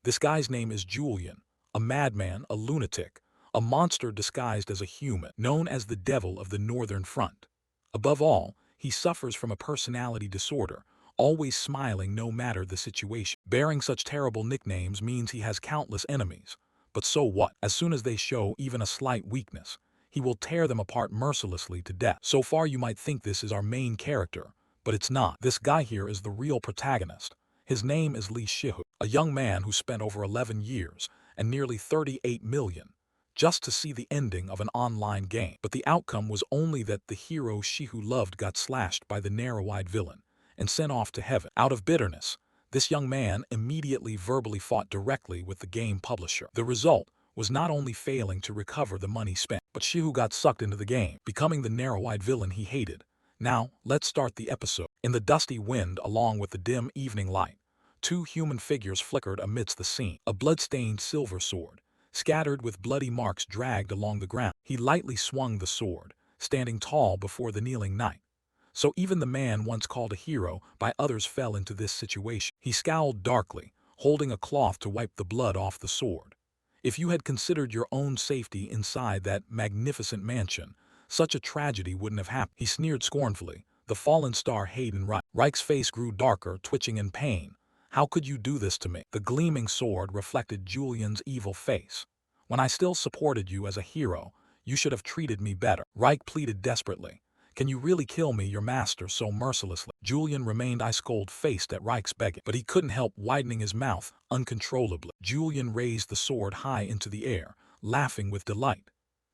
This guy's name is Julian, a madman, a lunatic, a monster disguised as a human, known as the Devil of the Northern Front. Above all, he suffers from a personality disorder, always smiling no matter the situation. Bearing such terrible nicknames means he has countless enemies. But so what? As soon as they show even a slight weakness, he will tear them apart mercilessly to death. So far you might think this is our main character, but it's not. This guy here is the real protagonist. His name is Lee Shihu, a young man who spent over 11 years and nearly 38 million just to see the ending of an online game. But the outcome was only that the hero Shihu loved got slashed by the narrow-eyed villain and sent off to heaven. Out of bitterness, this young man immediately verbally fought directly with the game publisher. The result was not only failing to recover the money spent, but Shihu got sucked into the game, becoming the narrow-eyed villain he hated. Now, let's start the episode. In the dusty wind along with the dim evening light, two human figures flickered amidst the scene. A blood-stained silver sword, scattered with bloody marks, dragged along the ground. He lightly swung the sword, standing tall before the kneeling knight. So even the man once called a hero by others fell into this situation. He scowled darkly, holding a cloth to wipe the blood off the sword. If you had considered your own safety inside that magnificent mansion, such a tragedy wouldn't have happened. He sneered scornfully, the fallen star Hayden Reich. Reich's face grew darker, twitching in pain. How could you do this to me? The gleaming sword reflected Julian's evil face. When I still supported you as a hero, you should have treated me better. Reich pleaded desperately. Can you really kill me, your master, so mercilessly? Julian remained ice-cold-faced at Reich's begging, but he couldn't help widening his mouth uncontrollably. Julian raised the sword high into the air, laughing with delight.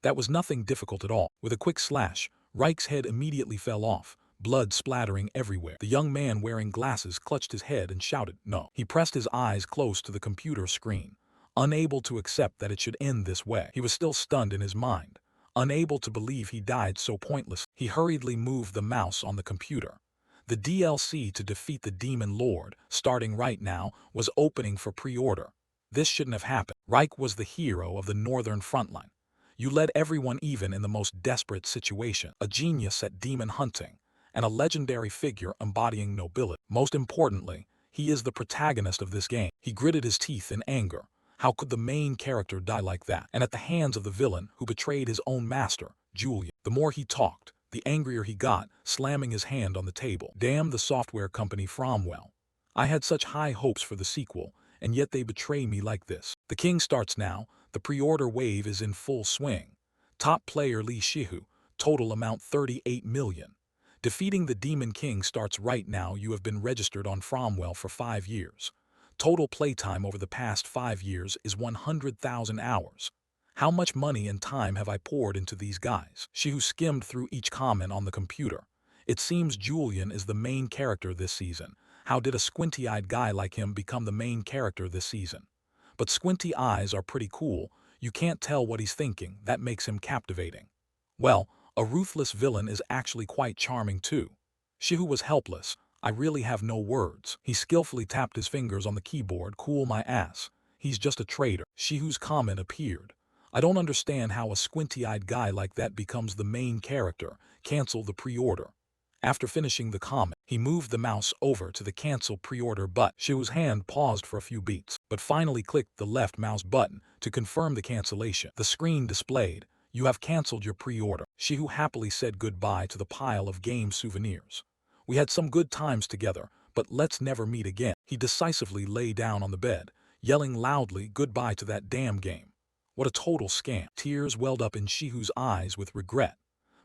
That was nothing difficult at all. With a quick slash, Reich's head immediately fell off, blood splattering everywhere. The young man wearing glasses clutched his head and shouted, "No." He pressed his eyes close to the computer screen, unable to accept that it should end this way. He was still stunned in his mind, unable to believe he died so pointlessly. He hurriedly moved the mouse on the computer. The DLC to defeat the Demon Lord, starting right now, was opening for pre-order. This shouldn't have happened. Reich was the hero of the Northern Frontline. You led everyone even in the most desperate situation, a genius at demon hunting, and a legendary figure embodying nobility. Most importantly, he is the protagonist of this game. He gritted his teeth in anger. How could the main character die like that? And at the hands of the villain who betrayed his own master, Julian. The more he talked, the angrier he got, slamming his hand on the table. Damn the software company Fromwell. I had such high hopes for the sequel, and yet they betray me like this. The king starts now. The pre-order wave is in full swing. Top player Lee Shihu, total amount 38 million. Defeating the Demon King starts right now. You have been registered on Fromwell for 5 years. Total playtime over the past 5 years is 100,000 hours. How much money and time have I poured into these guys? Shihu skimmed through each comment on the computer. It seems Julian is the main character this season. How did a squinty-eyed guy like him become the main character this season? But squinty eyes are pretty cool. You can't tell what he's thinking. That makes him captivating. Well, a ruthless villain is actually quite charming too. Shihu was helpless. I really have no words. He skillfully tapped his fingers on the keyboard. Cool my ass. He's just a traitor. Shihu's comment appeared. I don't understand how a squinty-eyed guy like that becomes the main character. Cancel the pre-order. After finishing the comment, he moved the mouse over to the cancel pre-order button. Shihu's hand paused for a few beats, but finally clicked the left mouse button to confirm the cancellation. The screen displayed, "You have canceled your pre-order." Shihu happily said goodbye to the pile of game souvenirs. "We had some good times together, but let's never meet again." He decisively lay down on the bed, yelling loudly goodbye to that damn game. What a total scam. Tears welled up in Shihu's eyes with regret.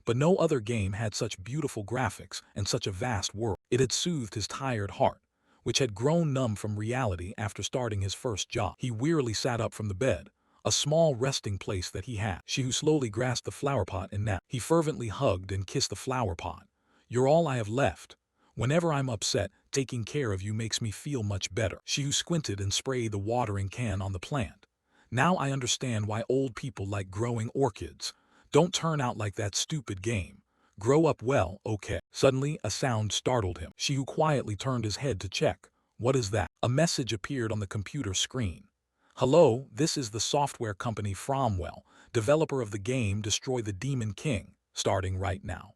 But no other game had such beautiful graphics and such a vast world. It had soothed his tired heart, which had grown numb from reality after starting his first job. He wearily sat up from the bed, a small resting place that he had. Shihu slowly grasped the flower pot and napped. He fervently hugged and kissed the flower pot. "You're all I have left. Whenever I'm upset, taking care of you makes me feel much better." Shihu squinted and sprayed the watering can on the plant. "Now I understand why old people like growing orchids. Don't turn out like that stupid game. Grow up well, okay?" Suddenly, a sound startled him. Shihu quietly turned his head to check. What is that? A message appeared on the computer screen. "Hello, this is the software company Fromwell, developer of the game Destroy the Demon King, starting right now.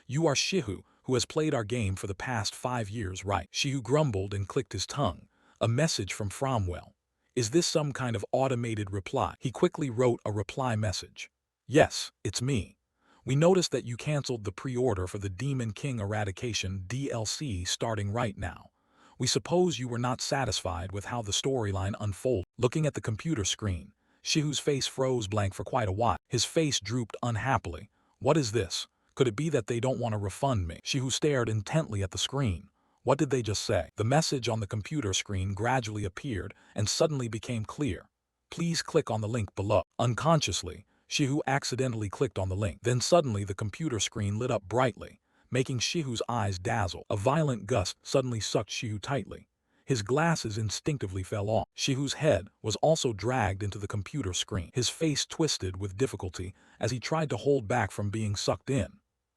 You are Shihu, who has played our game for the past 5 years, right?" Shihu grumbled and clicked his tongue. A message from Fromwell. Is this some kind of automated reply? He quickly wrote a reply message. Yes, it's me. We noticed that you canceled the pre-order for the Demon King Eradication DLC starting right now. We suppose you were not satisfied with how the storyline unfolded. Looking at the computer screen, Shihu's face froze blank for quite a while. His face drooped unhappily. What is this? Could it be that they don't want to refund me? Shihu stared intently at the screen. What did they just say? The message on the computer screen gradually appeared and suddenly became clear. Please click on the link below. Unconsciously, Shihu accidentally clicked on the link. Then suddenly the computer screen lit up brightly, making Shihu's eyes dazzle. A violent gust suddenly sucked Shihu tightly. His glasses instinctively fell off. Shihu's head was also dragged into the computer screen. His face twisted with difficulty as he tried to hold back from being sucked in.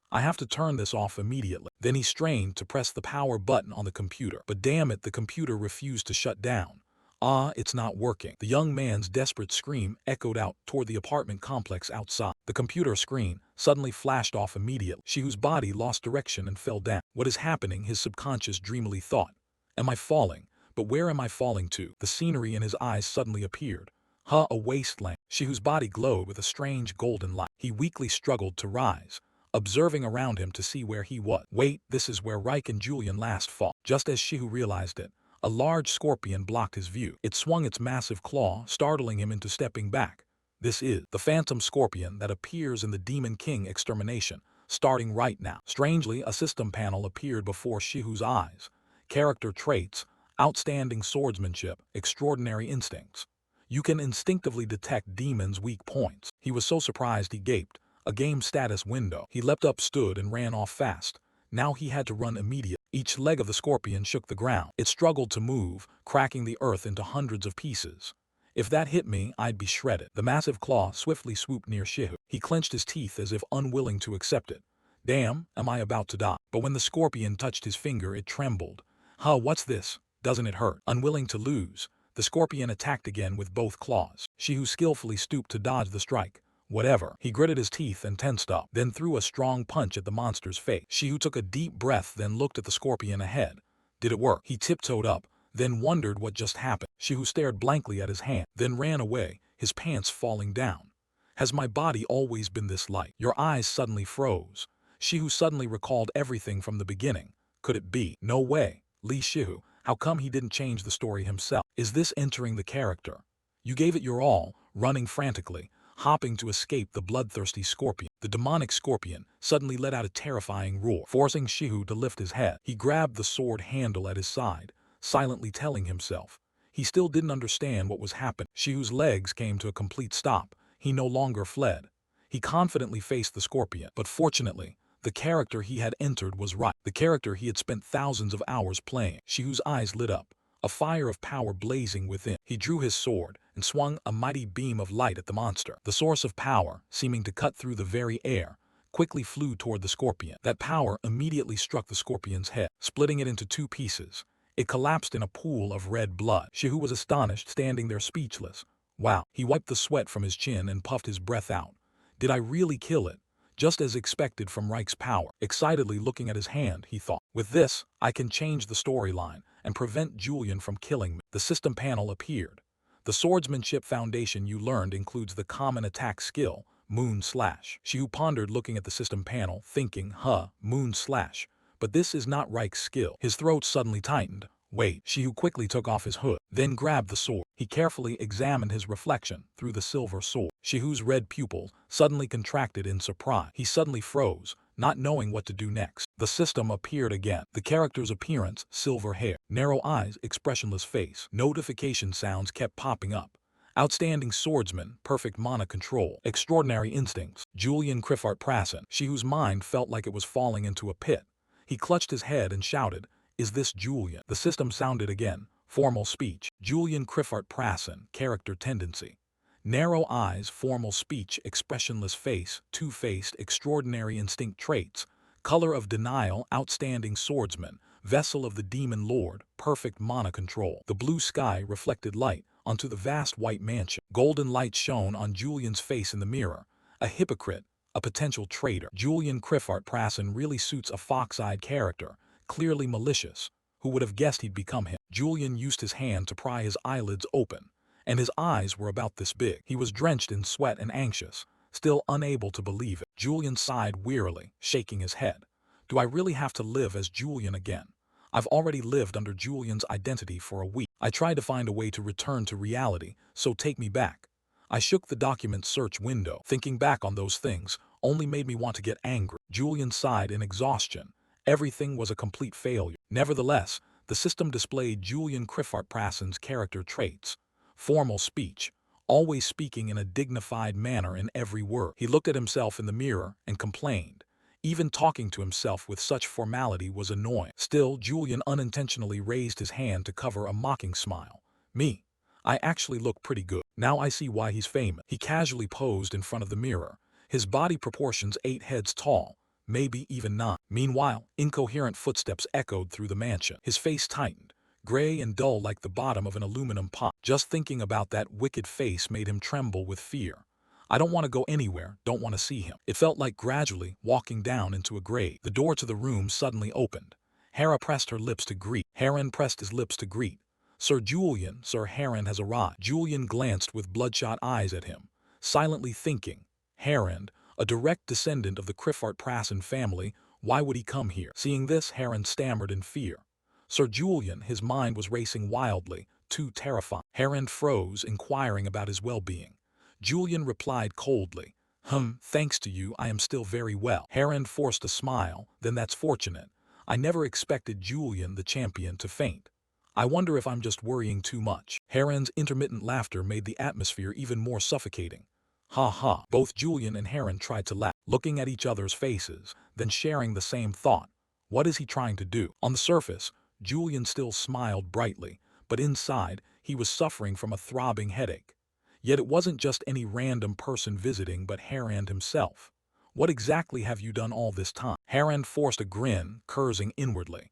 I have to turn this off immediately. Then he strained to press the power button on the computer. But damn it, the computer refused to shut down. Ah, it's not working. The young man's desperate scream echoed out toward the apartment complex outside. The computer screen suddenly flashed off immediately. Shihu's body lost direction and fell down. What is happening? His subconscious dreamily thought. Am I falling? But where am I falling to? The scenery in his eyes suddenly appeared. A wasteland. Shihu's body glowed with a strange golden light. He weakly struggled to rise, observing around him to see where he was. Wait, this is where Reich and Julian last fought. Just as Shihu realized it, a large scorpion blocked his view. It swung its massive claw, startling him into stepping back. This is the phantom scorpion that appears in the Demon King extermination, starting right now. Strangely, a system panel appeared before Shihu's eyes. Character traits, outstanding swordsmanship, extraordinary instincts. You can instinctively detect demons' weak points. He was so surprised he gaped. A game status window. He leapt up, stood, and ran off fast. Now he had to run immediately. Each leg of the scorpion shook the ground. It struggled to move, cracking the earth into hundreds of pieces. If that hit me, I'd be shredded. The massive claw swiftly swooped near Shihu. He clenched his teeth as if unwilling to accept it. Damn, am I about to die? But when the scorpion touched his finger, it trembled. What's this? Doesn't it hurt? Unwilling to lose, the scorpion attacked again with both claws. Shihu skillfully stooped to dodge the strike. Whatever. He gritted his teeth and tensed up, then threw a strong punch at the monster's face. Shihu took a deep breath, then looked at the scorpion ahead. Did it work? He tiptoed up, then wondered what just happened. Shihu stared blankly at his hand, then ran away, his pants falling down. Has my body always been this light? Your eyes suddenly froze. Shihu suddenly recalled everything from the beginning. Could it be? No way. Lee Shihu, how come he didn't change the story himself? Is this entering the character? You gave it your all, running frantically, hopping to escape the bloodthirsty scorpion. The demonic scorpion suddenly let out a terrifying roar, forcing Shihu to lift his head. He grabbed the sword handle at his side, silently telling himself. He still didn't understand what was happening. Shihu's legs came to a complete stop. He no longer fled. He confidently faced the scorpion, but fortunately, the character he had entered was right. The character he had spent thousands of hours playing. Shihu's eyes lit up, a fire of power blazing within. He drew his sword and swung a mighty beam of light at the monster. The source of power, seeming to cut through the very air, quickly flew toward the scorpion. That power immediately struck the scorpion's head, splitting it into two pieces. It collapsed in a pool of red blood. Shihu was astonished, standing there speechless. Wow. He wiped the sweat from his chin and puffed his breath out. Did I really kill it? Just as expected from Reich's power. Excitedly looking at his hand, he thought, with this, I can change the storyline and prevent Julian from killing me. The system panel appeared. The swordsmanship foundation you learned includes the common attack skill, Moon Slash. Shihu pondered, looking at the system panel, thinking, Moon Slash. But this is not Reich's skill. His throat suddenly tightened. Wait. Shihu quickly took off his hood, then grabbed the sword. He carefully examined his reflection through the silver sword. Shihu's red pupil suddenly contracted in surprise. He suddenly froze, not knowing what to do next. The system appeared again. The character's appearance, silver hair, narrow eyes, expressionless face. Notification sounds kept popping up. Outstanding swordsman, perfect mana control, extraordinary instincts, Julian Criffart Prassen. Shihu's mind felt like it was falling into a pit. He clutched his head and shouted, is this Julian? The system sounded again. Formal speech. Julian Criffart Prassen, character tendency. Narrow eyes, formal speech, expressionless face, two-faced, extraordinary instinct traits. Color of denial, outstanding swordsman, vessel of the demon lord, perfect mana control. The blue sky reflected light onto the vast white mansion. Golden light shone on Julian's face in the mirror. A hypocrite, a potential traitor. Julian Criffart Prassen really suits a fox-eyed character, clearly malicious. Who would have guessed he'd become him? Julian used his hand to pry his eyelids open. and his eyes were about this big. He was drenched in sweat and anxious, still unable to believe it. Julian sighed wearily, shaking his head. Do I really have to live as Julian again? I've already lived under Julian's identity for a week. I tried to find a way to return to reality, so take me back. I shook the document search window. Thinking back on those things only made me want to get angry. Julian sighed in exhaustion. Everything was a complete failure. Nevertheless, the system displayed Julian Krifart-Prassen's character traits. Formal speech, always speaking in a dignified manner in every word. He looked at himself in the mirror and complained. Even talking to himself with such formality was annoying. Still, Julian unintentionally raised his hand to cover a mocking smile. Me. I actually look pretty good. Now I see why he's famous. He casually posed in front of the mirror. His body proportions 8 heads tall, maybe even 9. Meanwhile, incoherent footsteps echoed through the mansion. His face tightened, gray and dull like the bottom of an aluminum pot. Just thinking about that wicked face made him tremble with fear. I don't want to go anywhere, don't want to see him. It felt like gradually walking down into a grave. The door to the room suddenly opened. Hera pressed her lips to greet. Heron pressed his lips to greet. Sir Julian, Sir Heron has arrived. Julian glanced with bloodshot eyes at him, silently thinking, Heron, a direct descendant of the Krifart-Prassen family, why would he come here? Seeing this, Heron stammered in fear. Sir Julian, his mind was racing wildly, too terrifying. Heron froze, inquiring about his well-being. Julian replied coldly, thanks to you I am still very well. Heron forced a smile, then that's fortunate. I never expected Julian the champion to faint. I wonder if I'm just worrying too much. Heron's intermittent laughter made the atmosphere even more suffocating. Ha ha. Both Julian and Heron tried to laugh, looking at each other's faces, then sharing the same thought. What is he trying to do? On the surface, Julian still smiled brightly, but inside, he was suffering from a throbbing headache. Yet it wasn't just any random person visiting but Heron himself. What exactly have you done all this time? Heron forced a grin, cursing inwardly.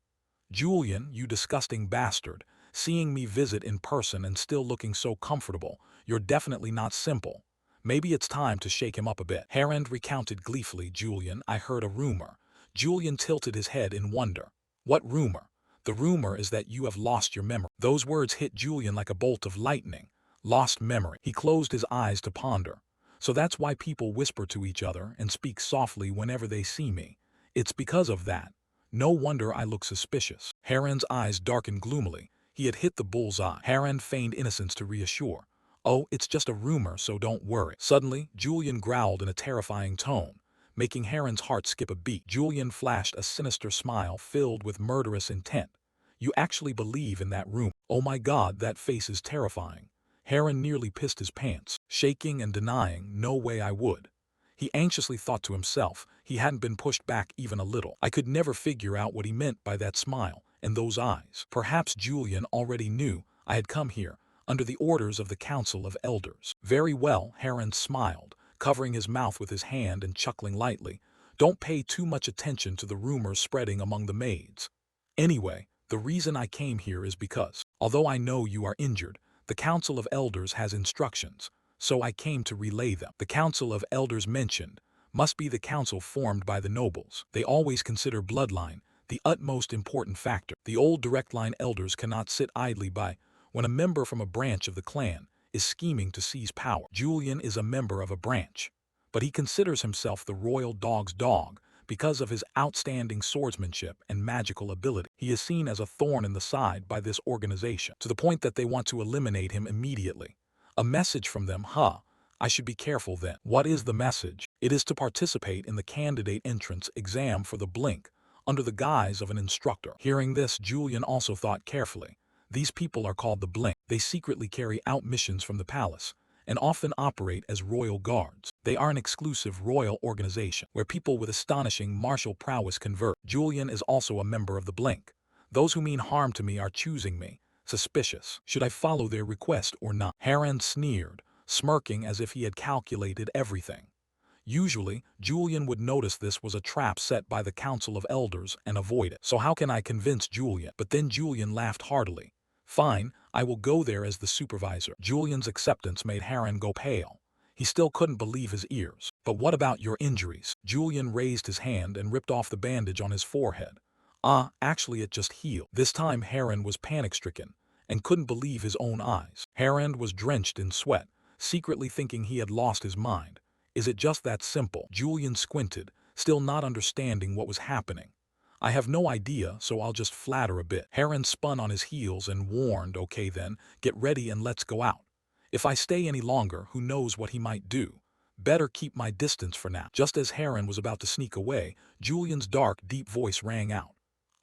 Julian, you disgusting bastard, seeing me visit in person and still looking so comfortable, you're definitely not simple. Maybe it's time to shake him up a bit. Heron recounted gleefully, Julian, I heard a rumor. Julian tilted his head in wonder. What rumor? The rumor is that you have lost your memory. Those words hit Julian like a bolt of lightning. Lost memory. He closed his eyes to ponder. So that's why people whisper to each other and speak softly whenever they see me. It's because of that. No wonder I look suspicious. Heron's eyes darkened gloomily. He had hit the bullseye. Heron feigned innocence to reassure. Oh, it's just a rumor, so don't worry. Suddenly, Julian growled in a terrifying tone, making Heron's heart skip a beat. Julian flashed a sinister smile filled with murderous intent. You actually believe in that rumor? Oh my God, that face is terrifying. Heron nearly pissed his pants, shaking and denying, no way I would. He anxiously thought to himself, he hadn't been pushed back even a little. I could never figure out what he meant by that smile and those eyes. Perhaps Julian already knew I had come here, under the orders of the Council of Elders. Very well, Heron smiled, covering his mouth with his hand and chuckling lightly. Don't pay too much attention to the rumors spreading among the maids. Anyway, the reason I came here is because, although I know you are injured, the Council of Elders has instructions, so I came to relay them. The Council of Elders mentioned must be the council formed by the nobles. They always consider bloodline the utmost important factor. The old direct line elders cannot sit idly by when a member from a branch of the clan is scheming to seize power. Julian is a member of a branch, but he considers himself the royal dog's dog because of his outstanding swordsmanship and magical ability. He is seen as a thorn in the side by this organization, to the point that they want to eliminate him immediately. A message from them, I should be careful then. What is the message? It is to participate in the candidate entrance exam for the Blink, under the guise of an instructor. Hearing this, Julian also thought carefully. These people are called the Blink. They secretly carry out missions from the palace, and often operate as royal guards. They are an exclusive royal organization, where people with astonishing martial prowess convert. Julian is also a member of the Blink. Those who mean harm to me are choosing me. Suspicious. Should I follow their request or not? Heron sneered, smirking as if he had calculated everything. Usually, Julian would notice this was a trap set by the Council of Elders and avoid it. So how can I convince Julian? But then Julian laughed heartily. Fine, I will go there as the supervisor. Julian's acceptance made Heron go pale. He still couldn't believe his ears. But what about your injuries? Julian raised his hand and ripped off the bandage on his forehead. Actually it just healed. This time Heron was panic-stricken, and couldn't believe his own eyes. Harand was drenched in sweat, secretly thinking he had lost his mind. Is it just that simple? Julian squinted, still not understanding what was happening. I have no idea, so I'll just flatter a bit. Harand spun on his heels and warned, okay then, get ready and let's go out. If I stay any longer, who knows what he might do. Better keep my distance for now. Just as Harand was about to sneak away, Julian's dark, deep voice rang out.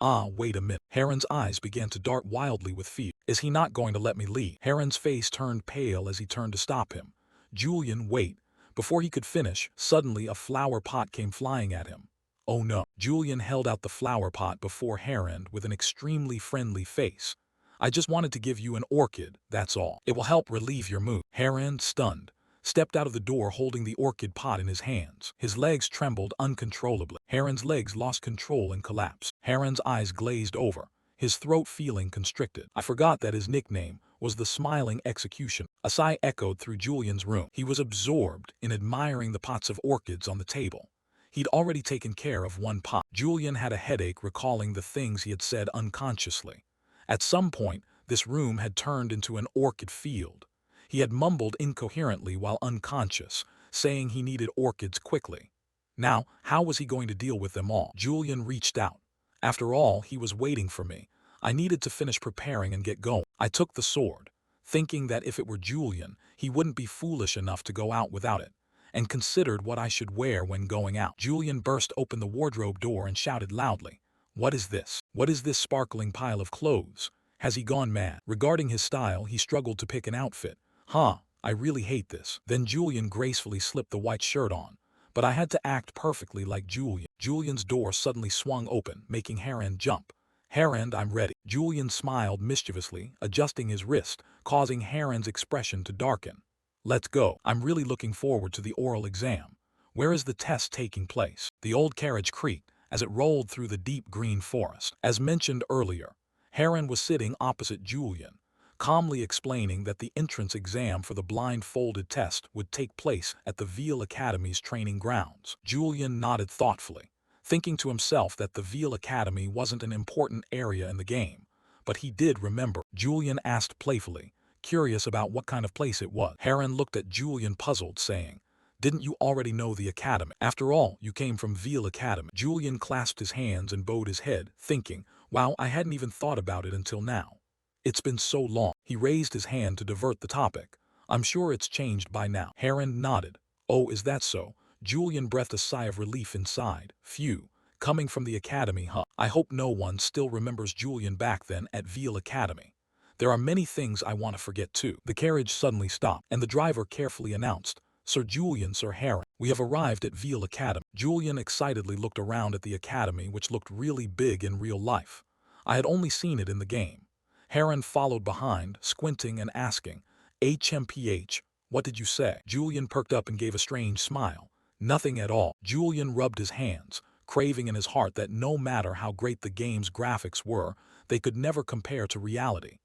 Ah, wait a minute. Harand's eyes began to dart wildly with fear. Is he not going to let me leave? Harand's face turned pale as he turned to stop him. Julian, wait. Before he could finish, suddenly a flower pot came flying at him. Oh no. Julian held out the flower pot before Harand with an extremely friendly face. I just wanted to give you an orchid, that's all. It will help relieve your mood. Harand, stunned, stepped out of the door holding the orchid pot in his hands. His legs trembled uncontrollably. Harand's legs lost control and collapsed. Harand's eyes glazed over, his throat feeling constricted. I forgot that his nickname was the Smiling Executioner. A sigh echoed through Julian's room. He was absorbed in admiring the pots of orchids on the table. He'd already taken care of one pot. Julian had a headache recalling the things he had said unconsciously. At some point, this room had turned into an orchid field. He had mumbled incoherently while unconscious, saying he needed orchids quickly. Now, how was he going to deal with them all? Julian reached out. After all, he was waiting for me. I needed to finish preparing and get going. I took the sword, thinking that if it were Julian, he wouldn't be foolish enough to go out without it, and considered what I should wear when going out. Julian burst open the wardrobe door and shouted loudly, "What is this? What is this sparkling pile of clothes? Has he gone mad?" Regarding his style, he struggled to pick an outfit. I really hate this. Then Julian gracefully slipped the white shirt on. But I had to act perfectly like Julian. Julian's door suddenly swung open, making Harand jump. Harand, I'm ready. Julian smiled mischievously, adjusting his wrist, causing Harand's expression to darken. Let's go. I'm really looking forward to the oral exam. Where is the test taking place? The old carriage creaked as it rolled through the deep green forest. As mentioned earlier, Harand was sitting opposite Julian, calmly explaining that the entrance exam for the blindfolded test would take place at the Veal Academy's training grounds. Julian nodded thoughtfully, thinking to himself that the Veal Academy wasn't an important area in the game. But he did remember. Julian asked playfully, curious about what kind of place it was. Harand looked at Julian puzzled, saying, "Didn't you already know the academy? After all, you came from Veal Academy." Julian clasped his hands and bowed his head, thinking, wow, I hadn't even thought about it until now. It's been so long. He raised his hand to divert the topic. I'm sure it's changed by now. Harand nodded. Oh, is that so? Julian breathed a sigh of relief inside. Phew. Coming from the academy, huh? I hope no one still remembers Julian back then at Veal Academy. There are many things I want to forget too. The carriage suddenly stopped, and the driver carefully announced, Sir Julian, Sir Harand, we have arrived at Veal Academy. Julian excitedly looked around at the academy, which looked really big in real life. I had only seen it in the game. Harand followed behind, squinting and asking, HMPH, what did you say? Julian perked up and gave a strange smile. Nothing at all. Julian rubbed his hands, craving in his heart that no matter how great the game's graphics were, they could never compare to reality.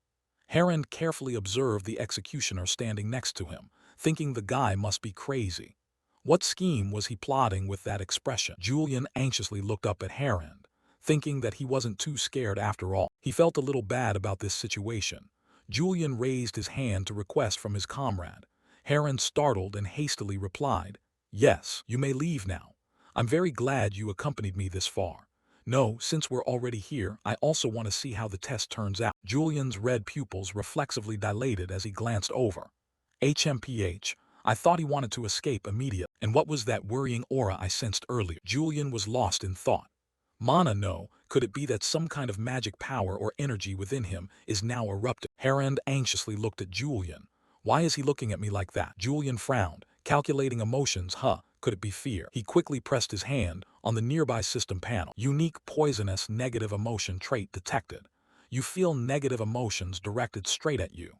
Harand carefully observed the executioner standing next to him, thinking the guy must be crazy. What scheme was he plotting with that expression? Julian anxiously looked up at Harand, thinking that he wasn't too scared after all. He felt a little bad about this situation. Julian raised his hand to request from his comrade. Harand, startled and hastily replied, Yes, you may leave now. I'm very glad you accompanied me this far. No, since we're already here, I also want to see how the test turns out. Julian's red pupils reflexively dilated as he glanced over. HMPH, I thought he wanted to escape immediately. And what was that worrying aura I sensed earlier? Julian was lost in thought. Mana, no, could it be that some kind of magic power or energy within him is now erupting? Harand anxiously looked at Julian. Why is he looking at me like that? Julian frowned, calculating emotions. Could it be fear? He quickly pressed his hand on the nearby system panel. Unique poisonous negative emotion trait detected. You feel negative emotions directed straight at you.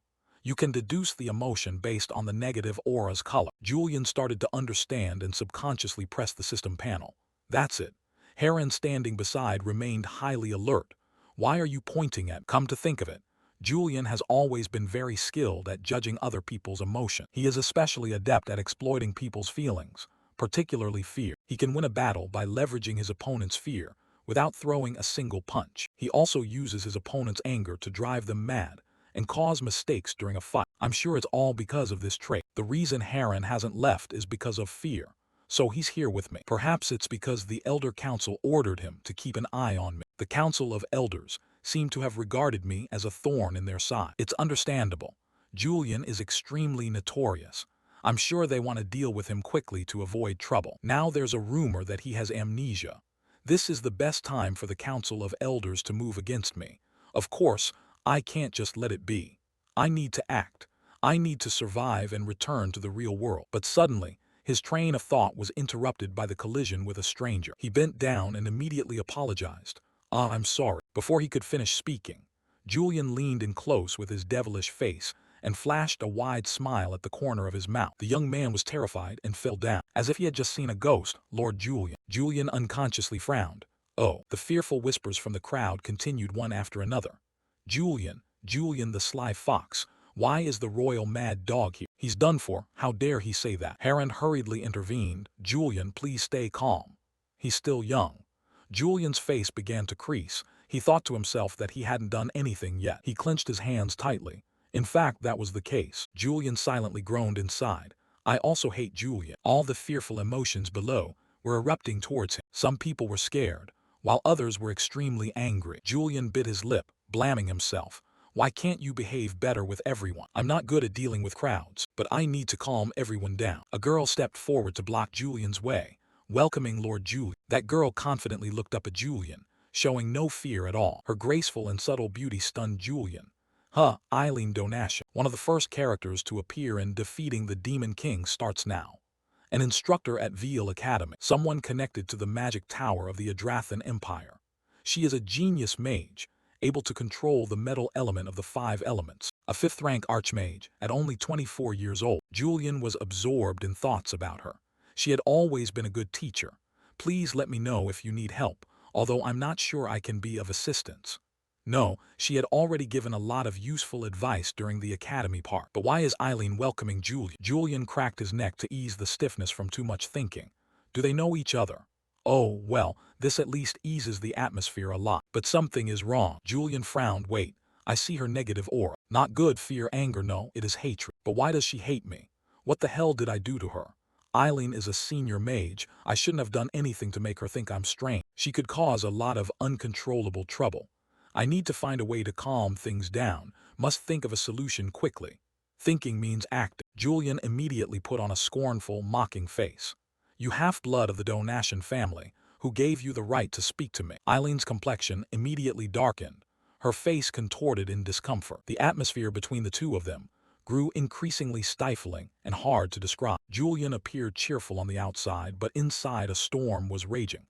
You can deduce the emotion based on the negative aura's color. Julian started to understand and subconsciously pressed the system panel. That's it. Harand, standing beside, remained highly alert. Why are you pointing at? Come to think of it, Julian has always been very skilled at judging other people's emotion. He is especially adept at exploiting people's feelings, particularly fear. He can win a battle by leveraging his opponent's fear without throwing a single punch. He also uses his opponent's anger to drive them mad and cause mistakes during a fight. I'm sure it's all because of this trait. The reason Heron hasn't left is because of fear. So he's here with me. Perhaps it's because the Elder Council ordered him to keep an eye on me. The Council of Elders seem to have regarded me as a thorn in their side. It's understandable. Julian is extremely notorious. I'm sure they want to deal with him quickly to avoid trouble. Now there's a rumor that he has amnesia. This is the best time for the Council of Elders to move against me. Of course, I can't just let it be. I need to act. I need to survive and return to the real world. But suddenly, his train of thought was interrupted by the collision with a stranger. He bent down and immediately apologized. I'm sorry." Before he could finish speaking, Julian leaned in close with his devilish face and flashed a wide smile at the corner of his mouth. The young man was terrified and fell down, as if he had just seen a ghost. "Lord Julian." Julian unconsciously frowned. "Oh." The fearful whispers from the crowd continued one after another. "Julian, Julian the sly fox. Why is the royal mad dog here? He's done for. How dare he say that?" Heron hurriedly intervened. "Julian, please stay calm. He's still young." Julian's face began to crease. He thought to himself that he hadn't done anything yet. He clenched his hands tightly. In fact, that was the case. Julian silently groaned inside. "I also hate Julian." All the fearful emotions below were erupting towards him. Some people were scared, while others were extremely angry. Julian bit his lip, blaming himself. "Why can't you behave better with everyone? I'm not good at dealing with crowds, but I need to calm everyone down." A girl stepped forward to block Julian's way, welcoming Lord Julian. That girl confidently looked up at Julian, showing no fear at all. Her graceful and subtle beauty stunned Julian. Eileen Donation, one of the first characters to appear in Defeating the Demon King, starts now. An instructor at Veil Academy, someone connected to the magic tower of the Adrathan Empire. She is a genius mage, able to control the metal element of the 5 elements. A 5th-rank archmage, at only 24 years old. Julian was absorbed in thoughts about her. She had always been a good teacher. "Please let me know if you need help, although I'm not sure I can be of assistance." No, she had already given a lot of useful advice during the academy part. But why is Eileen welcoming Julian? Julian cracked his neck to ease the stiffness from too much thinking. Do they know each other? Oh, well, this at least eases the atmosphere a lot. But something is wrong. Julian frowned. "Wait, I see her negative aura. Not good. Fear, anger. No, it is hatred. But why does she hate me? What the hell did I do to her? Eileen is a senior mage. I shouldn't have done anything to make her think I'm strange. She could cause a lot of uncontrollable trouble. I need to find a way to calm things down. Must think of a solution quickly." Thinking means acting. Julian immediately put on a scornful, mocking face. "You half-blood of the Donation family, who gave you the right to speak to me?" Eileen's complexion immediately darkened. Her face contorted in discomfort. The atmosphere between the two of them grew increasingly stifling and hard to describe. Julian appeared cheerful on the outside, but inside a storm was raging.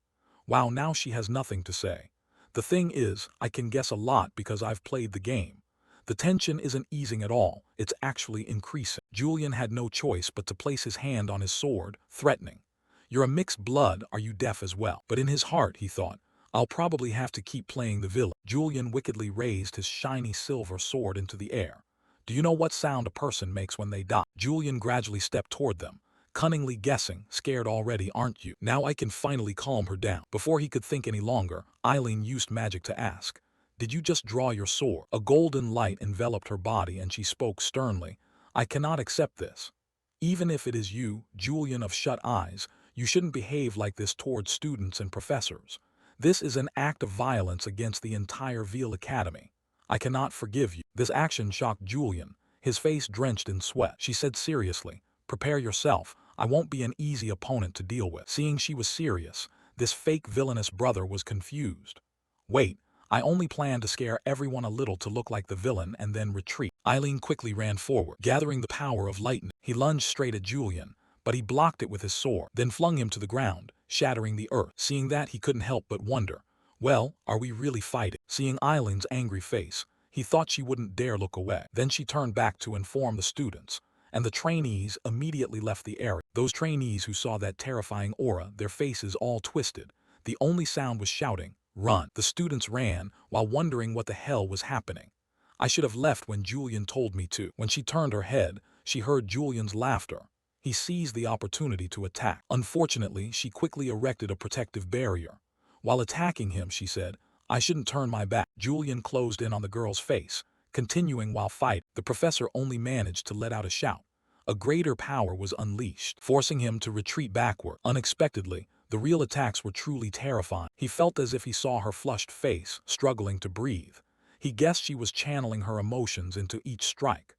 Wow, now she has nothing to say. The thing is, I can guess a lot because I've played the game. The tension isn't easing at all, it's actually increasing. Julian had no choice but to place his hand on his sword, threatening. "You're a mixed blood, are you deaf as well?" But in his heart, he thought, "I'll probably have to keep playing the villain." Julian wickedly raised his shiny silver sword into the air. "Do you know what sound a person makes when they die?" Julian gradually stepped toward them, cunningly guessing. "Scared already, aren't you? Now I can finally calm her down." Before he could think any longer, Eileen used magic to ask, "Did you just draw your sword?" A golden light enveloped her body and she spoke sternly. "I cannot accept this. Even if it is you, Julian of Shut Eyes, you shouldn't behave like this towards students and professors. This is an act of violence against the entire Veil Academy. I cannot forgive you." This action shocked Julian, his face drenched in sweat. She said seriously, "Prepare yourself. I won't be an easy opponent to deal with." Seeing she was serious, this fake villainous brother was confused. "Wait, I only plan to scare everyone a little to look like the villain and then retreat." Eileen quickly ran forward, gathering the power of lightning. He lunged straight at Julian, but he blocked it with his sword, then flung him to the ground, shattering the earth. Seeing that, he couldn't help but wonder, well, are we really fighting? Seeing Eileen's angry face, he thought she wouldn't dare look away. Then she turned back to inform the students, and the trainees immediately left the area. Those trainees who saw that terrifying aura, their faces all twisted. The only sound was shouting, "Run!" The students ran, while wondering what the hell was happening. "I should have left when Julian told me to." When she turned her head, she heard Julian's laughter. He seized the opportunity to attack. Unfortunately, she quickly erected a protective barrier. While attacking him, she said, "I shouldn't turn my back." Julian closed in on the girl's face, Continuing while fighting, the professor only managed to let out a shout. A greater power was unleashed, forcing him to retreat backward. Unexpectedly, the real attacks were truly terrifying. He felt as if he saw her flushed face, struggling to breathe. He guessed she was channeling her emotions into each strike.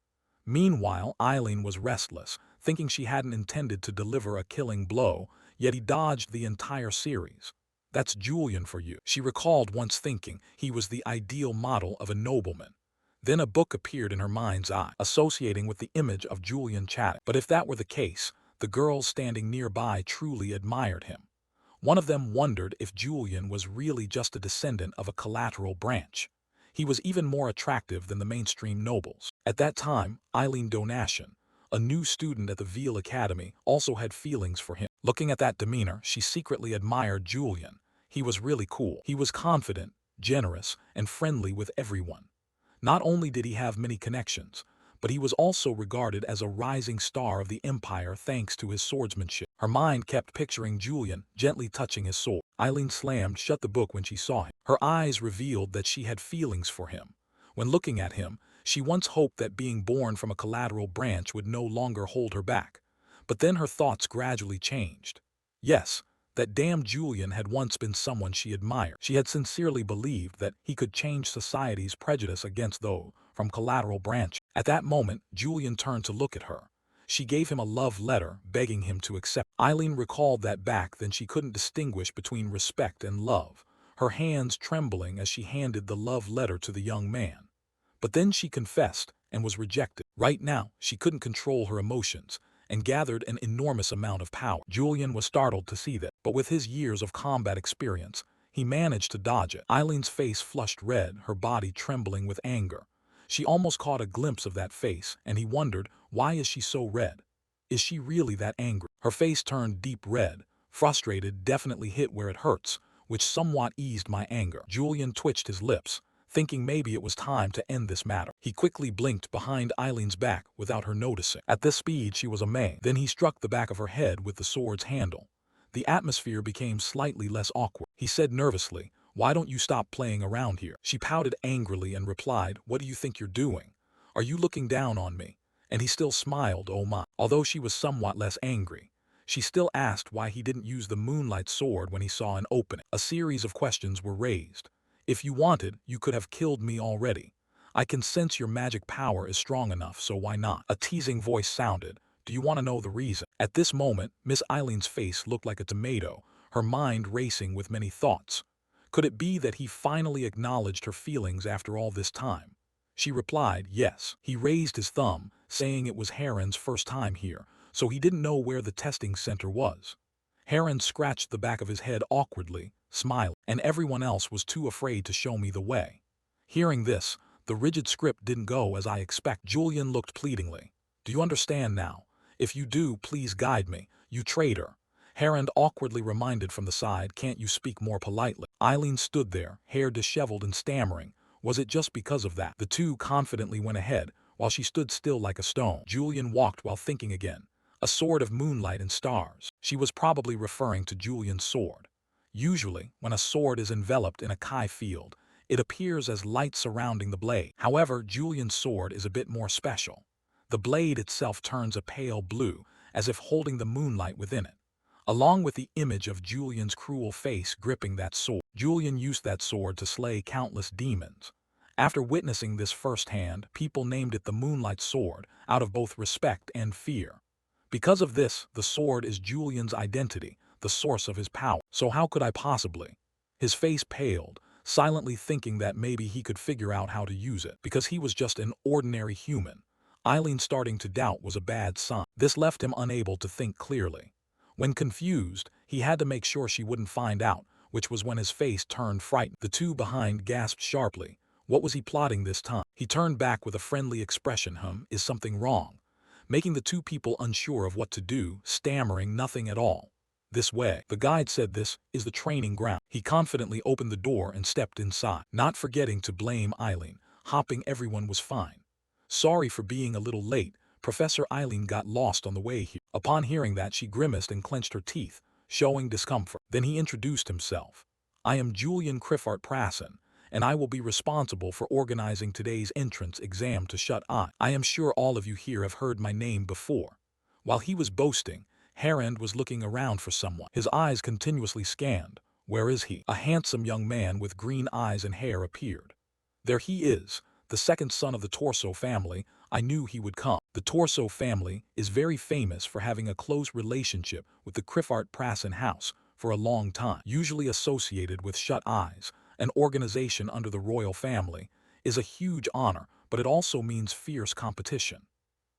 Meanwhile, Eileen was restless, thinking she hadn't intended to deliver a killing blow, yet he dodged the entire series. That's Julian for you, she recalled, once thinking he was the ideal model of a nobleman. Then a book appeared in her mind's eye, associating with the image of Julian chatting. But if that were the case, the girls standing nearby truly admired him. One of them wondered if Julian was really just a descendant of a collateral branch. He was even more attractive than the mainstream nobles. At that time, Eileen Donatian, a new student at the Veal Academy, also had feelings for him. Looking at that demeanor, she secretly admired Julian. He was really cool. He was confident, generous, and friendly with everyone. Not only did he have many connections, but he was also regarded as a rising star of the empire thanks to his swordsmanship. Her mind kept picturing Julian gently touching his sword. Eileen slammed shut the book when she saw him. Her eyes revealed that she had feelings for him. When looking at him, she once hoped that being born from a collateral branch would no longer hold her back. But then her thoughts gradually changed. Yes, that damn Julian had once been someone she admired. She had sincerely believed that he could change society's prejudice against those from collateral branch. At that moment, Julian turned to look at her. She gave him a love letter, begging him to accept. Eileen recalled that back then she couldn't distinguish between respect and love, her hands trembling as she handed the love letter to the young man. But then she confessed and was rejected. Right now, she couldn't control her emotions and gathered an enormous amount of power. Julian was startled to see that, but with his years of combat experience, he managed to dodge it. Eileen's face flushed red, her body trembling with anger. She almost caught a glimpse of that face, and he wondered, why is she so red? Is she really that angry? Her face turned deep red, frustrated, definitely hit where it hurts, which somewhat eased my anger. Julian twitched his lips, thinking maybe it was time to end this matter. He quickly blinked behind Eileen's back without her noticing. At this speed, she was amazed. Then he struck the back of her head with the sword's handle. The atmosphere became slightly less awkward. He said nervously, "Why don't you stop playing around here?" She pouted angrily and replied, "What do you think you're doing? Are you looking down on me?" And he still smiled, oh my. Although she was somewhat less angry, she still asked why he didn't use the moonlight sword when he saw an opening. A series of questions were raised. "If you wanted, you could have killed me already. I can sense your magic power is strong enough, so why not?" A teasing voice sounded. "Do you want to know the reason?" At this moment, Miss Eileen's face looked like a tomato, her mind racing with many thoughts. Could it be that he finally acknowledged her feelings after all this time? She replied, yes. He raised his thumb, saying it was Heron's first time here, so he didn't know where the testing center was. Heron scratched the back of his head awkwardly, smiling, and everyone else was too afraid to show me the way. Hearing this, the rigid script didn't go as I expect. Julian looked pleadingly. "Do you understand now? If you do, please guide me, you traitor." Heron awkwardly reminded from the side, "Can't you speak more politely?" Eileen stood there, hair disheveled and stammering. Was it just because of that? The two confidently went ahead, while she stood still like a stone. Julian walked while thinking again. A sword of moonlight and stars. She was probably referring to Julian's sword. Usually, when a sword is enveloped in a Kai field, it appears as light surrounding the blade. However, Julian's sword is a bit more special. The blade itself turns a pale blue, as if holding the moonlight within it. Along with the image of Julian's cruel face gripping that sword. Julian used that sword to slay countless demons. After witnessing this firsthand, people named it the Moonlight Sword, out of both respect and fear. Because of this, the sword is Julian's identity, the source of his power. So how could I possibly? His face paled, silently thinking that maybe he could figure out how to use it, because he was just an ordinary human. Eileen starting to doubt was a bad sign. This left him unable to think clearly. When confused, he had to make sure she wouldn't find out, which was when his face turned frightened. The two behind gasped sharply. What was he plotting this time? He turned back with a friendly expression. Is something wrong? Making the two people unsure of what to do, stammering nothing at all. This way, the guide said, this is the training ground. He confidently opened the door and stepped inside, not forgetting to blame Eileen, hopping everyone was fine. Sorry for being a little late, Professor Eileen got lost on the way here. Upon hearing that, she grimaced and clenched her teeth, showing discomfort. Then he introduced himself. I am Julian Criffart Prassen, and I will be responsible for organizing today's entrance exam to Shut Eye. I am sure all of you here have heard my name before." While he was boasting, Harand was looking around for someone. His eyes continuously scanned. Where is he? A handsome young man with green eyes and hair appeared. There he is, the second son of the Torso family. I knew he would come. The Torso family is very famous for having a close relationship with the Criffart Prasen house for a long time. Usually associated with Shut Eyes, an organization under the royal family, is a huge honor, but it also means fierce competition.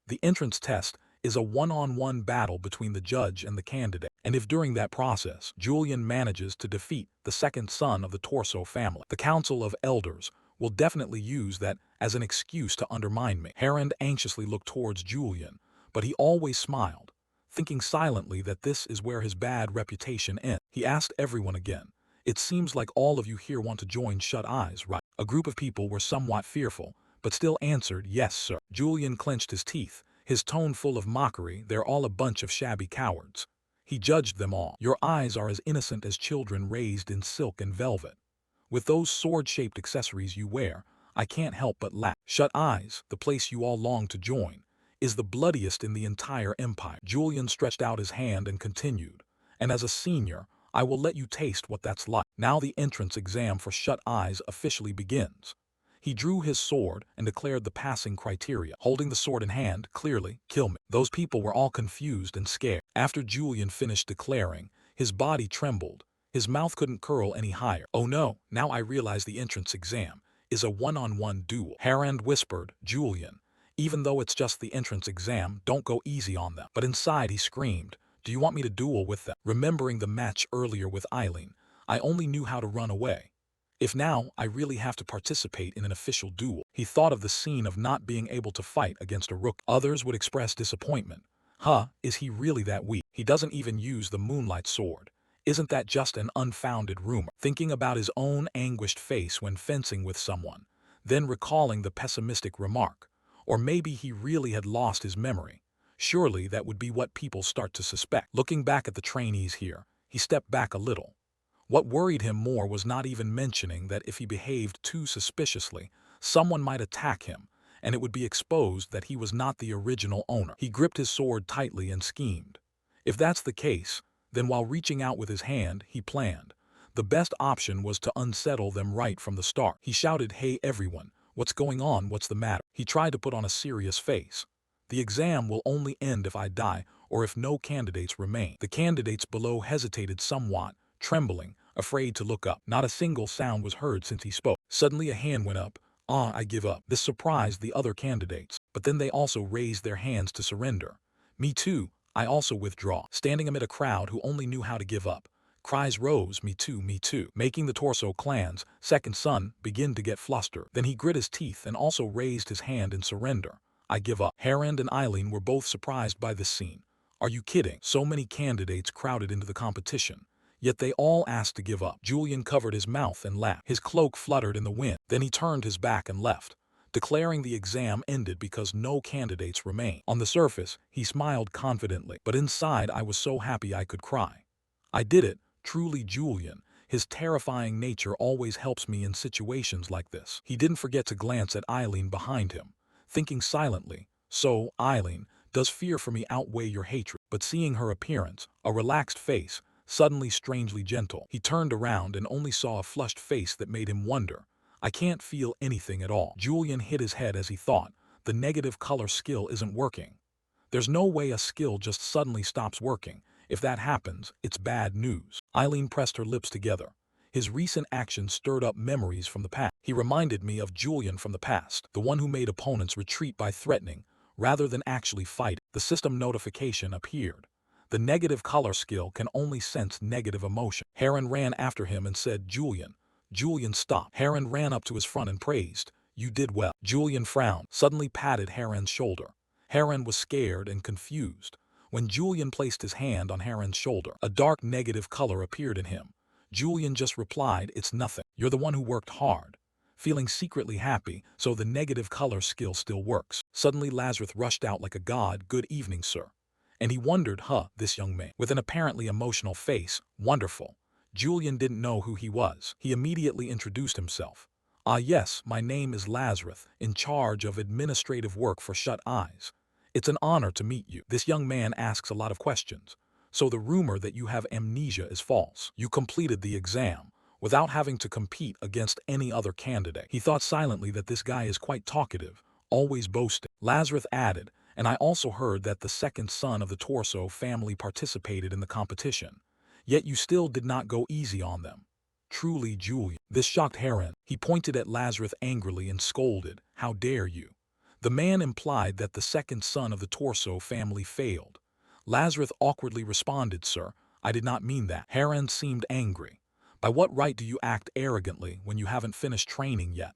The entrance test is a one-on-one battle between the judge and the candidate, and if during that process Julian manages to defeat the second son of the Torso family, the Council of Elders will definitely use that as an excuse to undermine me. Harand anxiously looked towards Julian, but he always smiled, thinking silently that this is where his bad reputation ends. He asked everyone again, "It seems like all of you here want to join Shut Eyes, right?" A group of people were somewhat fearful, but still answered, "Yes, sir." Julian clenched his teeth, his tone full of mockery. "They're all a bunch of shabby cowards." He judged them all. "Your eyes are as innocent as children raised in silk and velvet. With those sword-shaped accessories you wear, I can't help but laugh. Shut Eyes, the place you all long to join, is the bloodiest in the entire empire." Julian stretched out his hand and continued, "And as a senior, I will let you taste what that's like. Now the entrance exam for Shut Eyes officially begins." He drew his sword and declared the passing criteria. Holding the sword in hand, clearly, "Kill me." Those people were all confused and scared. After Julian finished declaring, his body trembled. His mouth couldn't curl any higher. "Oh no, now I realize the entrance exam is a one-on-one duel." Harand whispered, "Julian, even though it's just the entrance exam, don't go easy on them." But inside he screamed, "Do you want me to duel with them?" Remembering the match earlier with Eileen, I only knew how to run away. If now I really have to participate in an official duel. He thought of the scene of not being able to fight against a rook. Others would express disappointment. Is he really that weak? He doesn't even use the moonlight sword. Isn't that just an unfounded rumor? Thinking about his own anguished face when fencing with someone, then recalling the pessimistic remark. Or maybe he really had lost his memory. Surely that would be what people start to suspect. Looking back at the trainees here, he stepped back a little. What worried him more was not even mentioning that if he behaved too suspiciously, someone might attack him, and it would be exposed that he was not the original owner. He gripped his sword tightly and schemed. If that's the case, then while reaching out with his hand, he planned. The best option was to unsettle them right from the start. He shouted, "Hey everyone, what's going on? What's the matter?" He tried to put on a serious face. "The exam will only end if I die or if no candidates remain." The candidates below hesitated somewhat, trembling, afraid to look up. Not a single sound was heard since he spoke. Suddenly a hand went up. I give up." This surprised the other candidates, but then they also raised their hands to surrender. "Me too, I also withdraw." Standing amid a crowd who only knew how to give up, cries rose, "Me too, me too," making the Torso clan's second son begin to get flustered. Then he grit his teeth and also raised his hand in surrender. "I give up." Harand and Eileen were both surprised by this scene. Are you kidding? So many candidates crowded into the competition, yet they all asked to give up. Julian covered his mouth and laughed. His cloak fluttered in the wind. Then he turned his back and left, declaring the exam ended because no candidates remained. On the surface, he smiled confidently, but inside I was so happy I could cry. I did it, truly Julian. His terrifying nature always helps me in situations like this. He didn't forget to glance at Eileen behind him, thinking silently, "So, Eileen, does fear for me outweigh your hatred?" But seeing her appearance, a relaxed face, suddenly strangely gentle, he turned around and only saw a flushed face that made him wonder. "I can't feel anything at all." Julian hit his head as he thought, the negative color skill isn't working. There's no way a skill just suddenly stops working. If that happens, it's bad news. Eileen pressed her lips together. His recent actions stirred up memories from the past. He reminded me of Julian from the past, the one who made opponents retreat by threatening, rather than actually fighting. The system notification appeared. The negative color skill can only sense negative emotion. Harand ran after him and said, "Julian." Julian stopped. Harand ran up to his front and praised, "You did well." Julian frowned, suddenly patted Harand's shoulder. Harand was scared and confused. When Julian placed his hand on Harand's shoulder, a dark negative color appeared in him. Julian just replied, "It's nothing. You're the one who worked hard." Feeling secretly happy, so the negative color skill still works. Suddenly Lazarus rushed out like a god, "Good evening, sir." And he wondered, this young man, with an apparently emotional face, wonderful. Julian didn't know who he was. He immediately introduced himself. "Ah yes, my name is Lazarus, in charge of administrative work for Shut Eyes. It's an honor to meet you." This young man asks a lot of questions. "So the rumor that you have amnesia is false. You completed the exam without having to compete against any other candidate." He thought silently that this guy is quite talkative, always boasting. Lazarus added, "And I also heard that the second son of the Torso family participated in the competition. Yet you still did not go easy on them. Truly, Julian." This shocked Heron. He pointed at Lazarus angrily and scolded, "How dare you?" The man implied that the second son of the Torso family failed. Lazarus awkwardly responded, "Sir, I did not mean that." Heron seemed angry. "By what right do you act arrogantly when you haven't finished training yet?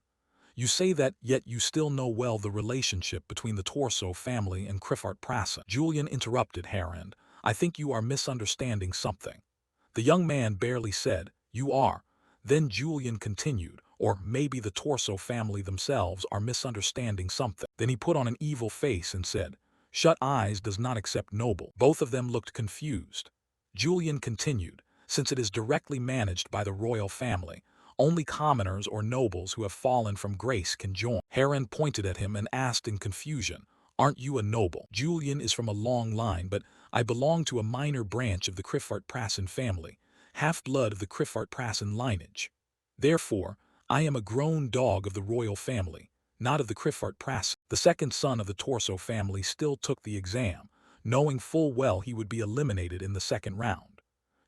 You say that, yet you still know well the relationship between the Torso family and Kriffart Prassen." Julian interrupted Heron. "I think you are misunderstanding something." The young man barely said, "You are." Then Julian continued, "Or maybe the Torso family themselves are misunderstanding something." Then he put on an evil face and said, "Shut Eyes does not accept noble." Both of them looked confused. Julian continued, "Since it is directly managed by the royal family, only commoners or nobles who have fallen from grace can join." Heron pointed at him and asked in confusion, "Aren't you a noble?" "Julian is from a long line, but I belong to a minor branch of the Kriffart Prassen family, half-blood of the Kriffart Prassen lineage. Therefore, I am a grown dog of the royal family, not of the Kriffart Prassen." The second son of the Torso family still took the exam, knowing full well he would be eliminated in the second round.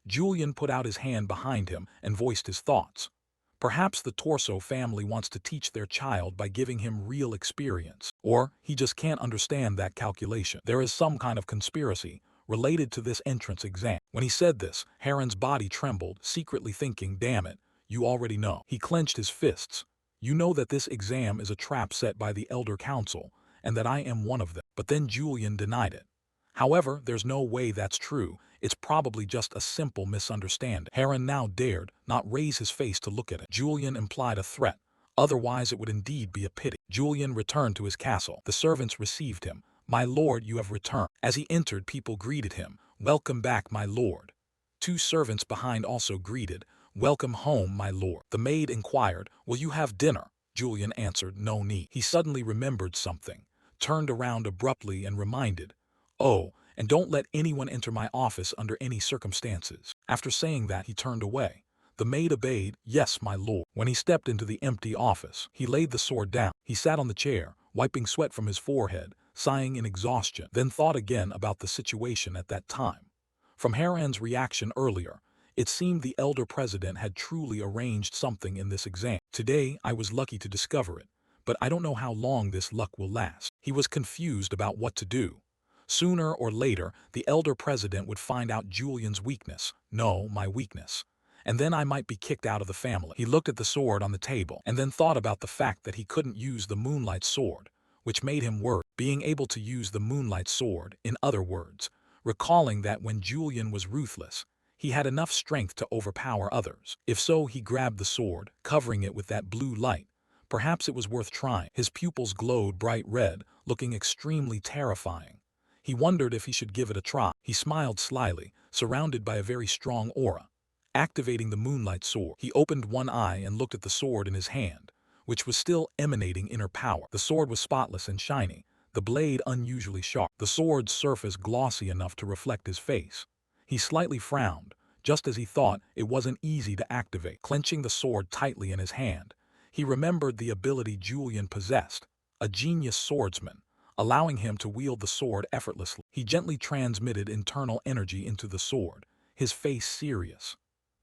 Julian put out his hand behind him and voiced his thoughts. Perhaps the Torso family wants to teach their child by giving him real experience. Or he just can't understand that calculation. There is some kind of conspiracy related to this entrance exam. When he said this, Heron's body trembled, secretly thinking, "Damn it, you already know." He clenched his fists. "You know that this exam is a trap set by the Elder Council, and that I am one of them." But then Julian denied it. "However, there's no way that's true. It's probably just a simple misunderstanding." Heron now dared not raise his face to look at it. Julian implied a threat. Otherwise it would indeed be a pity. Julian returned to his castle. The servants received him. "My lord, you have returned." As he entered, people greeted him. "Welcome back, my lord." Two servants behind also greeted, "Welcome home, my lord." The maid inquired, "Will you have dinner?" Julian answered, "No need." He suddenly remembered something, turned around abruptly and reminded, "Oh, and don't let anyone enter my office under any circumstances." After saying that, he turned away. The maid obeyed, "Yes, my lord." When he stepped into the empty office, he laid the sword down. He sat on the chair, wiping sweat from his forehead, sighing in exhaustion, then thought again about the situation at that time. From Heron's reaction earlier, it seemed the elder president had truly arranged something in this exam. "Today, I was lucky to discover it, but I don't know how long this luck will last." He was confused about what to do. Sooner or later, the elder president would find out Julian's weakness. No, my weakness. And then I might be kicked out of the family. He looked at the sword on the table and then thought about the fact that he couldn't use the moonlight sword, which made him worry. Being able to use the moonlight sword, in other words, recalling that when Julian was ruthless, he had enough strength to overpower others. If so, he grabbed the sword, covering it with that blue light. Perhaps it was worth trying. His pupils glowed bright red, looking extremely terrifying. He wondered if he should give it a try. He smiled slyly, surrounded by a very strong aura. Activating the moonlight sword, he opened one eye and looked at the sword in his hand, which was still emanating inner power. The sword was spotless and shiny, the blade unusually sharp, the sword's surface glossy enough to reflect his face. He slightly frowned, just as he thought it wasn't easy to activate. Clenching the sword tightly in his hand, he remembered the ability Julian possessed, a genius swordsman, allowing him to wield the sword effortlessly. He gently transmitted internal energy into the sword, his face serious.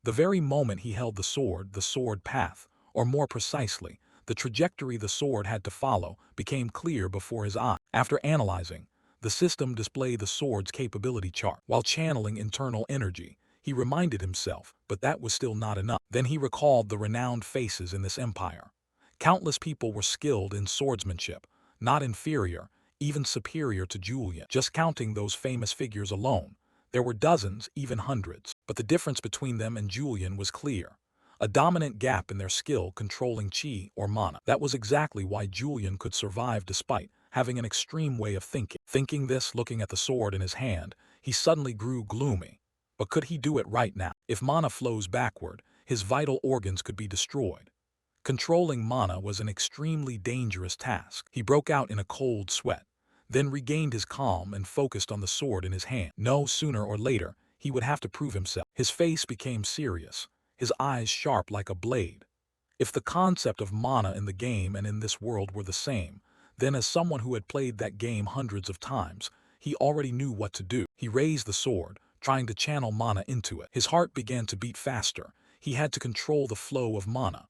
The very moment he held the sword path, or more precisely, the trajectory the sword had to follow, became clear before his eye. After analyzing, the system displayed the sword's capability chart. While channeling internal energy, he reminded himself, but that was still not enough. Then he recalled the renowned faces in this empire. Countless people were skilled in swordsmanship, not inferior, even superior to Julian. Just counting those famous figures alone, there were dozens, even hundreds. But the difference between them and Julian was clear. A dominant gap in their skill controlling chi or mana. That was exactly why Julian could survive despite having an extreme way of thinking. Thinking this, looking at the sword in his hand, he suddenly grew gloomy. But could he do it right now? If mana flows backward, his vital organs could be destroyed. Controlling mana was an extremely dangerous task. He broke out in a cold sweat, then regained his calm and focused on the sword in his hand. No, sooner or later, he would have to prove himself. His face became serious, his eyes sharp like a blade. If the concept of mana in the game and in this world were the same, then as someone who had played that game hundreds of times, he already knew what to do. He raised the sword, trying to channel mana into it. His heart began to beat faster. He had to control the flow of mana.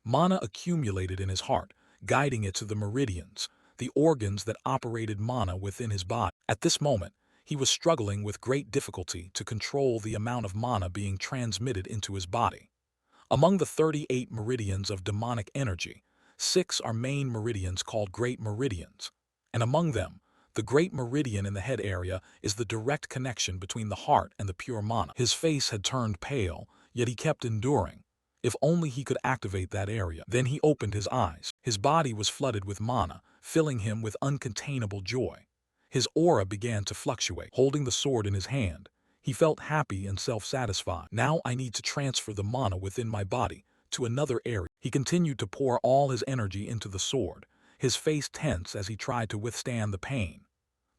Mana accumulated in his heart, guiding it to the meridians, the organs that operated mana within his body. At this moment, he was struggling with great difficulty to control the amount of mana being transmitted into his body. Among the 38 meridians of demonic energy, 6 are main meridians called great meridians, and among them, the great meridian in the head area is the direct connection between the heart and the pure mana. His face had turned pale, yet he kept enduring. If only he could activate that area. Then he opened his eyes. His body was flooded with mana, filling him with uncontainable joy. His aura began to fluctuate. Holding the sword in his hand, he felt happy and self-satisfied. Now I need to transfer the mana within my body to another area. He continued to pour all his energy into the sword, his face tense as he tried to withstand the pain.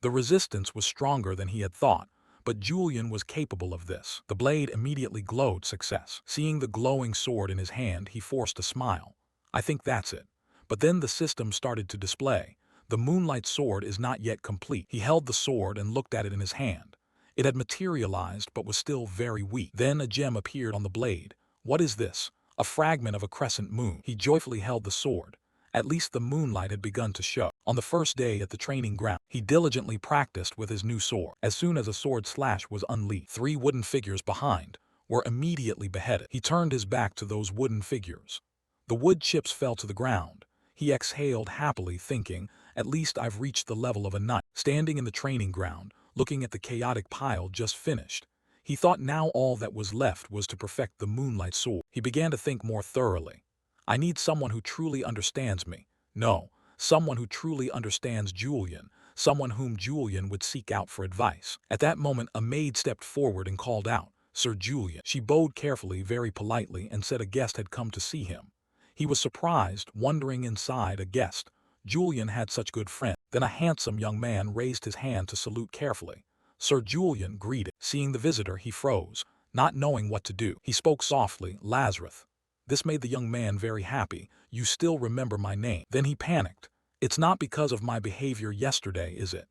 The resistance was stronger than he had thought, but Julian was capable of this. The blade immediately glowed success. Seeing the glowing sword in his hand, he forced a smile. I think that's it. But then the system started to display. The moonlight sword is not yet complete. He held the sword and looked at it in his hand. It had materialized but was still very weak. Then a gem appeared on the blade. What is this? A fragment of a crescent moon. He joyfully held the sword. At least the moonlight had begun to show. On the first day at the training ground, he diligently practiced with his new sword. As soon as a sword slash was unleashed, 3 wooden figures behind were immediately beheaded. He turned his back to those wooden figures. The wood chips fell to the ground. He exhaled happily, thinking, at least I've reached the level of a knight. Standing in the training ground, looking at the chaotic pile just finished, he thought now all that was left was to perfect the moonlight sword. He began to think more thoroughly. I need someone who truly understands me. No, someone who truly understands Julian, someone whom Julian would seek out for advice. At that moment, a maid stepped forward and called out, Sir Julian. She bowed carefully, very politely, and said a guest had come to see him. He was surprised, wondering inside, a guest. Julian had such good friends. Then a handsome young man raised his hand to salute carefully. Sir Julian greeted. Seeing the visitor, he froze, not knowing what to do. He spoke softly, Lazarus. This made the young man very happy. You still remember my name. Then he panicked. It's not because of my behavior yesterday, is it?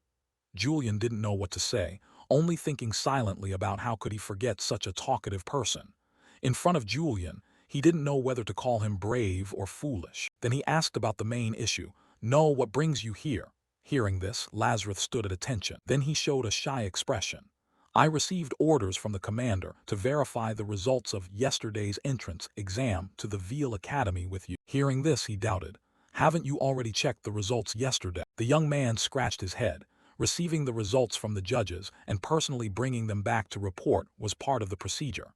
Julian didn't know what to say, only thinking silently about how could he forget such a talkative person. In front of Julian, he didn't know whether to call him brave or foolish. Then he asked about the main issue. No, what brings you here? Hearing this, Lazarus stood at attention. Then he showed a shy expression. I received orders from the commander to verify the results of yesterday's entrance exam to the Veil Academy with you. Hearing this, he doubted. Haven't you already checked the results yesterday? The young man scratched his head. Receiving the results from the judges and personally bringing them back to report was part of the procedure.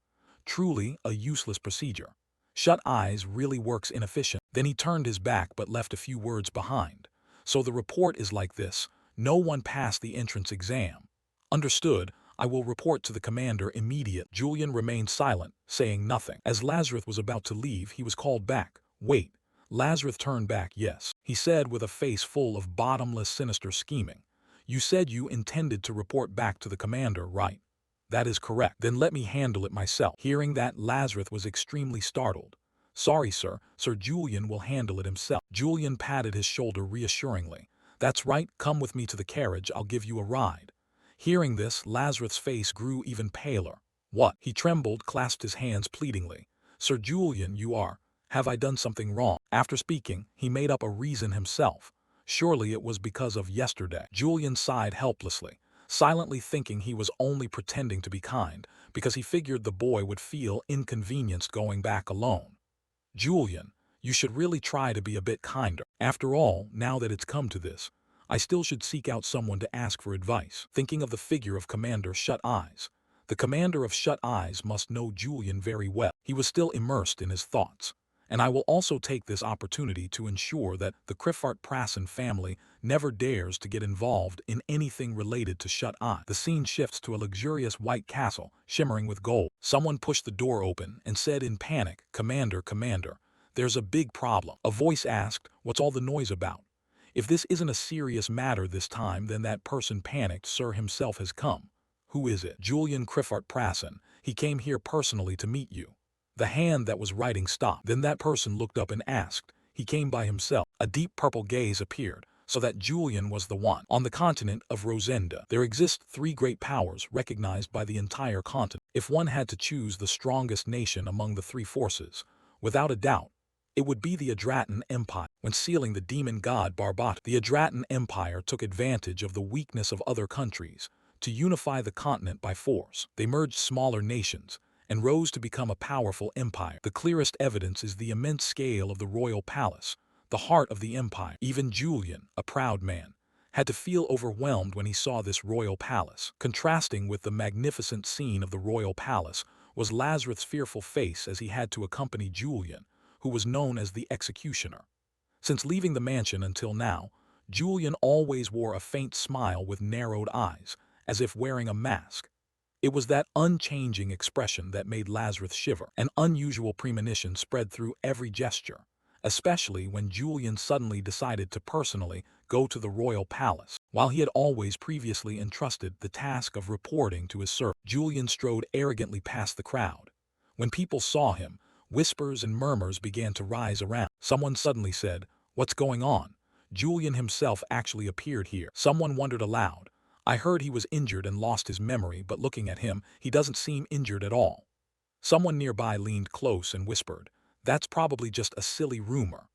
Truly a useless procedure. Shut eyes really works inefficient. Then he turned his back but left a few words behind. So the report is like this. No one passed the entrance exam. Understood. I will report to the commander immediate. Julian remained silent, saying nothing. As Lazarus was about to leave, he was called back. Wait. Lazarus turned back. Yes, he said with a face full of bottomless sinister scheming. You said you intended to report back to the commander, right? That is correct. Then let me handle it myself. Hearing that, Lazarus was extremely startled. Sorry, sir. Sir Julian will handle it himself. Julian patted his shoulder reassuringly. That's right. Come with me to the carriage. I'll give you a ride. Hearing this, Lazarus' face grew even paler. What? He trembled, clasped his hands pleadingly. Sir Julian, you are. Have I done something wrong? After speaking, he made up a reason himself. Surely it was because of yesterday. Julian sighed helplessly, silently thinking he was only pretending to be kind, because he figured the boy would feel inconvenienced going back alone. Julian, you should really try to be a bit kinder. After all, now that it's come to this, I still should seek out someone to ask for advice. Thinking of the figure of Commander Shut Eyes. The commander of Shut Eyes must know Julian very well. He was still immersed in his thoughts. And I will also take this opportunity to ensure that the Krifart Prasen family never dares to get involved in anything related to Shut Eye. The scene shifts to a luxurious white castle, shimmering with gold. Someone pushed the door open and said in panic, Commander, Commander, "There's a big problem." A voice asked, "What's all the noise about? If this isn't a serious matter this time, then that person panicked, Sir himself has come." "Who is it?" "Julian Criffart Prassen. He came here personally to meet you." The hand that was writing stopped. Then that person looked up and asked, "He came by himself?" A deep purple gaze appeared, so that Julian was the one. On the continent of Rosenda, there exist three great powers recognized by the entire continent. If one had to choose the strongest nation among the three forces, without a doubt, it would be the Adratan Empire. When sealing the demon god Barbat, the Adratan Empire took advantage of the weakness of other countries to unify the continent by force. They merged smaller nations and rose to become a powerful empire. The clearest evidence is the immense scale of the royal palace, the heart of the empire. Even Julian, a proud man, had to feel overwhelmed when he saw this royal palace. Contrasting with the magnificent scene of the royal palace was Lazarus' fearful face as he had to accompany Julian, who was known as the executioner. Since leaving the mansion until now, Julian always wore a faint smile with narrowed eyes, as if wearing a mask. It was that unchanging expression that made Lazarus shiver. An unusual premonition spread through every gesture, especially when Julian suddenly decided to personally go to the royal palace. While he had always previously entrusted the task of reporting to his servant, Julian strode arrogantly past the crowd. When people saw him, whispers and murmurs began to rise around. Someone suddenly said, "What's going on?" Julian himself actually appeared here. Someone wondered aloud, "I heard he was injured and lost his memory, but looking at him, he doesn't seem injured at all." Someone nearby leaned close and whispered, "That's probably just a silly rumor."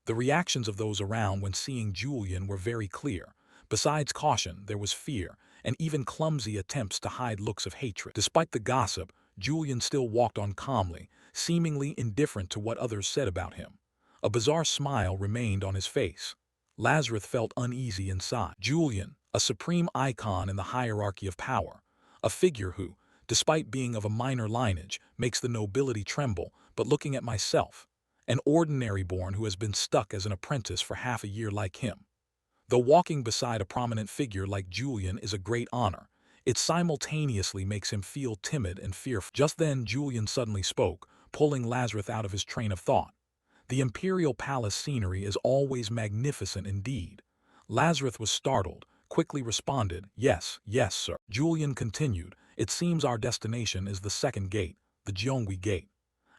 The reactions of those around when seeing Julian were very clear. Besides caution, there was fear, and even clumsy attempts to hide looks of hatred. Despite the gossip, Julian still walked on calmly, seemingly indifferent to what others said about him. A bizarre smile remained on his face. Lazarus felt uneasy inside. Julian, a supreme icon in the hierarchy of power, a figure who, despite being of a minor lineage, makes the nobility tremble, but looking at myself, an ordinary born who has been stuck as an apprentice for half a year like him. Though walking beside a prominent figure like Julian is a great honor, it simultaneously makes him feel timid and fearful. Just then Julian suddenly spoke, pulling Lazarus out of his train of thought. "The imperial palace scenery is always magnificent indeed." Lazarus was startled, quickly responded, "Yes, yes, sir." Julian continued, "It seems our destination is the second gate, the Gyeongui Gate.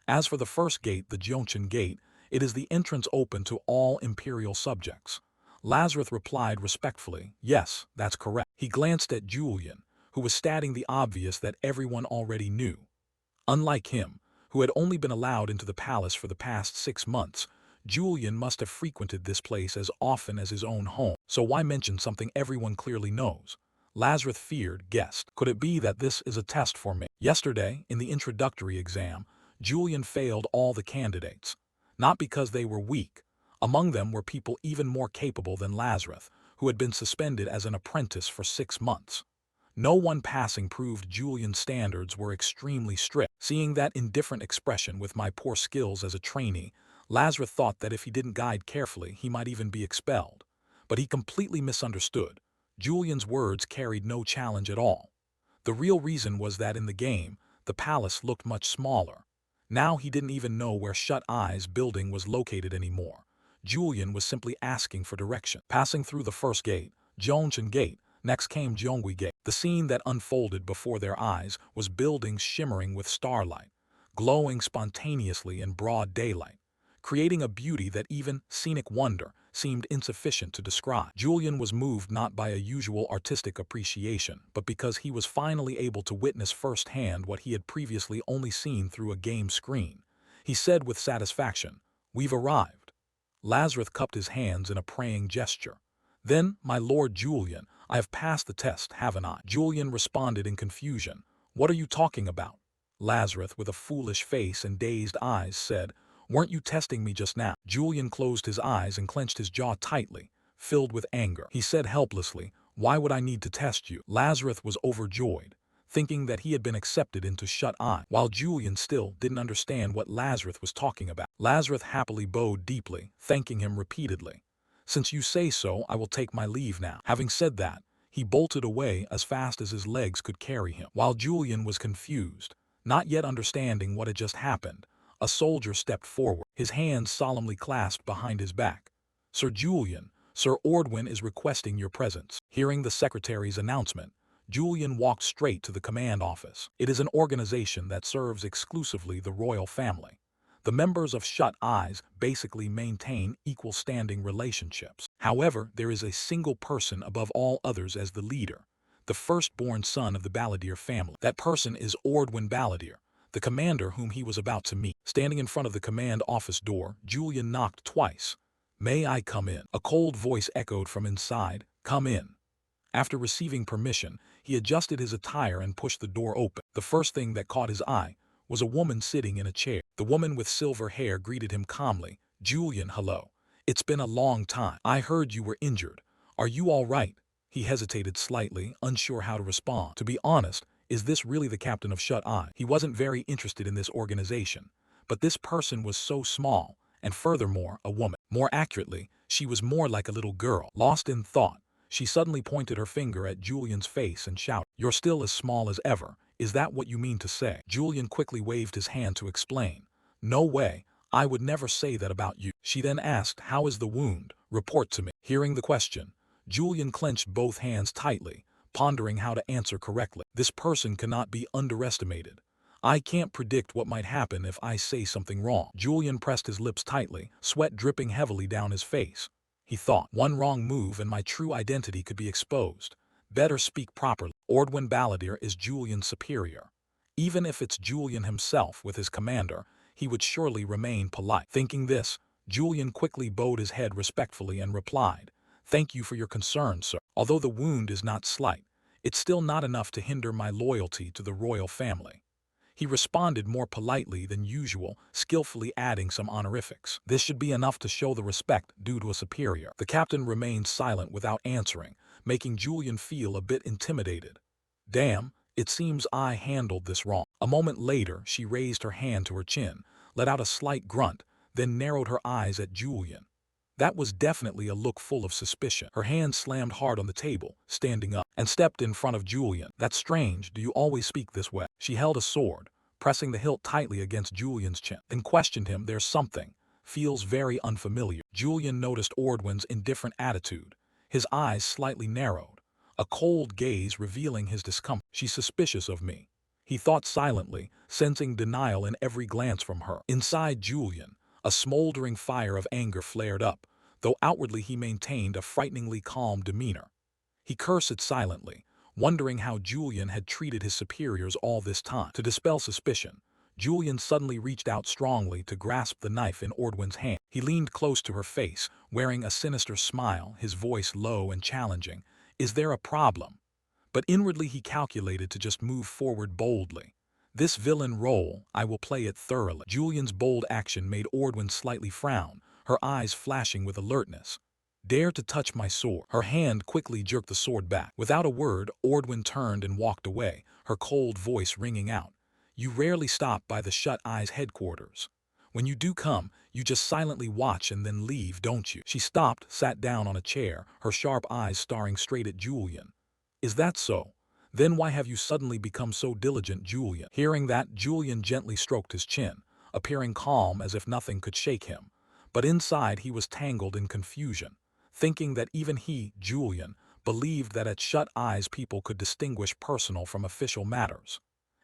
As for the first gate, the Gyeongchan Gate, it is the entrance open to all imperial subjects." Lazarus replied respectfully, "Yes, that's correct." He glanced at Julian, who was stating the obvious that everyone already knew. Unlike him, who had only been allowed into the palace for the past 6 months, Julian must have frequented this place as often as his own home. So why mention something everyone clearly knows? Lazarus feared, guessed. Could it be that this is a test for me? Yesterday, in the introductory exam, Julian failed all the candidates. Not because they were weak. Among them were people even more capable than Lazarus, who had been suspended as an apprentice for 6 months. No one passing proved Julian's standards were extremely strict. Seeing that indifferent expression with my poor skills as a trainee, Lazarus thought that if he didn't guide carefully, he might even be expelled. But he completely misunderstood. Julian's words carried no challenge at all. The real reason was that in the game, the palace looked much smaller. Now he didn't even know where Shut Eye's building was located anymore. Julian was simply asking for direction. Passing through the first gate, Gyeongchan Gate, next came Gyeongui Gate. The scene that unfolded before their eyes was buildings shimmering with starlight, glowing spontaneously in broad daylight, creating a beauty that even scenic wonder seemed insufficient to describe. Julian was moved not by a usual artistic appreciation, but because he was finally able to witness firsthand what he had previously only seen through a game screen. He said with satisfaction, "We've arrived." Lazarus cupped his hands in a praying gesture. "Then, my lord Julian, I have passed the test, haven't I?" Julian responded in confusion. "What are you talking about?" Lazarus, with a foolish face and dazed eyes, said, "Weren't you testing me just now?" Julian closed his eyes and clenched his jaw tightly, filled with anger. He said helplessly, "Why would I need to test you?" Lazarus was overjoyed, thinking that he had been accepted into Shut Eye, while Julian still didn't understand what Lazarus was talking about. Lazarus happily bowed deeply, thanking him repeatedly. "Since you say so, I will take my leave now." Having said that, he bolted away as fast as his legs could carry him. While Julian was confused, not yet understanding what had just happened, A soldier stepped forward, his hands solemnly clasped behind his back. "Sir Julian, Sir Ordwin is requesting your presence." Hearing the secretary's announcement, Julian walked straight to the command office. It is an organization that serves exclusively the royal family. The members of Shut Eyes basically maintain equal standing relationships. However, there is a single person above all others as the leader, the firstborn son of the Balladeer family. That person is Ordwin Balladeer, the commander whom he was about to meet. Standing in front of the command office door, Julian knocked twice. "May I come in?" A cold voice echoed from inside. "Come in." After receiving permission, he adjusted his attire and pushed the door open. The first thing that caught his eye was a woman sitting in a chair. The woman with silver hair greeted him calmly. "Julian, hello. It's been a long time. I heard you were injured. Are you all right?" He hesitated slightly, unsure how to respond. To be honest, is this really the captain of Shut Eye? He wasn't very interested in this organization. But this person was so small, and furthermore, a woman. More accurately, she was more like a little girl. Lost in thought, she suddenly pointed her finger at Julian's face and shouted, "You're still as small as ever. Is that what you mean to say?" Julian quickly waved his hand to explain. "No way. I would never say that about you." She then asked, "How is the wound? Report to me." Hearing the question, Julian clenched both hands tightly, pondering how to answer correctly. This person cannot be underestimated. I can't predict what might happen if I say something wrong. Julian pressed his lips tightly, sweat dripping heavily down his face. He thought, one wrong move and my true identity could be exposed. Better speak properly. Ordwin Balladeer is Julian's superior. Even if it's Julian himself with his commander, he would surely remain polite. Thinking this, Julian quickly bowed his head respectfully and replied, "Thank you for your concern, sir. Although the wound is not slight, it's still not enough to hinder my loyalty to the royal family." He responded more politely than usual, skillfully adding some honorifics. This should be enough to show the respect due to a superior. The captain remained silent without answering, making Julian feel a bit intimidated. "Damn, it seems I handled this wrong." A moment later, she raised her hand to her chin, let out a slight grunt, then narrowed her eyes at Julian. That was definitely a look full of suspicion. Her hand slammed hard on the table, standing up, and stepped in front of Julian. "That's strange. Do you always speak this way?" She held a sword, pressing the hilt tightly against Julian's chin, then questioned him. "There's something. Feels very unfamiliar." Julian noticed Ordwin's indifferent attitude. His eyes slightly narrowed, a cold gaze revealing his discomfort. "She's suspicious of me," he thought silently, sensing denial in every glance from her. Inside Julian, a smoldering fire of anger flared up, though outwardly he maintained a frighteningly calm demeanor. He cursed silently, wondering how Julian had treated his superiors all this time. To dispel suspicion, Julian suddenly reached out strongly to grasp the knife in Ordwin's hand. He leaned close to her face, wearing a sinister smile, his voice low and challenging. "Is there a problem?" But inwardly he calculated to just move forward boldly. This villain role, I will play it thoroughly. Julian's bold action made Ordwin slightly frown, her eyes flashing with alertness. "Dare to touch my sword." Her hand quickly jerked the sword back. Without a word, Ordwin turned and walked away, her cold voice ringing out. "You rarely stop by the Shut Eyes headquarters. When you do come, you just silently watch and then leave, don't you?" She stopped, sat down on a chair, her sharp eyes staring straight at Julian. "Is that so? Then why have you suddenly become so diligent, Julian?" Hearing that, Julian gently stroked his chin, appearing calm as if nothing could shake him. But inside he was tangled in confusion, thinking that even he, Julian, believed that at Shut Eyes people could distinguish personal from official matters.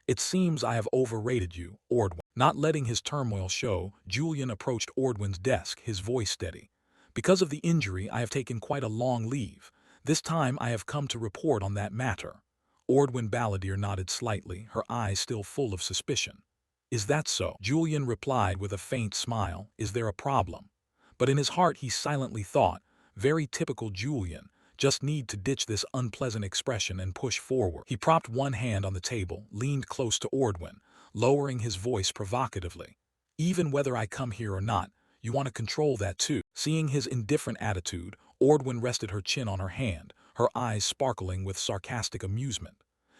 "It seems I have overrated you, Ordwin." Not letting his turmoil show, Julian approached Ordwin's desk, his voice steady. "Because of the injury, I have taken quite a long leave. This time I have come to report on that matter." Ordwin Balladeer nodded slightly, her eyes still full of suspicion. "Is that so?" Julian replied with a faint smile. "Is there a problem?" But in his heart he silently thought, very typical Julian, just need to ditch this unpleasant expression and push forward. He propped one hand on the table, leaned close to Ordwin, lowering his voice provocatively. "Even whether I come here or not, you want to control that too." Seeing his indifferent attitude, Ordwin rested her chin on her hand, her eyes sparkling with sarcastic amusement.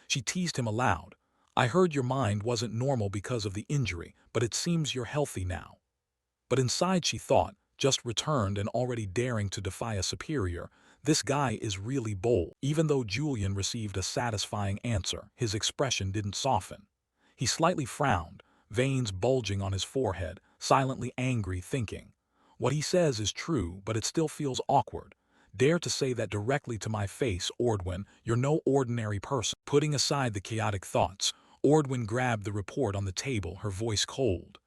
She teased him aloud. "I heard your mind wasn't normal because of the injury, but it seems you're healthy now." But inside she thought, just returned and already daring to defy a superior, this guy is really bold. Even though Julian received a satisfying answer, his expression didn't soften. He slightly frowned, veins bulging on his forehead, silently angry, thinking. What he says is true, but it still feels awkward. Dare to say that directly to my face, Ordwin, you're no ordinary person. Putting aside the chaotic thoughts, Ordwin grabbed the report on the table, her voice cold.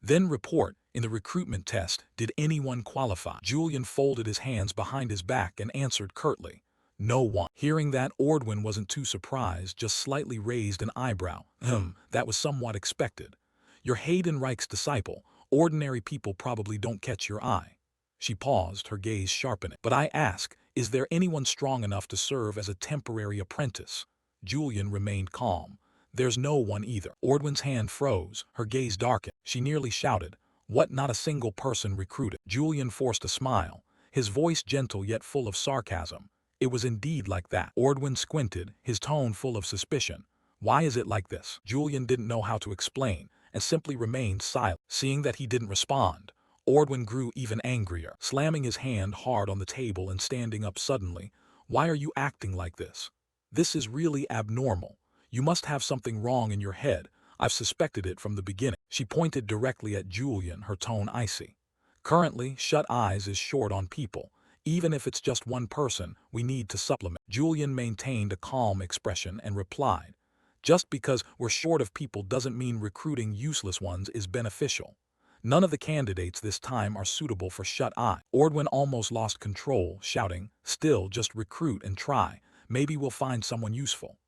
Then report, in the recruitment test, did anyone qualify? Julian folded his hands behind his back and answered curtly. No one. Hearing that, Ordwin wasn't too surprised, just slightly raised an eyebrow. That was somewhat expected. You're Hayden Reich's disciple. Ordinary people probably don't catch your eye. She paused, her gaze sharpening. But I ask, is there anyone strong enough to serve as a temporary apprentice? Julian remained calm. There's no one either. Ordwin's hand froze, her gaze darkened. She nearly shouted, what, not a single person recruited? Julian forced a smile, his voice gentle yet full of sarcasm. It was indeed like that. Ordwin squinted, his tone full of suspicion. Why is it like this? Julian didn't know how to explain, and simply remained silent. Seeing that he didn't respond, Ordwin grew even angrier, slamming his hand hard on the table and standing up suddenly. Why are you acting like this? This is really abnormal. You must have something wrong in your head. I've suspected it from the beginning. She pointed directly at Julian, her tone icy. Currently, Shut Eyes is short on people. Even if it's just one person, we need to supplement. Julian maintained a calm expression and replied, just because we're short of people doesn't mean recruiting useless ones is beneficial. None of the candidates this time are suitable for Shut Eye. Ordwin almost lost control, shouting, still, just recruit and try. Maybe we'll find someone useful.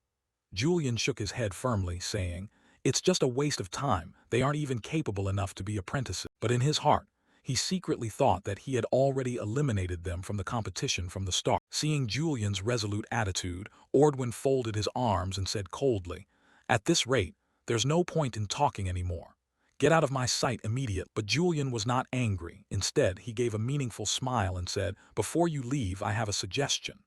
Julian shook his head firmly, saying, it's just a waste of time. They aren't even capable enough to be apprentices. But in his heart, he secretly thought that he had already eliminated them from the competition from the start. Seeing Julian's resolute attitude, Ordwin folded his arms and said coldly, at this rate, there's no point in talking anymore. Get out of my sight immediately. But Julian was not angry. Instead, he gave a meaningful smile and said, before you leave, I have a suggestion.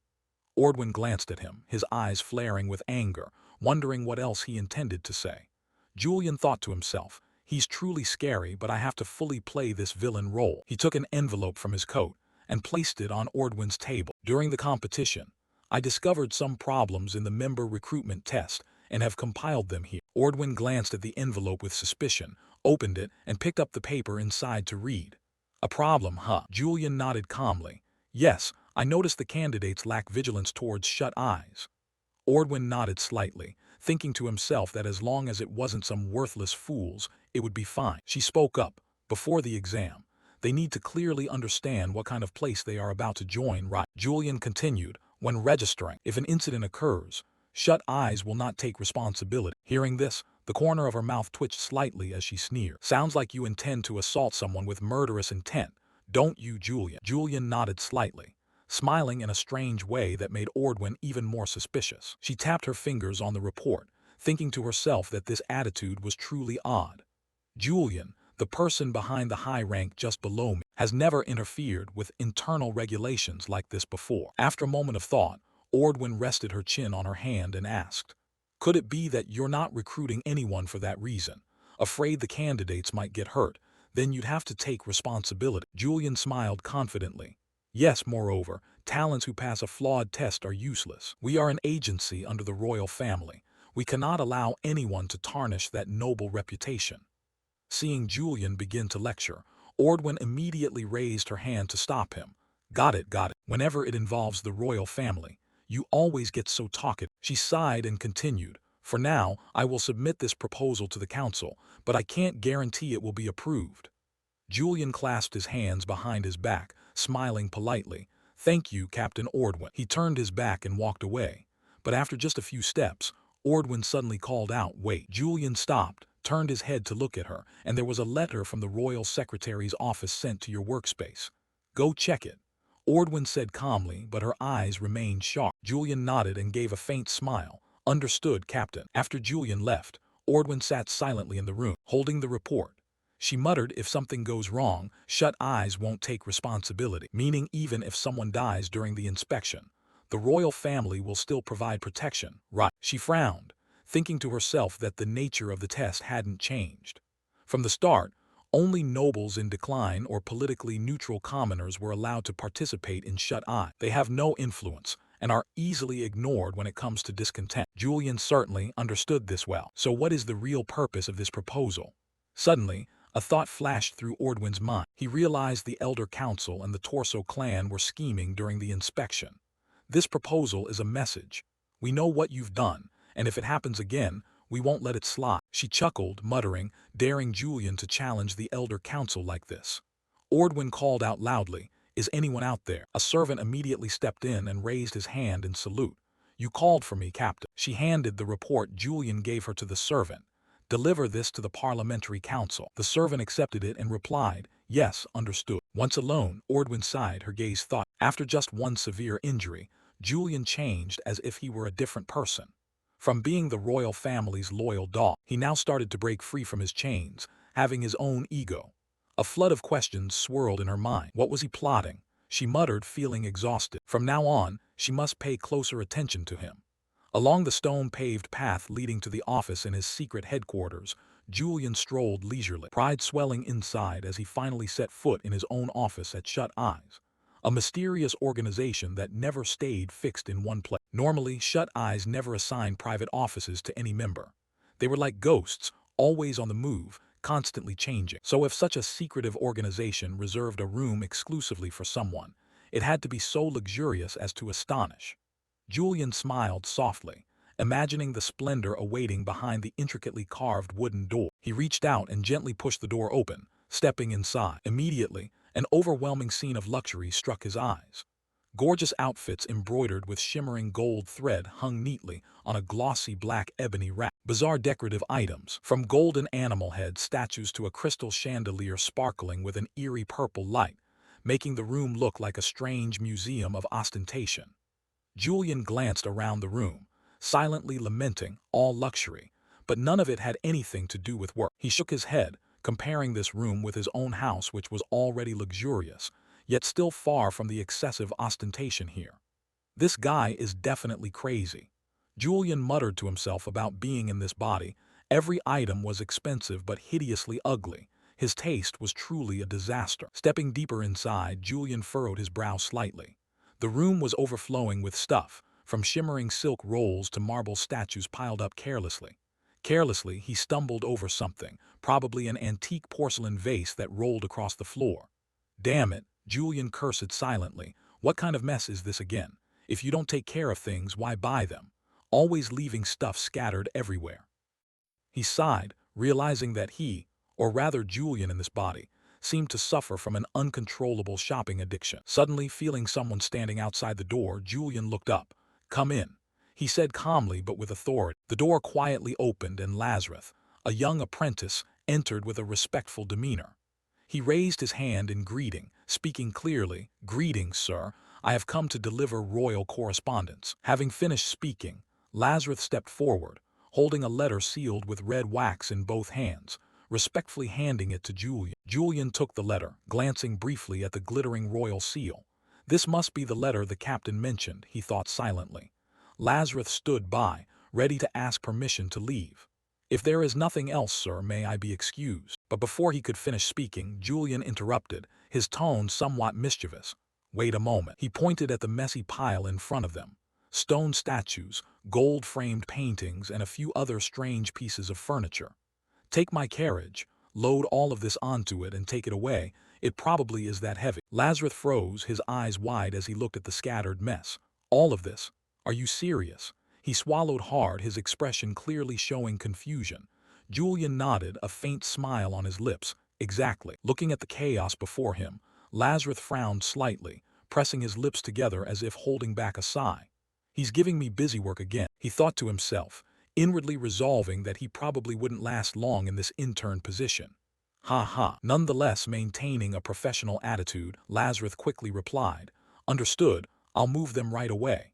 Ordwin glanced at him, his eyes flaring with anger, wondering what else he intended to say. Julian thought to himself, he's truly scary, but I have to fully play this villain role. He took an envelope from his coat and placed it on Ordwin's table. During the competition, I discovered some problems in the member recruitment test and have compiled them here. Ordwin glanced at the envelope with suspicion, opened it, and picked up the paper inside to read. A problem, huh? Julian nodded calmly. Yes, I noticed the candidates lack vigilance towards Shut Eyes. Ordwin nodded slightly, thinking to himself that as long as it wasn't some worthless fools, it would be fine. She spoke up, before the exam. They need to clearly understand what kind of place they are about to join, right? Julian continued, when registering, if an incident occurs, Shut Eyes will not take responsibility. Hearing this, the corner of her mouth twitched slightly as she sneered. Sounds like you intend to assault someone with murderous intent, don't you, Julian? Julian nodded slightly, smiling in a strange way that made Ordwin even more suspicious. She tapped her fingers on the report, thinking to herself that this attitude was truly odd. Julian, the person behind the high rank just below me, has never interfered with internal regulations like this before. After a moment of thought, Ordwin rested her chin on her hand and asked, could it be that you're not recruiting anyone for that reason? Afraid the candidates might get hurt, then you'd have to take responsibility. Julian smiled confidently. Yes, moreover, talents who pass a flawed test are useless. We are an agency under the royal family. We cannot allow anyone to tarnish that noble reputation. Seeing Julian begin to lecture, Ordwin immediately raised her hand to stop him. Got it. Whenever it involves the royal family, you always get so talkative. She sighed and continued, for now, I will submit this proposal to the council, but I can't guarantee it will be approved. Julian clasped his hands behind his back, smiling politely. Thank you, Captain Ordwin. He turned his back and walked away. But after just a few steps, Ordwin suddenly called out, wait. Julian stopped, turned his head to look at her, and there was a letter from the royal secretary's office sent to your workspace. Go check it. Ordwin said calmly, but her eyes remained sharp. Julian nodded and gave a faint smile. Understood, Captain. After Julian left, Ordwin sat silently in the room, holding the report. She muttered, if something goes wrong, Shut Eyes won't take responsibility, meaning even if someone dies during the inspection, the royal family will still provide protection, right? She frowned, thinking to herself that the nature of the test hadn't changed. From the start, only nobles in decline or politically neutral commoners were allowed to participate in Shut Eye. They have no influence and are easily ignored when it comes to discontent. Julian certainly understood this well. So what is the real purpose of this proposal? Suddenly, a thought flashed through Ordwin's mind. He realized the Elder Council and the Torso clan were scheming during the inspection. This proposal is a message. We know what you've done, and if it happens again, we won't let it slide. She chuckled, muttering, daring Julian to challenge the Elder Council like this. Ordwin called out loudly, "Is anyone out there?" A servant immediately stepped in and raised his hand in salute. "You called for me, Captain." She handed the report Julian gave her to the servant. "Deliver this to the Parliamentary Council." The servant accepted it and replied, "Yes, understood." Once alone, Ordwin sighed, her gaze thought. After just one severe injury, Julian changed as if he were a different person. From being the royal family's loyal dog, he now started to break free from his chains, having his own ego. A flood of questions swirled in her mind. What was he plotting? She muttered, feeling exhausted. From now on, she must pay closer attention to him. Along the stone-paved path leading to the office in his secret headquarters, Julian strolled leisurely, pride swelling inside as he finally set foot in his own office at Shut Eyes, a mysterious organization that never stayed fixed in one place. Normally, Shut Eyes never assigned private offices to any member. They were like ghosts, always on the move, constantly changing. So if such a secretive organization reserved a room exclusively for someone, it had to be so luxurious as to astonish. Julian smiled softly, imagining the splendor awaiting behind the intricately carved wooden door. He reached out and gently pushed the door open, stepping inside. Immediately, an overwhelming scene of luxury struck his eyes. Gorgeous outfits embroidered with shimmering gold thread hung neatly on a glossy black ebony rack. Bizarre decorative items, from golden animal head statues to a crystal chandelier sparkling with an eerie purple light, making the room look like a strange museum of ostentation. Julian glanced around the room, silently lamenting all luxury, but none of it had anything to do with work. He shook his head, comparing this room with his own house, which was already luxurious, yet still far from the excessive ostentation here. This guy is definitely crazy. Julian muttered to himself about being in this body. Every item was expensive but hideously ugly. His taste was truly a disaster. Stepping deeper inside, Julian furrowed his brow slightly. The room was overflowing with stuff, from shimmering silk rolls to marble statues piled up carelessly. Carelessly, he stumbled over something, probably an antique porcelain vase that rolled across the floor. Damn it, Julian cursed silently. What kind of mess is this again? If you don't take care of things, why buy them? Always leaving stuff scattered everywhere. He sighed, realizing that he, or rather Julian in this body, seemed to suffer from an uncontrollable shopping addiction. Suddenly, feeling someone standing outside the door, Julian looked up. "Come in," he said calmly but with authority. The door quietly opened and Lazarus, a young apprentice, entered with a respectful demeanor. He raised his hand in greeting, speaking clearly, "Greetings, sir. I have come to deliver royal correspondence." Having finished speaking, Lazarus stepped forward, holding a letter sealed with red wax in both hands, respectfully handing it to Julian. Julian took the letter, glancing briefly at the glittering royal seal. This must be the letter the captain mentioned, he thought silently. Lazarus stood by, ready to ask permission to leave. "If there is nothing else, sir, may I be excused?" But before he could finish speaking, Julian interrupted, his tone somewhat mischievous. "Wait a moment." He pointed at the messy pile in front of them. Stone statues, gold-framed paintings, and a few other strange pieces of furniture. "Take my carriage, load all of this onto it and take it away. It probably is that heavy." Lazarus froze, his eyes wide as he looked at the scattered mess. "All of this? Are you serious?" He swallowed hard, his expression clearly showing confusion. Julian nodded, a faint smile on his lips. "Exactly." Looking at the chaos before him, Lazarus frowned slightly, pressing his lips together as if holding back a sigh. "He's giving me busy work again," he thought to himself, inwardly resolving that he probably wouldn't last long in this intern position. "Ha ha." Nonetheless, maintaining a professional attitude, Lazarus quickly replied, "Understood, I'll move them right away."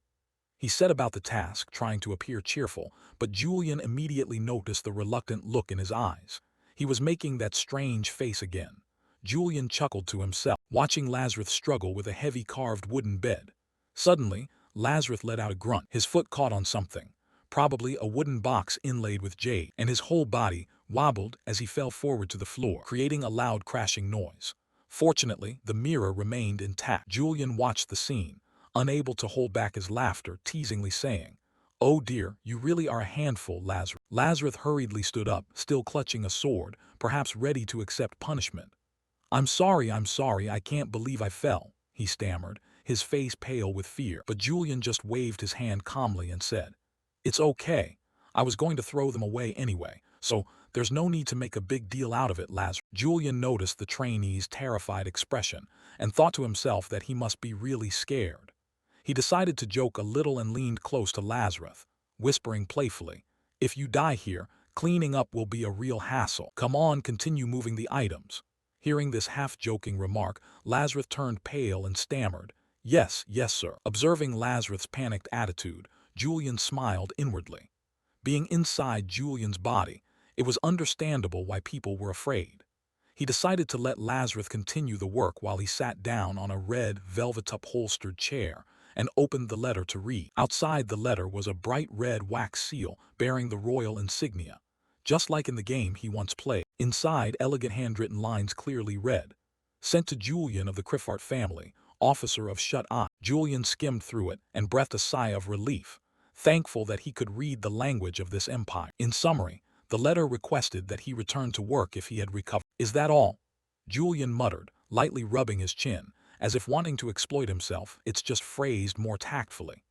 He set about the task, trying to appear cheerful, but Julian immediately noticed the reluctant look in his eyes. He was making that strange face again. Julian chuckled to himself, watching Lazarus struggle with a heavy carved wooden bed. Suddenly, Lazarus let out a grunt. His foot caught on something, probably a wooden box inlaid with jade, and his whole body wobbled as he fell forward to the floor, creating a loud crashing noise. Fortunately, the mirror remained intact. Julian watched the scene, unable to hold back his laughter, teasingly saying, Oh dear, you really are a handful, Lazarus. Lazarus hurriedly stood up, still clutching a sword, perhaps ready to accept punishment. I'm sorry, I can't believe I fell, he stammered, his face pale with fear. But Julian just waved his hand calmly and said, It's okay. I was going to throw them away anyway, so there's no need to make a big deal out of it, Lazarus. Julian noticed the trainee's terrified expression and thought to himself that he must be really scared. He decided to joke a little and leaned close to Lazarus, whispering playfully, If you die here, cleaning up will be a real hassle. Come on, continue moving the items. Hearing this half-joking remark, Lazarus turned pale and stammered, Yes, sir. Observing Lazarus' panicked attitude, Julian smiled inwardly. Being inside Julian's body, it was understandable why people were afraid. He decided to let Lazarus continue the work while he sat down on a red, velvet-upholstered chair and opened the letter to read. Outside the letter was a bright red wax seal bearing the royal insignia, just like in the game he once played. Inside, elegant handwritten lines clearly read, Sent to Julian of the Criffart family, officer of Shut-Eye. Julian skimmed through it and breathed a sigh of relief, thankful that he could read the language of this empire. In summary, the letter requested that he return to work if he had recovered. Is that all? Julian muttered, lightly rubbing his chin, as if wanting to exploit himself. It's just phrased more tactfully.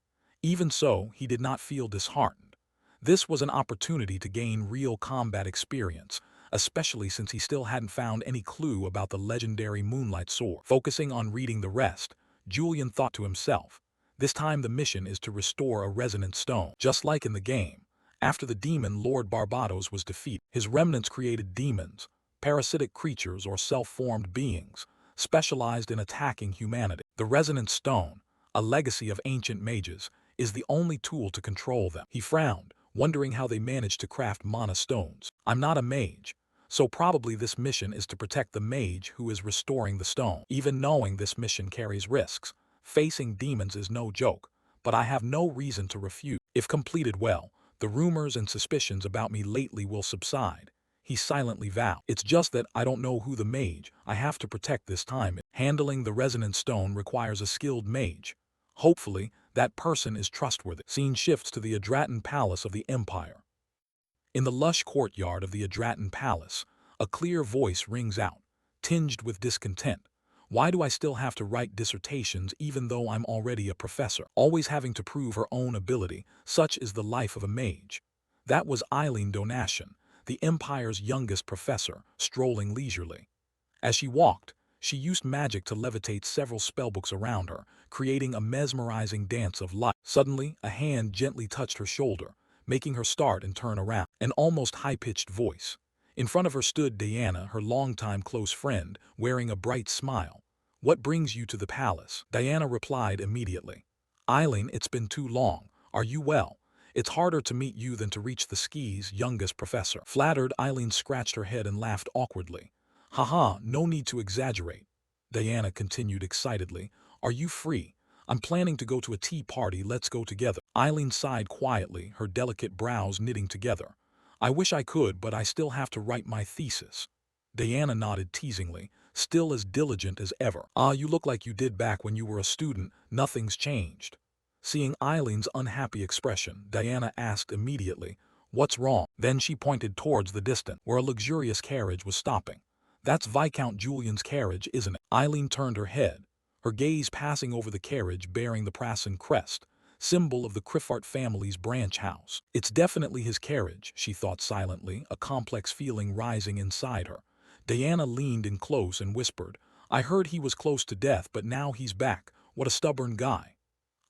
Even so, he did not feel disheartened. This was an opportunity to gain real combat experience, especially since he still hadn't found any clue about the legendary Moonlight Sword. Focusing on reading the rest, Julian thought to himself, this time the mission is to restore a resonant stone. Just like in the game, after the demon Lord Barbados was defeated, his remnants created demons, parasitic creatures or self-formed beings, specialized in attacking humanity. The resonant stone, a legacy of ancient mages, is the only tool to control them. He frowned, wondering how they managed to craft mana stones. I'm not a mage, so probably this mission is to protect the mage who is restoring the stone. Even knowing this mission carries risks, facing demons is no joke, but I have no reason to refuse. If completed well, the rumors and suspicions about me lately will subside, he silently vowed. It's just that I don't know who the mage I have to protect this time is. Handling the resonant stone requires a skilled mage. Hopefully, that person is trustworthy. Scene shifts to the Adratan Palace of the Empire. In the lush courtyard of the Adratan Palace, a clear voice rings out, tinged with discontent. Why do I still have to write dissertations even though I'm already a professor? Always having to prove her own ability, such is the life of a mage. That was Eileen Donatian, the Empire's youngest professor, strolling leisurely. As she walked, she used magic to levitate several spellbooks around her, creating a mesmerizing dance of light. Suddenly, a hand gently touched her shoulder, making her start and turn around. An almost high-pitched voice. In front of her stood Diana, her longtime close friend, wearing a bright smile. What brings you to the palace? Diana replied immediately. Eileen, it's been too long. Are you well? It's harder to meet you than to reach the Ski's youngest professor. Flattered, Eileen scratched her head and laughed awkwardly. Haha, no need to exaggerate. Diana continued excitedly. Are you free? I'm planning to go to a tea party, let's go together. Eileen sighed quietly, her delicate brows knitting together. I wish I could, but I still have to write my thesis. Diana nodded teasingly, still as diligent as ever. Ah, you look like you did back when you were a student, nothing's changed. Seeing Eileen's unhappy expression, Diana asked immediately, What's wrong? Then she pointed towards the distance, where a luxurious carriage was stopping. That's Viscount Julian's carriage, isn't it? Eileen turned her head, her gaze passing over the carriage bearing the Prasen crest, symbol of the Criffart family's branch house. It's definitely his carriage, she thought silently, a complex feeling rising inside her. Diana leaned in close and whispered, I heard he was close to death, but now he's back. What a stubborn guy.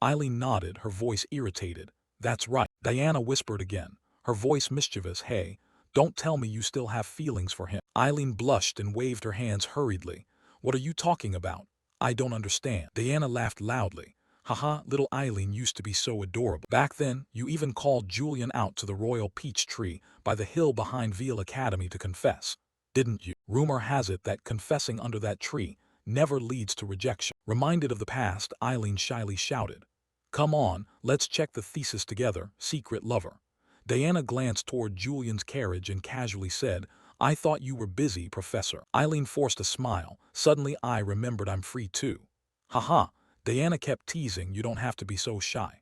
Eileen nodded, her voice irritated. That's right. Diana whispered again, her voice mischievous. Hey, don't tell me you still have feelings for him. Eileen blushed and waved her hands hurriedly. What are you talking about? I don't understand. Diana laughed loudly. Haha, little Eileen used to be so adorable. Back then, you even called Julian out to the royal peach tree by the hill behind Veal Academy to confess. Didn't you? Rumor has it that confessing under that tree never leads to rejection. Reminded of the past, Eileen shyly shouted. Come on, let's check the thesis together, secret lover. Diana glanced toward Julian's carriage and casually said, I thought you were busy, Professor. Eileen forced a smile. Suddenly I remembered I'm free too. Haha. Diana kept teasing, you don't have to be so shy.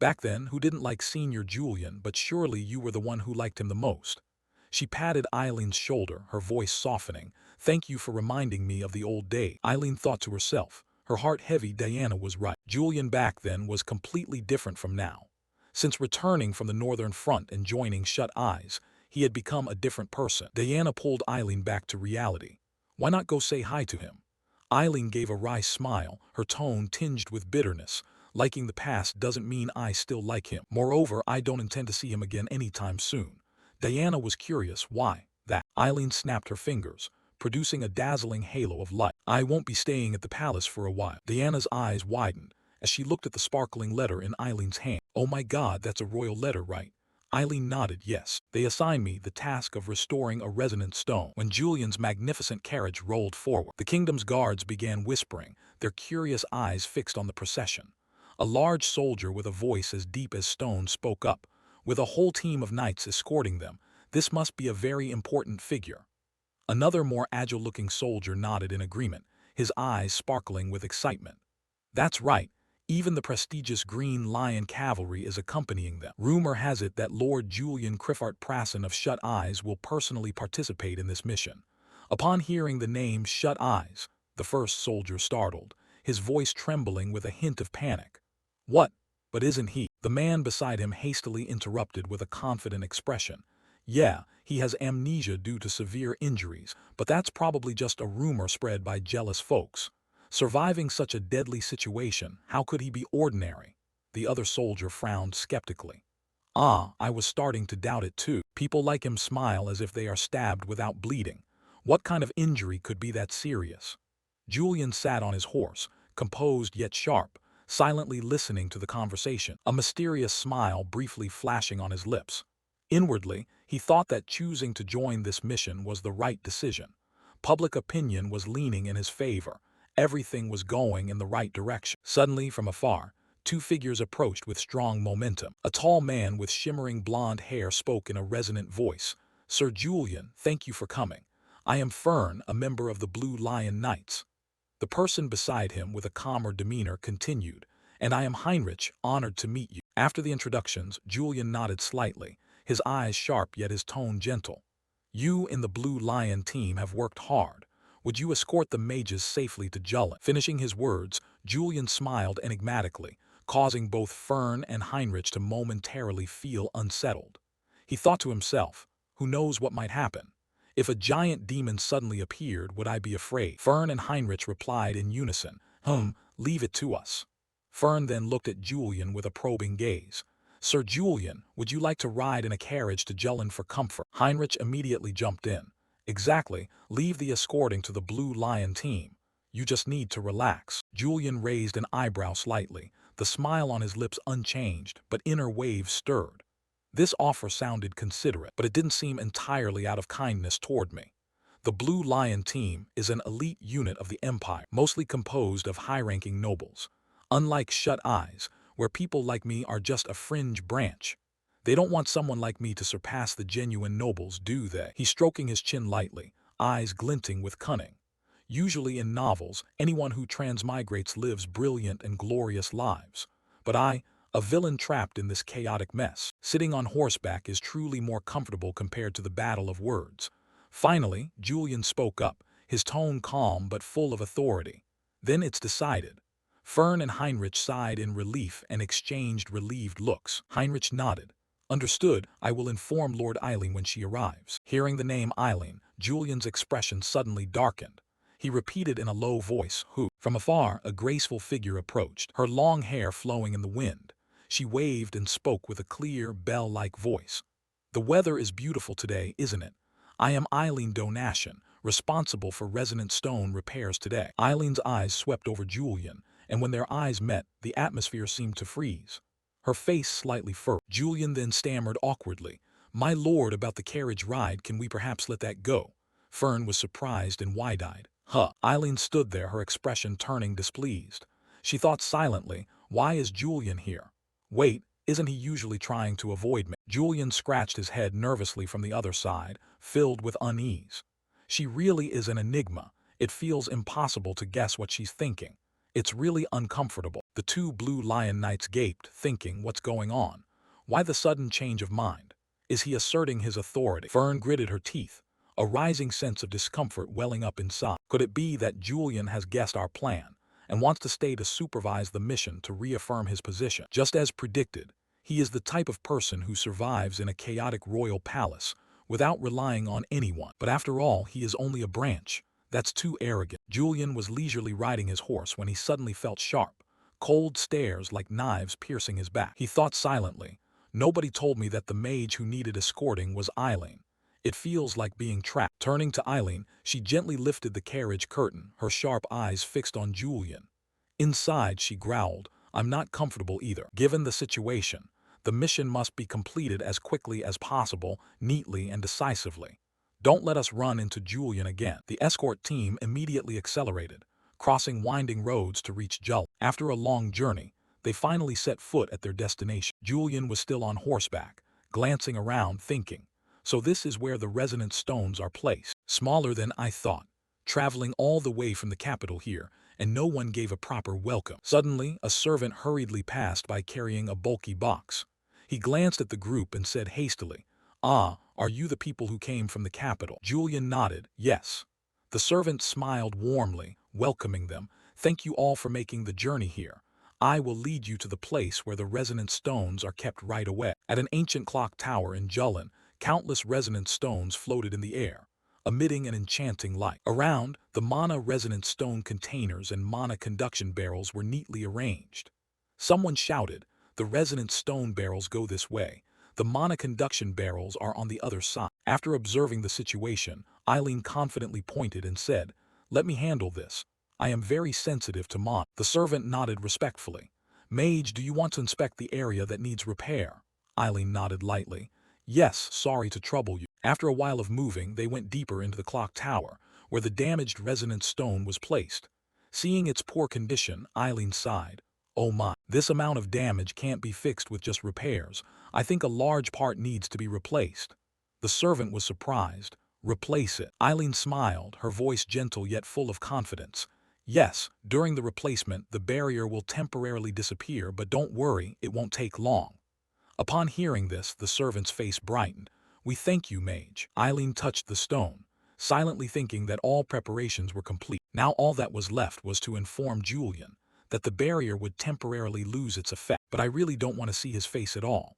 Back then, who didn't like Senior Julian, but surely you were the one who liked him the most. She patted Eileen's shoulder, her voice softening. Thank you for reminding me of the old day. Eileen thought to herself. Her heart heavy, Diana was right. Julian back then was completely different from now. Since returning from the Northern Front and joining Shut Eyes, he had become a different person. Diana pulled Eileen back to reality. Why not go say hi to him? Eileen gave a wry smile, her tone tinged with bitterness. Liking the past doesn't mean I still like him. Moreover, I don't intend to see him again anytime soon. Diana was curious why that. Eileen snapped her fingers, producing a dazzling halo of light. I won't be staying at the palace for a while. Diana's eyes widened as she looked at the sparkling letter in Eileen's hand. Oh my God, that's a royal letter, right? Eileen nodded yes. They assigned me the task of restoring a resonant stone. When Julian's magnificent carriage rolled forward, the kingdom's guards began whispering, their curious eyes fixed on the procession. A large soldier with a voice as deep as stone spoke up. With a whole team of knights escorting them, this must be a very important figure. Another more agile-looking soldier nodded in agreement, his eyes sparkling with excitement. That's right, even the prestigious Green Lion Cavalry is accompanying them. Rumor has it that Lord Julian Criffart Prassen of Shut Eyes will personally participate in this mission. Upon hearing the name Shut Eyes, the first soldier startled, his voice trembling with a hint of panic. What? But isn't he? The man beside him hastily interrupted with a confident expression. Yeah, he has amnesia due to severe injuries, but that's probably just a rumor spread by jealous folks. Surviving such a deadly situation, how could he be ordinary? The other soldier frowned skeptically. Ah, I was starting to doubt it too. People like him smile as if they are stabbed without bleeding. What kind of injury could be that serious? Julian sat on his horse, composed yet sharp, silently listening to the conversation, a mysterious smile briefly flashing on his lips. Inwardly, he thought that choosing to join this mission was the right decision. Public opinion was leaning in his favor. Everything was going in the right direction. Suddenly, from afar, two figures approached with strong momentum. A tall man with shimmering blonde hair spoke in a resonant voice. Sir Julian, thank you for coming. I am Fern, a member of the Blue Lion Knights. The person beside him with a calmer demeanor continued, and I am Heinrich, honored to meet you. After the introductions, Julian nodded slightly, his eyes sharp yet his tone gentle. You and the Blue Lion team have worked hard. Would you escort the mages safely to Julin? Finishing his words, Julian smiled enigmatically, causing both Fern and Heinrich to momentarily feel unsettled. He thought to himself, who knows what might happen? If a giant demon suddenly appeared, would I be afraid? Fern and Heinrich replied in unison, leave it to us. Fern then looked at Julian with a probing gaze. Sir Julian, would you like to ride in a carriage to Julin for comfort? Heinrich immediately jumped in. Exactly, leave the escorting to the Blue Lion team. You just need to relax. Julian raised an eyebrow slightly, the smile on his lips unchanged, but inner waves stirred. This offer sounded considerate, but it didn't seem entirely out of kindness toward me. The Blue Lion team is an elite unit of the Empire, mostly composed of high-ranking nobles. Unlike Shut Eyes, where people like me are just a fringe branch. They don't want someone like me to surpass the genuine nobles, do they? He's stroking his chin lightly, eyes glinting with cunning. Usually in novels, anyone who transmigrates lives brilliant and glorious lives. But I, a villain trapped in this chaotic mess, sitting on horseback is truly more comfortable compared to the battle of words. Finally, Julian spoke up, his tone calm but full of authority. Then it's decided. Fern and Heinrich sighed in relief and exchanged relieved looks. Heinrich nodded. Understood, I will inform Lord Eileen when she arrives. Hearing the name Eileen, Julian's expression suddenly darkened. He repeated in a low voice, who? From afar, a graceful figure approached, her long hair flowing in the wind. She waved and spoke with a clear, bell-like voice. The weather is beautiful today, isn't it? I am Eileen Donashian, responsible for resonant stone repairs today. Eileen's eyes swept over Julian, and when their eyes met, the atmosphere seemed to freeze. Her face slightly furrowed. Julian then stammered awkwardly, My lord, about the carriage ride, can we perhaps let that go? Fern was surprised and wide-eyed. Eileen stood there, her expression turning displeased. She thought silently, why is Julian here? Wait, isn't he usually trying to avoid me? Julian scratched his head nervously from the other side, filled with unease. She really is an enigma. It feels impossible to guess what she's thinking. It's really uncomfortable. The two blue lion knights gaped, thinking, what's going on? Why the sudden change of mind? Is he asserting his authority? Fern gritted her teeth, a rising sense of discomfort welling up inside. Could it be that Julian has guessed our plan and wants to stay to supervise the mission to reaffirm his position? Just as predicted, he is the type of person who survives in a chaotic royal palace without relying on anyone. But after all, he is only a branch. That's too arrogant. Julian was leisurely riding his horse when he suddenly felt sharp, cold stares like knives piercing his back. He thought silently, nobody told me that the mage who needed escorting was Eileen. It feels like being trapped. Turning to Eileen, she gently lifted the carriage curtain, her sharp eyes fixed on Julian. Inside, she growled, I'm not comfortable either. Given the situation, the mission must be completed as quickly as possible, neatly and decisively. Don't let us run into Julian again. The escort team immediately accelerated, crossing winding roads to reach Jull. After a long journey, they finally set foot at their destination. Julian was still on horseback, glancing around, thinking, so this is where the resonant stones are placed. Smaller than I thought. Traveling all the way from the capital here, and no one gave a proper welcome. Suddenly, a servant hurriedly passed by carrying a bulky box. He glanced at the group and said hastily, Ah, are you the people who came from the capital? Julian nodded, yes. The servant smiled warmly, welcoming them. Thank you all for making the journey here. I will lead you to the place where the resonant stones are kept right away. At an ancient clock tower in Julin, countless resonant stones floated in the air, emitting an enchanting light. Around, the mana resonant stone containers and mana conduction barrels were neatly arranged. Someone shouted, the resonant stone barrels go this way. The mana conduction barrels are on the other side. After observing the situation, Eileen confidently pointed and said, let me handle this. I am very sensitive to mana. The servant nodded respectfully. Mage, do you want to inspect the area that needs repair? Eileen nodded lightly. Yes, sorry to trouble you. After a while of moving, they went deeper into the clock tower, where the damaged resonant stone was placed. Seeing its poor condition, Eileen sighed. Oh my, this amount of damage can't be fixed with just repairs. I think a large part needs to be replaced. The servant was surprised. Replace it. Eileen smiled, her voice gentle yet full of confidence. Yes, during the replacement, the barrier will temporarily disappear, but don't worry, it won't take long. Upon hearing this, the servant's face brightened. We thank you, mage. Eileen touched the stone, silently thinking that all preparations were complete. Now all that was left was to inform Julian that the barrier would temporarily lose its effect. But I really don't want to see his face at all.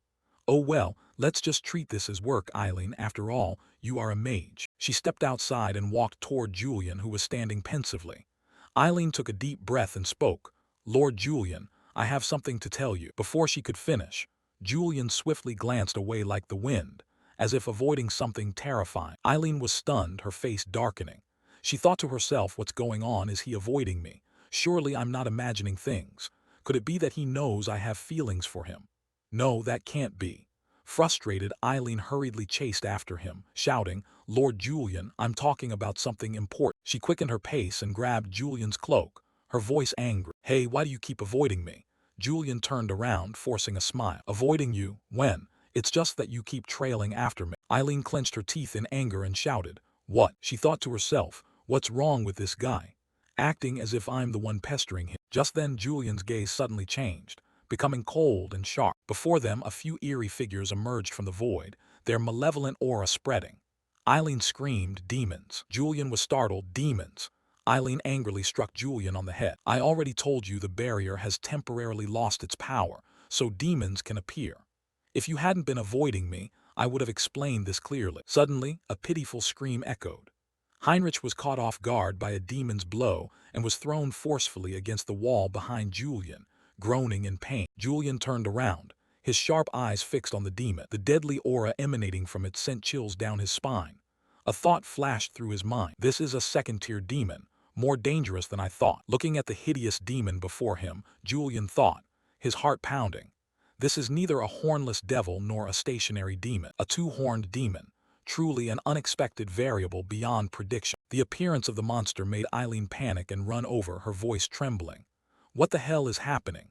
Oh well, let's just treat this as work, Eileen. After all, you are a mage. She stepped outside and walked toward Julian, who was standing pensively. Eileen took a deep breath and spoke. Lord Julian, I have something to tell you. Before she could finish, Julian swiftly glanced away like the wind, as if avoiding something terrifying. Eileen was stunned, her face darkening. She thought to herself, what's going on? Is he avoiding me? Surely I'm not imagining things. Could it be that he knows I have feelings for him? No, that can't be. Frustrated, Eileen hurriedly chased after him, shouting, Lord Julian, I'm talking about something important. She quickened her pace and grabbed Julian's cloak, her voice angry. Hey, why do you keep avoiding me? Julian turned around, forcing a smile. Avoiding you? When? It's just that you keep trailing after me. Eileen clenched her teeth in anger and shouted. What? She thought to herself, what's wrong with this guy? Acting as if I'm the one pestering him. Just then Julian's gaze suddenly changed, becoming cold and sharp. Before them, a few eerie figures emerged from the void, their malevolent aura spreading. Eileen screamed, demons. Julian was startled, demons. Eileen angrily struck Julian on the head. I already told you the barrier has temporarily lost its power, so demons can appear. If you hadn't been avoiding me, I would have explained this clearly. Suddenly, a pitiful scream echoed. Heinrich was caught off guard by a demon's blow and was thrown forcefully against the wall behind Julian, groaning in pain. Julian turned around, his sharp eyes fixed on the demon. The deadly aura emanating from it sent chills down his spine. A thought flashed through his mind. This is a second-tier demon, more dangerous than I thought. Looking at the hideous demon before him, Julian thought, his heart pounding. This is neither a hornless devil nor a stationary demon, a two-horned demon. Truly an unexpected variable beyond prediction. The appearance of the monster made Eileen panic and run over, her voice trembling. What the hell is happening?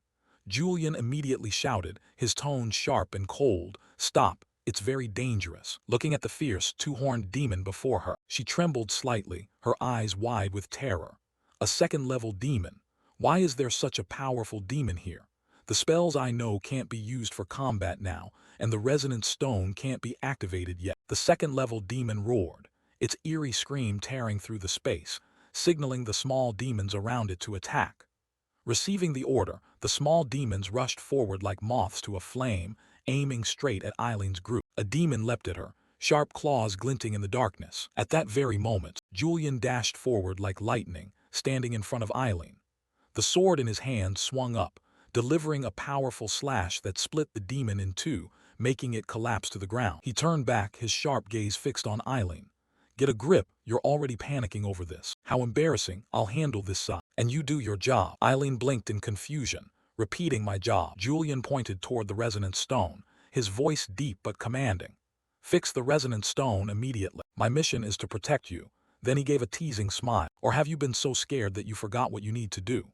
Julian immediately shouted, his tone sharp and cold. Stop, it's very dangerous. Looking at the fierce, two-horned demon before her, she trembled slightly, her eyes wide with terror. A second-level demon, Why is there such a powerful demon here? The spells I know can't be used for combat now, and the resonant stone can't be activated yet. The second-level demon roared, its eerie scream tearing through the space, signaling the small demons around it to attack. Receiving the order, the small demons rushed forward like moths to a flame, aiming straight at Eileen's group. A demon leapt at her, sharp claws glinting in the darkness. At that very moment, Julian dashed forward like lightning, standing in front of Eileen. The sword in his hand swung up, delivering a powerful slash that split the demon in two, making it collapse to the ground. He turned back, his sharp gaze fixed on Eileen. Get a grip, you're already panicking over this. How embarrassing, I'll handle this side. And you do your job. Eileen blinked in confusion, repeating my job. Julian pointed toward the resonant stone, his voice deep but commanding. Fix the resonant stone immediately. My mission is to protect you. Then he gave a teasing smile. Or have you been so scared that you forgot what you need to do?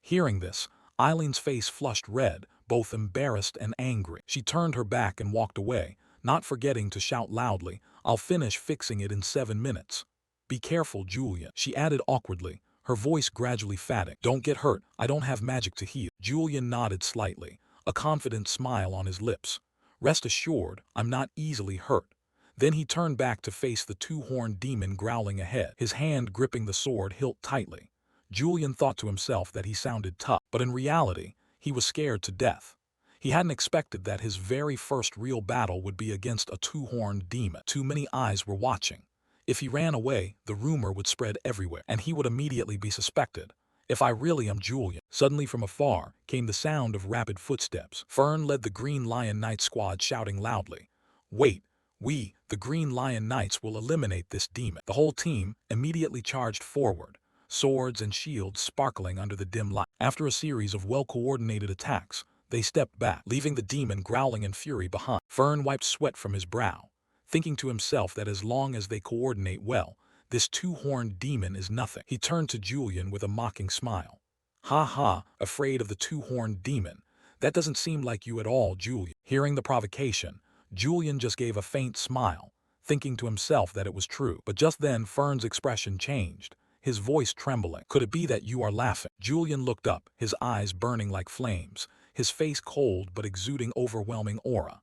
Hearing this, Eileen's face flushed red, both embarrassed and angry. She turned her back and walked away, not forgetting to shout loudly, I'll finish fixing it in 7 minutes. Be careful, Julian, she added awkwardly, her voice gradually fatting. Don't get hurt, I don't have magic to heal. Julian nodded slightly, a confident smile on his lips. Rest assured, I'm not easily hurt. Then he turned back to face the two-horned demon growling ahead, his hand gripping the sword hilt tightly. Julian thought to himself that he sounded tough, but in reality, he was scared to death. He hadn't expected that his very first real battle would be against a two-horned demon. Too many eyes were watching. If he ran away, the rumor would spread everywhere, and he would immediately be suspected. If I really am Julian. Suddenly from afar came the sound of rapid footsteps. Fern led the Green Lion Knight squad, shouting loudly, Wait, we, the Green Lion Knights, will eliminate this demon. The whole team immediately charged forward, swords and shields sparkling under the dim light. After a series of well-coordinated attacks, they stepped back, leaving the demon growling in fury behind. Fern wiped sweat from his brow, thinking to himself that as long as they coordinate well, this two-horned demon is nothing. He turned to Julian with a mocking smile. Ha ha, afraid of the two-horned demon? That doesn't seem like you at all, Julian. Hearing the provocation, Julian just gave a faint smile, thinking to himself that it was true. But just then Fern's expression changed, his voice trembling. Could it be that you are laughing? Julian looked up, his eyes burning like flames, his face cold but exuding overwhelming aura.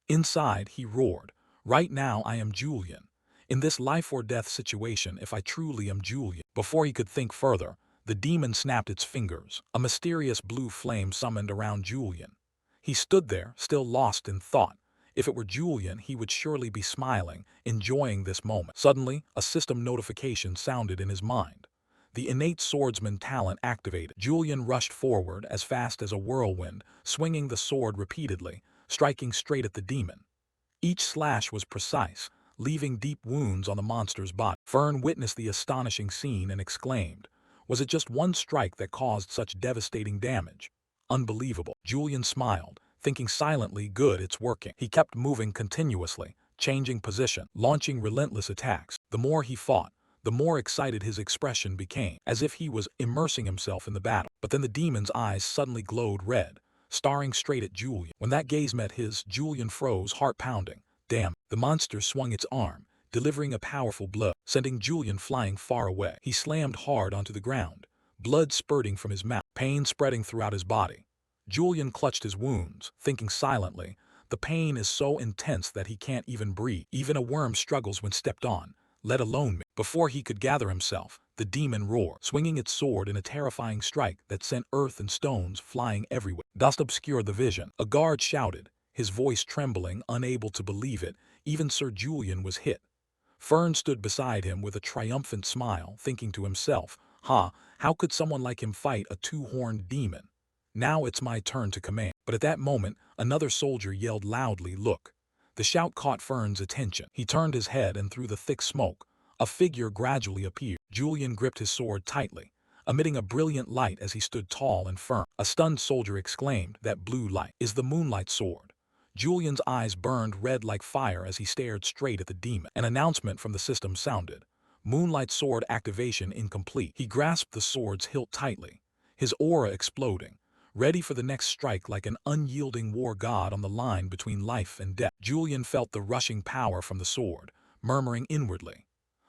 Inside, he roared, Right now I am Julian. In this life-or-death situation, if I truly am Julian. Before he could think further, the demon snapped its fingers. A mysterious blue flame summoned around Julian. He stood there, still lost in thought. If it were Julian, he would surely be smiling, enjoying this moment. Suddenly, a system notification sounded in his mind. The innate swordsman talent activated. Julian rushed forward as fast as a whirlwind, swinging the sword repeatedly, striking straight at the demon. Each slash was precise, leaving deep wounds on the monster's body. Fern witnessed the astonishing scene and exclaimed, Was it just one strike that caused such devastating damage? Unbelievable. Julian smiled, thinking silently, good, it's working. He kept moving continuously, changing position, launching relentless attacks. The more he fought, the more excited his expression became, as if he was immersing himself in the battle. But then the demon's eyes suddenly glowed red, staring straight at Julian. When that gaze met his, Julian froze, heart pounding. Damn. The monster swung its arm, delivering a powerful blow, sending Julian flying far away. He slammed hard onto the ground, blood spurting from his mouth, pain spreading throughout his body. Julian clutched his wounds, thinking silently, the pain is so intense that he can't even breathe. Even a worm struggles when stepped on, let alone me. Before he could gather himself, the demon roared, swinging its sword in a terrifying strike that sent earth and stones flying everywhere. Dust obscured the vision. A guard shouted, his voice trembling, unable to believe it. Even Sir Julian was hit. Fern stood beside him with a triumphant smile, thinking to himself, how could someone like him fight a two-horned demon? Now it's my turn to command. But at that moment, another soldier yelled loudly, Look. The shout caught Fern's attention. He turned his head, and through the thick smoke, a figure gradually appeared. Julian gripped his sword tightly, emitting a brilliant light as he stood tall and firm. A stunned soldier exclaimed, That blue light is the Moonlight Sword. Julian's eyes burned red like fire as he stared straight at the demon. An announcement from the system sounded. Moonlight Sword activation incomplete. He grasped the sword's hilt tightly, his aura exploding, ready for the next strike like an unyielding war god on the line between life and death. Julian felt the rushing power from the sword, murmuring inwardly,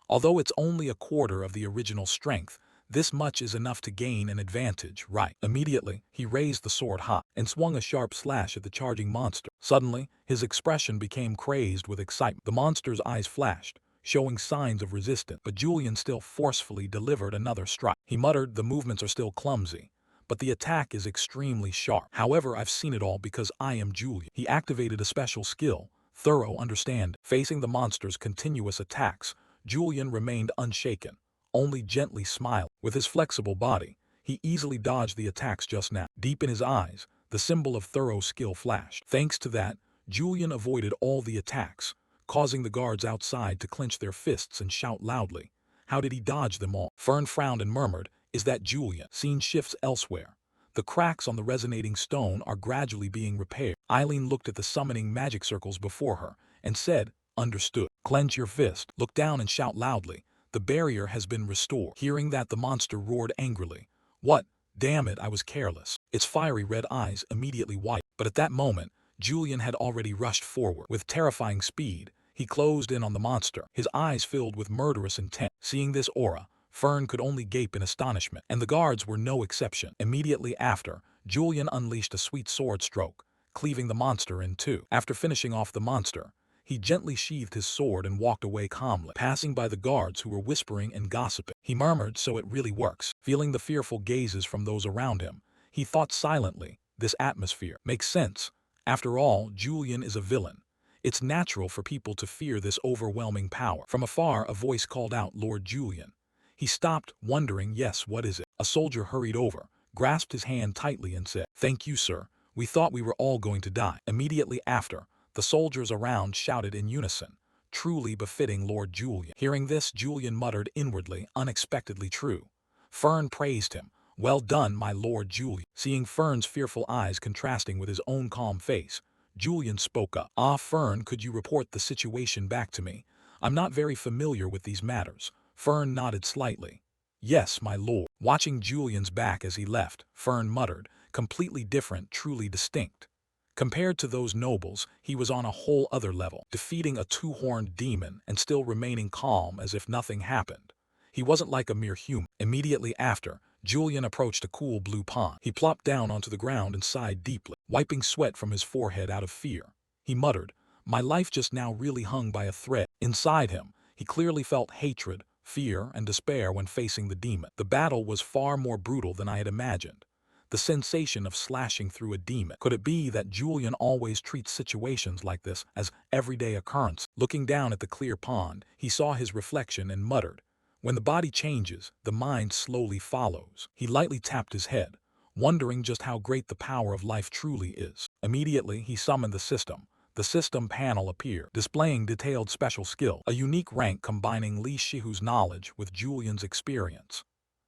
Although it's only a quarter of the original strength, This much is enough to gain an advantage, right? Immediately, he raised the sword high and swung a sharp slash at the charging monster. Suddenly, his expression became crazed with excitement. The monster's eyes flashed, showing signs of resistance, but Julian still forcefully delivered another strike. He muttered, "The movements are still clumsy, but the attack is extremely sharp. However, I've seen it all because I am Julian." He activated a special skill, thorough understanding. Facing the monster's continuous attacks, Julian remained unshaken, only gently smiling. With his flexible body, he easily dodged the attacks just now. Deep in his eyes, the symbol of thorough skill flashed. Thanks to that, Julian avoided all the attacks, causing the guards outside to clench their fists and shout loudly. How did he dodge them all? Fern frowned and murmured, "Is that Julian?" Scene shifts elsewhere. The cracks on the resonating stone are gradually being repaired. Eileen looked at the summoning magic circles before her and said, "Understood. Clench your fist, look down and shout loudly. The barrier has been restored." Hearing that, the monster roared angrily. "What? Damn it, I was careless." Its fiery red eyes immediately widened. But at that moment, Julian had already rushed forward. With terrifying speed, he closed in on the monster, his eyes filled with murderous intent. Seeing this aura, Fern could only gape in astonishment, and the guards were no exception. Immediately after, Julian unleashed a sweet sword stroke, cleaving the monster in two. After finishing off the monster, he gently sheathed his sword and walked away calmly. Passing by the guards who were whispering and gossiping, he murmured, "So it really works." Feeling the fearful gazes from those around him, he thought silently, "This atmosphere makes sense. After all, Julian is a villain. It's natural for people to fear this overwhelming power." From afar, a voice called out, "Lord Julian." He stopped, wondering, "Yes, what is it?" A soldier hurried over, grasped his hand tightly and said, "Thank you, sir. We thought we were all going to die." Immediately after, the soldiers around shouted in unison, "Truly befitting Lord Julian." Hearing this, Julian muttered inwardly, "Unexpectedly true." Fern praised him, "Well done, my Lord Julian." Seeing Fern's fearful eyes contrasting with his own calm face, Julian spoke up. "Ah, Fern, could you report the situation back to me? I'm not very familiar with these matters." Fern nodded slightly. "Yes, my lord." Watching Julian's back as he left, Fern muttered, "Completely different, truly distinct." Compared to those nobles, he was on a whole other level, defeating a two-horned demon and still remaining calm as if nothing happened. He wasn't like a mere human. Immediately after, Julian approached a cool blue pond. He plopped down onto the ground and sighed deeply, wiping sweat from his forehead out of fear. He muttered, "My life just now really hung by a thread." Inside him, he clearly felt hatred, fear, and despair when facing the demon. The battle was far more brutal than I had imagined. The sensation of slashing through a demon. Could it be that Julian always treats situations like this as everyday occurrence? Looking down at the clear pond, he saw his reflection and muttered, "When the body changes, the mind slowly follows." He lightly tapped his head, wondering just how great the power of life truly is. Immediately, he summoned the system. The system panel appeared, displaying detailed special skill, a unique rank combining Li Shihu's knowledge with Julian's experience.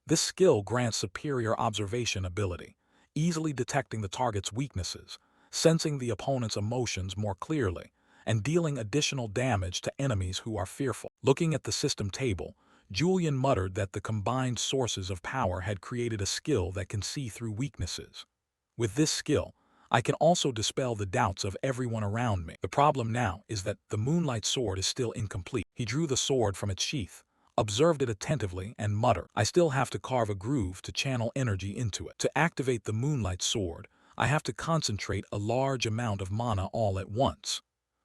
This skill grants superior observation ability, easily detecting the target's weaknesses, sensing the opponent's emotions more clearly, and dealing additional damage to enemies who are fearful. Looking at the system table, Julian muttered that the combined sources of power had created a skill that can see through weaknesses. With this skill, I can also dispel the doubts of everyone around me. The problem now is that the Moonlight Sword is still incomplete. He drew the sword from its sheath, observed it attentively, and muttered, "I still have to carve a groove to channel energy into it. To activate the Moonlight Sword, I have to concentrate a large amount of mana all at once.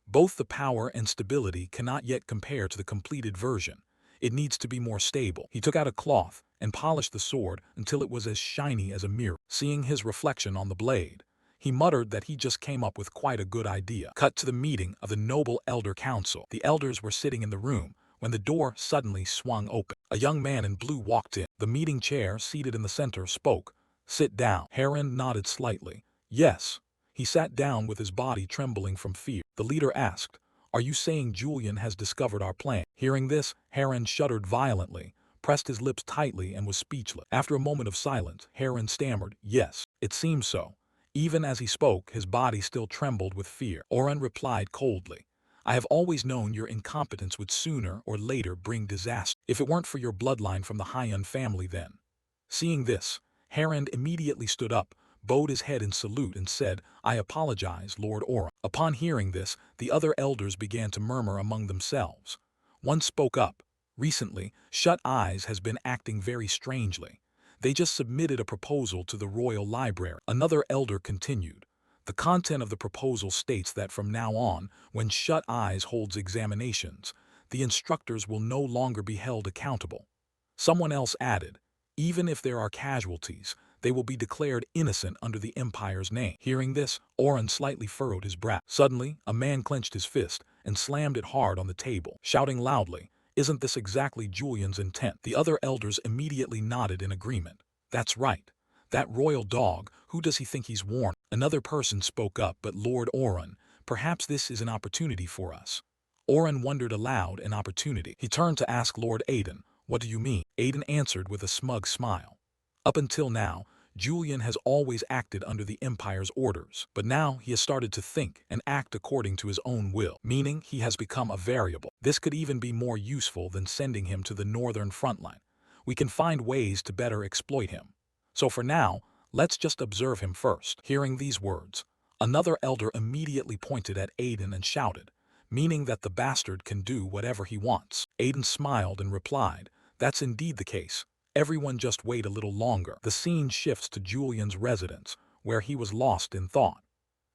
Both the power and stability cannot yet compare to the completed version. It needs to be more stable." He took out a cloth and polished the sword until it was as shiny as a mirror. Seeing his reflection on the blade, he muttered that he just came up with quite a good idea. Cut to the meeting of the Noble Elder Council. The elders were sitting in the room when the door suddenly swung open. A young man in blue walked in. The meeting chair, seated in the center, spoke. "Sit down." Heron nodded slightly. "Yes." He sat down with his body trembling from fear. The leader asked, "Are you saying Julian has discovered our plan?" Hearing this, Heron shuddered violently, pressed his lips tightly, and was speechless. After a moment of silence, Heron stammered, "Yes, it seems so." Even as he spoke, his body still trembled with fear. Oren replied coldly, "I have always known your incompetence would sooner or later bring disaster. If it weren't for your bloodline from the Hyun family then." Seeing this, Heron immediately stood up, bowed his head in salute, and said, "I apologize, Lord Oren." Upon hearing this, the other elders began to murmur among themselves. One spoke up, Recently, Shut Eyes has been acting very strangely. They just submitted a proposal to the Royal Library. Another elder continued. The content of the proposal states that from now on, when Shut Eyes holds examinations, the instructors will no longer be held accountable. Someone else added, even if there are casualties, they will be declared innocent under the Empire's name. Hearing this, Oren slightly furrowed his brow. Suddenly, a man clenched his fist and slammed it hard on the table, shouting loudly, "Isn't this exactly Julian's intent?" The other elders immediately nodded in agreement. "That's right. That royal dog, who does he think he's warned?" Another person spoke up, "But Lord Oren, perhaps this is an opportunity for us." Oren wondered aloud, an opportunity. He turned to ask Lord Aiden, "What do you mean?" Aiden answered with a smug smile. Up until now, Julian has always acted under the Empire's orders, but now he has started to think and act according to his own will, meaning he has become a variable. This could even be more useful than sending him to the northern front line. We can find ways to better exploit him. So for now, let's just observe him first. Hearing these words, another elder immediately pointed at Aiden and shouted, meaning that the bastard can do whatever he wants. Aiden smiled and replied, "That's indeed the case. Everyone just wait a little longer." The scene shifts to Julian's residence, where he was lost in thought.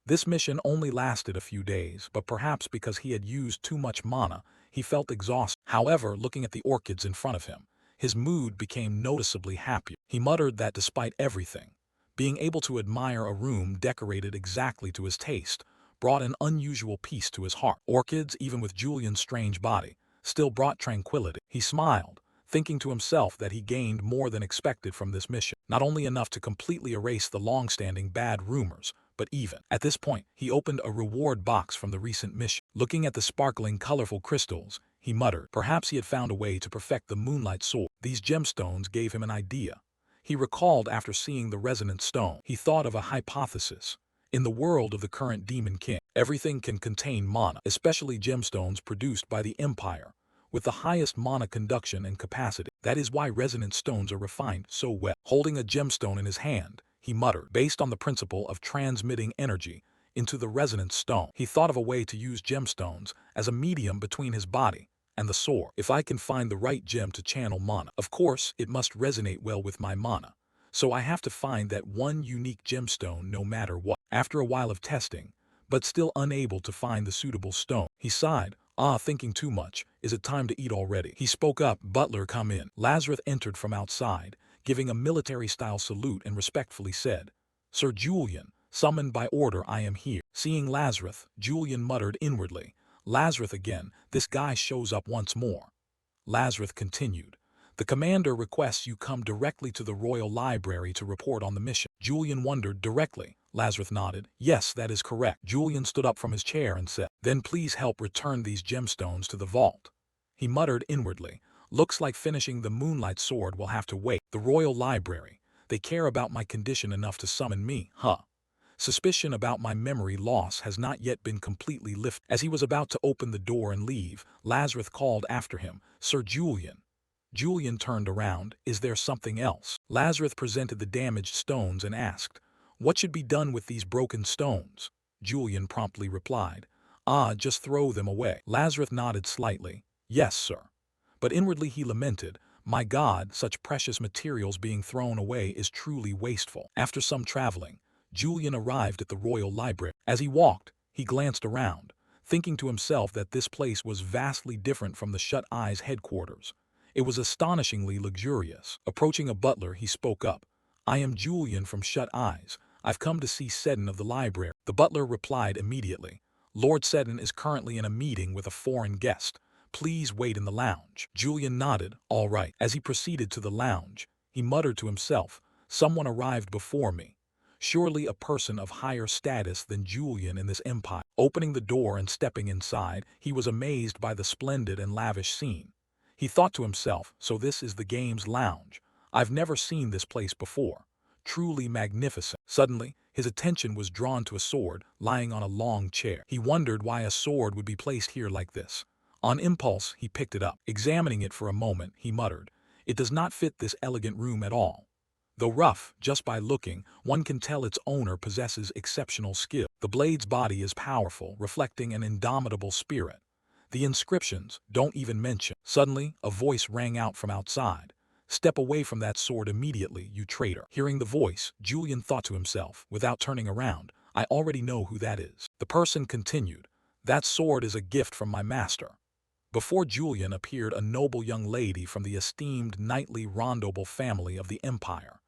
This mission only lasted a few days, but perhaps because he had used too much mana, he felt exhausted. However, looking at the orchids in front of him, his mood became noticeably happier. He muttered that despite everything, being able to admire a room decorated exactly to his taste brought an unusual peace to his heart. Orchids, even with Julian's strange body, still brought tranquility. He smiled, thinking to himself that he gained more than expected from this mission, not only enough to completely erase the long-standing bad rumors, but even. At this point, he opened a reward box from the recent mission. Looking at the sparkling, colorful crystals, he muttered, perhaps he had found a way to perfect the moonlight sword. These gemstones gave him an idea. He recalled after seeing the resonant stone. He thought of a hypothesis. In the world of the current Demon King, everything can contain mana, especially gemstones produced by the Empire, with the highest mana conduction and capacity. That is why resonant stones are refined so well. Holding a gemstone in his hand, he muttered, based on the principle of transmitting energy into the resonant stone. He thought of a way to use gemstones as a medium between his body and the sword. If I can find the right gem to channel mana, of course it must resonate well with my mana. So I have to find that one unique gemstone no matter what. After a while of testing, but still unable to find the suitable stone, he sighed, thinking too much. Is it time to eat already? He spoke up, "Butler, come in." Lazarus entered from outside, giving a military-style salute and respectfully said, "Sir Julian, summoned by order I am here." Seeing Lazarus, Julian muttered inwardly, "Lazarus again, this guy shows up once more." Lazarus continued, "The commander requests you come directly to the Royal Library to report on the mission." Julian wondered, "Directly?" Lazarus nodded. "Yes, that is correct." Julian stood up from his chair and said, "Then please help return these gemstones to the vault." He muttered inwardly, "Looks like finishing the moonlight sword will have to wait. The Royal Library, they care about my condition enough to summon me, huh? Suspicion about my memory loss has not yet been completely lifted." As he was about to open the door and leave, Lazarus called after him, "Sir Julian." Julian turned around. "Is there something else?" Lazarus presented the damaged stones and asked, "What should be done with these broken stones?" Julian promptly replied, "Just throw them away." Lazarus nodded slightly, "Yes, sir." But inwardly he lamented, "My God, such precious materials being thrown away is truly wasteful." After some traveling, Julian arrived at the Royal Library. As he walked, he glanced around, thinking to himself that this place was vastly different from the Shut Eyes headquarters. It was astonishingly luxurious. Approaching a butler, he spoke up, "I am Julian from Shut Eyes. I've come to see Seddon of the library." The butler replied immediately, "Lord Seddon is currently in a meeting with a foreign guest. Please wait in the lounge." Julian nodded, "All right." As he proceeded to the lounge, he muttered to himself, "Someone arrived before me. Surely a person of higher status than Julian in this empire." Opening the door and stepping inside, he was amazed by the splendid and lavish scene. He thought to himself, "So this is the game's lounge. I've never seen this place before. Truly magnificent." Suddenly, his attention was drawn to a sword lying on a long chair. He wondered why a sword would be placed here like this. On impulse, he picked it up. Examining it for a moment, he muttered, "It does not fit this elegant room at all." Though rough, just by looking, one can tell its owner possesses exceptional skill. The blade's body is powerful, reflecting an indomitable spirit. The inscriptions don't even mention. Suddenly, a voice rang out from outside. Step away from that sword immediately, you traitor. Hearing the voice, Julian thought to himself, without turning around, I already know who that is. The person continued, that sword is a gift from my master. Before Julian appeared a noble young lady from the esteemed knightly Rondoble family of the Empire.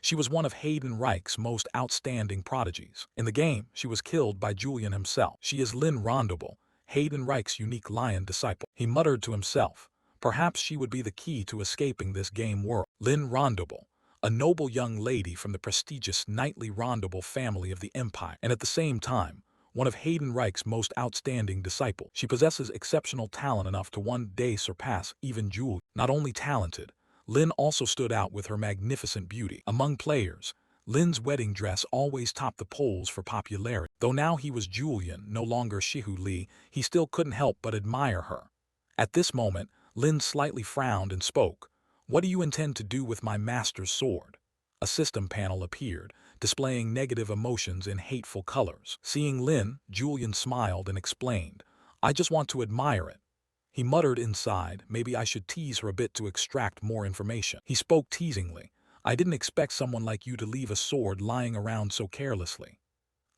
She was one of Hayden Reich's most outstanding prodigies. In the game, she was killed by Julian himself. She is Lynn Rondoble, Hayden Reich's unique lion disciple. He muttered to himself, perhaps she would be the key to escaping this game world. Lynn Rondoble, a noble young lady from the prestigious knightly Rondoble family of the Empire, and at the same time, one of Hayden Reich's most outstanding disciples. She possesses exceptional talent enough to one day surpass even Julian. Not only talented, Lynn also stood out with her magnificent beauty. Among players, Lynn's wedding dress always topped the polls for popularity. Though now he was Julian, no longer Shihu Li, he still couldn't help but admire her. At this moment, Lynn slightly frowned and spoke. What do you intend to do with my master's sword? A system panel appeared, displaying negative emotions in hateful colors. Seeing Lynn, Julian smiled and explained, I just want to admire it. He muttered inside, maybe I should tease her a bit to extract more information. He spoke teasingly, I didn't expect someone like you to leave a sword lying around so carelessly.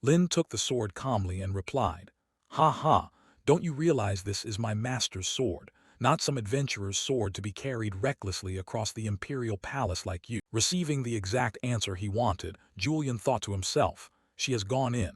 Lynn took the sword calmly and replied, ha ha, don't you realize this is my master's sword, not some adventurer's sword to be carried recklessly across the imperial palace like you. Receiving the exact answer he wanted, Julian thought to himself, she has gone in.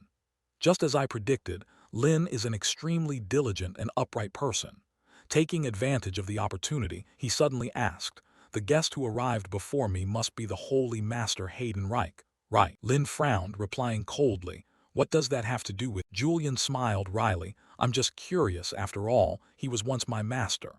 Just as I predicted, Lynn is an extremely diligent and upright person. Taking advantage of the opportunity, he suddenly asked, the guest who arrived before me must be the holy master Hayden Reich, right? Lynn frowned, replying coldly, what does that have to do with? Julian smiled wryly, I'm just curious, after all, he was once my master.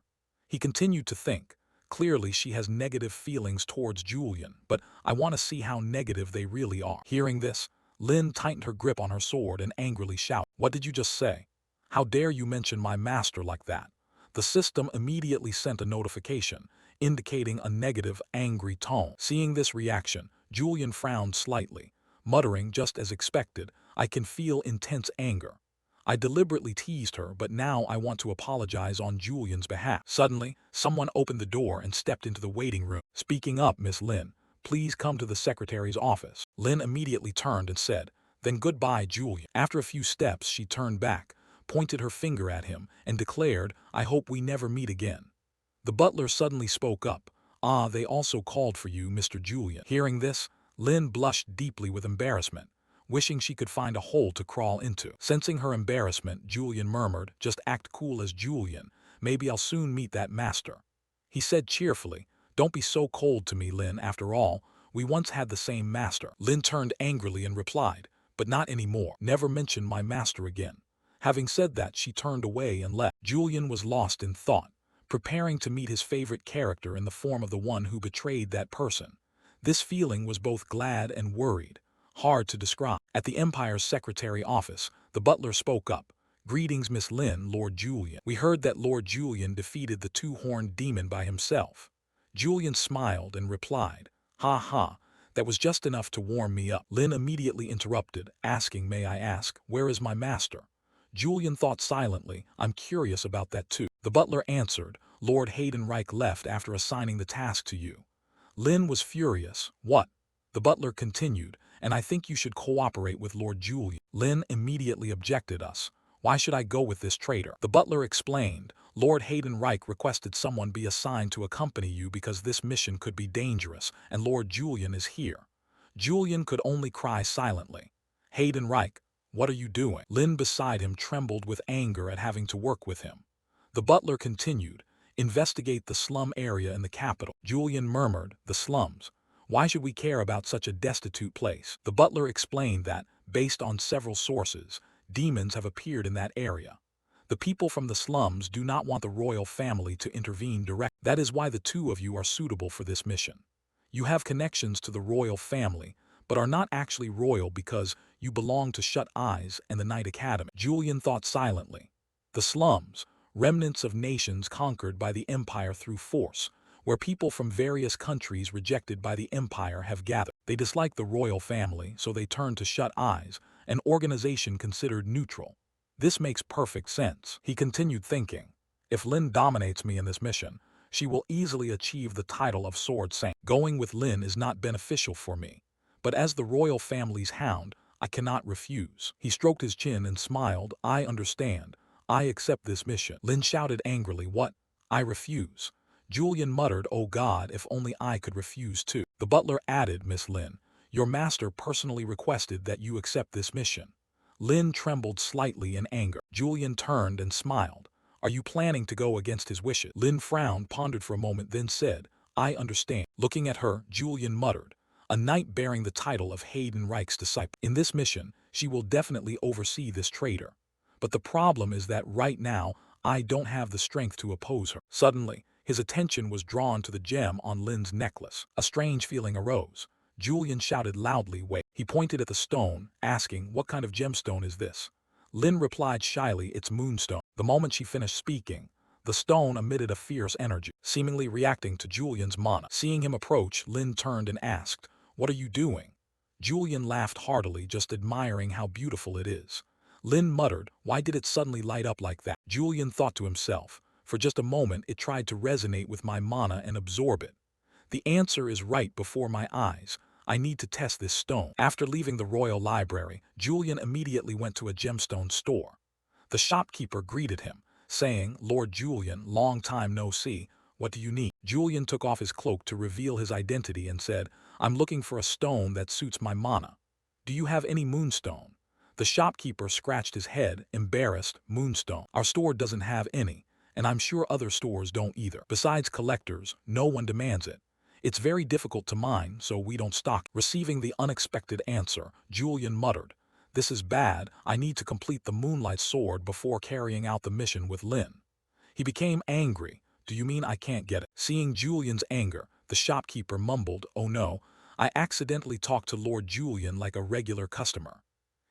He continued to think, clearly she has negative feelings towards Julian, but I want to see how negative they really are. Hearing this, Lynn tightened her grip on her sword and angrily shouted, what did you just say? How dare you mention my master like that? The system immediately sent a notification, indicating a negative, angry tone. Seeing this reaction, Julian frowned slightly, muttering just as expected, I can feel intense anger. I deliberately teased her, but now I want to apologize on Julian's behalf. Suddenly, someone opened the door and stepped into the waiting room. Speaking up, Miss Lynn, please come to the secretary's office. Lynn immediately turned and said, then goodbye, Julian. After a few steps, she turned back, pointed her finger at him, and declared, I hope we never meet again. The butler suddenly spoke up, ah, they also called for you, Mr. Julian. Hearing this, Lynn blushed deeply with embarrassment, wishing she could find a hole to crawl into. Sensing her embarrassment, Julian murmured, just act cool as Julian, maybe I'll soon meet that master. He said cheerfully, don't be so cold to me, Lynn, after all, we once had the same master. Lynn turned angrily and replied, but not anymore, never mention my master again. Having said that, she turned away and left. Julian was lost in thought, preparing to meet his favorite character in the form of the one who betrayed that person. This feeling was both glad and worried, hard to describe. At the Empire's secretary office, the butler spoke up. Greetings, Miss Lynn, Lord Julian. We heard that Lord Julian defeated the two-horned demon by himself. Julian smiled and replied, ha ha, that was just enough to warm me up. Lynn immediately interrupted, asking, may I ask, where is my master? Julian thought silently, I'm curious about that too. The butler answered, Lord Hayden Reich left after assigning the task to you. Lynn was furious. What? The butler continued, and I think you should cooperate with Lord Julian. Lynn immediately objected us. Why should I go with this traitor? The butler explained, Lord Hayden Reich requested someone be assigned to accompany you because this mission could be dangerous, and Lord Julian is here. Julian could only cry silently. Hayden Reich, what are you doing? Lynn beside him trembled with anger at having to work with him. The butler continued, investigate the slum area in the capital. Julian murmured, the slums. Why should we care about such a destitute place? The butler explained that, based on several sources, demons have appeared in that area. The people from the slums do not want the royal family to intervene directly. That is why the two of you are suitable for this mission. You have connections to the royal family, but are not actually royal because you belong to Shut Eyes and the Night Academy. Julian thought silently. The slums, remnants of nations conquered by the Empire through force, where people from various countries rejected by the Empire have gathered. They dislike the royal family, so they turn to Shut Eyes, an organization considered neutral. This makes perfect sense. He continued thinking, If Lin dominates me in this mission, she will easily achieve the title of Sword Saint. Going with Lin is not beneficial for me, but as the royal family's hound, I cannot refuse. He stroked his chin and smiled. I understand. I accept this mission. Lin shouted angrily, what? I refuse. Julian muttered, oh God, if only I could refuse too. The butler added, Miss Lin, your master personally requested that you accept this mission. Lin trembled slightly in anger. Julian turned and smiled. Are you planning to go against his wishes? Lin frowned, pondered for a moment, then said, I understand. Looking at her, Julian muttered, a knight bearing the title of Hayden Reich's disciple. In this mission, she will definitely oversee this traitor. But the problem is that right now, I don't have the strength to oppose her. Suddenly, his attention was drawn to the gem on Lin's necklace. A strange feeling arose. Julian shouted loudly, wait. He pointed at the stone, asking, what kind of gemstone is this? Lin replied shyly, it's moonstone. The moment she finished speaking, the stone emitted a fierce energy, seemingly reacting to Julian's mana. Seeing him approach, Lin turned and asked, what are you doing? Julian laughed heartily, just admiring how beautiful it is. Lin muttered, why did it suddenly light up like that? Julian thought to himself, for just a moment it tried to resonate with my mana and absorb it. The answer is right before my eyes. I need to test this stone. After leaving the royal library, Julian immediately went to a gemstone store. The shopkeeper greeted him, saying, Lord Julian, long time no see. What do you need? Julian took off his cloak to reveal his identity and said, I'm looking for a stone that suits my mana. Do you have any moonstone? The shopkeeper scratched his head, embarrassed. Moonstone. Our store doesn't have any, and I'm sure other stores don't either. Besides collectors, no one demands it. It's very difficult to mine, so we don't stock. Receiving the unexpected answer, Julian muttered, this is bad. I need to complete the Moonlight Sword before carrying out the mission with Lin. He became angry. Do you mean I can't get it? Seeing Julian's anger, the shopkeeper mumbled, oh no, I accidentally talked to Lord Julian like a regular customer.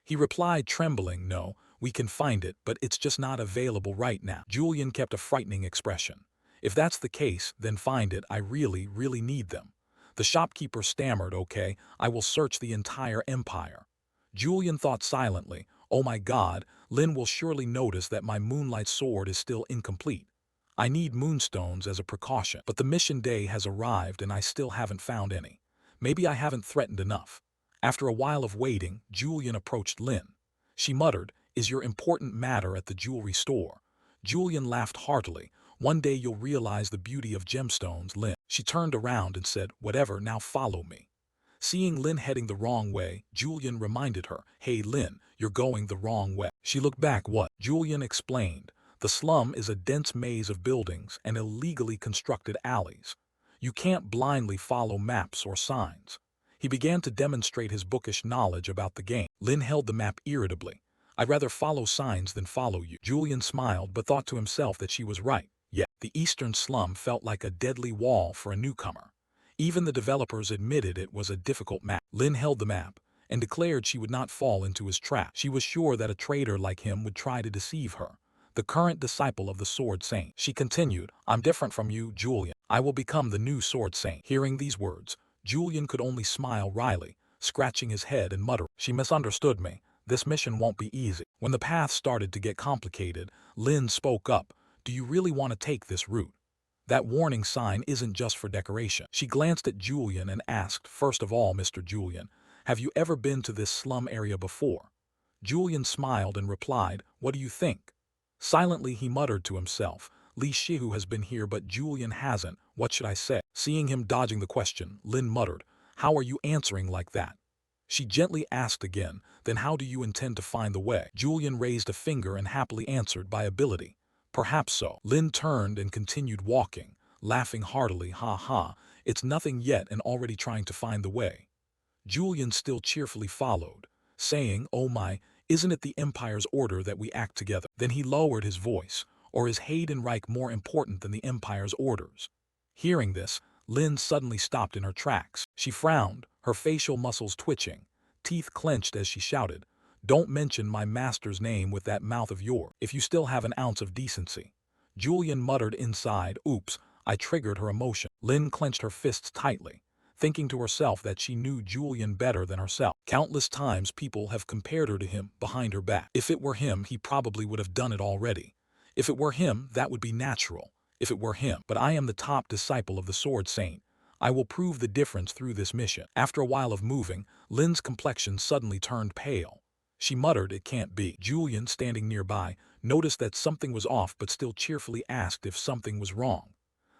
He replied, trembling, no, we can find it, but it's just not available right now. Julian kept a frightening expression. If that's the case, then find it. I really, really need them. The shopkeeper stammered, okay, I will search the entire empire. Julian thought silently, oh my God, Lin will surely notice that my Moonlight Sword is still incomplete. I need moonstones as a precaution, but the mission day has arrived and I still haven't found any. Maybe I haven't threatened enough. After a while of waiting, Julian approached Lin. She muttered, is your important matter at the jewelry store? Julian laughed heartily. One day you'll realize the beauty of gemstones, Lin. She turned around and said, whatever, now follow me. Seeing Lin heading the wrong way, Julian reminded her, hey Lin, you're going the wrong way. She looked back, what? Julian explained, the slum is a dense maze of buildings and illegally constructed alleys. You can't blindly follow maps or signs. He began to demonstrate his bookish knowledge about the game. Lin held the map irritably. I'd rather follow signs than follow you. Julian smiled but thought to himself that she was right. Yet, the eastern slum felt like a deadly wall for a newcomer. Even the developers admitted it was a difficult map. Lin held the map and declared she would not fall into his trap. She was sure that a traitor like him would try to deceive her, the current disciple of the Sword Saint. She continued, I'm different from you, Julian. I will become the new Sword Saint. Hearing these words, Julian could only smile wryly, scratching his head and muttering, she misunderstood me. This mission won't be easy. When the path started to get complicated, Lin spoke up, do you really want to take this route? That warning sign isn't just for decoration. She glanced at Julian and asked, first of all, Mr. Julian, have you ever been to this slum area before? Julian smiled and replied, what do you think? Silently he muttered to himself, Li Shihu has been here but Julian hasn't, what should I say? Seeing him dodging the question, Lin muttered, how are you answering like that? She gently asked again, then how do you intend to find the way? Julian raised a finger and happily answered, by ability. Perhaps so. Lin turned and continued walking, laughing heartily, ha ha, it's nothing yet and already trying to find the way. Julian still cheerfully followed, saying, oh my, isn't it the Empire's order that we act together? Then he lowered his voice, or is Haydenreich more important than the Empire's orders? Hearing this, Lin suddenly stopped in her tracks. She frowned, her facial muscles twitching, teeth clenched as she shouted, don't mention my master's name with that mouth of yours, if you still have an ounce of decency. Julian muttered inside, oops, I triggered her emotion. Lin clenched her fists tightly, thinking to herself that she knew Julian better than herself. Countless times people have compared her to him behind her back. If it were him, he probably would have done it already. If it were him, that would be natural. If it were him. But I am the top disciple of the Sword Saint. I will prove the difference through this mission. After a while of moving, Lin's complexion suddenly turned pale. She muttered, "It can't be." Julian, standing nearby, noticed that something was off but still cheerfully asked if something was wrong.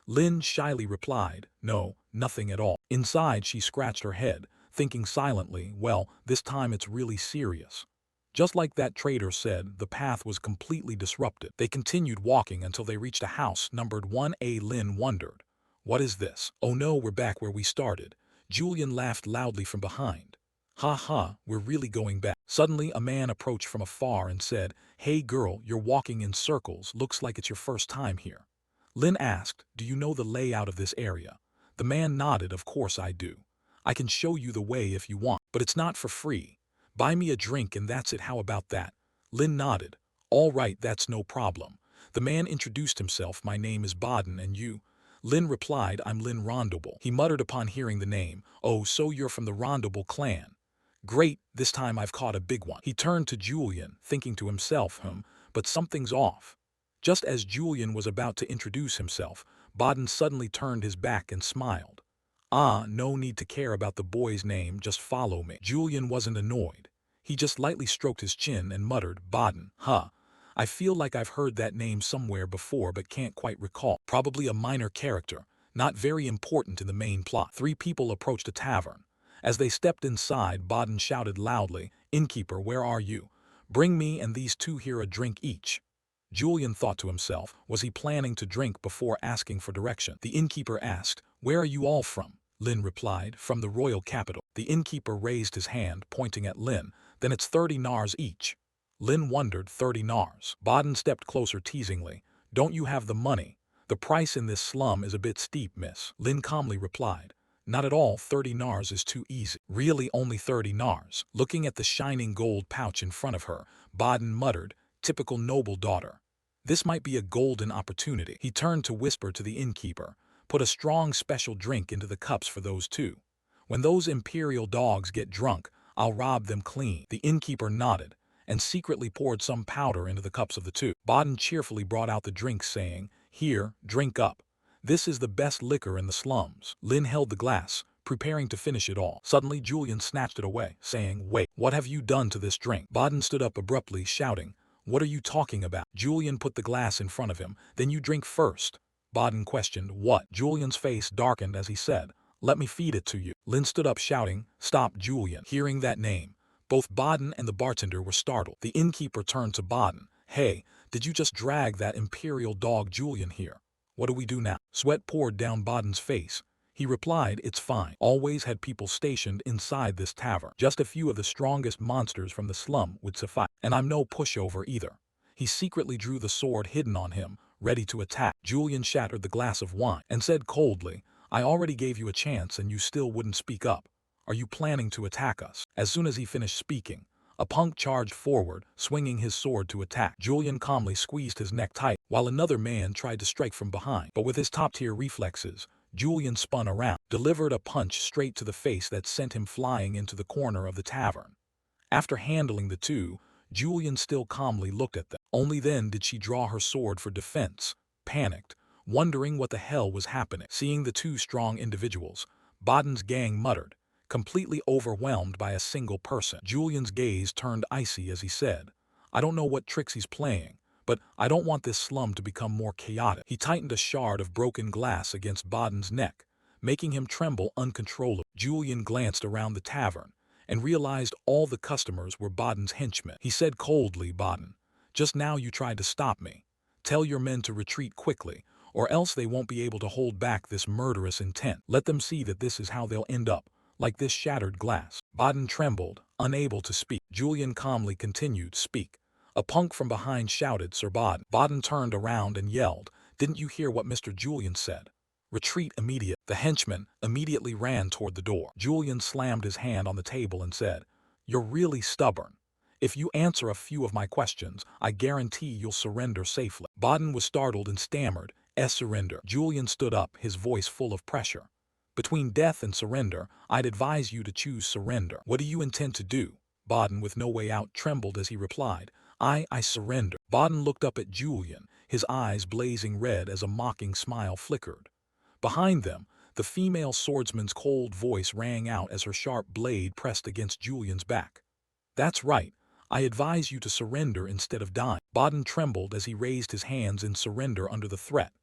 Lin shyly replied, "No, nothing at all." Inside, she scratched her head, thinking silently, well, this time it's really serious. Just like that trader said, the path was completely disrupted. They continued walking until they reached a house numbered 1A. Lin wondered, "What is this? Oh no, we're back where we started." Julian laughed loudly from behind. "Ha ha, we're really going back." Suddenly, a man approached from afar and said, "Hey girl, you're walking in circles, looks like it's your first time here." Lin asked, "Do you know the layout of this area?" The man nodded, "Of course I do. I can show you the way if you want, but it's not for free. Buy me a drink and that's it, how about that?" Lin nodded. "All right, that's no problem." The man introduced himself, "My name is Baden, and you?" Lin replied, "I'm Lin Rondable." He muttered upon hearing the name, "Oh, so you're from the Rondable clan. Great, this time I've caught a big one." He turned to Julian, thinking to himself, but something's off. Just as Julian was about to introduce himself, Baden suddenly turned his back and smiled. "Ah, no need to care about the boy's name, just follow me." Julian wasn't annoyed. He just lightly stroked his chin and muttered, "Baden, huh? I feel like I've heard that name somewhere before but can't quite recall. Probably a minor character, not very important in the main plot." Three people approached a tavern. As they stepped inside, Baden shouted loudly, "Innkeeper, where are you? Bring me and these two here a drink each." Julian thought to himself, was he planning to drink before asking for direction? The innkeeper asked, "Where are you all from?" Lin replied, "From the royal capital." The innkeeper raised his hand, pointing at Lin, "Then it's 30 nars each." Lin wondered, 30 nars. Baden stepped closer teasingly, "Don't you have the money? The price in this slum is a bit steep, miss." Lin calmly replied, "Not at all, 30 nars is too easy." "Really only 30 nars?" Looking at the shining gold pouch in front of her, Baden muttered, "Typical noble daughter. This might be a golden opportunity." He turned to whisper to the innkeeper, "Put a strong special drink into the cups for those two. When those imperial dogs get drunk, I'll rob them clean." The innkeeper nodded, and secretly poured some powder into the cups of the two. Baden cheerfully brought out the drinks, saying, "Here, drink up. This is the best liquor in the slums." Lin held the glass, preparing to finish it all. Suddenly Julian snatched it away, saying, "Wait, what have you done to this drink?" Baden stood up abruptly, shouting, "What are you talking about?" Julian put the glass in front of him. "Then you drink first." Baden questioned, "What?" Julian's face darkened as he said, "Let me feed it to you." Lin stood up shouting, "Stop, Julian." Hearing that name, both Baden and the bartender were startled. The innkeeper turned to Baden, "Hey, did you just drag that imperial dog Julian here? What do we do now?" Sweat poured down Baden's face. He replied, "It's fine. Always had people stationed inside this tavern. Just a few of the strongest monsters from the slum would suffice. And I'm no pushover either." He secretly drew the sword hidden on him, ready to attack. Julian shattered the glass of wine and said coldly, "I already gave you a chance and you still wouldn't speak up. Are you planning to attack us?" As soon as he finished speaking, a punk charged forward, swinging his sword to attack. Julian calmly squeezed his neck tight, while another man tried to strike from behind. But with his top-tier reflexes, Julian spun around, delivered a punch straight to the face that sent him flying into the corner of the tavern. After handling the two, Julian still calmly looked at them. Only then did she draw her sword for defense, panicked, wondering what the hell was happening. Seeing the two strong individuals, Baden's gang muttered, completely overwhelmed by a single person. Julian's gaze turned icy as he said, "I don't know what tricks he's playing, but I don't want this slum to become more chaotic." He tightened a shard of broken glass against Baden's neck, making him tremble uncontrollably. Julian glanced around the tavern and realized all the customers were Baden's henchmen. He said coldly, "Baden, just now you tried to stop me. Tell your men to retreat quickly, or else they won't be able to hold back this murderous intent. Let them see that this is how they'll end up, like this shattered glass." Baden trembled, unable to speak. Julian calmly continued, "Speak." A punk from behind shouted, "Sir Baden." Baden turned around and yelled, "Didn't you hear what Mr. Julian said? Retreat immediate." The henchman immediately ran toward the door. Julian slammed his hand on the table and said, "You're really stubborn. If you answer a few of my questions, I guarantee you'll surrender safely." Baden was startled and stammered, "Surrender." Julian stood up, his voice full of pressure. "Between death and surrender, I'd advise you to choose surrender." "What do you intend to do?" Baden, with no way out, trembled as he replied, I surrender." Baden looked up at Julian, his eyes blazing red as a mocking smile flickered. Behind them, the female swordsman's cold voice rang out as her sharp blade pressed against Julian's back. "That's right. I advise you to surrender instead of dying." Baden trembled as he raised his hands in surrender under the threat.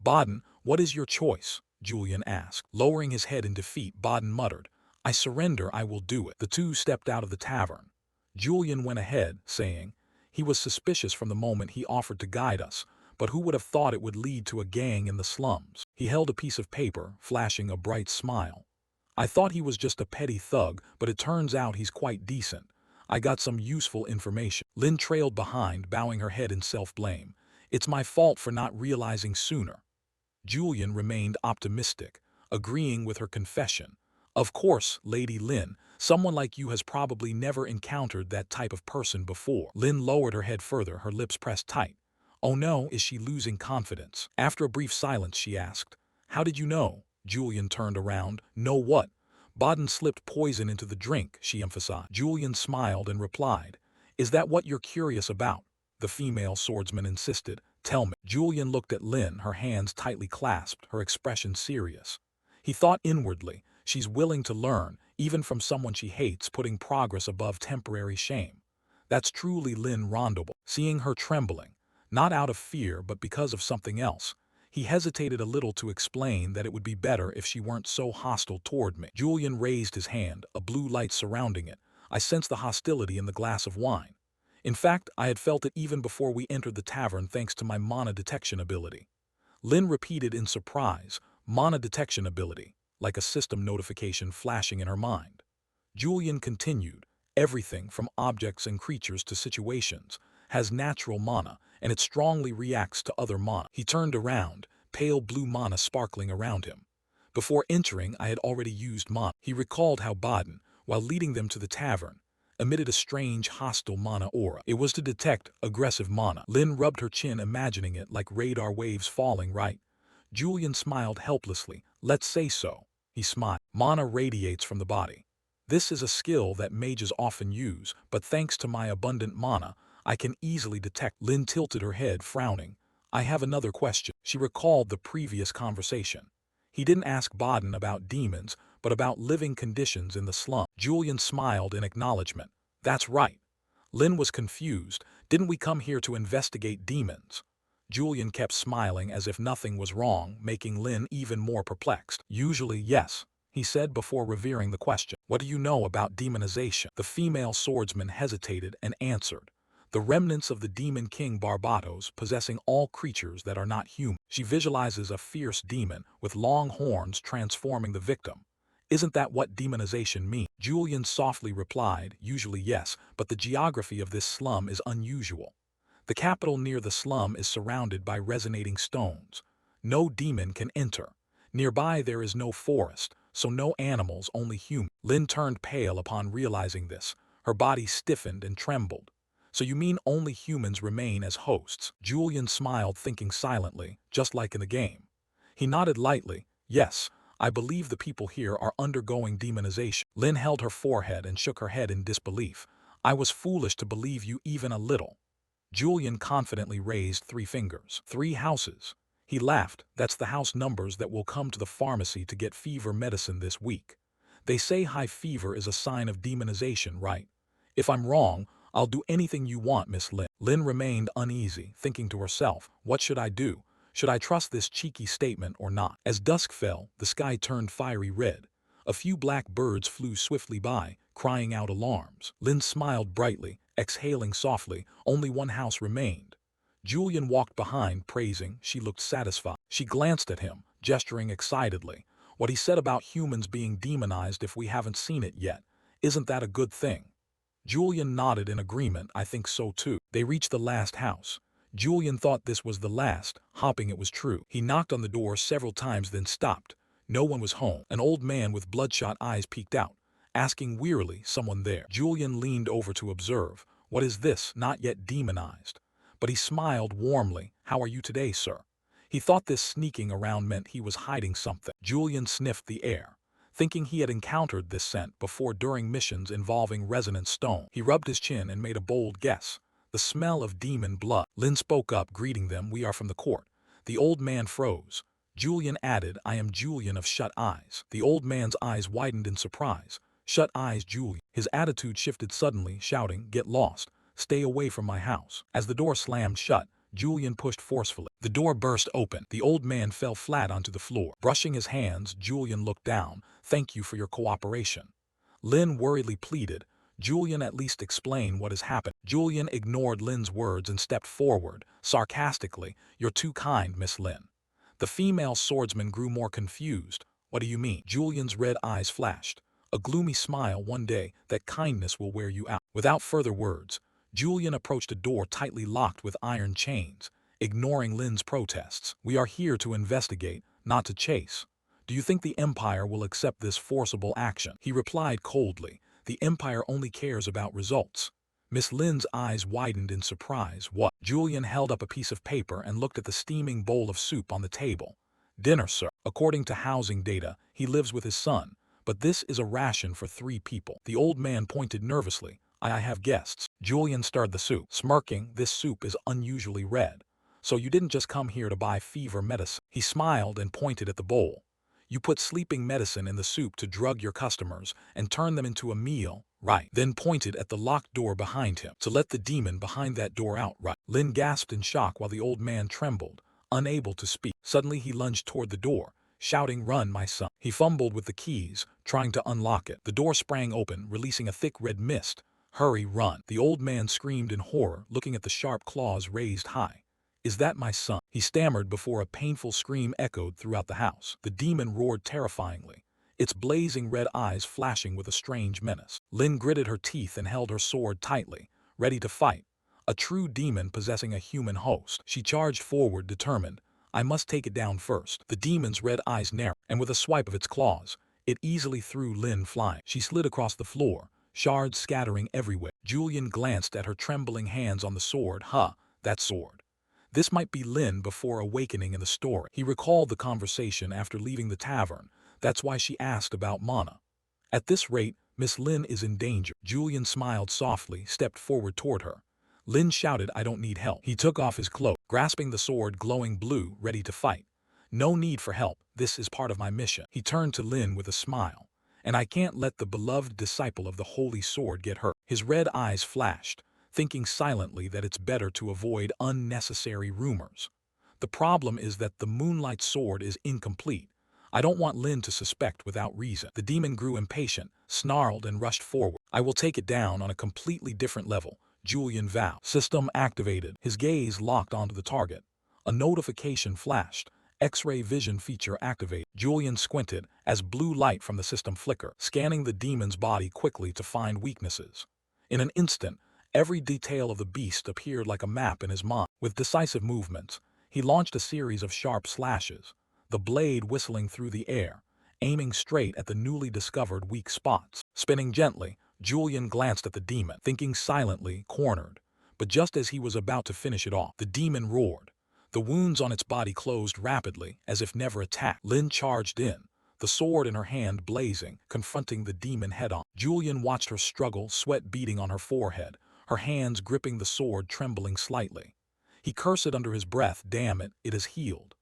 "Baden, what is your choice?" Julian asked. Lowering his head in defeat, Baden muttered, "I surrender, I will do it." The two stepped out of the tavern. Julian went ahead, saying, "He was suspicious from the moment he offered to guide us, but who would have thought it would lead to a gang in the slums?" He held a piece of paper, flashing a bright smile. "I thought he was just a petty thug, but it turns out he's quite decent. I got some useful information." Lin trailed behind, bowing her head in self-blame. "It's my fault for not realizing sooner." Julian remained optimistic, agreeing with her confession. "Of course, Lady Lin, someone like you has probably never encountered that type of person before." Lin lowered her head further, her lips pressed tight. "Oh no, is she losing confidence?" After a brief silence, she asked, "How did you know?" Julian turned around. "Know what?" "Baden slipped poison into the drink," she emphasized. Julian smiled and replied, "Is that what you're curious about?" The female swordsman insisted. "Tell me." Julian looked at Lin, her hands tightly clasped, her expression serious. He thought inwardly, she's willing to learn, even from someone she hates, putting progress above temporary shame. That's truly Lin Rondable. Seeing her trembling, not out of fear but because of something else, he hesitated a little to explain that it would be better if she weren't so hostile toward me. Julian raised his hand, a blue light surrounding it. I sensed the hostility in the glass of wine. In fact, I had felt it even before we entered the tavern thanks to my mana detection ability. Lin repeated in surprise, mana detection ability, like a system notification flashing in her mind. Julian continued, everything from objects and creatures to situations has natural mana, and it strongly reacts to other mana. He turned around, pale blue mana sparkling around him. Before entering, I had already used mana. He recalled how Baden, while leading them to the tavern, emitted a strange hostile mana aura. It was to detect aggressive mana. Lin rubbed her chin, imagining it like radar waves falling right. Julian smiled helplessly. "Let's say so." He smiled. "Mana radiates from the body. This is a skill that mages often use, but thanks to my abundant mana, I can easily detect." Lin tilted her head, frowning. "I have another question." She recalled the previous conversation. He didn't ask Baden about demons, but about living conditions in the slum. Julian smiled in acknowledgement. "That's right." Lin was confused. "Didn't we come here to investigate demons?" Julian kept smiling as if nothing was wrong, making Lin even more perplexed. "Usually, yes," he said before revering the question. "What do you know about demonization?" The female swordsman hesitated and answered, "The remnants of the demon king Barbatos possessing all creatures that are not human." She visualizes a fierce demon with long horns transforming the victim. "Isn't that what demonization means?" Julian softly replied, "Usually yes, but the geography of this slum is unusual. The capital near the slum is surrounded by resonating stones. No demon can enter. Nearby there is no forest, so no animals, only humans." Lin turned pale upon realizing this. Her body stiffened and trembled. "So you mean only humans remain as hosts?" Julian smiled, thinking silently, just like in the game. He nodded lightly. "Yes, I believe the people here are undergoing demonization." Lin held her forehead and shook her head in disbelief. "I was foolish to believe you even a little." Julian confidently raised 3 fingers. 3 houses. He laughed. "That's the house numbers that will come to the pharmacy to get fever medicine this week. They say high fever is a sign of demonization, right? If I'm wrong, I'll do anything you want, Miss Lin." Lin remained uneasy, thinking to herself, what should I do? Should I trust this cheeky statement or not? As dusk fell, the sky turned fiery red. A few black birds flew swiftly by, crying out alarms. Lin smiled brightly, exhaling softly. Only one house remained. Julian walked behind, praising. She looked satisfied. She glanced at him, gesturing excitedly. "What he said about humans being demonized if we haven't seen it yet. Isn't that a good thing?" Julian nodded in agreement. "I think so too." They reached the last house. Julian thought this was the last, hoping it was true. He knocked on the door several times, then stopped. No one was home. An old man with bloodshot eyes peeked out, asking wearily, "Someone there?" Julian leaned over to observe. "What is this? Not yet demonized." But he smiled warmly. "How are you today, sir?" He thought this sneaking around meant he was hiding something. Julian sniffed the air, thinking he had encountered this scent before during missions involving resonant stone. He rubbed his chin and made a bold guess. the smell of demon blood. Lin spoke up, greeting them, "We are from the court." The old man froze. Julian added, "I am Julian of Shut Eyes." The old man's eyes widened in surprise. "Shut Eyes, Julian." His attitude shifted suddenly, shouting, "Get lost. Stay away from my house." As the door slammed shut, Julian pushed forcefully. The door burst open. The old man fell flat onto the floor. Brushing his hands, Julian looked down. "Thank you for your cooperation." Lin worriedly pleaded, "Julian, at least explain what has happened." Julian ignored Lin's words and stepped forward, sarcastically, "You're too kind, Miss Lin." The female swordsman grew more confused. "What do you mean?" Julian's red eyes flashed. A gloomy smile. "One day, that kindness will wear you out." Without further words, Julian approached a door tightly locked with iron chains, ignoring Lin's protests. "We are here to investigate, not to chase. Do you think the Empire will accept this forcible action?" He replied coldly, "The Empire only cares about results." Miss Lin's eyes widened in surprise. "What?" Julian held up a piece of paper and looked at the steaming bowl of soup on the table. "Dinner, sir. According to housing data, he lives with his son, but this is a ration for 3 people." The old man pointed nervously. I have guests." Julian stirred the soup, smirking, "This soup is unusually red. So you didn't just come here to buy fever medicine." He smiled and pointed at the bowl. "You put sleeping medicine in the soup to drug your customers and turn them into a meal, right?" Then pointed at the locked door behind him. "To let the demon behind that door out, right?" Lin gasped in shock while the old man trembled, unable to speak. Suddenly he lunged toward the door, shouting, "Run, my son." He fumbled with the keys, trying to unlock it. The door sprang open, releasing a thick red mist. "Hurry, run." The old man screamed in horror, looking at the sharp claws raised high. "Is that my son?" he stammered before a painful scream echoed throughout the house. The demon roared terrifyingly, its blazing red eyes flashing with a strange menace. Lin gritted her teeth and held her sword tightly, ready to fight. A true demon possessing a human host. She charged forward, determined. "I must take it down first." The demon's red eyes narrowed, and with a swipe of its claws, it easily threw Lin flying. She slid across the floor, shards scattering everywhere. Julian glanced at her trembling hands on the sword. That sword. This might be Lin before awakening in the story. He recalled the conversation after leaving the tavern. That's why she asked about mana. At this rate, Miss Lin is in danger. Julian smiled softly, stepped forward toward her. Lin shouted, "I don't need help." He took off his cloak, grasping the sword glowing blue, ready to fight. "No need for help. This is part of my mission." He turned to Lin with a smile. "And I can't let the beloved disciple of the Holy Sword get hurt." His red eyes flashed, thinking silently that it's better to avoid unnecessary rumors. "The problem is that the Moonlight Sword is incomplete. I don't want Lin to suspect without reason." The demon grew impatient, snarled and rushed forward. "I will take it down on a completely different level," Julian vowed. System activated. His gaze locked onto the target. A notification flashed. X-ray vision feature activated. Julian squinted as blue light from the system flickered, scanning the demon's body quickly to find weaknesses. In an instant, every detail of the beast appeared like a map in his mind. With decisive movements, he launched a series of sharp slashes, the blade whistling through the air, aiming straight at the newly discovered weak spots. Spinning gently, Julian glanced at the demon, thinking silently, cornered. But just as he was about to finish it off, the demon roared. The wounds on its body closed rapidly, as if never attacked. Lin charged in, the sword in her hand blazing, confronting the demon head-on. Julian watched her struggle, sweat beading on her forehead, her hands gripping the sword trembling slightly. He cursed under his breath, "Damn it, it has healed."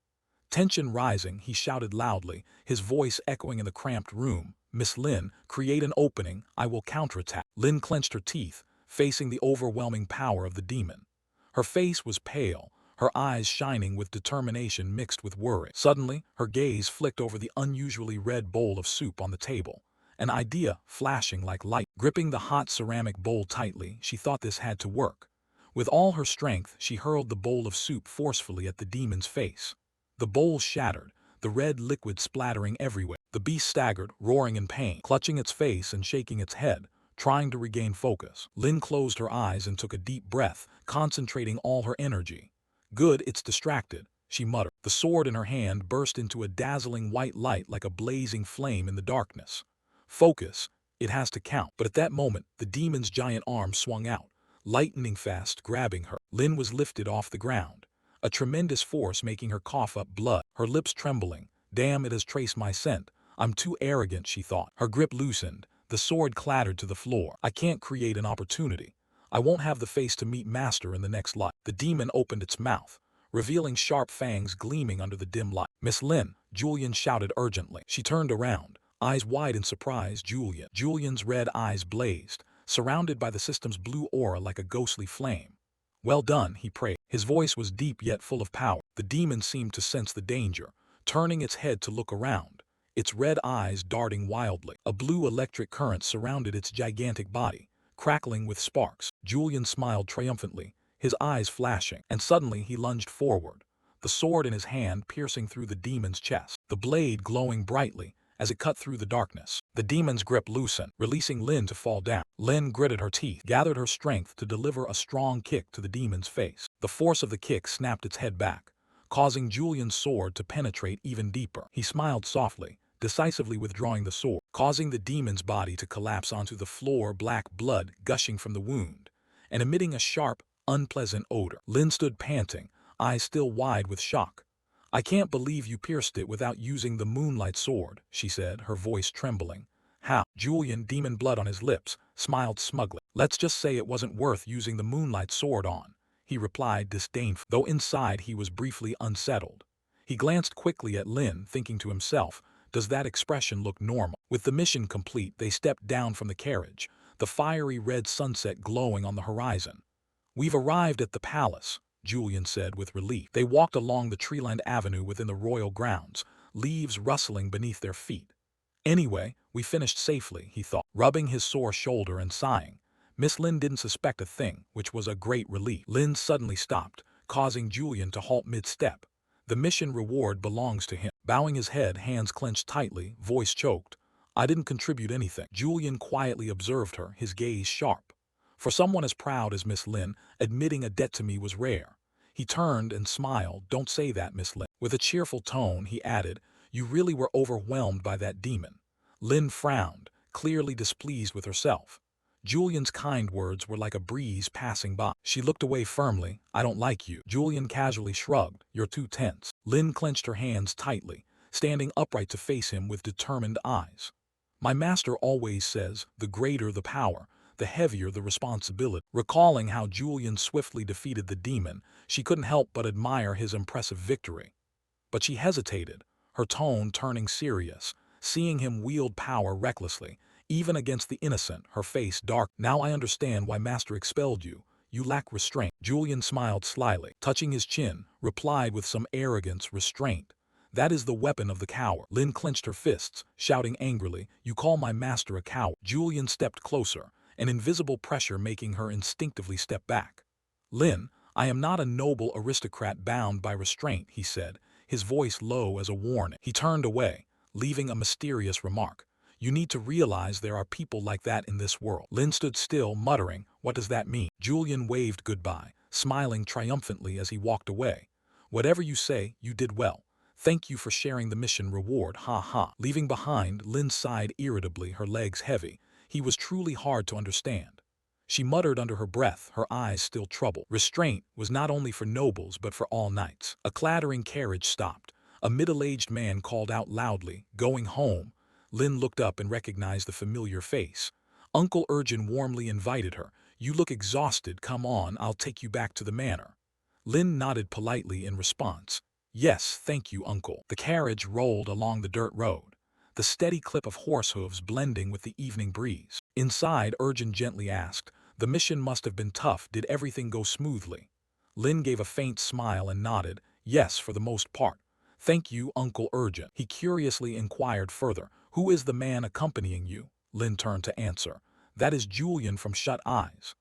Tension rising, he shouted loudly, his voice echoing in the cramped room, "Miss Lin, create an opening, I will counterattack." Lin clenched her teeth, facing the overwhelming power of the demon. Her face was pale, her eyes shining with determination mixed with worry. Suddenly, her gaze flicked over the unusually red bowl of soup on the table, an idea flashing like light. Gripping the hot ceramic bowl tightly, she thought this had to work. With all her strength, she hurled the bowl of soup forcefully at the demon's face. The bowl shattered, the red liquid splattering everywhere. The beast staggered, roaring in pain, clutching its face and shaking its head, trying to regain focus. Lin closed her eyes and took a deep breath, concentrating all her energy. "Good, it's distracted," she muttered. The sword in her hand burst into a dazzling white light like a blazing flame in the darkness. "Focus, it has to count." But at that moment, the demon's giant arm swung out, lightning fast, grabbing her. Lin was lifted off the ground, a tremendous force making her cough up blood, her lips trembling. "Damn, it has traced my scent. I'm too arrogant," she thought. Her grip loosened, the sword clattered to the floor. "I can't create an opportunity. I won't have the face to meet Master in the next life. The demon opened its mouth, revealing sharp fangs gleaming under the dim light. Miss Lin, Julian shouted urgently. She turned around, eyes wide in surprise. Julian's red eyes blazed, surrounded by the system's blue aura like a ghostly flame. Well done, he prayed. His voice was deep yet full of power. The demon seemed to sense the danger, turning its head to look around, its red eyes darting wildly. A blue electric current surrounded its gigantic body, crackling with sparks. Julian smiled triumphantly, his eyes flashing, and suddenly he lunged forward, the sword in his hand piercing through the demon's chest, the blade glowing brightly as it cut through the darkness. The demon's grip loosened, releasing Lin to fall down. Lin gritted her teeth, gathered her strength to deliver a strong kick to the demon's face. The force of the kick snapped its head back, causing Julian's sword to penetrate even deeper. He smiled softly, decisively withdrawing the sword, causing the demon's body to collapse onto the floor, black blood gushing from the wound, and emitting a sharp, unpleasant odor. Lin stood panting, eyes still wide with shock. I can't believe you pierced it without using the moonlight sword, she said, her voice trembling. How? Julian, demon blood on his lips, smiled smugly. Let's just say it wasn't worth using the moonlight sword on, he replied disdainfully, though inside he was briefly unsettled. He glanced quickly at Lin, thinking to himself, does that expression look normal? With the mission complete, they stepped down from the carriage, the fiery red sunset glowing on the horizon. We've arrived at the palace, Julian said with relief. They walked along the tree-lined avenue within the royal grounds, leaves rustling beneath their feet. Anyway, we finished safely, he thought, rubbing his sore shoulder and sighing. Miss Lin didn't suspect a thing, which was a great relief. Lin suddenly stopped, causing Julian to halt mid-step. The mission reward belongs to him. Bowing his head, hands clenched tightly, voice choked. I didn't contribute anything. Julian quietly observed her, his gaze sharp. For someone as proud as Miss Lin, admitting a debt to me was rare. He turned and smiled. Don't say that, Miss Lin. With a cheerful tone, he added, you really were overwhelmed by that demon. Lin frowned, clearly displeased with herself. Julian's kind words were like a breeze passing by. She looked away firmly. I don't like you. Julian casually shrugged. You're too tense. Lin clenched her hands tightly, standing upright to face him with determined eyes. My master always says, the greater the power, the heavier the responsibility. Recalling how Julian swiftly defeated the demon, she couldn't help but admire his impressive victory. But she hesitated, her tone turning serious, seeing him wield power recklessly, even against the innocent, her face dark. Now I understand why Master expelled you. You lack restraint. Julian smiled slyly, touching his chin, replied with some arrogance, restraint. That is the weapon of the coward. Lin clenched her fists, shouting angrily, you call my master a coward. Julian stepped closer, an invisible pressure making her instinctively step back. Lin, I am not a noble aristocrat bound by restraint, he said, his voice low as a warning. He turned away, leaving a mysterious remark. You need to realize there are people like that in this world. Lin stood still, muttering, what does that mean? Julian waved goodbye, smiling triumphantly as he walked away. Whatever you say, you did well. Thank you for sharing the mission reward, ha ha. Leaving behind, Lin sighed irritably, her legs heavy. He was truly hard to understand. She muttered under her breath, her eyes still troubled. Restraint was not only for nobles but for all knights. A clattering carriage stopped. A middle-aged man called out loudly, going home. Lin looked up and recognized the familiar face. Uncle Urgin warmly invited her. You look exhausted, come on, I'll take you back to the manor. Lin nodded politely in response. Yes, thank you, uncle. The carriage rolled along the dirt road, the steady clip of horse hooves blending with the evening breeze. Inside, Urgin gently asked, the mission must have been tough, did everything go smoothly? Lin gave a faint smile and nodded, yes, for the most part. Thank you, Uncle Urgin. He curiously inquired further, who is the man accompanying you? Lin turned to answer, that is Julian from Shut Eyes.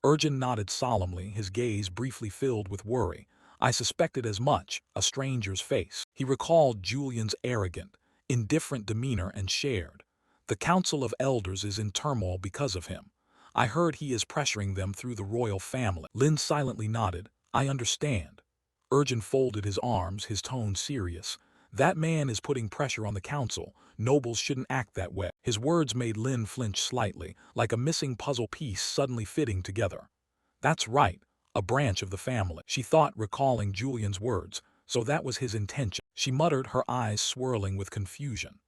Urgin nodded solemnly, his gaze briefly filled with worry. I suspected as much, a stranger's face. He recalled Julian's arrogant, indifferent demeanor and shared. The Council of Elders is in turmoil because of him. I heard he is pressuring them through the royal family. Lin silently nodded. I understand. Urgin folded his arms, his tone serious. That man is putting pressure on the council. Nobles shouldn't act that way. His words made Lin flinch slightly, like a missing puzzle piece suddenly fitting together. That's right. A branch of the family. She thought, recalling Julian's words. So that was his intention. She muttered, her eyes swirling with confusion.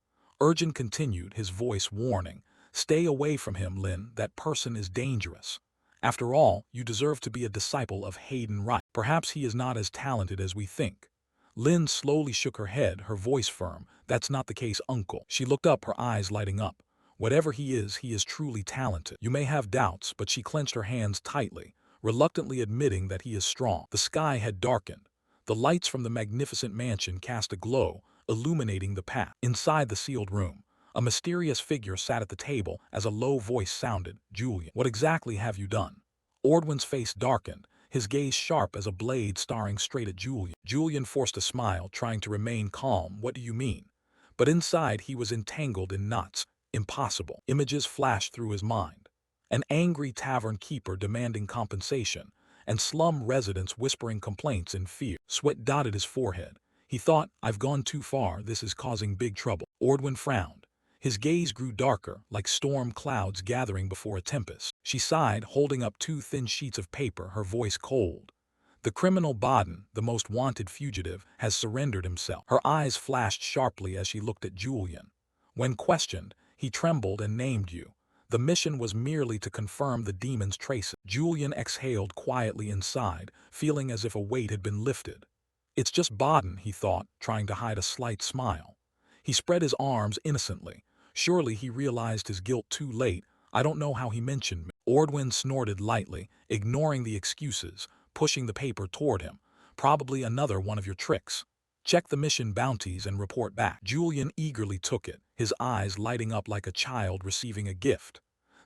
Urgin continued, his voice warning. Stay away from him, Lin. That person is dangerous. After all, you deserve to be a disciple of Hayden Wright. Perhaps he is not as talented as we think. Lynn slowly shook her head, her voice firm. That's not the case, uncle. She looked up, her eyes lighting up. Whatever he is truly talented. You may have doubts, but she clenched her hands tightly, reluctantly admitting that he is strong. The sky had darkened. The lights from the magnificent mansion cast a glow, illuminating the path. Inside the sealed room, a mysterious figure sat at the table as a low voice sounded. Julian, what exactly have you done? Ordwin's face darkened, his gaze sharp as a blade staring straight at Julian. Julian forced a smile, trying to remain calm. What do you mean? But inside he was entangled in knots. Impossible. Images flashed through his mind. An angry tavern keeper demanding compensation, and slum residents whispering complaints in fear. Sweat dotted his forehead. He thought, I've gone too far, this is causing big trouble. Ordwin frowned. His gaze grew darker, like storm clouds gathering before a tempest. She sighed, holding up 2 thin sheets of paper, her voice cold. The criminal Baden, the most wanted fugitive, has surrendered himself. Her eyes flashed sharply as she looked at Julian. When questioned, he trembled and named you. The mission was merely to confirm the demon's traces. Julian exhaled quietly inside, feeling as if a weight had been lifted. It's just Baden, he thought, trying to hide a slight smile. He spread his arms innocently. Surely he realized his guilt too late. I don't know how he mentioned me. Ordwin snorted lightly, ignoring the excuses, pushing the paper toward him. Probably another one of your tricks. Check the mission bounties and report back. Julian eagerly took it, his eyes lighting up like a child receiving a gift.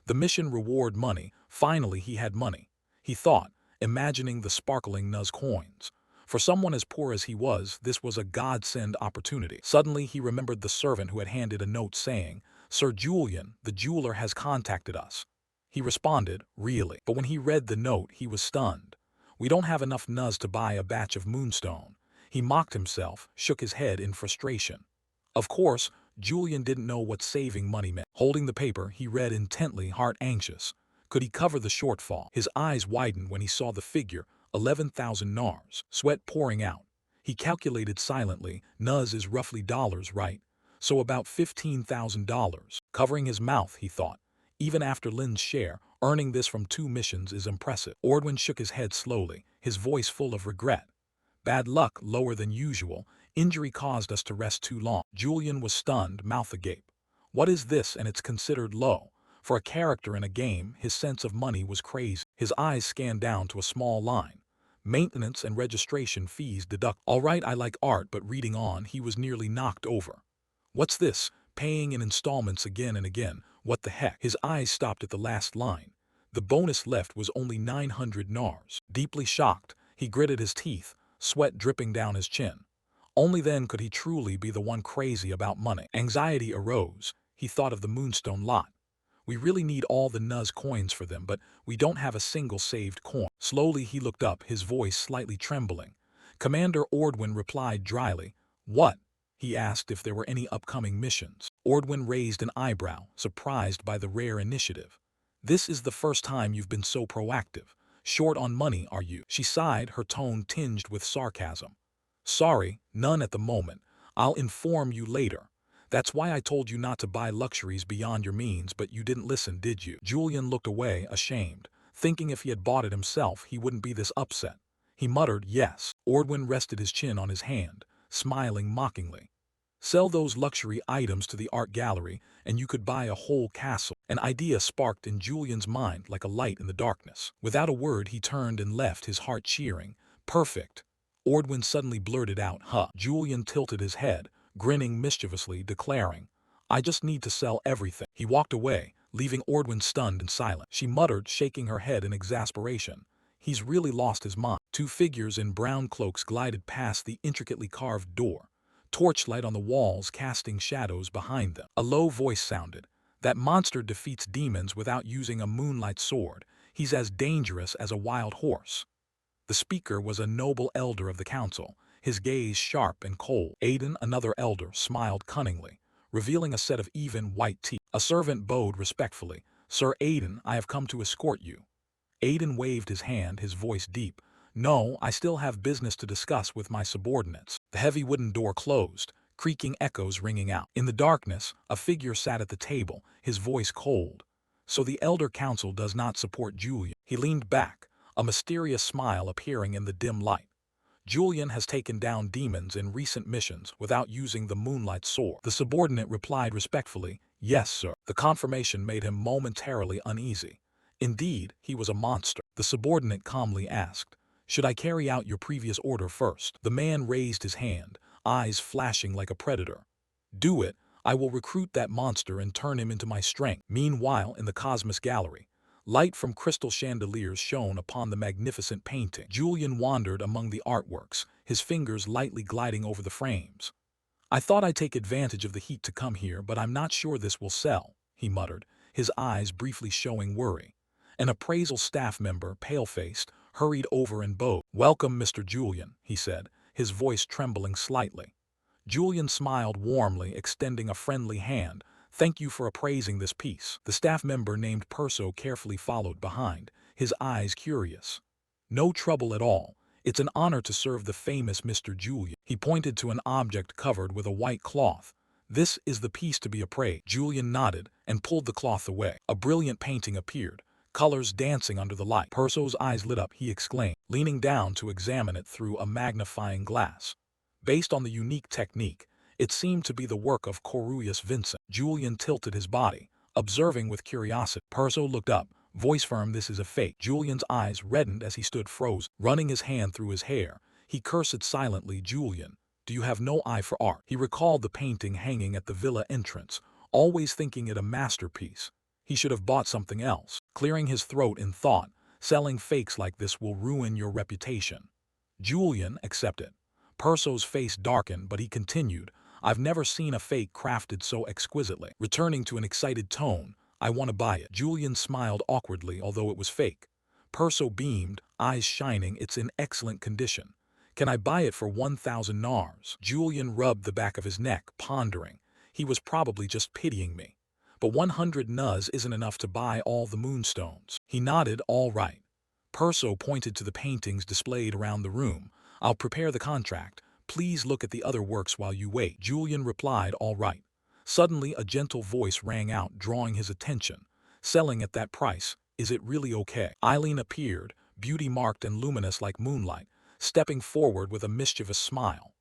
The mission reward money. Finally he had money. He thought, imagining the sparkling Nuz coins. For someone as poor as he was, this was a godsend opportunity. Suddenly he remembered the servant who had handed a note saying, Sir Julian, the jeweler has contacted us. He responded, really. But when he read the note, he was stunned. We don't have enough Nuz to buy a batch of moonstone. He mocked himself, shook his head in frustration. Of course, Julian didn't know what saving money meant. Holding the paper, he read intently, heart anxious. Could he cover the shortfall? His eyes widened when he saw the figure, 11,000 nars, sweat pouring out. He calculated silently, Nuz is roughly dollars, right? So about $15,000. Covering his mouth, he thought. Even after Lynn's share, earning this from 2 missions is impressive. Ordwin shook his head slowly, his voice full of regret. Bad luck, lower than usual. Injury caused us to rest too long. Julian was stunned, mouth agape. What is this, and it's considered low? For a character in a game, his sense of money was crazy. His eyes scanned down to a small line. Maintenance and registration fees deduct. All right, I like art, but reading on, he was nearly knocked over. What's this? Paying in installments again and again. What the heck? His eyes stopped at the last line. The bonus left was only 900 nars. Deeply shocked, he gritted his teeth, sweat dripping down his chin. Only then could he truly be the one crazy about money. Anxiety arose. He thought of the moonstone lot. We really need all the Nuz coins for them, but we don't have a single saved coin. Slowly he looked up, his voice slightly trembling. Commander Ordwin replied dryly. What? He asked if there were any upcoming missions. Ordwin raised an eyebrow, surprised by the rare initiative. This is the first time you've been so proactive. Short on money, are you? She sighed, her tone tinged with sarcasm. Sorry, none at the moment. I'll inform you later. That's why I told you not to buy luxuries beyond your means, but you didn't listen, did you? Julian looked away, ashamed, thinking if he had bought it himself, he wouldn't be this upset. He muttered, yes. Ordwin rested his chin on his hand, smiling mockingly. Sell those luxury items to the art gallery, and you could buy a whole castle. An idea sparked in Julian's mind like a light in the darkness. Without a word, he turned and left, his heart cheering. Perfect. Ordwin suddenly blurted out, huh? Julian tilted his head, grinning mischievously, declaring, I just need to sell everything. He walked away, leaving Ordwin stunned and silent. She muttered, shaking her head in exasperation. He's really lost his mind. 2 figures in brown cloaks glided past the intricately carved door, torchlight on the walls casting shadows behind them. A low voice sounded. That monster defeats demons without using a moonlight sword. He's as dangerous as a wild horse. The speaker was a noble elder of the council, his gaze sharp and cold. Aiden, another elder, smiled cunningly, revealing a set of even white teeth. A servant bowed respectfully. Sir Aiden, I have come to escort you. Aiden waved his hand, his voice deep. No, I still have business to discuss with my subordinates. The heavy wooden door closed, creaking echoes ringing out. In the darkness, a figure sat at the table, his voice cold. So the elder council does not support Julian. He leaned back, a mysterious smile appearing in the dim light. Julian has taken down demons in recent missions without using the moonlight sword. The subordinate replied respectfully, "Yes, sir." The confirmation made him momentarily uneasy. Indeed, he was a monster. The subordinate calmly asked, "Should I carry out your previous order first?" The man raised his hand, eyes flashing like a predator. "Do it. I will recruit that monster and turn him into my strength." Meanwhile, in the Cosmos Gallery, light from crystal chandeliers shone upon the magnificent painting. Julian wandered among the artworks, his fingers lightly gliding over the frames. "I thought I'd take advantage of the heat to come here, but I'm not sure this will sell," he muttered, his eyes briefly showing worry. An appraisal staff member, pale-faced, hurried over and bowed. "Welcome, Mr. Julian," he said, his voice trembling slightly. Julian smiled warmly, extending a friendly hand. "Thank you for appraising this piece." The staff member named Perso carefully followed behind, his eyes curious. "No trouble at all. It's an honor to serve the famous Mr. Julian." He pointed to an object covered with a white cloth. "This is the piece to be appraised." Julian nodded and pulled the cloth away. A brilliant painting appeared, colors dancing under the light. Perso's eyes lit up, he exclaimed, leaning down to examine it through a magnifying glass. Based on the unique technique, it seemed to be the work of Cornelius Vincent. Julian tilted his body, observing with curiosity. Perso looked up, voice firm, "This is a fake." Julian's eyes reddened as he stood frozen. Running his hand through his hair, he cursed silently. "Julian, do you have no eye for art?" He recalled the painting hanging at the villa entrance, always thinking it a masterpiece. He should have bought something else. Clearing his throat in thought, "Selling fakes like this will ruin your reputation." Julian accepted. Perso's face darkened, but he continued, "I've never seen a fake crafted so exquisitely." Returning to an excited tone, "I want to buy it." Julian smiled awkwardly, although it was fake. Perso beamed, eyes shining, "It's in excellent condition. Can I buy it for 1,000 nars? Julian rubbed the back of his neck, pondering. He was probably just pitying me. But 100 nuz isn't enough to buy all the moonstones. He nodded, "All right." Perso pointed to the paintings displayed around the room. "I'll prepare the contract. Please look at the other works while you wait." Julian replied, "All right." Suddenly, a gentle voice rang out, drawing his attention. "Selling at that price, is it really okay?" Eileen appeared, beauty-marked and luminous like moonlight, stepping forward with a mischievous smile.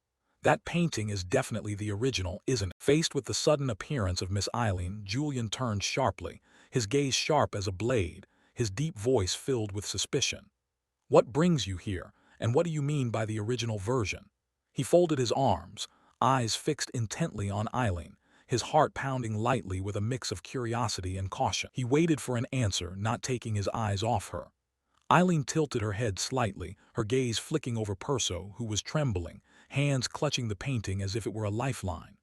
"That painting is definitely the original, isn't it?" Faced with the sudden appearance of Miss Eileen, Julian turned sharply, his gaze sharp as a blade, his deep voice filled with suspicion. "What brings you here? And what do you mean by the original version?" He folded his arms, eyes fixed intently on Eileen, his heart pounding lightly with a mix of curiosity and caution. He waited for an answer, not taking his eyes off her. Eileen tilted her head slightly, her gaze flicking over Perso, who was trembling, hands clutching the painting as if it were a lifeline.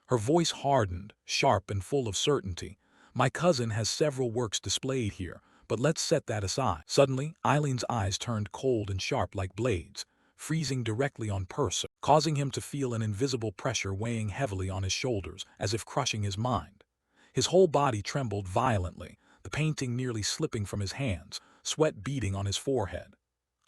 Her voice hardened, sharp and full of certainty. "My cousin has several works displayed here, but let's set that aside." Suddenly, Eileen's eyes turned cold and sharp like blades, freezing directly on Perso, causing him to feel an invisible pressure weighing heavily on his shoulders, as if crushing his mind. His whole body trembled violently, the painting nearly slipping from his hands, sweat beading on his forehead.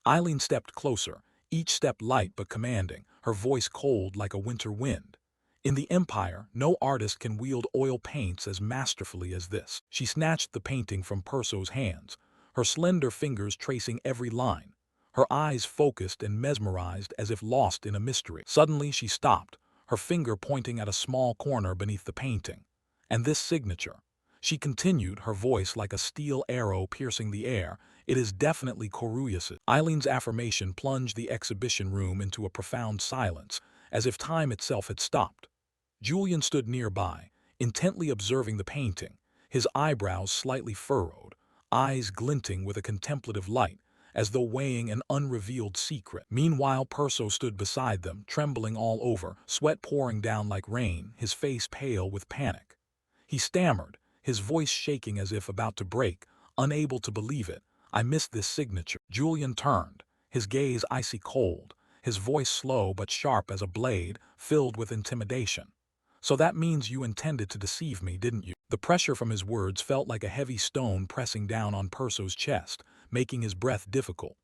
Eileen stepped closer, each step light but commanding, her voice cold like a winter wind. "In the Empire, no artist can wield oil paints as masterfully as this." She snatched the painting from Perso's hands, her slender fingers tracing every line, her eyes focused and mesmerized as if lost in a mystery. Suddenly she stopped, her finger pointing at a small corner beneath the painting. "And this signature," she continued, her voice like a steel arrow piercing the air, "it is definitely Cornelius's." Eileen's affirmation plunged the exhibition room into a profound silence, as if time itself had stopped. Julian stood nearby, intently observing the painting, his eyebrows slightly furrowed, eyes glinting with a contemplative light, as though weighing an unrevealed secret. Meanwhile, Perso stood beside them, trembling all over, sweat pouring down like rain, his face pale with panic. He stammered, his voice shaking as if about to break, unable to believe it. "I missed this signature." Julian turned, his gaze icy cold, his voice slow but sharp as a blade, filled with intimidation. "So that means you intended to deceive me, didn't you?" The pressure from his words felt like a heavy stone pressing down on Perso's chest, making his breath difficult.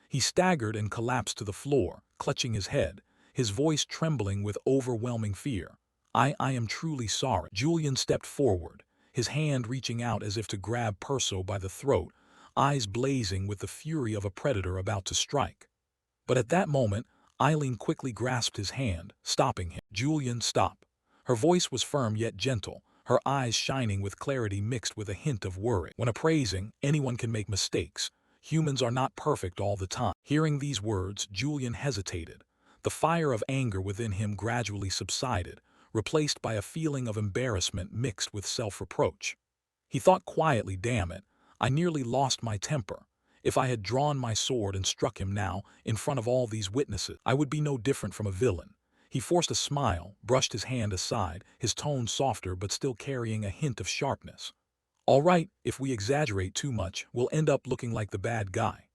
He staggered and collapsed to the floor, clutching his head, his voice trembling with overwhelming fear. I am truly sorry." Julian stepped forward, his hand reaching out as if to grab Perso by the throat. eyes blazing with the fury of a predator about to strike. But at that moment, Eileen quickly grasped his hand, stopping him. "Julian, stop." Her voice was firm yet gentle, her eyes shining with clarity mixed with a hint of worry. "When appraising, anyone can make mistakes. Humans are not perfect all the time." Hearing these words, Julian hesitated. The fire of anger within him gradually subsided, replaced by a feeling of embarrassment mixed with self-reproach. He thought quietly, "Damn it, I nearly lost my temper. If I had drawn my sword and struck him now, in front of all these witnesses, I would be no different from a villain." He forced a smile, brushed his hand aside, his tone softer but still carrying a hint of sharpness. "All right, if we exaggerate too much, we'll end up looking like the bad guy."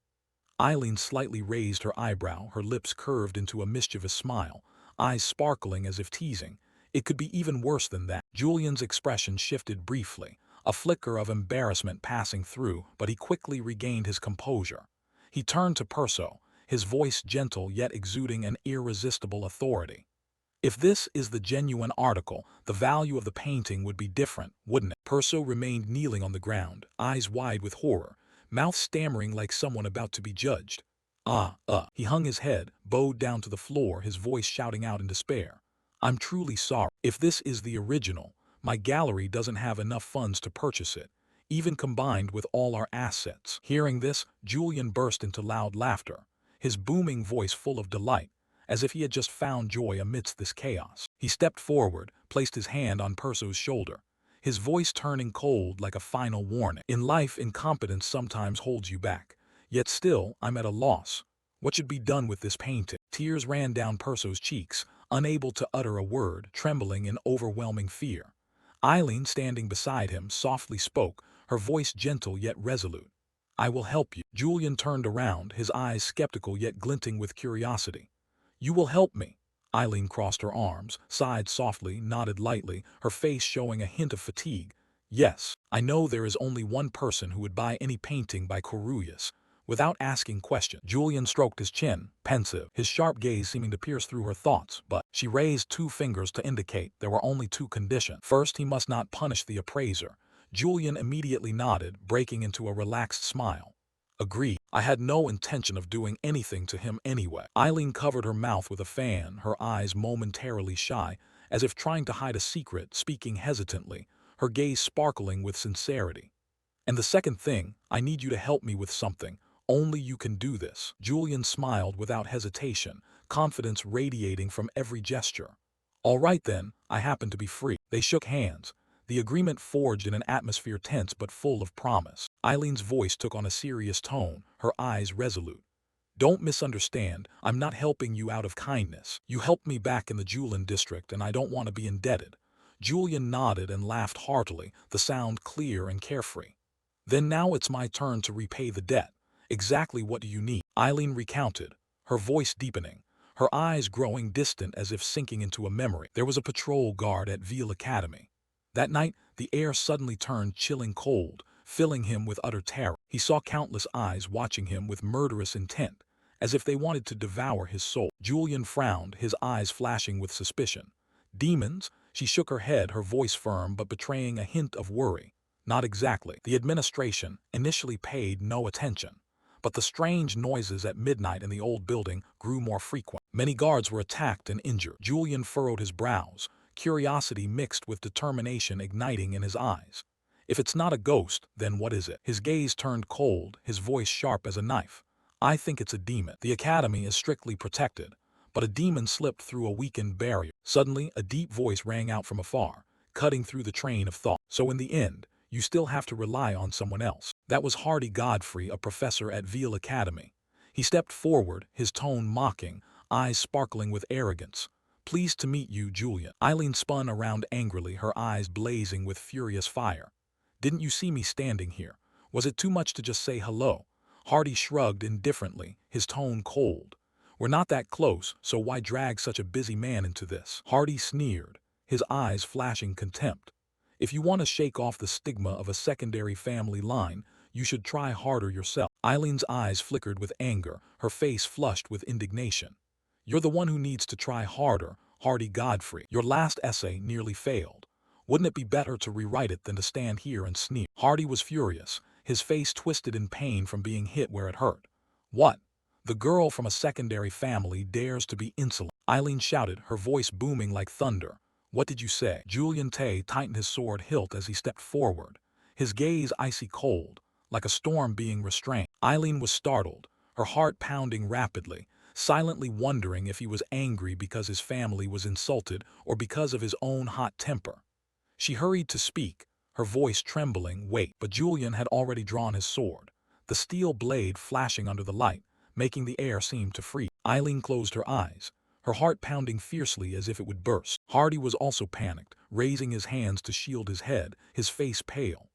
Eileen slightly raised her eyebrow, her lips curved into a mischievous smile, eyes sparkling as if teasing. "It could be even worse than that." Julian's expression shifted briefly, a flicker of embarrassment passing through, but he quickly regained his composure. He turned to Perso, his voice gentle yet exuding an irresistible authority. "If this is the genuine article, the value of the painting would be different, wouldn't it?" Perso remained kneeling on the ground, eyes wide with horror, mouth stammering like someone about to be judged. He hung his head, bowed down to the floor, his voice shouting out in despair. "I'm truly sorry. If this is the original, my gallery doesn't have enough funds to purchase it, even combined with all our assets." Hearing this, Julian burst into loud laughter, his booming voice full of delight, as if he had just found joy amidst this chaos. He stepped forward, placed his hand on Perso's shoulder, his voice turning cold like a final warning. "In life, incompetence sometimes holds you back. Yet still, I'm at a loss. What should be done with this painting?" Tears ran down Perso's cheeks, unable to utter a word, trembling in overwhelming fear. Eileen, standing beside him, softly spoke, her voice gentle yet resolute. "I will help you." Julian turned around, his eyes skeptical yet glinting with curiosity. "You will help me?" Eileen crossed her arms, sighed softly, nodded lightly, her face showing a hint of fatigue. "Yes, I know there is only one person who would buy any painting by Notorious, without asking questions." Julian stroked his chin, pensive, his sharp gaze seeming to pierce through her thoughts, but she raised two fingers to indicate there were only two conditions. First, he must not punish the appraiser. Julian immediately nodded, breaking into a relaxed smile. "Agreed. I had no intention of doing anything to him anyway." Eileen covered her mouth with a fan, her eyes momentarily shy, as if trying to hide a secret, speaking hesitantly, her gaze sparkling with sincerity. "And the second thing, I need you to help me with something. Only you can do this." Julian smiled without hesitation, confidence radiating from every gesture. "All right then, I happen to be free." They shook hands, the agreement forged in an atmosphere tense but full of promise. Eileen's voice took on a serious tone, her eyes resolute. "Don't misunderstand, I'm not helping you out of kindness. You helped me back in the Julin district and I don't want to be indebted." Julian nodded and laughed heartily, the sound clear and carefree. "Then now it's my turn to repay the debt. Exactly what do you need?" Eileen recounted, her voice deepening, her eyes growing distant as if sinking into a memory. "There was a patrol guard at Veal Academy. That night, the air suddenly turned chilling cold, filling him with utter terror. He saw countless eyes watching him with murderous intent, as if they wanted to devour his soul." Julian frowned, his eyes flashing with suspicion. "Demons?" She shook her head, her voice firm but betraying a hint of worry. "Not exactly." The administration initially paid no attention, but the strange noises at midnight in the old building grew more frequent. Many guards were attacked and injured. Julian furrowed his brows, curiosity mixed with determination igniting in his eyes. "If it's not a ghost, then what is it?" His gaze turned cold, his voice sharp as a knife. "I think it's a demon. The academy is strictly protected, but a demon slipped through a weakened barrier." Suddenly, a deep voice rang out from afar, cutting through the train of thought. "So in the end, you still have to rely on someone else." That was Hardy Godfrey, a professor at Veal Academy. He stepped forward, his tone mocking, eyes sparkling with arrogance. "Pleased to meet you, Julian." Eileen spun around angrily, her eyes blazing with furious fire. "Didn't you see me standing here? Was it too much to just say hello?" Hardy shrugged indifferently, his tone cold. "We're not that close, so why drag such a busy man into this?" Hardy sneered, his eyes flashing contempt. "If you want to shake off the stigma of a secondary family line, you should try harder yourself." Eileen's eyes flickered with anger, her face flushed with indignation. "You're the one who needs to try harder, Hardy Godfrey. Your last essay nearly failed. Wouldn't it be better to rewrite it than to stand here and sneer?" Hardy was furious, his face twisted in pain from being hit where it hurt. "What? The girl from a secondary family dares to be insolent?" Eileen shouted, her voice booming like thunder. "What did you say?" Julian Tay tightened his sword hilt as he stepped forward, his gaze icy cold, like a storm being restrained. Eileen was startled, her heart pounding rapidly, silently wondering if he was angry because his family was insulted or because of his own hot temper. She hurried to speak, her voice trembling. "Wait." But Julian had already drawn his sword, the steel blade flashing under the light, making the air seem to freeze. Eileen closed her eyes, her heart pounding fiercely as if it would burst. Hardy was also panicked, raising his hands to shield his head, his face pale.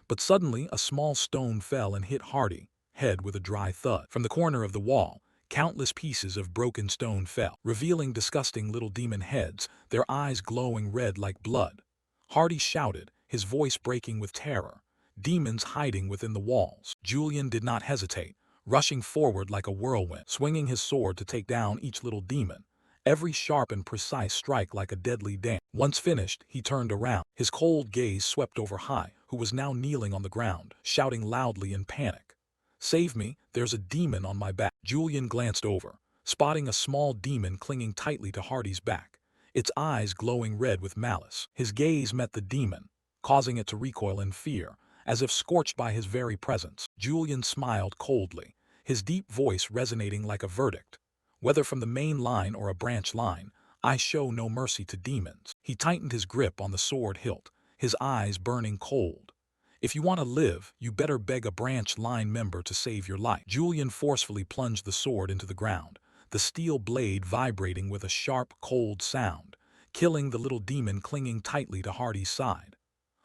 But suddenly a small stone fell and hit Hardy, head with a dry thud. From the corner of the wall, countless pieces of broken stone fell, revealing disgusting little demon heads, their eyes glowing red like blood. Hardy shouted, his voice breaking with terror. Demons hiding within the walls. Julian did not hesitate, rushing forward like a whirlwind, swinging his sword to take down each little demon, every sharp and precise strike like a deadly dance. Once finished, he turned around, his cold gaze swept over Hai, who was now kneeling on the ground, shouting loudly in panic. "Save me, there's a demon on my back." Julian glanced over, spotting a small demon clinging tightly to Hardy's back, its eyes glowing red with malice. His gaze met the demon, causing it to recoil in fear, as if scorched by his very presence. Julian smiled coldly, his deep voice resonating like a verdict. "Whether from the main line or a branch line, I show no mercy to demons." He tightened his grip on the sword hilt, his eyes burning cold. "If you want to live, you better beg a branch line member to save your life." Julian forcefully plunged the sword into the ground, the steel blade vibrating with a sharp, cold sound, killing the little demon clinging tightly to Hardy's side.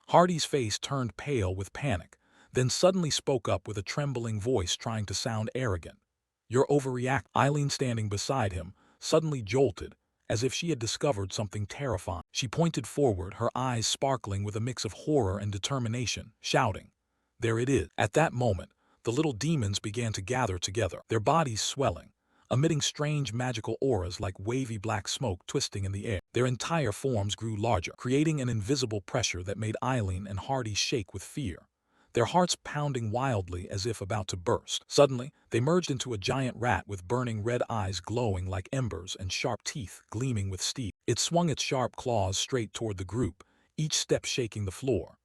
Hardy's face turned pale with panic, then suddenly spoke up with a trembling voice trying to sound arrogant. "You're overreacting." Eileen, standing beside him, suddenly jolted, as if she had discovered something terrifying. She pointed forward, her eyes sparkling with a mix of horror and determination, shouting, "There it is." At that moment, the little demons began to gather together, their bodies swelling, emitting strange magical auras like wavy black smoke twisting in the air. Their entire forms grew larger, creating an invisible pressure that made Eileen and Hardy shake with fear, their hearts pounding wildly as if about to burst. Suddenly, they merged into a giant rat with burning red eyes glowing like embers and sharp teeth gleaming with steel. It swung its sharp claws straight toward the group, each step shaking the floor.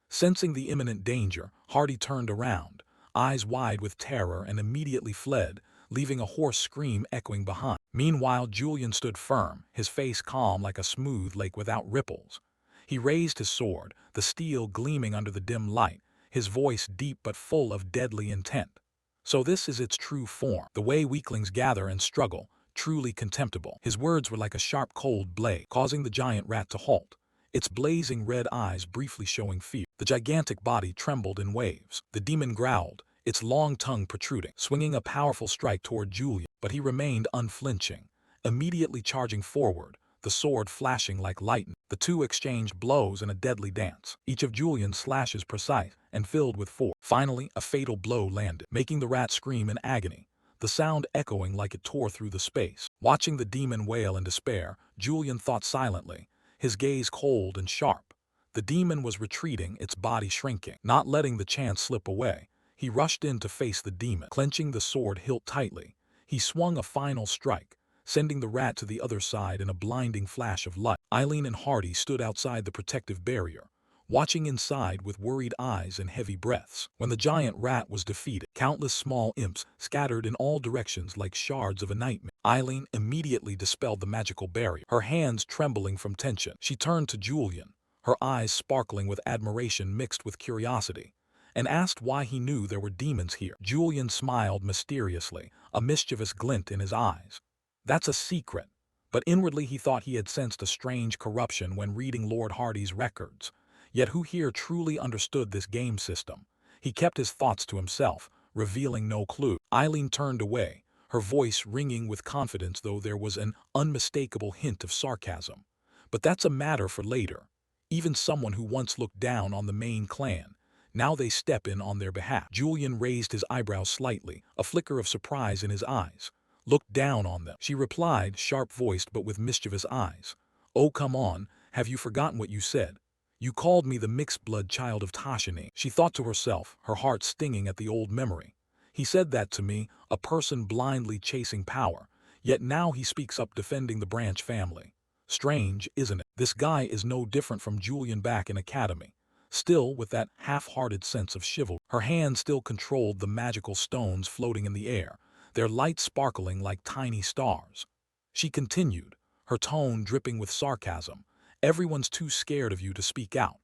Sensing the imminent danger, Hardy turned around, eyes wide with terror, and immediately fled, leaving a hoarse scream echoing behind. Meanwhile, Julian stood firm, his face calm like a smooth lake without ripples. He raised his sword, the steel gleaming under the dim light, his voice deep but full of deadly intent. "So this is its true form, the way weaklings gather and struggle, truly contemptible." His words were like a sharp cold blade, causing the giant rat to halt, its blazing red eyes briefly showing fear. The gigantic body trembled in waves. The demon growled, its long tongue protruding, swinging a powerful strike toward Julian, but he remained unflinching, immediately charging forward, the sword flashing like lightning. The two exchanged blows in a deadly dance, each of Julian's slashes precise and filled with force. Finally, a fatal blow landed, making the rat scream in agony, the sound echoing like it tore through the space. Watching the demon wail in despair, Julian thought silently, his gaze cold and sharp. The demon was retreating, its body shrinking. Not letting the chance slip away, he rushed in to face the demon. Clenching the sword hilt tightly, he swung a final strike, sending the rat to the other side in a blinding flash of light. Eileen and Hardy stood outside the protective barrier, watching inside with worried eyes and heavy breaths. When the giant rat was defeated, countless small imps scattered in all directions like shards of a nightmare. Eileen immediately dispelled the magical barrier, her hands trembling from tension. She turned to Julian, her eyes sparkling with admiration mixed with curiosity, and asked why he knew there were demons here. Julian smiled mysteriously, a mischievous glint in his eyes. "That's a secret." But inwardly he thought he had sensed a strange corruption when reading Lord Hardy's records. Yet who here truly understood this game system? He kept his thoughts to himself, revealing no clue. Eileen turned away, her voice ringing with confidence, though there was an unmistakable hint of sarcasm. "But that's a matter for later. Even someone who once looked down on the main clan, now they step in on their behalf." Julian raised his eyebrows slightly, a flicker of surprise in his eyes. "Look down on them," she replied, sharp-voiced but with mischievous eyes. "Oh, come on, have you forgotten what you said? You called me the mixed-blood child of Tashini. She thought to herself, her heart stinging at the old memory. He said that to me, a person blindly chasing power, yet now he speaks up defending the Branch family. Strange, isn't it? This guy is no different from Julian back in academy. Still with that half-hearted sense of chivalry. Her hand still controlled the magical stones floating in the air, their light sparkling like tiny stars. She continued, her tone dripping with sarcasm. Everyone's too scared of you to speak out.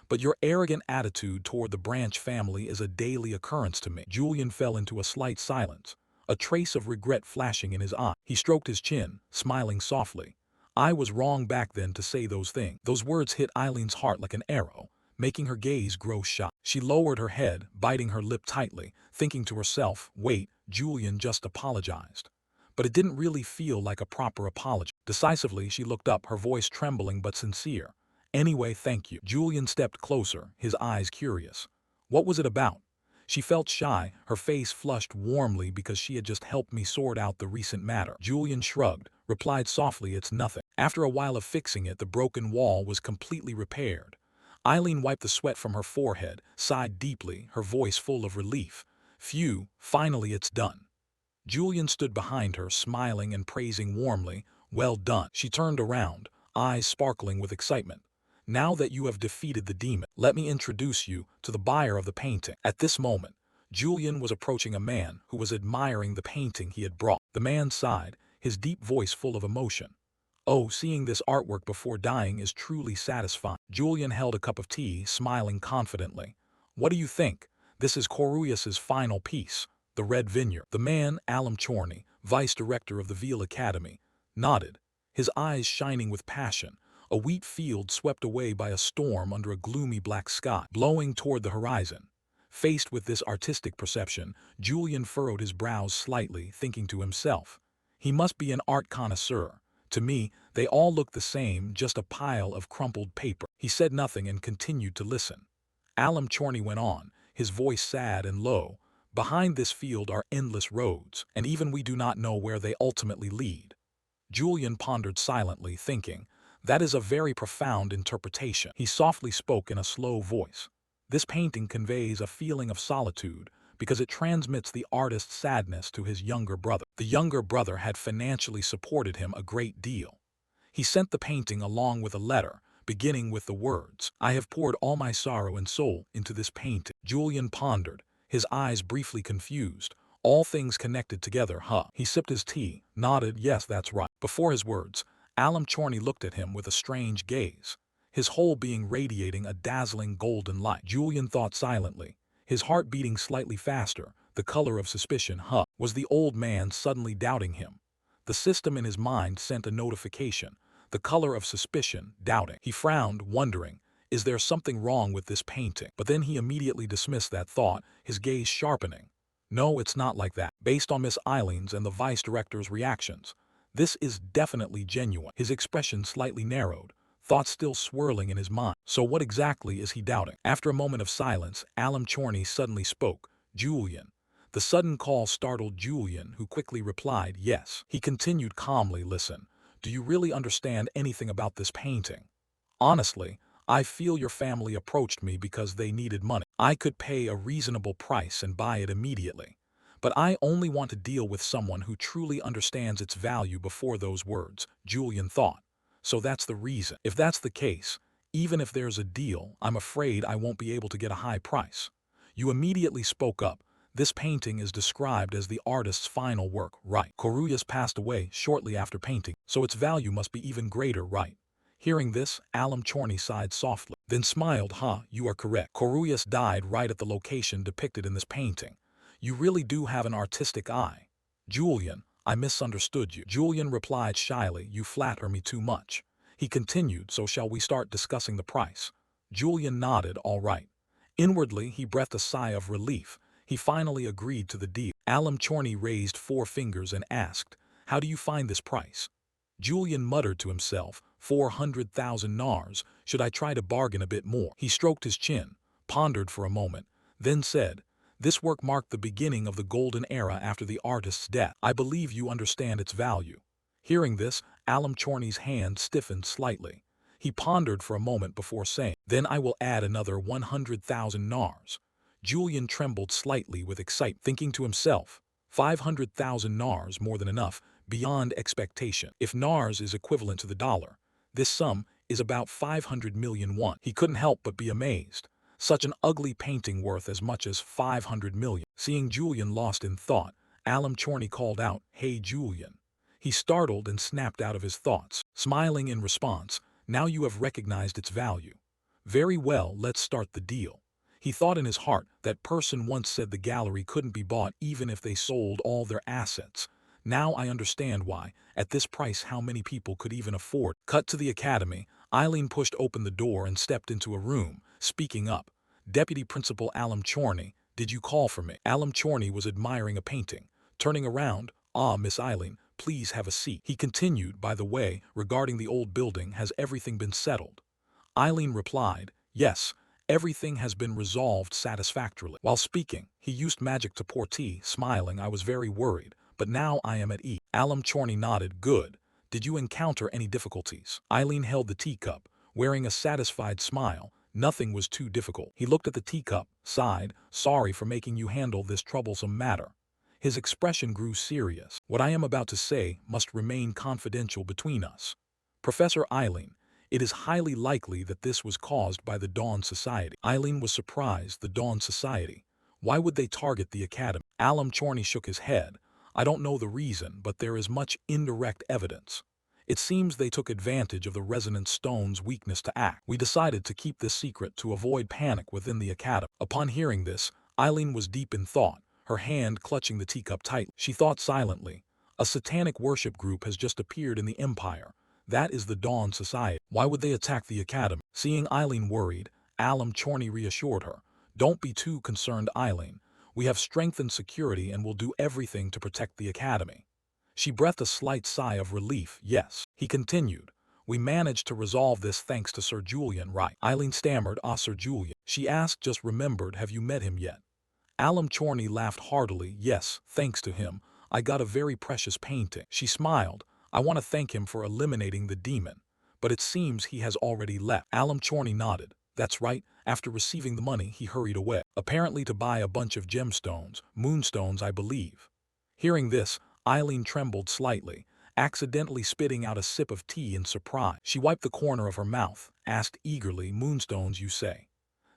But your arrogant attitude toward the Branch family is a daily occurrence to me. Julian fell into a slight silence, a trace of regret flashing in his eye. He stroked his chin, smiling softly. I was wrong back then to say those things. Those words hit Eileen's heart like an arrow, making her gaze grow shy. She lowered her head, biting her lip tightly, thinking to herself, wait, Julian just apologized. But it didn't really feel like a proper apology. Decisively, she looked up, her voice trembling but sincere. Anyway, thank you. Julian stepped closer, his eyes curious. What was it about? She felt shy, her face flushed warmly because she had just helped me sort out the recent matter. Julian shrugged, replied softly, it's nothing. After a while of fixing it, the broken wall was completely repaired. Eileen wiped the sweat from her forehead, sighed deeply, her voice full of relief. Phew, finally it's done. Julian stood behind her, smiling and praising warmly. Well done. She turned around, eyes sparkling with excitement. Now that you have defeated the demon, let me introduce you to the buyer of the painting. At this moment, Julian was approaching a man who was admiring the painting he had brought. The man sighed, his deep voice full of emotion. Oh, seeing this artwork before dying is truly satisfying. Julian held a cup of tea, smiling confidently. What do you think? This is Coriolis's final piece, The Red Vineyard. The man, Alam Chorney, vice director of the Veal Academy, nodded, his eyes shining with passion. A wheat field swept away by a storm under a gloomy black sky, blowing toward the horizon. Faced with this artistic perception, Julian furrowed his brows slightly, thinking to himself, he must be an art connoisseur. To me, they all look the same, just a pile of crumpled paper. He said nothing and continued to listen. Alam Chorney went on, his voice sad and low. Behind this field are endless roads, and even we do not know where they ultimately lead. Julian pondered silently, thinking, that is a very profound interpretation. He softly spoke in a slow voice. This painting conveys a feeling of solitude because it transmits the artist's sadness to his younger brother. The younger brother had financially supported him a great deal. He sent the painting along with a letter, beginning with the words, I have poured all my sorrow and soul into this painting. Julian pondered, his eyes briefly confused. All things connected together, huh? He sipped his tea, nodded, yes, that's right. Before his words, Alam Chorney looked at him with a strange gaze, his whole being radiating a dazzling golden light. Julian thought silently, his heart beating slightly faster, the color of suspicion, huh? Was the old man suddenly doubting him? The system in his mind sent a notification, the color of suspicion, doubting. He frowned, wondering, is there something wrong with this painting? But then he immediately dismissed that thought, his gaze sharpening. No, it's not like that. Based on Miss Eileen's and the vice director's reactions, this is definitely genuine. His expression slightly narrowed, thoughts still swirling in his mind. So what exactly is he doubting? After a moment of silence, Alam Chorney suddenly spoke. Julian. The sudden call startled Julian, who quickly replied, yes. He continued calmly, listen, do you really understand anything about this painting? Honestly, I feel your family approached me because they needed money. I could pay a reasonable price and buy it immediately. But I only want to deal with someone who truly understands its value. Before those words, Julian thought. So that's the reason. If that's the case, even if there's a deal, I'm afraid I won't be able to get a high price. You immediately spoke up. This painting is described as the artist's final work, right? Coriolis passed away shortly after painting, so its value must be even greater, right? Hearing this, Alam Chorney sighed softly, then smiled, you are correct. Coriolis died right at the location depicted in this painting. You really do have an artistic eye. Julian, I misunderstood you. Julian replied shyly, you flatter me too much. He continued, so shall we start discussing the price? Julian nodded, all right. Inwardly, he breathed a sigh of relief. He finally agreed to the deal. Alam Chorney raised 4 fingers and asked, how do you find this price? Julian muttered to himself, 400,000 nars, should I try to bargain a bit more? He stroked his chin, pondered for a moment, then said, this work marked the beginning of the golden era after the artist's death. I believe you understand its value. Hearing this, Alam Chorney's hand stiffened slightly. He pondered for a moment before saying, "Then I will add another 100,000 nars." Julian trembled slightly with excitement, thinking to himself, 500,000 nars more than enough, beyond expectation. If nars is equivalent to the dollar, this sum is about 500 million won. He couldn't help but be amazed. Such an ugly painting worth as much as 500 million. Seeing Julian lost in thought, Alam Chorny called out, "Hey Julian." He startled and snapped out of his thoughts, smiling in response, "Now you have recognized its value. Very well, let's start the deal." He thought in his heart, that person once said the gallery couldn't be bought even if they sold all their assets. Now I understand why, at this price, how many people could even afford. Cut to the academy. Eileen pushed open the door and stepped into a room, speaking up. "Deputy Principal Alam Chorny, did you call for me?" Alam Chorny was admiring a painting. Turning around, "Ah, Miss Eileen, please have a seat." He continued, "By the way, regarding the old building, has everything been settled?" Eileen replied, "Yes, everything has been resolved satisfactorily." While speaking, he used magic to pour tea, smiling, "I was very worried, but now I am at ease." Alam Chorny nodded, "Good. Did you encounter any difficulties?" Eileen held the teacup, wearing a satisfied smile. Nothing was too difficult. He looked at the teacup, sighed, "Sorry for making you handle this troublesome matter." His expression grew serious. "What I am about to say must remain confidential between us. Professor Eileen, it is highly likely that this was caused by the Dawn Society." Eileen was surprised. The Dawn Society? Why would they target the academy? Alam Chorny shook his head. "I don't know the reason, but there is much indirect evidence. It seems they took advantage of the resonant stone's weakness to act. We decided to keep this secret to avoid panic within the academy." Upon hearing this, Eileen was deep in thought, her hand clutching the teacup tightly. She thought silently, "A satanic worship group has just appeared in the Empire. That is the Dawn Society. Why would they attack the academy?" Seeing Eileen worried, Alam Chorny reassured her. "Don't be too concerned, Eileen. We have strengthened security and will do everything to protect the academy." She breathed a slight sigh of relief. "Yes." He continued, "We managed to resolve this thanks to Sir Julian, right?" Eileen stammered, "Ah, Sir Julian." She asked, "Just remembered, have you met him yet?" Alam Chorny laughed heartily. "Yes, thanks to him, I got a very precious painting." She smiled, "I want to thank him for eliminating the demon, but it seems he has already left." Alam Chorny nodded. "That's right." After receiving the money, he hurried away, apparently to buy a bunch of gemstones, moonstones, I believe. Hearing this, Eileen trembled slightly, accidentally spitting out a sip of tea in surprise. She wiped the corner of her mouth, asked eagerly, "Moonstones, you say?"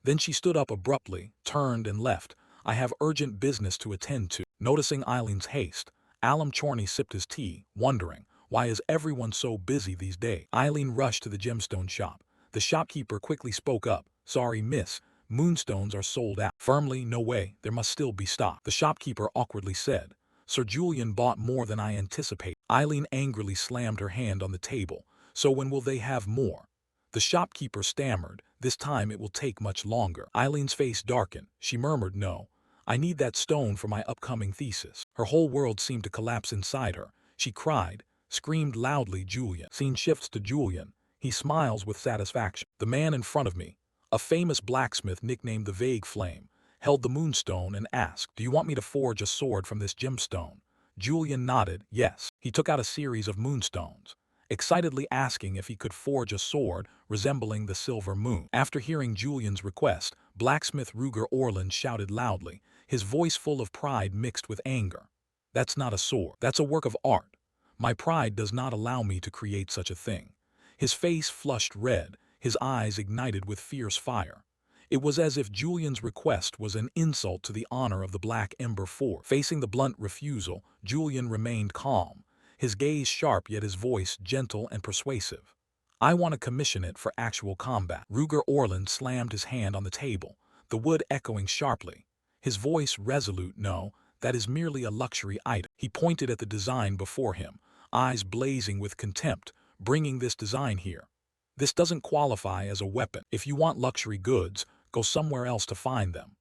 Then she stood up abruptly, turned and left. "I have urgent business to attend to." Noticing Eileen's haste, Alam Chorny sipped his tea, wondering, why is everyone so busy these days? Eileen rushed to the gemstone shop. The shopkeeper quickly spoke up, "Sorry, miss, moonstones are sold out." Firmly, "No way, there must still be stock." The shopkeeper awkwardly said, "Sir Julian bought more than I anticipated." Eileen angrily slammed her hand on the table. "So when will they have more?" The shopkeeper stammered, "This time it will take much longer." Eileen's face darkened. She murmured, "No, I need that stone for my upcoming thesis." Her whole world seemed to collapse inside her. She cried, screamed loudly, "Julian." Scene shifts to Julian. He smiles with satisfaction. The man in front of me, a famous blacksmith nicknamed the Vague Flame, held the moonstone and asked, "Do you want me to forge a sword from this gemstone?" Julian nodded, yes. He took out a series of moonstones, excitedly asking if he could forge a sword resembling the silver moon. After hearing Julian's request, blacksmith Ruger Orland shouted loudly, his voice full of pride mixed with anger, "That's not a sword. That's a work of art. My pride does not allow me to create such a thing." His face flushed red, his eyes ignited with fierce fire. It was as if Julian's request was an insult to the honor of the Black Ember Force. Facing the blunt refusal, Julian remained calm, his gaze sharp yet his voice gentle and persuasive. "I want to commission it for actual combat." Ruger Orland slammed his hand on the table, the wood echoing sharply. His voice resolute, "No, that is merely a luxury item." He pointed at the design before him, eyes blazing with contempt, "Bringing this design here. This doesn't qualify as a weapon. If you want luxury goods, go somewhere else to find them."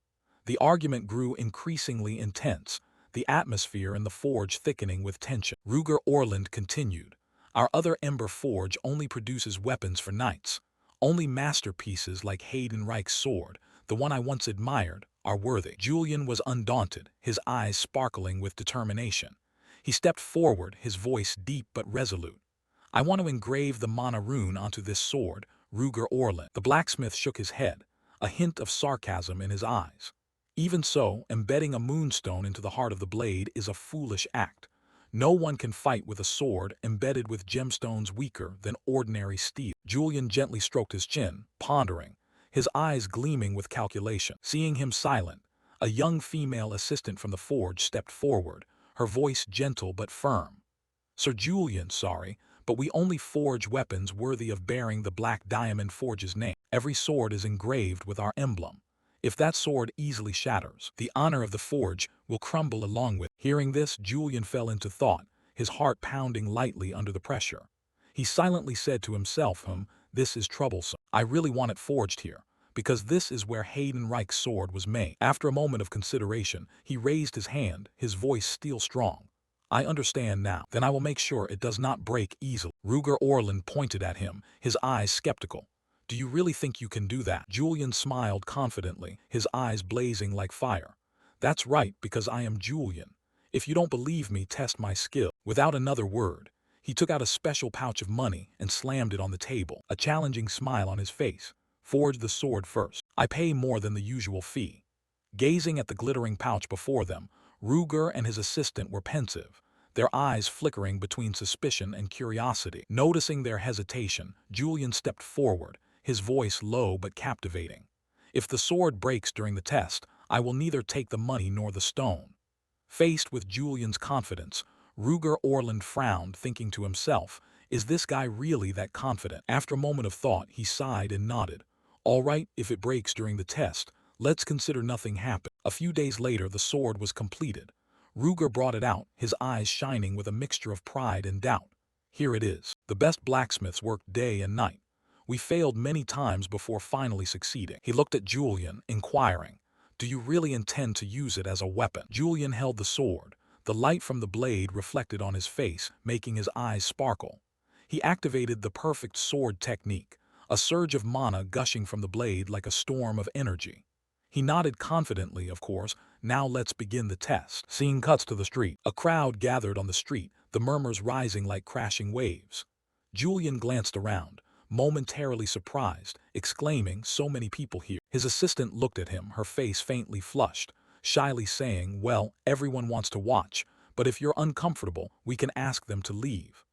The argument grew increasingly intense, the atmosphere in the forge thickening with tension. Ruger Orland continued, "Our other Ember Forge only produces weapons for knights. Only masterpieces like Hayden Reich's sword, the one I once admired, are worthy." Julian was undaunted, his eyes sparkling with determination. He stepped forward, his voice deep but resolute. I want to engrave the mana rune onto this sword, Ruger Orlin. The blacksmith shook his head, a hint of sarcasm in his eyes. Even so, embedding a moonstone into the heart of the blade is a foolish act. No one can fight with a sword embedded with gemstones weaker than ordinary steel. Julian gently stroked his chin, pondering, his eyes gleaming with calculation. Seeing him silent, a young female assistant from the forge stepped forward, her voice gentle but firm. Sir Julian, sorry, but we only forge weapons worthy of bearing the Black Diamond Forge's name. Every sword is engraved with our emblem. If that sword easily shatters, the honor of the forge will crumble along with it. Hearing this, Julian fell into thought, his heart pounding lightly under the pressure. He silently said to himself, this is troublesome. I really want it forged here, because this is where Haydenreich's sword was made. After a moment of consideration, he raised his hand, his voice steel strong. I understand now. Then I will make sure it does not break easily. Ruger Orlin pointed at him, his eyes skeptical. Do you really think you can do that? Julian smiled confidently, his eyes blazing like fire. That's right, because I am Julian. If you don't believe me, test my skill. Without another word, he took out a special pouch of money and slammed it on the table, a challenging smile on his face. Forge the sword first. I pay more than the usual fee. Gazing at the glittering pouch before them, Ruger and his assistant were pensive, their eyes flickering between suspicion and curiosity. Noticing their hesitation, Julian stepped forward, his voice low but captivating. If the sword breaks during the test, I will neither take the money nor the stone. Faced with Julian's confidence, Ruger Orland frowned, thinking to himself, is this guy really that confident? After a moment of thought, he sighed and nodded. All right, if it breaks during the test, let's consider nothing happened. A few days later, the sword was completed. Ruger brought it out, his eyes shining with a mixture of pride and doubt. Here it is. The best blacksmiths worked day and night. We failed many times before finally succeeding. He looked at Julian, inquiring, do you really intend to use it as a weapon? Julian held the sword. The light from the blade reflected on his face, making his eyes sparkle. He activated the perfect sword technique, a surge of mana gushing from the blade like a storm of energy. He nodded confidently, of course. Now let's begin the test. Scene cuts to the street. A crowd gathered on the street, the murmurs rising like crashing waves. Julian glanced around, momentarily surprised, exclaiming, so many people here. His assistant looked at him, her face faintly flushed, shyly saying, well, everyone wants to watch, but if you're uncomfortable, we can ask them to leave.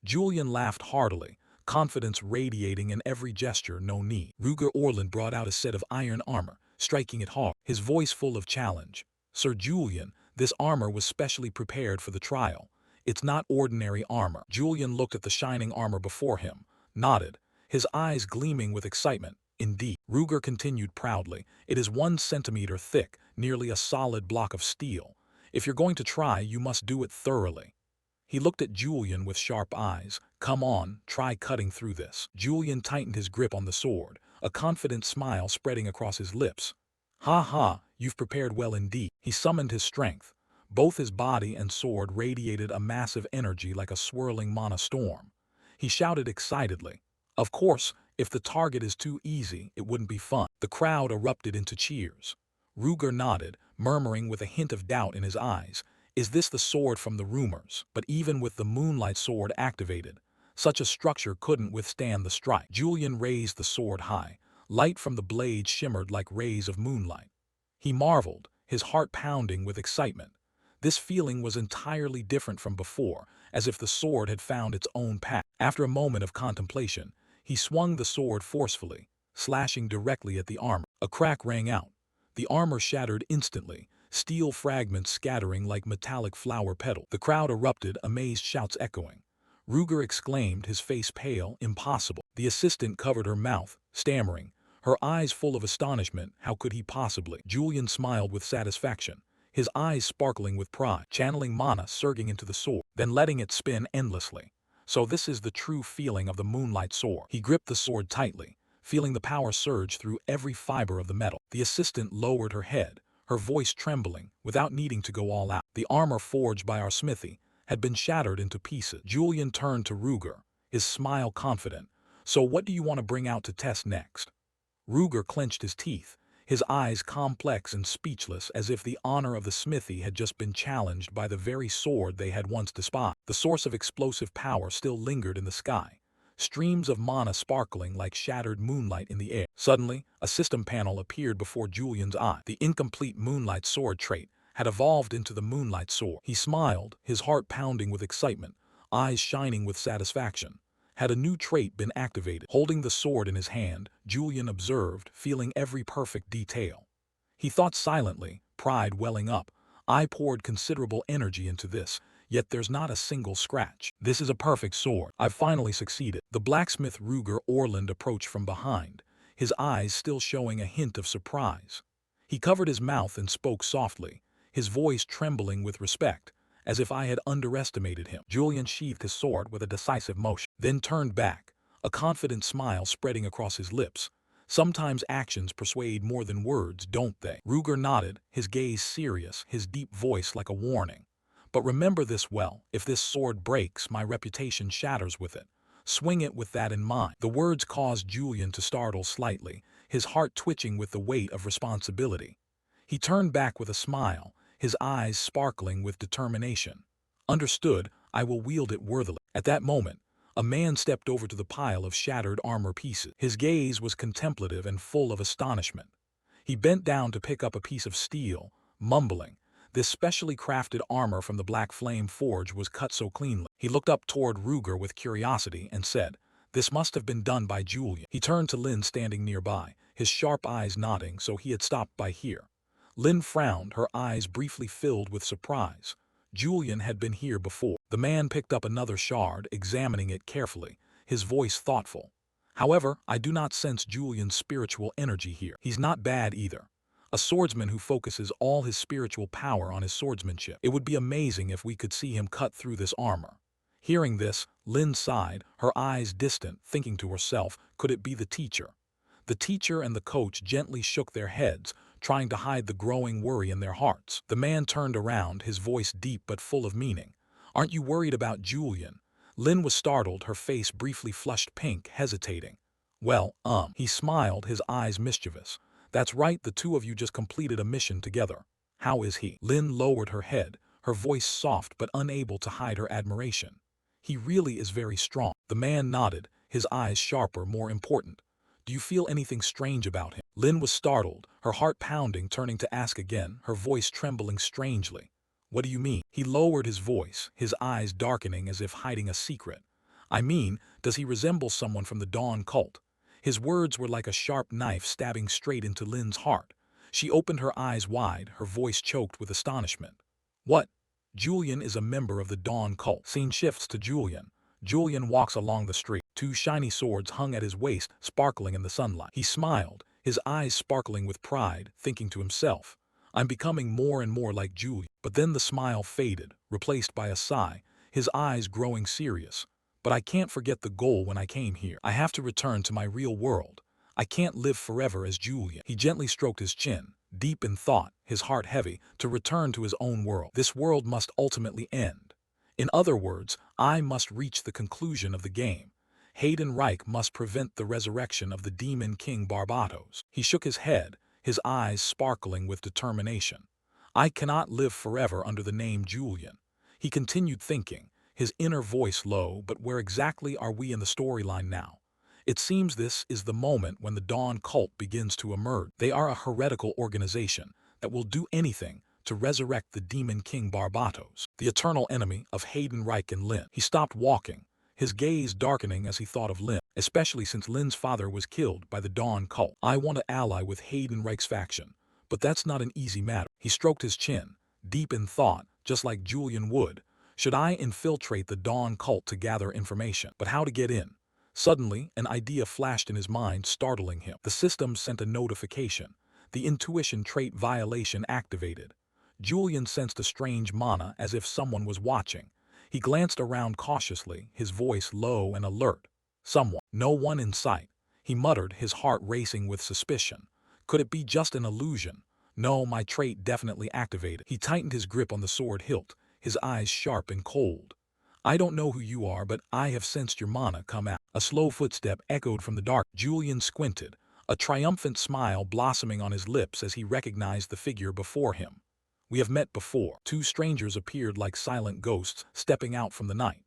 Julian laughed heartily, confidence radiating in every gesture. No need. Ruger Orland brought out a set of iron armor, striking it hard, his voice full of challenge. Sir Julian, this armor was specially prepared for the trial. It's not ordinary armor. Julian looked at the shining armor before him, nodded, his eyes gleaming with excitement. Indeed, Ruger continued proudly, it is 1 centimeter thick, nearly a solid block of steel. If you're going to try, you must do it thoroughly. He looked at Julian with sharp eyes. Come on, try cutting through this. Julian tightened his grip on the sword, a confident smile spreading across his lips. Ha ha, you've prepared well indeed. He summoned his strength. Both his body and sword radiated a massive energy like a swirling mana storm. He shouted excitedly. Of course, if the target is too easy, it wouldn't be fun. The crowd erupted into cheers. Ruger nodded, murmuring with a hint of doubt in his eyes. Is this the sword from the rumors? But even with the moonlight sword activated, such a structure couldn't withstand the strike. Julian raised the sword high. Light from the blade shimmered like rays of moonlight. He marveled, his heart pounding with excitement. This feeling was entirely different from before, as if the sword had found its own path. After a moment of contemplation, he swung the sword forcefully, slashing directly at the armor. A crack rang out. The armor shattered instantly, steel fragments scattering like metallic flower petals. The crowd erupted, amazed shouts echoing. Ruger exclaimed, his face pale, impossible. The assistant covered her mouth, stammering, her eyes full of astonishment. How could he possibly? Julian smiled with satisfaction, his eyes sparkling with pride, channeling mana surging into the sword, then letting it spin endlessly. So this is the true feeling of the moonlight sword. He gripped the sword tightly, feeling the power surge through every fiber of the metal. The assistant lowered her head, her voice trembling, without needing to go all out. The armor forged by our smithy had been shattered into pieces. Julian turned to Ruger, his smile confident. So what do you want to bring out to test next? Ruger clenched his teeth, his eyes complex and speechless as if the honor of the smithy had just been challenged by the very sword they had once despised. The source of explosive power still lingered in the sky, streams of mana sparkling like shattered moonlight in the air. Suddenly, a system panel appeared before Julian's eye. The incomplete Moonlight Sword trait had evolved into the Moonlight Sword. He smiled, his heart pounding with excitement, eyes shining with satisfaction. Had a new trait been activated? Holding the sword in his hand, Julian observed, feeling every perfect detail. He thought silently, pride welling up. I poured considerable energy into this, yet there's not a single scratch. This is a perfect sword. I've finally succeeded. The blacksmith Ruger Orland approached from behind, his eyes still showing a hint of surprise. He covered his mouth and spoke softly, his voice trembling with respect, as if I had underestimated him. Julian sheathed his sword with a decisive motion, then turned back, a confident smile spreading across his lips. Sometimes actions persuade more than words, don't they? Ruger nodded, his gaze serious, his deep voice like a warning. But remember this well, if this sword breaks, my reputation shatters with it. Swing it with that in mind. The words caused Julian to startle slightly, his heart twitching with the weight of responsibility. He turned back with a smile, his eyes sparkling with determination. Understood, I will wield it worthily. At that moment, a man stepped over to the pile of shattered armor pieces. His gaze was contemplative and full of astonishment. He bent down to pick up a piece of steel, mumbling, this specially crafted armor from the Black Flame Forge was cut so cleanly. He looked up toward Ruger with curiosity and said, "This must have been done by Julian." He turned to Lin standing nearby, his sharp eyes nodding, so he had stopped by here. Lin frowned, her eyes briefly filled with surprise. Julian had been here before. The man picked up another shard, examining it carefully, his voice thoughtful. "However, I do not sense Julian's spiritual energy here. He's not bad either. A swordsman who focuses all his spiritual power on his swordsmanship. It would be amazing if we could see him cut through this armor." Hearing this, Lin sighed, her eyes distant, thinking to herself, could it be the teacher? The teacher and the coach gently shook their heads, trying to hide the growing worry in their hearts. The man turned around, his voice deep but full of meaning. "Aren't you worried about Julian?" Lin was startled, her face briefly flushed pink, hesitating. "Well, He smiled, his eyes mischievous. "That's right, the two of you just completed a mission together. How is he?" Lin lowered her head, her voice soft but unable to hide her admiration. "He really is very strong." The man nodded, his eyes sharper, more important. "Do you feel anything strange about him?" Lin was startled, her heart pounding, turning to ask again, her voice trembling strangely. "What do you mean?" He lowered his voice, his eyes darkening as if hiding a secret. "I mean, does he resemble someone from the Dawn cult?" His words were like a sharp knife stabbing straight into Lin's heart. She opened her eyes wide, her voice choked with astonishment. "What? Julian is a member of the Dawn cult." Scene shifts to Julian. Julian walks along the street. Two shiny swords hung at his waist, sparkling in the sunlight. He smiled, his eyes sparkling with pride, thinking to himself, "I'm becoming more and more like Julian." But then the smile faded, replaced by a sigh, his eyes growing serious. "But I can't forget the goal when I came here. I have to return to my real world. I can't live forever as Julian." He gently stroked his chin, deep in thought, his heart heavy, to return to his own world. This world must ultimately end. In other words, I must reach the conclusion of the game. Hayden Reich must prevent the resurrection of the Demon King Barbatos. He shook his head, his eyes sparkling with determination. "I cannot live forever under the name Julian." He continued thinking, his inner voice low, but where exactly are we in the storyline now? It seems this is the moment when the Dawn cult begins to emerge. They are a heretical organization that will do anything to resurrect the Demon King Barbatos, the eternal enemy of Hayden Reich and Lin. He stopped walking, his gaze darkening as he thought of Lin, especially since Lin's father was killed by the Dawn cult. "I want to ally with Hayden Reich's faction, but that's not an easy matter." He stroked his chin, deep in thought, just like Julian would. Should I infiltrate the Dawn cult to gather information? But how to get in? Suddenly, an idea flashed in his mind, startling him. The system sent a notification. The intuition trait violation activated. Julian sensed a strange mana, as if someone was watching. He glanced around cautiously, his voice low and alert. "Someone. No one in sight." He muttered, his heart racing with suspicion. Could it be just an illusion? No, my trait definitely activated. He tightened his grip on the sword hilt, his eyes sharp and cold. "I don't know who you are, but I have sensed your mana come out." A slow footstep echoed from the dark. Julian squinted, a triumphant smile blossoming on his lips as he recognized the figure before him. We have met before. Two strangers appeared like silent ghosts stepping out from the night.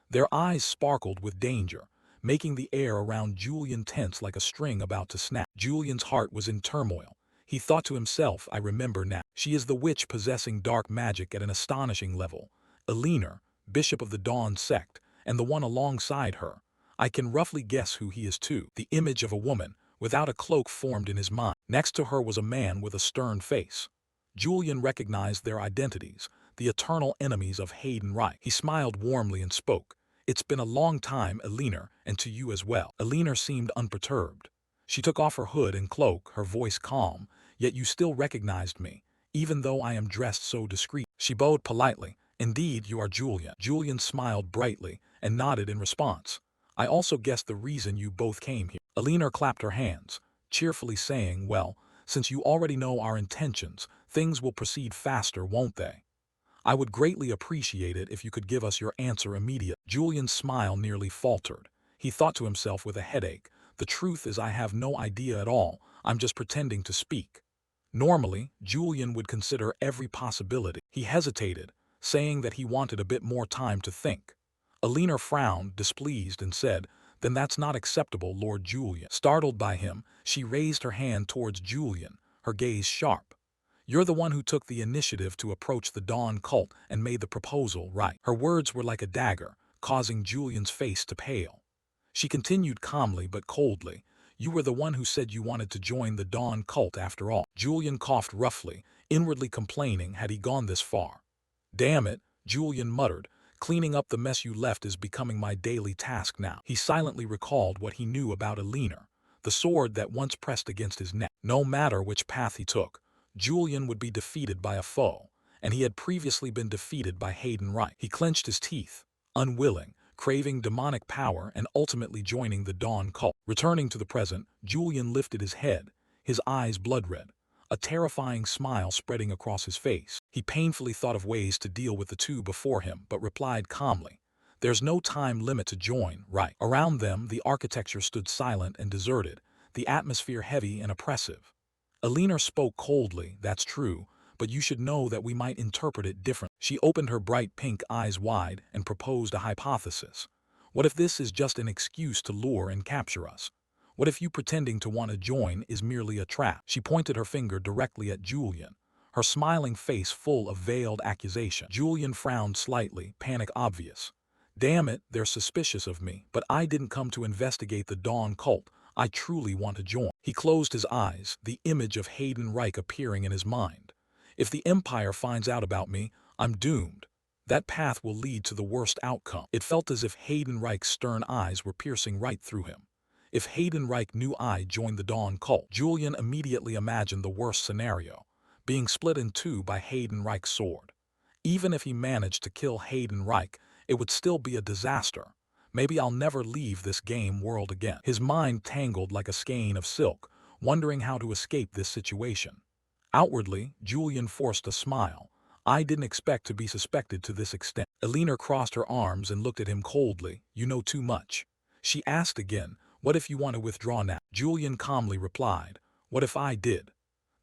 Their eyes sparkled with danger, making the air around Julian tense like a string about to snap. Julian's heart was in turmoil. He thought to himself, I remember now. She is the witch possessing dark magic at an astonishing level. Eleanor, bishop of the Dawn sect, and the one alongside her. I can roughly guess who he is too. The image of a woman, without a cloak, formed in his mind. Next to her was a man with a stern face. Julian recognized their identities, the eternal enemies of Hayden Reich. He smiled warmly and spoke. It's been a long time, Eleanor, and to you as well. Eleanor seemed unperturbed. She took off her hood and cloak, her voice calm. Yet you still recognized me, even though I am dressed so discreet. She bowed politely. Indeed, you are Julian. Julian smiled brightly and nodded in response. I also guessed the reason you both came here. Eleanor clapped her hands, cheerfully saying, well, since you already know our intentions, things will proceed faster, won't they? I would greatly appreciate it if you could give us your answer immediately. Julian's smile nearly faltered. He thought to himself with a headache, the truth is I have no idea at all, I'm just pretending to speak. Normally, Julian would consider every possibility. He hesitated, saying that he wanted a bit more time to think. Eleanor frowned, displeased, and said, then that's not acceptable, Lord Julian. Startled by him, she raised her hand towards Julian, her gaze sharp. You're the one who took the initiative to approach the Dawn cult and made the proposal, right? Her words were like a dagger, causing Julian's face to pale. She continued calmly but coldly, you were the one who said you wanted to join the Dawn cult after all. Julian coughed roughly, inwardly complaining had he gone this far. Damn it, Julian muttered, cleaning up the mess you left is becoming my daily task now. He silently recalled what he knew about Eleanor, the sword that once pressed against his neck. No matter which path he took, Julian would be defeated by a foe, and he had previously been defeated by Hayden Reich. He clenched his teeth, unwilling, craving demonic power and ultimately joining the Dawn cult. Returning to the present, Julian lifted his head, his eyes blood-red, a terrifying smile spreading across his face. He painfully thought of ways to deal with the two before him, but replied calmly, there's no time limit to join, right? Around them, the architecture stood silent and deserted, the atmosphere heavy and oppressive. Eleanor spoke coldly, that's true, but you should know that we might interpret it differently. She opened her bright pink eyes wide and proposed a hypothesis. What if this is just an excuse to lure and capture us? What if you pretending to want to join is merely a trap? She pointed her finger directly at Julian, her smiling face full of veiled accusation. Julian frowned slightly, panic obvious. Damn it, they're suspicious of me, but I didn't come to investigate the Dawn cult. I truly want to join. He closed his eyes, the image of Hayden Reich appearing in his mind. If the Empire finds out about me, I'm doomed. That path will lead to the worst outcome. It felt as if Hayden Reich's stern eyes were piercing right through him. If Hayden Reich knew I joined the Dawn cult, Julian immediately imagined the worst scenario, being split in two by Hayden Reich's sword. Even if he managed to kill Hayden Reich, it would still be a disaster. Maybe I'll never leave this game world again. His mind tangled like a skein of silk, wondering how to escape this situation. Outwardly, Julian forced a smile. I didn't expect to be suspected to this extent. Eleanor crossed her arms and looked at him coldly. You know too much. She asked again, what if you want to withdraw now? Julian calmly replied, what if I did?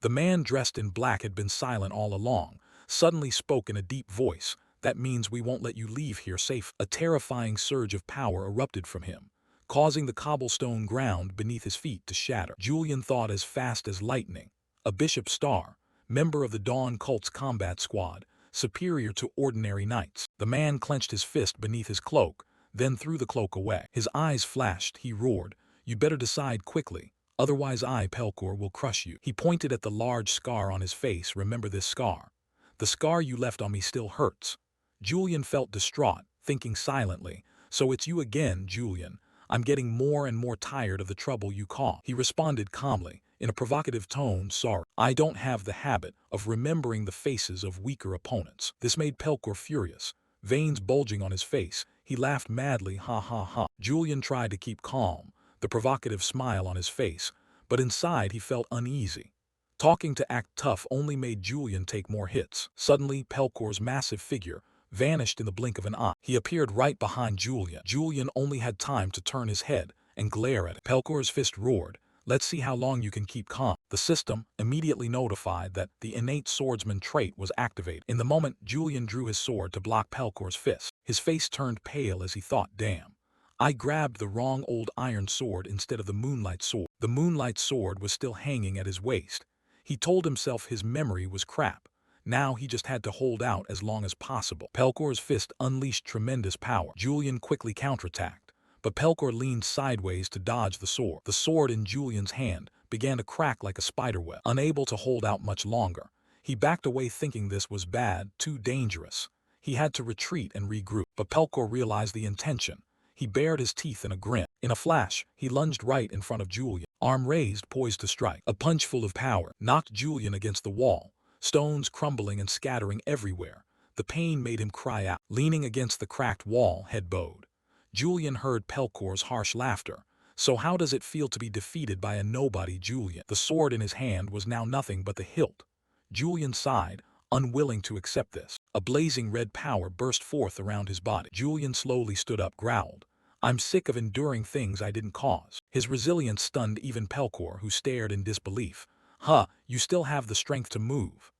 The man dressed in black had been silent all along, suddenly spoke in a deep voice. That means we won't let you leave here safe. A terrifying surge of power erupted from him, causing the cobblestone ground beneath his feet to shatter. Julian thought as fast as lightning. A Bishop Star, member of the Dawn cult's combat squad, superior to ordinary knights. The man clenched his fist beneath his cloak, then threw the cloak away. His eyes flashed, he roared, you better decide quickly, otherwise I, Pelkor, will crush you. He pointed at the large scar on his face. Remember this scar? The scar you left on me still hurts. Julian felt distraught, thinking silently, so it's you again, Julian. I'm getting more and more tired of the trouble you caused. He responded calmly, in a provocative tone, sorry. I don't have the habit of remembering the faces of weaker opponents. This made Pelkor furious, veins bulging on his face. He laughed madly, ha ha ha. Julian tried to keep calm, the provocative smile on his face, but inside he felt uneasy. Talking to act tough only made Julian take more hits. Suddenly, Pelkor's massive figure vanished in the blink of an eye. He appeared right behind Julian. Julian only had time to turn his head and glare at him. Pelkor's fist roared, Let's see how long you can keep calm. The system immediately notified that the innate swordsman trait was activated. In the moment, Julian drew his sword to block Pelkor's fist. His face turned pale as he thought, damn. I grabbed the wrong old iron sword instead of the moonlight sword. The moonlight sword was still hanging at his waist. He told himself his memory was crap. Now he just had to hold out as long as possible. Pelkor's fist unleashed tremendous power. Julian quickly counterattacked, but Pelkor leaned sideways to dodge the sword. The sword in Julian's hand began to crack like a spiderweb. Unable to hold out much longer, he backed away thinking this was bad, too dangerous. He had to retreat and regroup, but Pelkor realized the intention. He bared his teeth in a grin. In a flash, he lunged right in front of Julian, arm raised, poised to strike. A punch full of power knocked Julian against the wall, stones crumbling and scattering everywhere. The pain made him cry out. Leaning against the cracked wall, head bowed, Julian heard Pelkor's harsh laughter. So how does it feel to be defeated by a nobody, Julian? The sword in his hand was now nothing but the hilt. Julian sighed, unwilling to accept this. A blazing red power burst forth around his body. Julian slowly stood up, growled, I'm sick of enduring things I didn't cause. His resilience stunned even Pelkor, who stared in disbelief. Huh, you still have the strength to move.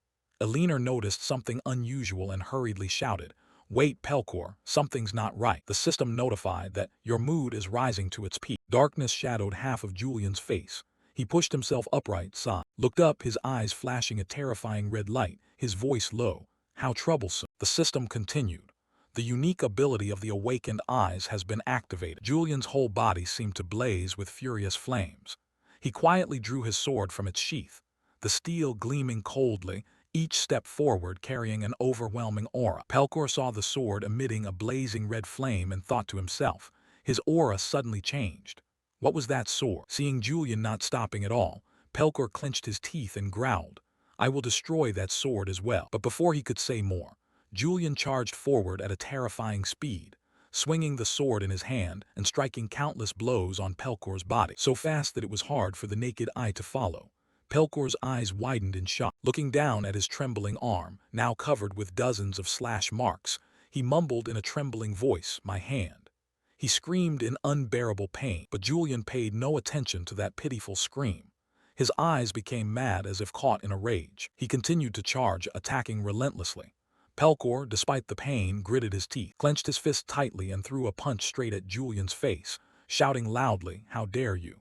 Elinor noticed something unusual and hurriedly shouted, Wait, Pelkor, something's not right. The system notified that your mood is rising to its peak. Darkness shadowed half of Julian's face. He pushed himself upright, sighed, looked up, his eyes flashing a terrifying red light, his voice low. How troublesome. The system continued. The unique ability of the awakened eyes has been activated. Julian's whole body seemed to blaze with furious flames. He quietly drew his sword from its sheath, the steel gleaming coldly, each step forward carrying an overwhelming aura. Pelkor saw the sword emitting a blazing red flame and thought to himself. His aura suddenly changed. What was that sword? Seeing Julian not stopping at all, Pelkor clenched his teeth and growled, I will destroy that sword as well. But before he could say more, Julian charged forward at a terrifying speed, swinging the sword in his hand and striking countless blows on Pelkor's body, so fast that it was hard for the naked eye to follow. Pelkor's eyes widened in shock. Looking down at his trembling arm, now covered with dozens of slash marks, he mumbled in a trembling voice, my hand. He screamed in unbearable pain, but Julian paid no attention to that pitiful scream. His eyes became mad as if caught in a rage. He continued to charge, attacking relentlessly. Pelkor, despite the pain, gritted his teeth, clenched his fist tightly and threw a punch straight at Julian's face, shouting loudly, how dare you?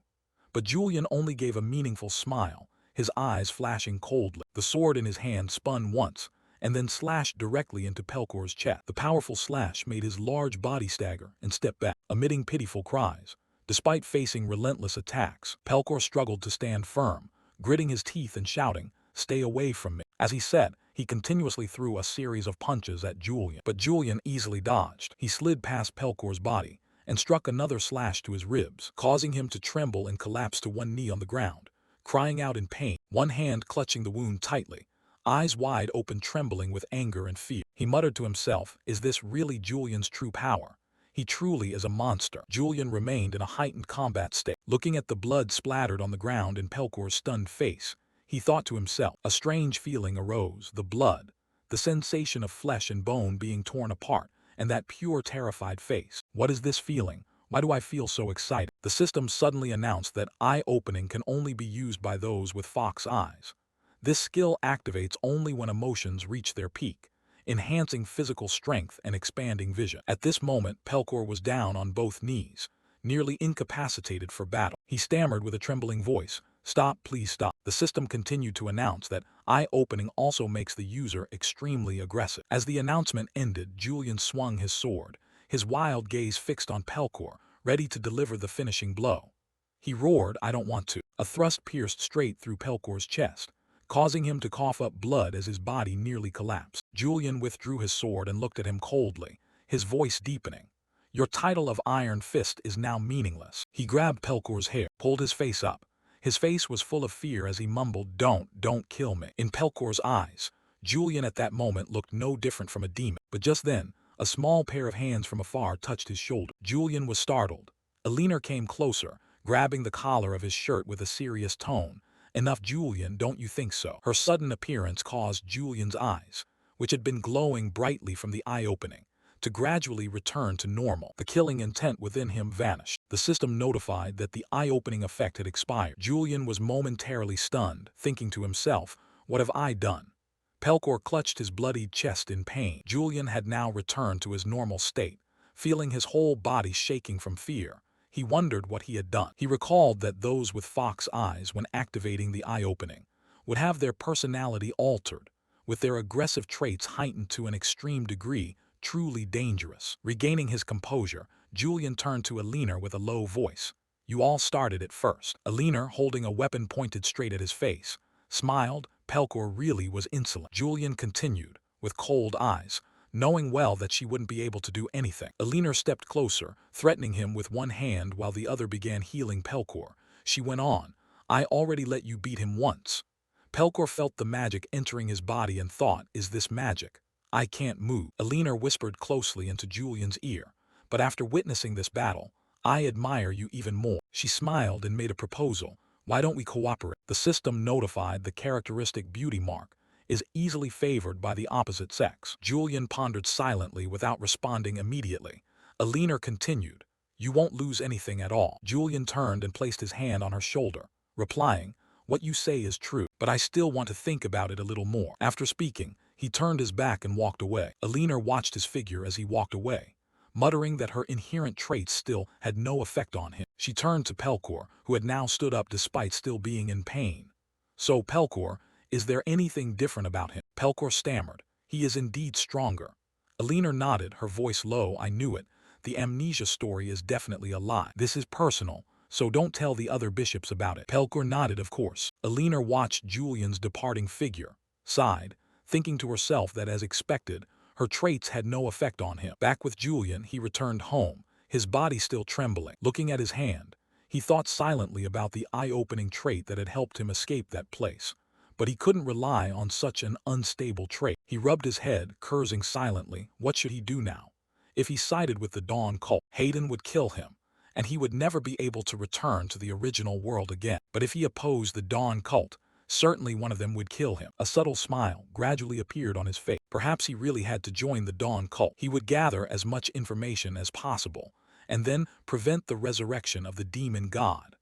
But Julian only gave a meaningful smile, his eyes flashing coldly. The sword in his hand spun once, and then slashed directly into Pelkor's chest. The powerful slash made his large body stagger and step back, emitting pitiful cries. Despite facing relentless attacks, Pelkor struggled to stand firm, gritting his teeth and shouting, stay away from me. As he said, he continuously threw a series of punches at Julian, but Julian easily dodged. He slid past Pelkor's body and struck another slash to his ribs, causing him to tremble and collapse to one knee on the ground, crying out in pain, one hand clutching the wound tightly, eyes wide open, trembling with anger and fear. He muttered to himself, is this really Julian's true power? He truly is a monster. Julian remained in a heightened combat state, looking at the blood splattered on the ground in Pelkor's stunned face. He thought to himself. A strange feeling arose, the blood, the sensation of flesh and bone being torn apart, and that pure terrified face. What is this feeling? Why do I feel so excited? The system suddenly announced that eye-opening can only be used by those with fox eyes. This skill activates only when emotions reach their peak, enhancing physical strength and expanding vision. At this moment, Pelkor was down on both knees, nearly incapacitated for battle. He stammered with a trembling voice, stop, please stop. The system continued to announce that eye-opening also makes the user extremely aggressive. As the announcement ended, Julian swung his sword, his wild gaze fixed on Pelkor, ready to deliver the finishing blow. He roared, I don't want to. A thrust pierced straight through Pelkor's chest, causing him to cough up blood as his body nearly collapsed. Julian withdrew his sword and looked at him coldly, his voice deepening. Your title of Iron Fist is now meaningless. He grabbed Pelkor's hair, pulled his face up. His face was full of fear as he mumbled, don't kill me. In Pelkor's eyes, Julian at that moment looked no different from a demon. But just then, a small pair of hands from afar touched his shoulder. Julian was startled. Elinor came closer, grabbing the collar of his shirt with a serious tone. Enough, Julian, don't you think so? Her sudden appearance caused Julian's eyes, which had been glowing brightly from the eye-opening, to gradually return to normal. The killing intent within him vanished. The system notified that the eye-opening effect had expired. Julian was momentarily stunned, thinking to himself, "What have I done?" Pelkor clutched his bloodied chest in pain. Julian had now returned to his normal state, feeling his whole body shaking from fear. He wondered what he had done. He recalled that those with fox eyes, when activating the eye-opening, would have their personality altered, with their aggressive traits heightened to an extreme degree, truly dangerous. Regaining his composure, Julian turned to Alina with a low voice. "You all started it first." Alina, holding a weapon pointed straight at his face, smiled. Pelkor really was insolent. Julian continued, with cold eyes, knowing well that she wouldn't be able to do anything. Alina stepped closer, threatening him with one hand while the other began healing Pelkor. She went on, "I already let you beat him once." Pelkor felt the magic entering his body and thought, "Is this magic? I can't move." Alina whispered closely into Julian's ear, "But after witnessing this battle, I admire you even more." She smiled and made a proposal. "Why don't we cooperate?" The system notified the characteristic beauty mark is easily favored by the opposite sex. Julian pondered silently without responding immediately. Alina continued, "You won't lose anything at all." Julian turned and placed his hand on her shoulder, replying, "What you say is true, but I still want to think about it a little more." After speaking, he turned his back and walked away. Alina watched his figure as he walked away, muttering that her inherent traits still had no effect on him. She turned to Pelkor, who had now stood up despite still being in pain. "So, Pelkor, is there anything different about him?" Pelkor stammered, "He is indeed stronger." Alina nodded, her voice low. "I knew it. The amnesia story is definitely a lie. This is personal, so don't tell the other bishops about it." Pelkor nodded, "Of course." Alina watched Julian's departing figure, sighed, thinking to herself that as expected, her traits had no effect on him. Back with Julian, he returned home, his body still trembling. Looking at his hand, he thought silently about the eye-opening trait that had helped him escape that place. But he couldn't rely on such an unstable trait. He rubbed his head, cursing silently. What should he do now? If he sided with the Dawn cult, Hayden would kill him, and he would never be able to return to the original world again. But if he opposed the Dawn cult, certainly one of them would kill him. A subtle smile gradually appeared on his face. Perhaps he really had to join the Dawn cult. He would gather as much information as possible, and then prevent the resurrection of the demon god.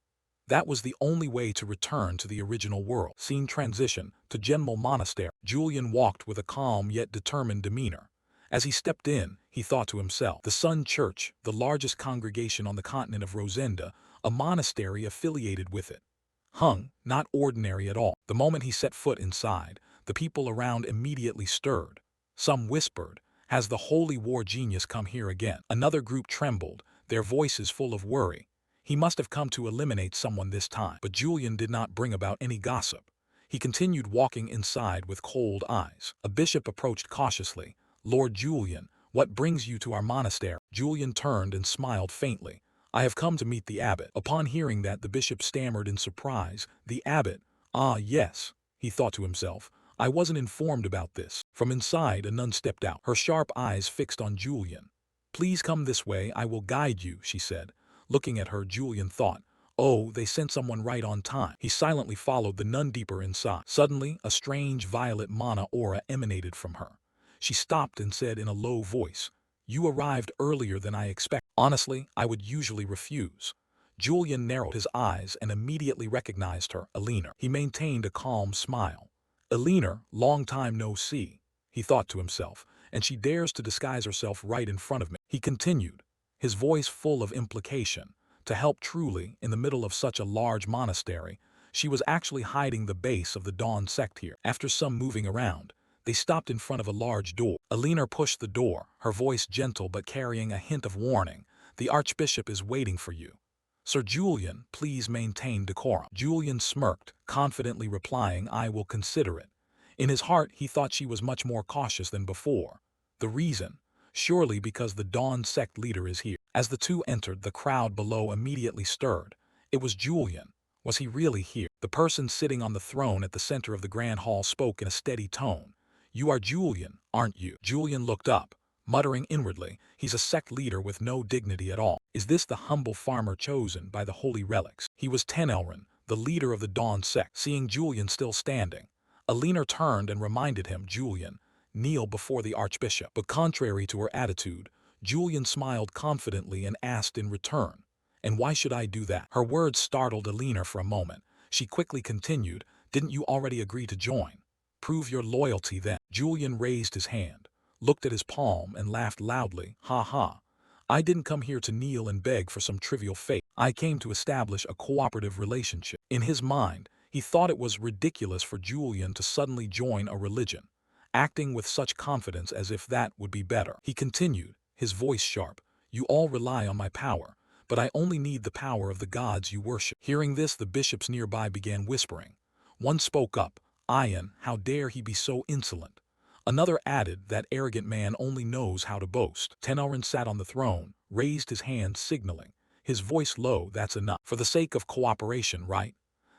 That was the only way to return to the original world. Scene transition to Genmal Monastery. Julian walked with a calm yet determined demeanor. As he stepped in, he thought to himself, the Sun Church, the largest congregation on the continent of Rosenda, a monastery affiliated with it. Not ordinary at all. The moment he set foot inside, the people around immediately stirred. Some whispered, "Has the holy war genius come here again?" Another group trembled, their voices full of worry. He must have come to eliminate someone this time. But Julian did not bring about any gossip. He continued walking inside with cold eyes. A bishop approached cautiously. "Lord Julian, what brings you to our monastery?" Julian turned and smiled faintly. "I have come to meet the abbot." Upon hearing that, the bishop stammered in surprise. "The abbot? Ah, yes," he thought to himself. "I wasn't informed about this." From inside, a nun stepped out, her sharp eyes fixed on Julian. "Please come this way, I will guide you," she said. Looking at her, Julian thought, "Oh, they sent someone right on time." He silently followed the nun deeper inside. Suddenly, a strange violet mana aura emanated from her. She stopped and said in a low voice, "You arrived earlier than I expected." Honestly, I would usually refuse. Julian narrowed his eyes and immediately recognized her, Alina. He maintained a calm smile. "Alina, long time no see," he thought to himself, "and she dares to disguise herself right in front of me." He continued, his voice full of implication, "To help truly, in the middle of such a large monastery, she was actually hiding the base of the Dawn sect here." After some moving around, they stopped in front of a large door. Alina pushed the door, her voice gentle but carrying a hint of warning. "The Archbishop is waiting for you. Sir Julian, please maintain decorum." Julian smirked, confidently replying, "I will consider it." In his heart, he thought she was much more cautious than before. The reason? Surely because the Dawn sect leader is here. As the two entered, the crowd below immediately stirred. It was Julian. Was he really here? The person sitting on the throne at the center of the grand hall spoke in a steady tone. "You are Julian, aren't you?" Julian looked up, muttering inwardly, "He's a sect leader with no dignity at all. Is this the humble farmer chosen by the holy relics?" He was Tenelrin, the leader of the Dawn sect. Seeing Julian still standing, Alina turned and reminded him, "Julian, kneel before the archbishop. But contrary to her attitude, Julian smiled confidently and asked in return, "And why should I do that?" Her words startled Alina for a moment. She quickly continued, "Didn't you already agree to join? Prove your loyalty then." Julian raised his hand, looked at his palm, and laughed loudly. "Ha ha. I didn't come here to kneel and beg for some trivial fate. I came to establish a cooperative relationship." In his mind, he thought it was ridiculous for Julian to suddenly join a religion, acting with such confidence as if that would be better. He continued, his voice sharp, "You all rely on my power, but I only need the power of the gods you worship." Hearing this, the bishops nearby began whispering. One spoke up, "Ian, how dare he be so insolent?" Another added, "That arrogant man only knows how to boast." Tenorin sat on the throne, raised his hand signaling, his voice low, "That's enough. For the sake of cooperation, right?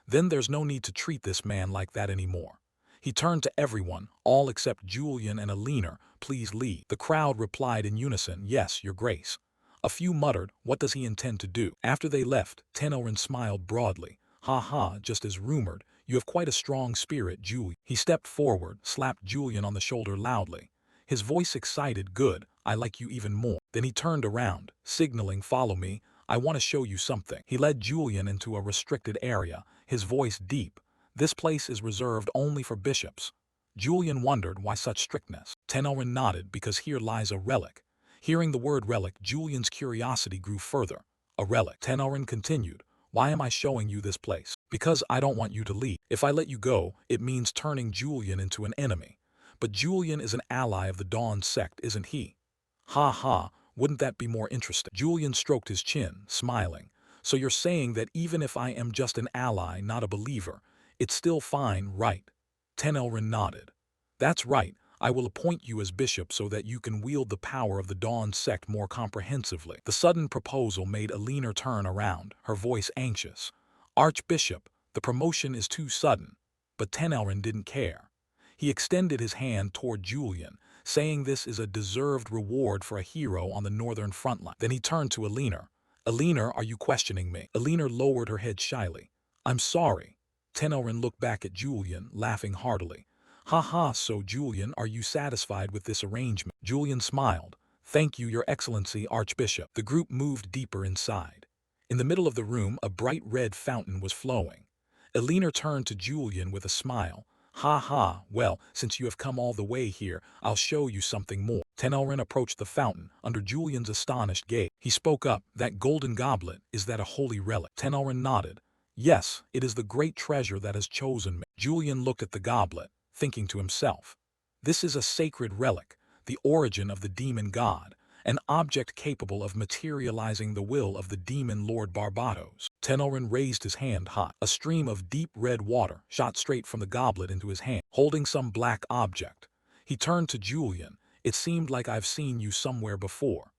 Then there's no need to treat this man like that anymore." He turned to everyone, all except Julian and Alina, "Please leave." The crowd replied in unison, "Yes, your grace." A few muttered, "What does he intend to do?" After they left, Tenorin smiled broadly. "Ha ha, just as rumored. You have quite a strong spirit, Julian." He stepped forward, slapped Julian on the shoulder loudly. His voice excited, "Good, I like you even more." Then he turned around, signaling, "Follow me, I want to show you something." He led Julian into a restricted area, his voice deep. "This place is reserved only for bishops." Julian wondered why such strictness. Tenorin nodded, "Because here lies a relic." Hearing the word relic, Julian's curiosity grew further. "A relic?" Tenorin continued, "Why am I showing you this place?" "Because I don't want you to leave. If I let you go, it means turning Julian into an enemy. But Julian is an ally of the Dawn sect, isn't he?" "Ha ha, wouldn't that be more interesting?" Julian stroked his chin, smiling. "So you're saying that even if I am just an ally, not a believer, it's still fine, right?" Tenorin nodded. "That's right. I will appoint you as bishop so that you can wield the power of the Dawn sect more comprehensively." The sudden proposal made Alina turn around, her voice anxious. "Archbishop, the promotion is too sudden." But Tenorin didn't care. He extended his hand toward Julian, saying this is a deserved reward for a hero on the northern front line. Then he turned to Alina. "Alina, are you questioning me?" Alina lowered her head shyly. "I'm sorry." Tenorin looked back at Julian, laughing heartily. "Ha ha, so Julian, are you satisfied with this arrangement?" Julian smiled. "Thank you, Your Excellency, Archbishop." The group moved deeper inside. In the middle of the room, a bright red fountain was flowing. Alina turned to Julian with a smile. "Ha ha, well, since you have come all the way here, I'll show you something more." Tenorin approached the fountain, under Julian's astonished gaze. He spoke up, "That golden goblet, is that a holy relic?" Tenorin nodded. "Yes, it is the great treasure that has chosen me." Julian looked at the goblet, thinking to himself, "This is a sacred relic, the origin of the demon god, an object capable of materializing the will of the demon Lord Barbatos." Tenorin raised his hand hot. A stream of deep red water shot straight from the goblet into his hand, holding some black object. He turned to Julian. "It seemed like I've seen you somewhere before."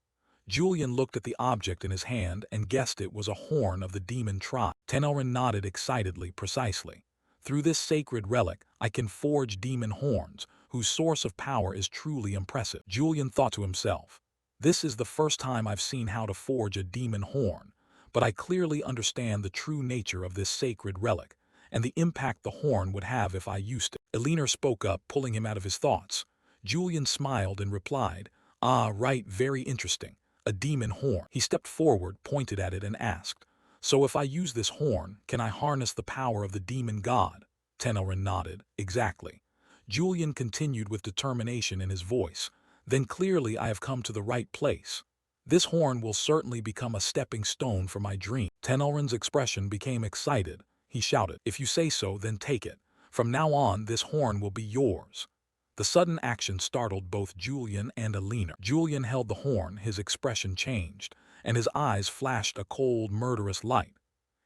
Julian looked at the object in his hand and guessed it was a horn of the demon tribe. Tenorin nodded excitedly, "Precisely. Through this sacred relic, I can forge demon horns, whose source of power is truly impressive." Julian thought to himself, "This is the first time I've seen how to forge a demon horn, but I clearly understand the true nature of this sacred relic, and the impact the horn would have if I used it." Alina spoke up, pulling him out of his thoughts. Julian smiled and replied, "Ah, right, very interesting. A demon horn." He stepped forward, pointed at it, and asked, "So if I use this horn, can I harness the power of the demon god?" Tenorin nodded, "Exactly." Julian continued with determination in his voice, "Then clearly I have come to the right place. This horn will certainly become a stepping stone for my dream." Tenorin's expression became excited. He shouted, "If you say so, then take it. From now on, this horn will be yours." The sudden action startled both Julian and Alina. Julian held the horn, his expression changed, and his eyes flashed a cold, murderous light.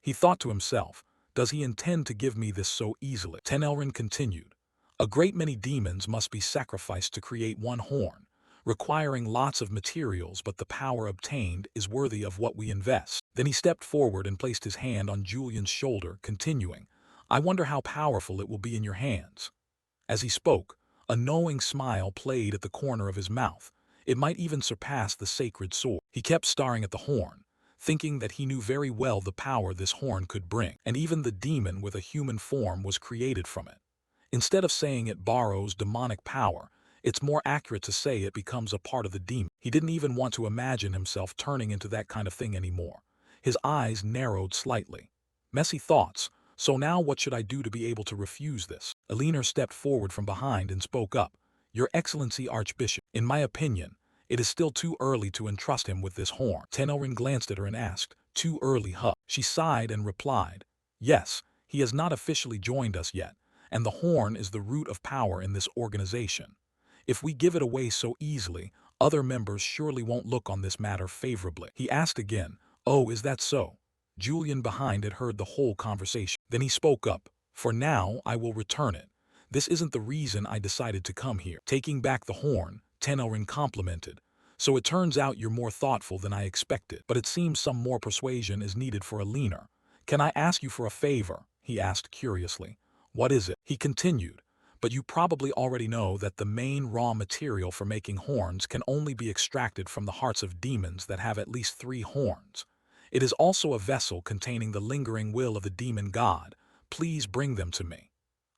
He thought to himself, "Does he intend to give me this so easily?" Tenorin continued, "A great many demons must be sacrificed to create one horn, requiring lots of materials, but the power obtained is worthy of what we invest." Then he stepped forward and placed his hand on Julian's shoulder, continuing, "I wonder how powerful it will be in your hands." As he spoke, a knowing smile played at the corner of his mouth. It might even surpass the sacred sword. He kept staring at the horn, thinking that he knew very well the power this horn could bring, and even the demon with a human form was created from it. Instead of saying it borrows demonic power, It's more accurate to say it becomes a part of the demon. He didn't even want to imagine himself turning into that kind of thing anymore. His eyes narrowed slightly. Messy thoughts. So now what should I do to be able to refuse this? Eleanor stepped forward from behind and spoke up. Your Excellency Archbishop, in my opinion, it is still too early to entrust him with this horn. Tenorin glanced at her and asked, too early, huh? She sighed and replied, yes, he has not officially joined us yet, and the horn is the root of power in this organization. If we give it away so easily, other members surely won't look on this matter favorably. He asked again, oh, is that so? Julian behind had heard the whole conversation. Then he spoke up, for now I will return it. This isn't the reason I decided to come here. Taking back the horn, Tenorin complimented. So it turns out you're more thoughtful than I expected, but it seems some more persuasion is needed for a leaner. Can I ask you for a favor? He asked curiously. What is it? He continued. But you probably already know that the main raw material for making horns can only be extracted from the hearts of demons that have at least 3 horns. It is also a vessel containing the lingering will of the demon god. Please bring them to me.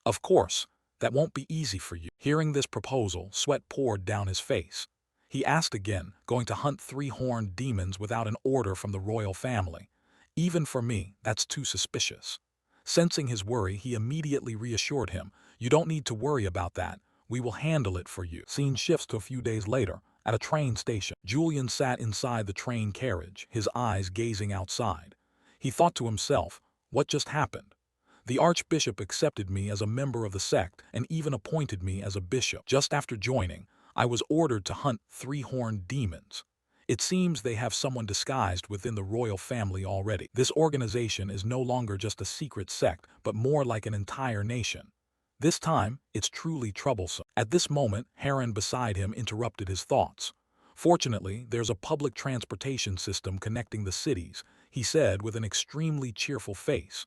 Of course, that won't be easy for you. Hearing this proposal, sweat poured down his face. He asked again, going to hunt 3-horned demons without an order from the royal family. Even for me, that's too suspicious. Sensing his worry, he immediately reassured him, you don't need to worry about that. We will handle it for you. Scene shifts to a few days later, at a train station. Julian sat inside the train carriage, his eyes gazing outside. He thought to himself, what just happened? The Archbishop accepted me as a member of the sect and even appointed me as a bishop. Just after joining, I was ordered to hunt 3-horned demons. It seems they have someone disguised within the royal family already. This organization is no longer just a secret sect, but more like an entire nation. This time, it's truly troublesome. At this moment, Heron beside him interrupted his thoughts. Fortunately, there's a public transportation system connecting the cities, he said with an extremely cheerful face.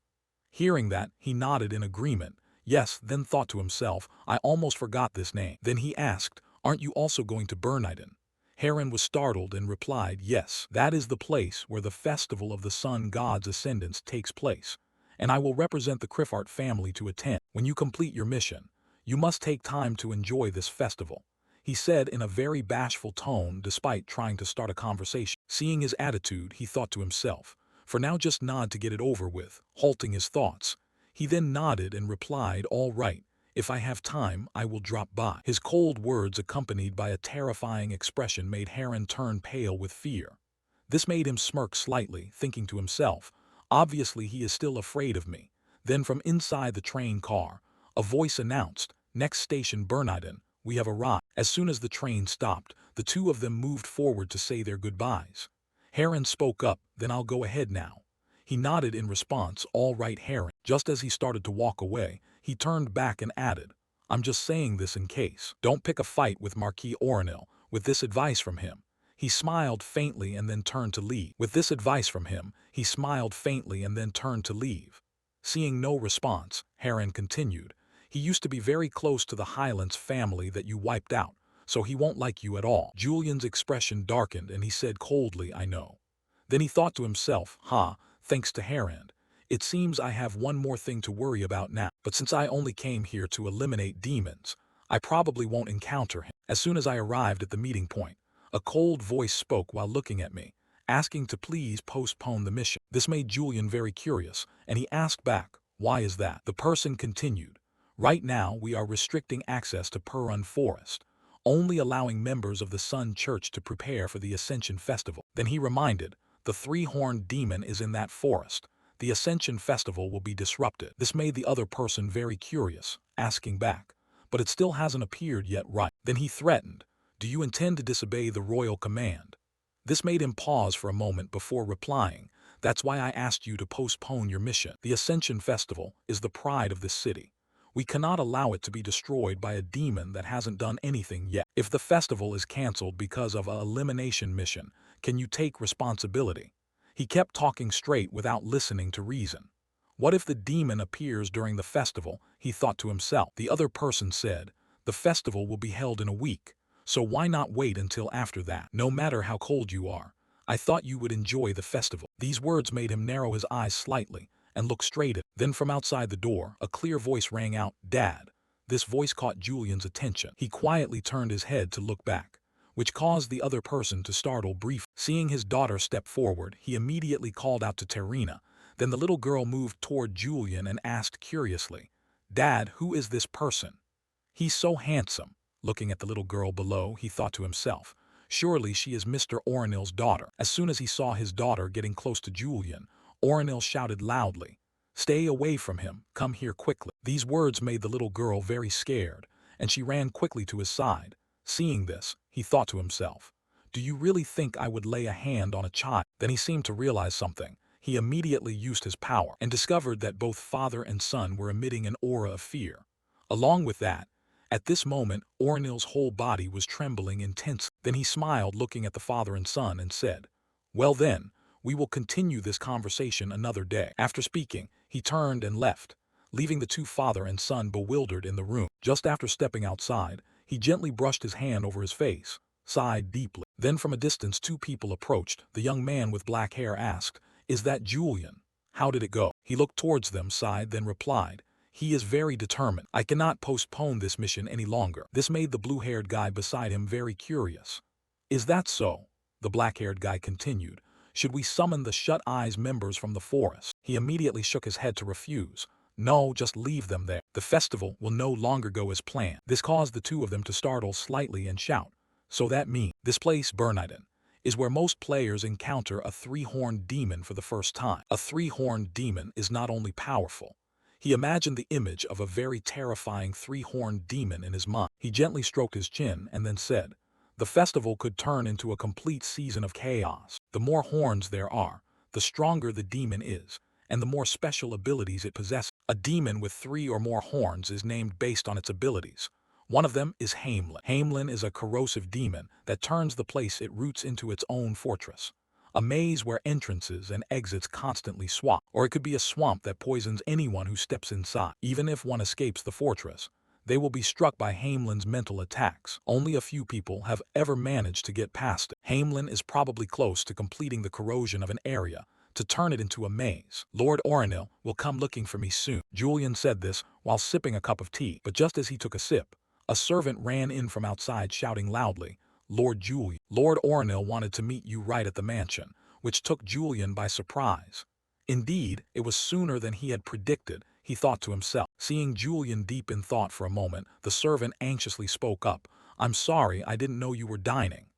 Hearing that, he nodded in agreement. Yes, then thought to himself, I almost forgot this name. Then he asked, aren't you also going to Berniden? Heron was startled and replied, yes, that is the place where the festival of the sun god's ascendance takes place, and I will represent the Criffart family to attend. When you complete your mission, you must take time to enjoy this festival, he said in a very bashful tone despite trying to start a conversation. Seeing his attitude, he thought to himself, for now just nod to get it over with, halting his thoughts. He then nodded and replied, all right. If I have time, I will drop by. His cold words accompanied by a terrifying expression made Heron turn pale with fear. This made him smirk slightly, thinking to himself, obviously he is still afraid of me. Then from inside the train car, a voice announced, next station Berniden, we have arrived. As soon as the train stopped, the two of them moved forward to say their goodbyes. Heron spoke up, then I'll go ahead now. He nodded in response, all right Heron. Just as he started to walk away, he turned back and added, I'm just saying this in case. Don't pick a fight with Marquis Orenil. With this advice from him, he smiled faintly and then turned to leave. Seeing no response, Heron continued, he used to be very close to the Highlands family that you wiped out, so he won't like you at all. Julian's expression darkened and he said coldly, I know. Then he thought to himself, thanks to Heron. It seems I have one more thing to worry about now, but since I only came here to eliminate demons, I probably won't encounter him. As soon as I arrived at the meeting point, a cold voice spoke while looking at me, asking to please postpone the mission. This made Julian very curious, and he asked back, why is that? The person continued, right now we are restricting access to Purun Forest, only allowing members of the Sun Church to prepare for the Ascension Festival. Then he reminded, the 3-horned demon is in that forest. The Ascension Festival will be disrupted. This made the other person very curious, asking back, but it still hasn't appeared yet, right? Then he threatened, do you intend to disobey the royal command? This made him pause for a moment before replying, that's why I asked you to postpone your mission. The Ascension Festival is the pride of this city. We cannot allow it to be destroyed by a demon that hasn't done anything yet. If the festival is cancelled because of an elimination mission, can you take responsibility? He kept talking straight without listening to reason. What if the demon appears during the festival, he thought to himself. The other person said, the festival will be held in a week, so why not wait until after that? No matter how cold you are, I thought you would enjoy the festival. These words made him narrow his eyes slightly and look straight at. Then from outside the door, a clear voice rang out, Dad. This voice caught Julian's attention. He quietly turned his head to look back, which caused the other person to startle briefly. Seeing his daughter step forward, he immediately called out to Terina. Then the little girl moved toward Julian and asked curiously, "Dad, who is this person? He's so handsome." Looking at the little girl below, he thought to himself, surely she is Mr. Orenil's daughter. As soon as he saw his daughter getting close to Julian, Orenil shouted loudly, "Stay away from him, come here quickly." These words made the little girl very scared, and she ran quickly to his side. Seeing this, he thought to himself, "Do you really think I would lay a hand on a child?" Then he seemed to realize something. He immediately used his power and discovered that both father and son were emitting an aura of fear. Along with that, at this moment, Orenil's whole body was trembling intensely. Then he smiled, looking at the father and son, and said, "Well then, we will continue this conversation another day." After speaking, he turned and left, leaving the two father and son bewildered in the room. Just after stepping outside, he gently brushed his hand over his face, sighed deeply. Then from a distance 2 people approached. The young man with black hair asked, "Is that Julian? How did it go?" He looked towards them, sighed, then replied, "He is very determined. I cannot postpone this mission any longer." This made the blue-haired guy beside him very curious. "Is that so?" The black-haired guy continued. "Should we summon the Shut Eyes members from the forest?" He immediately shook his head to refuse. "No, just leave them there. The festival will no longer go as planned." This caused the 2 of them to startle slightly and shout, "So that means this place, Berniden, is where most players encounter a 3-horned demon for the first time." A 3-horned demon is not only powerful. He imagined the image of a very terrifying 3-horned demon in his mind. He gently stroked his chin and then said, "The festival could turn into a complete season of chaos. The more horns there are, the stronger the demon is, and the more special abilities it possesses. A demon with 3 or more horns is named based on its abilities. One of them is Hamelin. Hamelin is a corrosive demon that turns the place it roots into its own fortress. A maze where entrances and exits constantly swap. Or it could be a swamp that poisons anyone who steps inside. Even if one escapes the fortress, they will be struck by Hamelin's mental attacks. Only a few people have ever managed to get past it. Hamelin is probably close to completing the corrosion of an area to turn it into a maze. Lord Orenil will come looking for me soon." Julian said this while sipping a cup of tea, but just as he took a sip, a servant ran in from outside shouting loudly, "Lord Julian, Lord Orenil wanted to meet you right at the mansion," which took Julian by surprise. Indeed, it was sooner than he had predicted, he thought to himself. Seeing Julian deep in thought for a moment, the servant anxiously spoke up, "I'm sorry, I didn't know you were dining."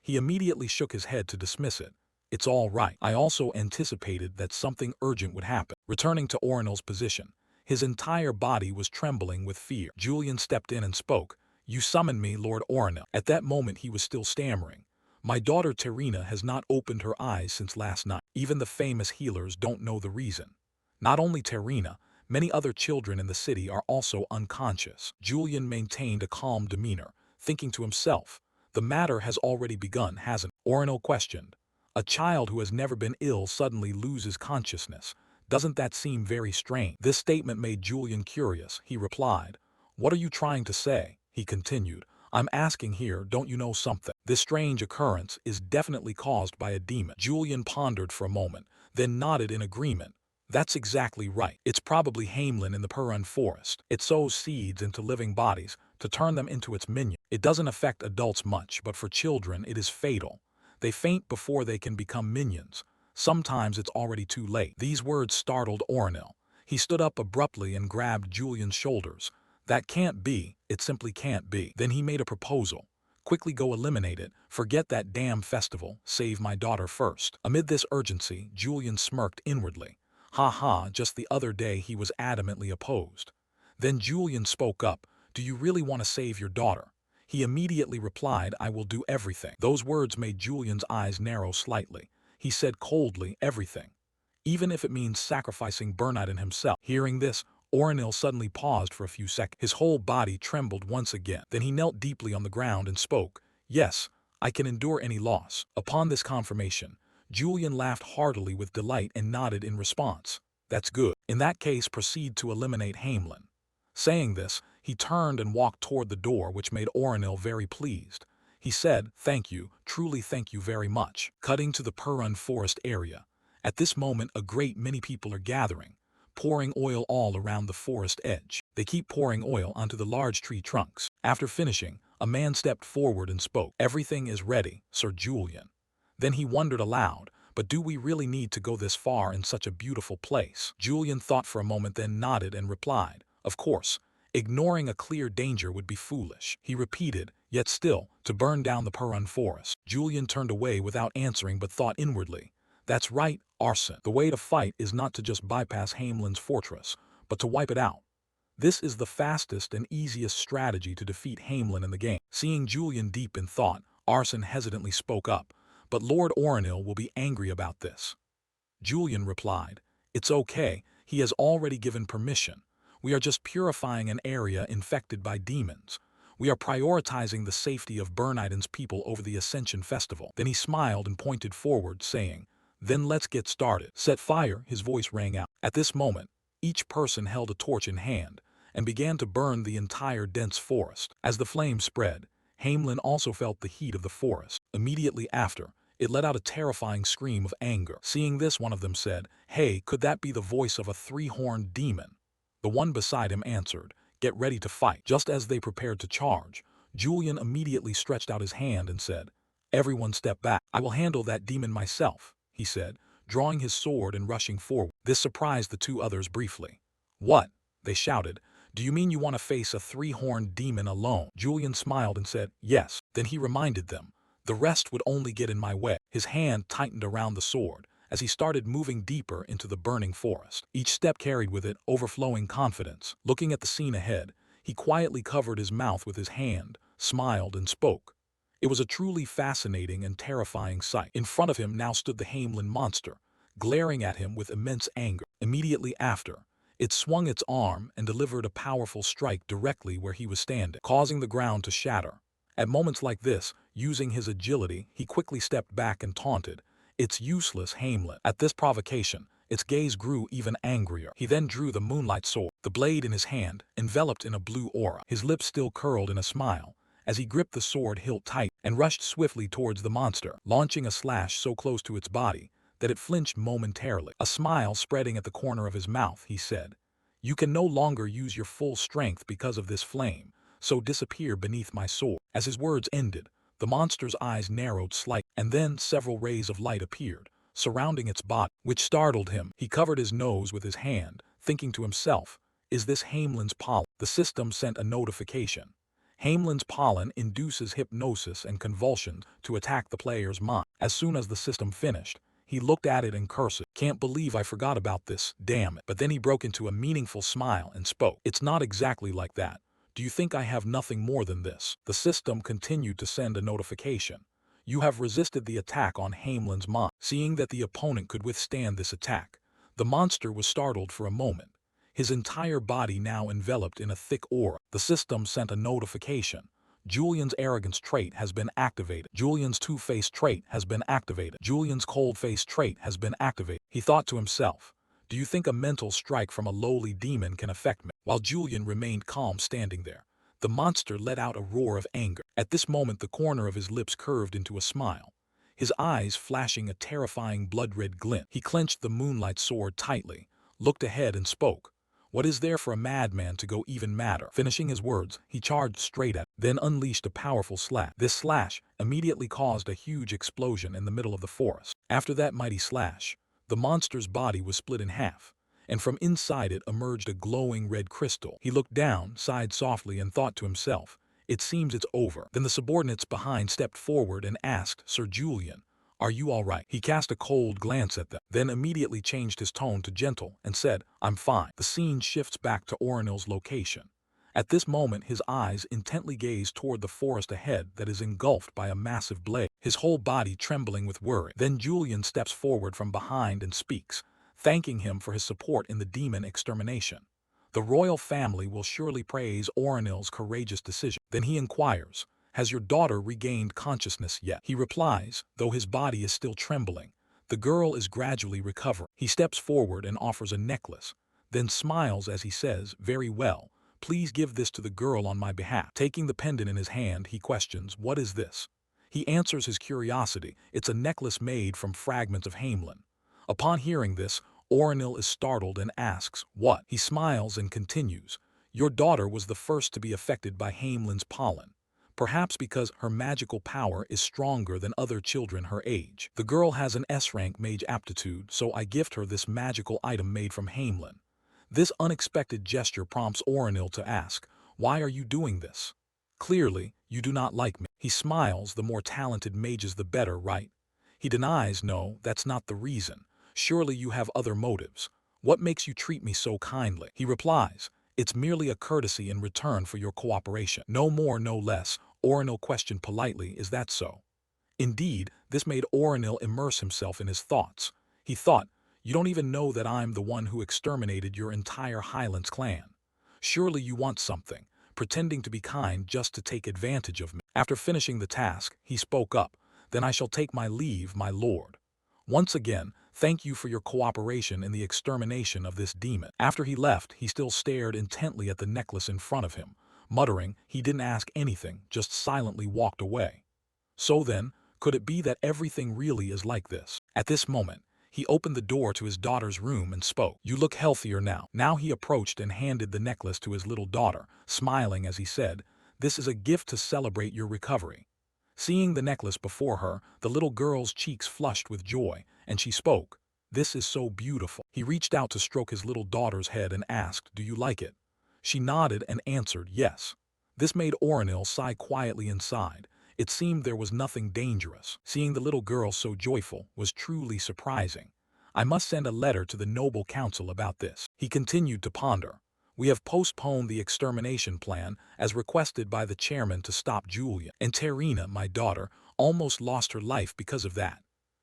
He immediately shook his head to dismiss it. "It's all right. I also anticipated that something urgent would happen." Returning to Orenil's position, his entire body was trembling with fear. Julian stepped in and spoke, "You summoned me, Lord Orenil." At that moment he was still stammering. "My daughter Terina has not opened her eyes since last night. Even the famous healers don't know the reason. Not only Terina, many other children in the city are also unconscious." Julian maintained a calm demeanor, thinking to himself, "The matter has already begun, hasn't it?" Orenil questioned, "A child who has never been ill suddenly loses consciousness. Doesn't that seem very strange?" This statement made Julian curious. He replied, "What are you trying to say?" He continued, "I'm asking here, don't you know something? This strange occurrence is definitely caused by a demon." Julian pondered for a moment, then nodded in agreement. "That's exactly right. It's probably Hamelin in the Purun forest. It sows seeds into living bodies to turn them into its minion. It doesn't affect adults much, but for children it is fatal. They faint before they can become minions. Sometimes it's already too late." These words startled Orenil. He stood up abruptly and grabbed Julian's shoulders. "That can't be. It simply can't be." Then he made a proposal. "Quickly go eliminate it. Forget that damn festival. Save my daughter first." Amid this urgency, Julian smirked inwardly. Ha ha, just the other day he was adamantly opposed. Then Julian spoke up, "Do you really want to save your daughter?" He immediately replied, "I will do everything." Those words made Julian's eyes narrow slightly. He said coldly, "Everything. Even if it means sacrificing Berniden himself." Hearing this, Orenil suddenly paused for a few seconds. His whole body trembled once again. Then he knelt deeply on the ground and spoke, "Yes, I can endure any loss." Upon this confirmation, Julian laughed heartily with delight and nodded in response. "That's good. In that case, proceed to eliminate Hamelin." Saying this, he turned and walked toward the door, which made Orenil very pleased. He said, "Thank you, truly thank you very much." Cutting to the Purun forest area. At this moment a great many people are gathering, pouring oil all around the forest edge. They keep pouring oil onto the large tree trunks. After finishing, a man stepped forward and spoke. Everything is ready, Sir Julian. Then he wondered aloud, but do we really need to go this far in such a beautiful place? Julian thought for a moment, then nodded and replied, of course. Ignoring a clear danger would be foolish. He repeated, yet still, to burn down the Purun forest. Julian turned away without answering but thought inwardly. That's right, arson. The way to fight is not to just bypass Hamelin's fortress, but to wipe it out. This is the fastest and easiest strategy to defeat Hamelin in the game. Seeing Julian deep in thought, Arson hesitantly spoke up, but Lord Oronil will be angry about this. Julian replied, it's okay, he has already given permission. We are just purifying an area infected by demons. We are prioritizing the safety of Berniden's people over the Ascension Festival. Then he smiled and pointed forward, saying, then let's get started. Set fire, his voice rang out. At this moment, each person held a torch in hand and began to burn the entire dense forest. As the flames spread, Hamelin also felt the heat of the forest. Immediately after, it let out a terrifying scream of anger. Seeing this, one of them said, hey, could that be the voice of a three-horned demon? The one beside him answered, get ready to fight. Just as they prepared to charge, Julian immediately stretched out his hand and said, everyone step back. I will handle that demon myself, he said, drawing his sword and rushing forward. This surprised the two others briefly. What? They shouted. Do you mean you want to face a three-horned demon alone? Julian smiled and said, yes. Then he reminded them, the rest would only get in my way. His hand tightened around the sword as he started moving deeper into the burning forest. Each step carried with it overflowing confidence. Looking at the scene ahead, he quietly covered his mouth with his hand, smiled and spoke. It was a truly fascinating and terrifying sight. In front of him now stood the Hamelin monster, glaring at him with immense anger. Immediately after, it swung its arm and delivered a powerful strike directly where he was standing, causing the ground to shatter. At moments like this, using his agility, he quickly stepped back and taunted, it's useless, Hamelin. At this provocation, its gaze grew even angrier. He then drew the moonlight sword, the blade in his hand, enveloped in a blue aura. His lips still curled in a smile, as he gripped the sword hilt tight and rushed swiftly towards the monster, launching a slash so close to its body that it flinched momentarily. A smile spreading at the corner of his mouth, he said, you can no longer use your full strength because of this flame, so disappear beneath my sword. As his words ended, the monster's eyes narrowed slightly, and then several rays of light appeared, surrounding its body, which startled him. He covered his nose with his hand, thinking to himself, is this Hamelin's pollen? The system sent a notification. Hamelin's pollen induces hypnosis and convulsions to attack the player's mind. As soon as the system finished, he looked at it and cursed, can't believe I forgot about this, damn it. But then he broke into a meaningful smile and spoke, it's not exactly like that. Do you think I have nothing more than this? The system continued to send a notification. You have resisted the attack on Hamelin's mind. Seeing that the opponent could withstand this attack, the monster was startled for a moment, his entire body now enveloped in a thick aura. The system sent a notification. Julian's arrogance trait has been activated. Julian's two-faced trait has been activated. Julian's cold-faced trait has been activated. He thought to himself, do you think a mental strike from a lowly demon can affect me? While Julian remained calm standing there, the monster let out a roar of anger. At this moment the corner of his lips curved into a smile, his eyes flashing a terrifying blood-red glint. He clenched the moonlight sword tightly, looked ahead and spoke. What is there for a madman to go even madder? Finishing his words, he charged straight at it, then unleashed a powerful slash. This slash immediately caused a huge explosion in the middle of the forest. After that mighty slash, the monster's body was split in half, and from inside it emerged a glowing red crystal. He looked down, sighed softly, and thought to himself, it seems it's over. Then the subordinates behind stepped forward and asked, Sir Julian, are you all right? He cast a cold glance at them, then immediately changed his tone to gentle and said, I'm fine. The scene shifts back to Oronil's location. At this moment his eyes intently gaze toward the forest ahead that is engulfed by a massive blaze, his whole body trembling with worry. Then Julian steps forward from behind and speaks, thanking him for his support in the demon extermination. The royal family will surely praise Oronil's courageous decision. Then he inquires, has your daughter regained consciousness yet? He replies, though his body is still trembling, the girl is gradually recovering. He steps forward and offers a necklace, then smiles as he says, very well, please give this to the girl on my behalf. Taking the pendant in his hand, he questions, what is this? He answers his curiosity, it's a necklace made from fragments of Hamelin. Upon hearing this, Oronil is startled and asks, what? He smiles and continues, Your daughter was the first to be affected by Hamelин's pollen, perhaps because her magical power is stronger than other children her age. The girl has an S-rank mage aptitude, so I gift her this magical item made from Hamelin. This unexpected gesture prompts Orenil to ask, why are you doing this? Clearly, you do not like me. He smiles, the more talented mages the better, right? He denies, no, that's not the reason. Surely you have other motives. What makes you treat me so kindly? He replies, it's merely a courtesy in return for your cooperation. No more, no less. Orenil questioned politely, is that so? Indeed, this made Orenil immerse himself in his thoughts. He thought, you don't even know that I'm the one who exterminated your entire Highlands clan. Surely you want something, pretending to be kind just to take advantage of me. After finishing the task, he spoke up, then I shall take my leave, my lord. Once again, thank you for your cooperation in the extermination of this demon. After he left, he still stared intently at the necklace in front of him, muttering he didn't ask anything, just silently walked away. So then, could it be that everything really is like this? At this moment, he opened the door to his daughter's room and spoke. You look healthier now. Now he approached and handed the necklace to his little daughter, smiling as he said, this is a gift to celebrate your recovery. Seeing the necklace before her, the little girl's cheeks flushed with joy, and she spoke, this is so beautiful. He reached out to stroke his little daughter's head and asked, do you like it? She nodded and answered, yes. This made Orenil sigh quietly inside. It seemed there was nothing dangerous. Seeing the little girl so joyful was truly surprising. I must send a letter to the noble council about this. He continued to ponder. We have postponed the extermination plan as requested by the chairman to stop Julian. And Terina, my daughter, almost lost her life because of that.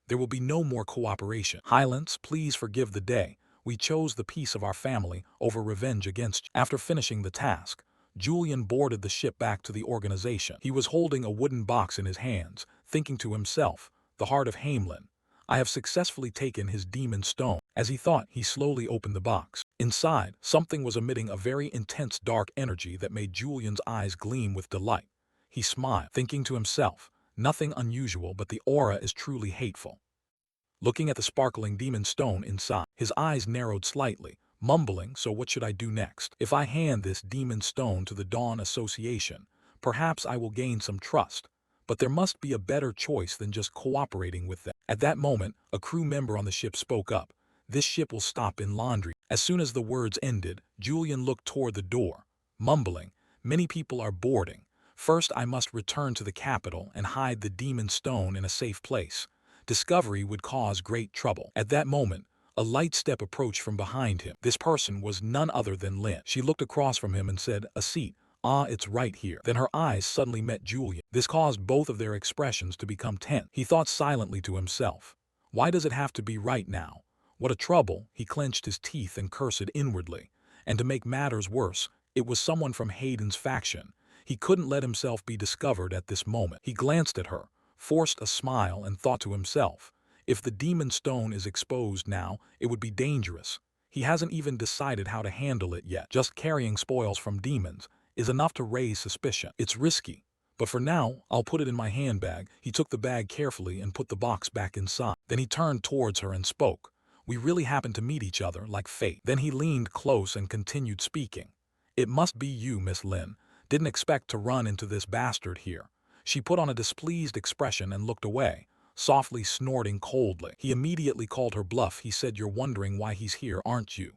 There will be no more cooperation. Highlands, please forgive the day. We chose the peace of our family over revenge against you. After finishing the task, Julian boarded the ship back to the organization. He was holding a wooden box in his hands, thinking to himself, the heart of Hamelin. I have successfully taken his demon stone. As he thought, he slowly opened the box. Inside, something was emitting a very intense dark energy that made Julian's eyes gleam with delight. He smiled, thinking to himself, nothing unusual, but the aura is truly hateful. Looking at the sparkling demon stone inside, his eyes narrowed slightly, mumbling, so what should I do next? If I hand this demon stone to the Dawn Association, perhaps I will gain some trust, but there must be a better choice than just cooperating with them. At that moment, a crew member on the ship spoke up. This ship will stop in Laundry. As soon as the words ended, Julian looked toward the door, mumbling, many people are boarding. First I must return to the capital and hide the demon stone in a safe place. Discovery would cause great trouble. At that moment, a light step approached from behind him. This person was none other than Lynn. She looked across from him and said, a seat. Ah, it's right here. Then her eyes suddenly met Julian. This caused both of their expressions to become tense. He thought silently to himself, why does it have to be right now? What a trouble. He clenched his teeth and cursed inwardly. And to make matters worse, it was someone from Hayden's faction. He couldn't let himself be discovered at this moment. He glanced at her, forced a smile, and thought to himself, if the demon stone is exposed now, it would be dangerous. He hasn't even decided how to handle it yet. Just carrying spoils from demons is enough to raise suspicion. It's risky, but for now, I'll put it in my handbag. He took the bag carefully and put the box back inside. Then he turned towards her and spoke. We really happened to meet each other like fate. Then he leaned close and continued speaking. It must be you, Miss Lynn. Didn't expect to run into this bastard here. She put on a displeased expression and looked away, softly snorting coldly. He immediately called her bluff. He said, you're wondering why he's here, aren't you?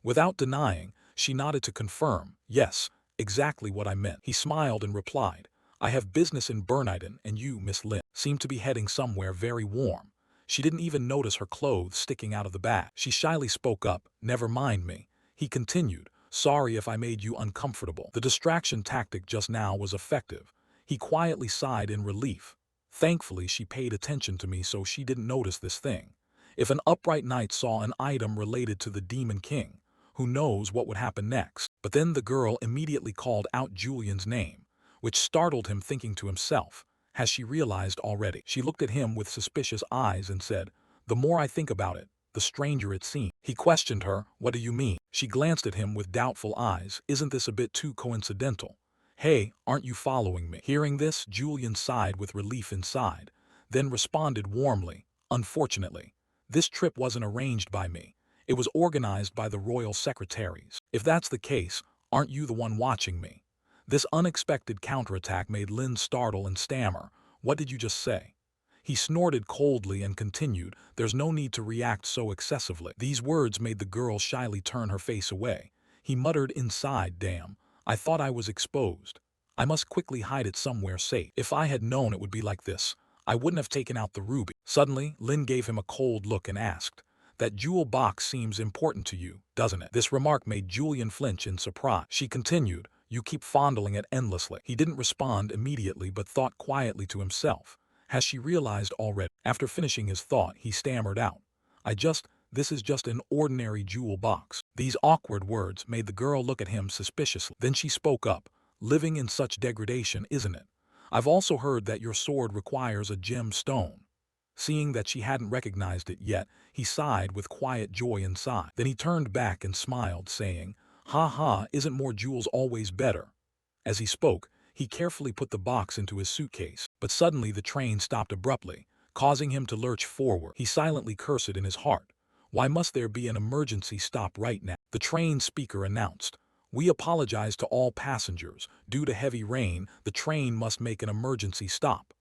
Without denying, she nodded to confirm, yes, exactly what I meant. He smiled and replied, I have business in Berniden, and you, Miss Lynn, seem to be heading somewhere very warm. She didn't even notice her clothes sticking out of the bag. She shyly spoke up, never mind me. He continued, sorry if I made you uncomfortable. The distraction tactic just now was effective. He quietly sighed in relief. Thankfully, she paid attention to me, so she didn't notice this thing. If an upright knight saw an item related to the Demon King, who knows what would happen next? But then the girl immediately called out Julian's name, which startled him, thinking to himself, has she realized already? She looked at him with suspicious eyes and said, the more I think about it, the stranger it seems. He questioned her, what do you mean? She glanced at him with doubtful eyes. Isn't this a bit too coincidental? Hey, aren't you following me? Hearing this, Julian sighed with relief inside, then responded warmly, unfortunately, this trip wasn't arranged by me. It was organized by the royal secretaries. If that's the case, Aren't you the one watching me? This unexpected counterattack made Lin startle and stammer. What did you just say? He snorted coldly and continued, there's no need to react so excessively. These words made the girl shyly turn her face away. He muttered inside, damn, I thought I was exposed. I must quickly hide it somewhere safe. If I had known it would be like this, I wouldn't have taken out the ruby. Suddenly, Lin gave him a cold look and asked, that jewel box seems important to you, doesn't it? This remark made Julian flinch in surprise. She continued, you keep fondling it endlessly. He didn't respond immediately but thought quietly to himself. Has she realized already? After finishing his thought, he stammered out, this is just an ordinary jewel box. These awkward words made the girl look at him suspiciously. Then she spoke up, living in such degradation, isn't it? I've also heard that your sword requires a gem stone. Seeing that she hadn't recognized it yet, he sighed with quiet joy inside. Then he turned back and smiled, saying, ha ha, isn't more jewels always better? As he spoke, he carefully put the box into his suitcase, but suddenly the train stopped abruptly, causing him to lurch forward. He silently cursed in his heart. Why must there be an emergency stop right now? The train speaker announced, we apologize to all passengers. Due to heavy rain, the train must make an emergency stop.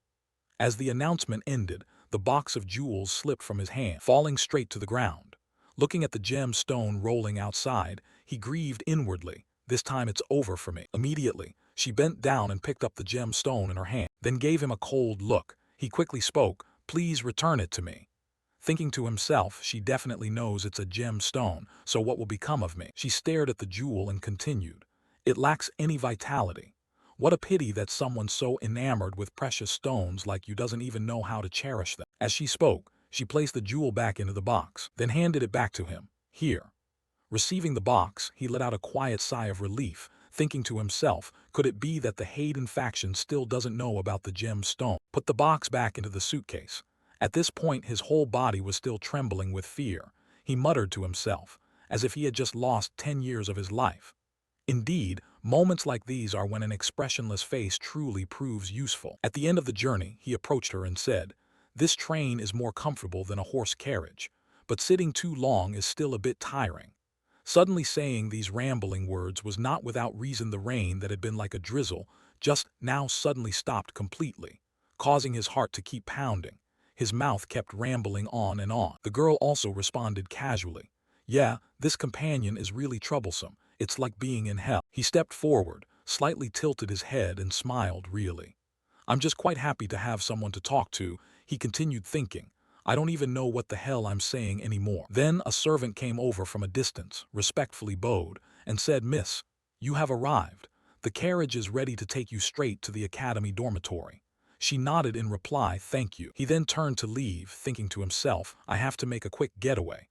As the announcement ended, the box of jewels slipped from his hand, falling straight to the ground. Looking at the gem stone rolling outside, he grieved inwardly. This time it's over for me. Immediately, she bent down and picked up the gem stone in her hand, then gave him a cold look. He quickly spoke, please return it to me. Thinking to himself, she definitely knows it's a gem stone, so what will become of me? She stared at the jewel and continued, it lacks any vitality. What a pity that someone so enamored with precious stones like you doesn't even know how to cherish them. As she spoke, she placed the jewel back into the box, then handed it back to him. Here. Receiving the box, he let out a quiet sigh of relief, thinking to himself, could it be that the Hayden faction still doesn't know about the gem stone? Put the box back into the suitcase. At this point, his whole body was still trembling with fear. He muttered to himself, as if he had just lost 10 years of his life. Indeed, moments like these are when an expressionless face truly proves useful. At the end of the journey, he approached her and said, this train is more comfortable than a horse carriage, but sitting too long is still a bit tiring. Suddenly saying these rambling words was not without reason. The rain that had been like a drizzle just now suddenly stopped completely, causing his heart to keep pounding. His mouth kept rambling on and on. The girl also responded casually, yeah, this companion is really troublesome. It's like being in hell. He stepped forward, slightly tilted his head and smiled really. I'm just quite happy to have someone to talk to, he continued thinking. I don't even know what the hell I'm saying anymore. Then a servant came over from a distance, respectfully bowed, and said, Miss, you have arrived. The carriage is ready to take you straight to the academy dormitory. She nodded in reply, thank you. He then turned to leave, thinking to himself, I have to make a quick getaway.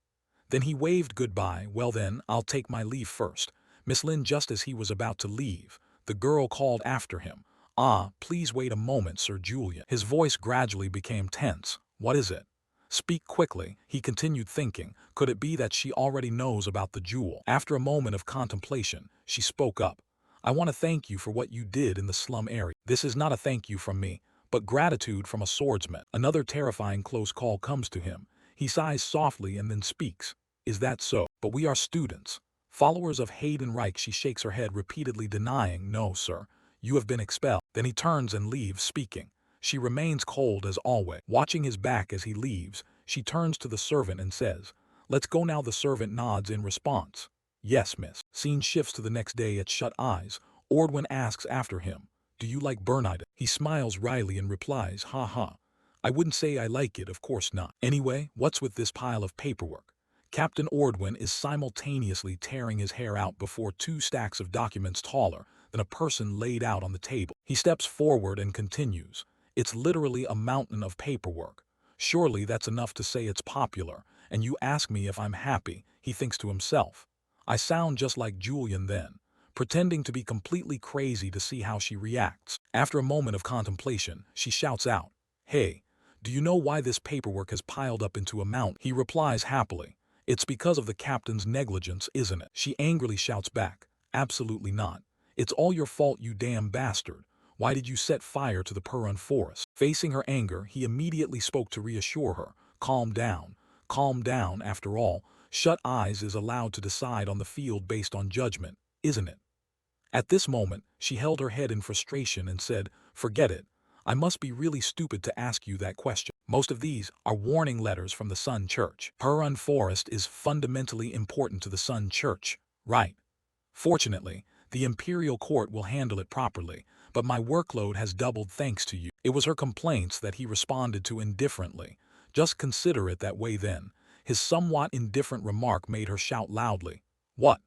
Then he waved goodbye. Well then, I'll take my leave first. Miss Lin. Just as he was about to leave, the girl called after him. Ah, please wait a moment, Sir Julian. His voice gradually became tense. What is it? Speak quickly, he continued thinking. Could it be that she already knows about the jewel? After a moment of contemplation, she spoke up. I want to thank you for what you did in the slum area. This is not a thank you from me, but gratitude from a swordsman. Another terrifying close call comes to him. He sighs softly and then speaks. Is that so? But we are students. Followers of Hayden Reich. She shakes her head repeatedly denying, no sir, you have been expelled. Then he turns and leaves speaking. She remains cold as always. Watching his back as he leaves, she turns to the servant and says, let's go now. The servant nods in response. Yes, miss. Scene shifts to the next day at Shut Eyes. Ordwin asks after him, do you like Bernard? He smiles wryly and replies, ha ha. I wouldn't say I like it, of course not. Anyway, what's with this pile of paperwork? Captain Ordwin is simultaneously tearing his hair out before 2 stacks of documents taller than a person laid out on the table. He steps forward and continues. It's literally a mountain of paperwork. Surely that's enough to say it's popular, and you ask me if I'm happy, he thinks to himself. I sound just like Julian then, pretending to be completely crazy to see how she reacts. After a moment of contemplation, she shouts out, hey, do you know why this paperwork has piled up into a mountain? He replies happily. It's because of the captain's negligence, isn't it? She angrily shouts back, absolutely not. It's all your fault, you damn bastard. Why did you set fire to the Puran forest? Facing her anger, he immediately spoke to reassure her. Calm down. Calm down. After all, Shut Eyes is allowed to decide on the field based on judgment, isn't it? At this moment, she held her head in frustration and said, "Forget it. I must be really stupid to ask you that question. Most of these are warning letters from the Sun Church. Purun Forest is fundamentally important to the Sun Church, right? Fortunately, the Imperial Court will handle it properly, but my workload has doubled thanks to you." It was her complaints that he responded to indifferently. "Just consider it that way then." His somewhat indifferent remark made her shout loudly, "What?"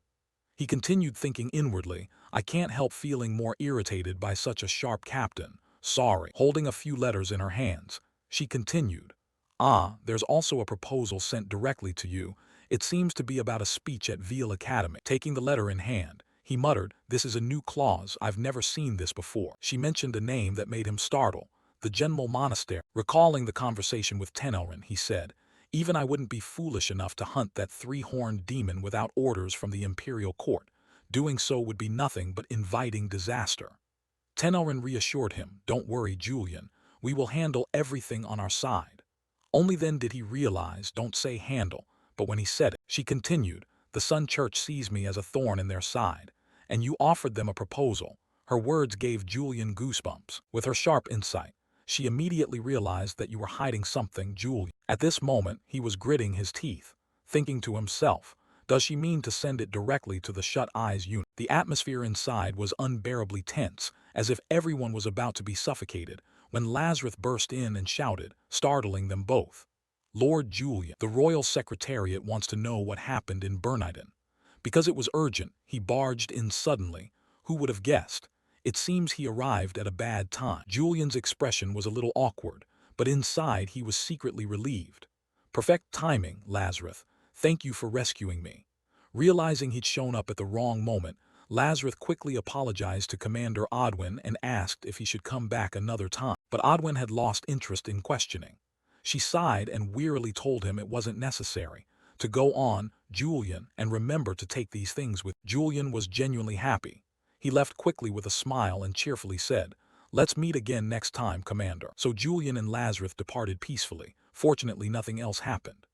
He continued, thinking inwardly, "I can't help feeling more irritated by such a sharp captain. Sorry." Holding a few letters in her hands, she continued, "Ah, there's also a proposal sent directly to you. It seems to be about a speech at Veal Academy." Taking the letter in hand, he muttered, "This is a new clause. I've never seen this before." She mentioned a name that made him startle, the Genmal Monastery. Recalling the conversation with Tenelrin, he said, "Even I wouldn't be foolish enough to hunt that three-horned demon without orders from the Imperial Court. Doing so would be nothing but inviting disaster." Tenelrin reassured him, "Don't worry, Julian. We will handle everything on our side." Only then did he realize, don't say handle, but when he said it, she continued, "The Sun Church sees me as a thorn in their side, and you offered them a proposal." Her words gave Julian goosebumps. With her sharp insight, she immediately realized that you were hiding something, Julian. At this moment, he was gritting his teeth, thinking to himself, does she mean to send it directly to the Shut Eyes unit? The atmosphere inside was unbearably tense, as if everyone was about to be suffocated, when Lazarus burst in and shouted, startling them both, "Lord Julian, the Royal Secretariat wants to know what happened in Berniden." Because it was urgent, he barged in suddenly. Who would have guessed? It seems he arrived at a bad time. Julian's expression was a little awkward, but inside he was secretly relieved. "Perfect timing, Lazarus. Thank you for rescuing me." Realizing he'd shown up at the wrong moment, Lazarus quickly apologized to Commander Odwin and asked if he should come back another time. But Odwin had lost interest in questioning. She sighed and wearily told him it wasn't necessary. To go on, Julian, and remember to take these things with. Julian was genuinely happy. He left quickly with a smile and cheerfully said, "Let's meet again next time, Commander." So Julian and Lazarus departed peacefully. Fortunately, nothing else happened.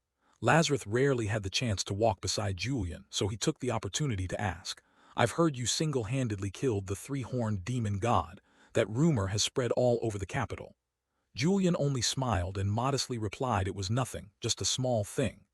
Lazarus rarely had the chance to walk beside Julian, so he took the opportunity to ask, "I've heard you single-handedly killed the three-horned demon god. That rumor has spread all over the capital." Julian only smiled and modestly replied it was nothing, just a small thing.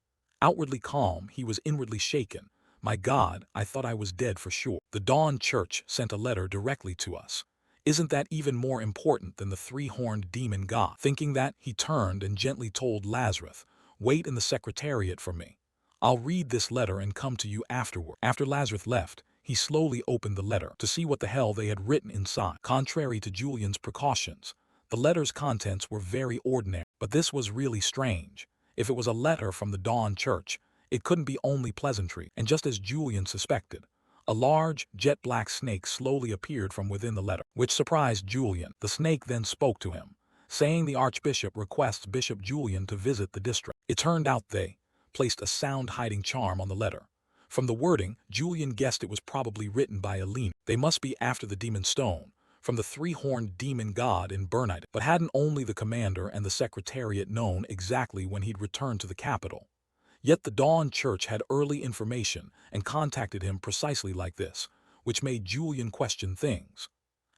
Outwardly calm, he was inwardly shaken. "My God, I thought I was dead for sure. The Dawn Church sent a letter directly to us. Isn't that even more important than the three-horned demon god?" Thinking that, he turned and gently told Lazarus, "Wait in the Secretariat for me. I'll read this letter and come to you afterward." After Lazarus left, he slowly opened the letter to see what the hell they had written inside. Contrary to Julian's precautions, the letter's contents were very ordinary. But this was really strange. If it was a letter from the Dawn Church, it couldn't be only pleasantry. And just as Julian suspected, a large, jet-black snake slowly appeared from within the letter, which surprised Julian. The snake then spoke to him, saying the Archbishop requests Bishop Julian to visit the district. It turned out they placed a sound-hiding charm on the letter. From the wording, Julian guessed it was probably written by Elena. They must be after the Demon Stone, from the three-horned demon god in Berniden. But hadn't only the commander and the Secretariat known exactly when he'd returned to the capital? Yet the Dawn Church had early information and contacted him precisely like this, which made Julian question things.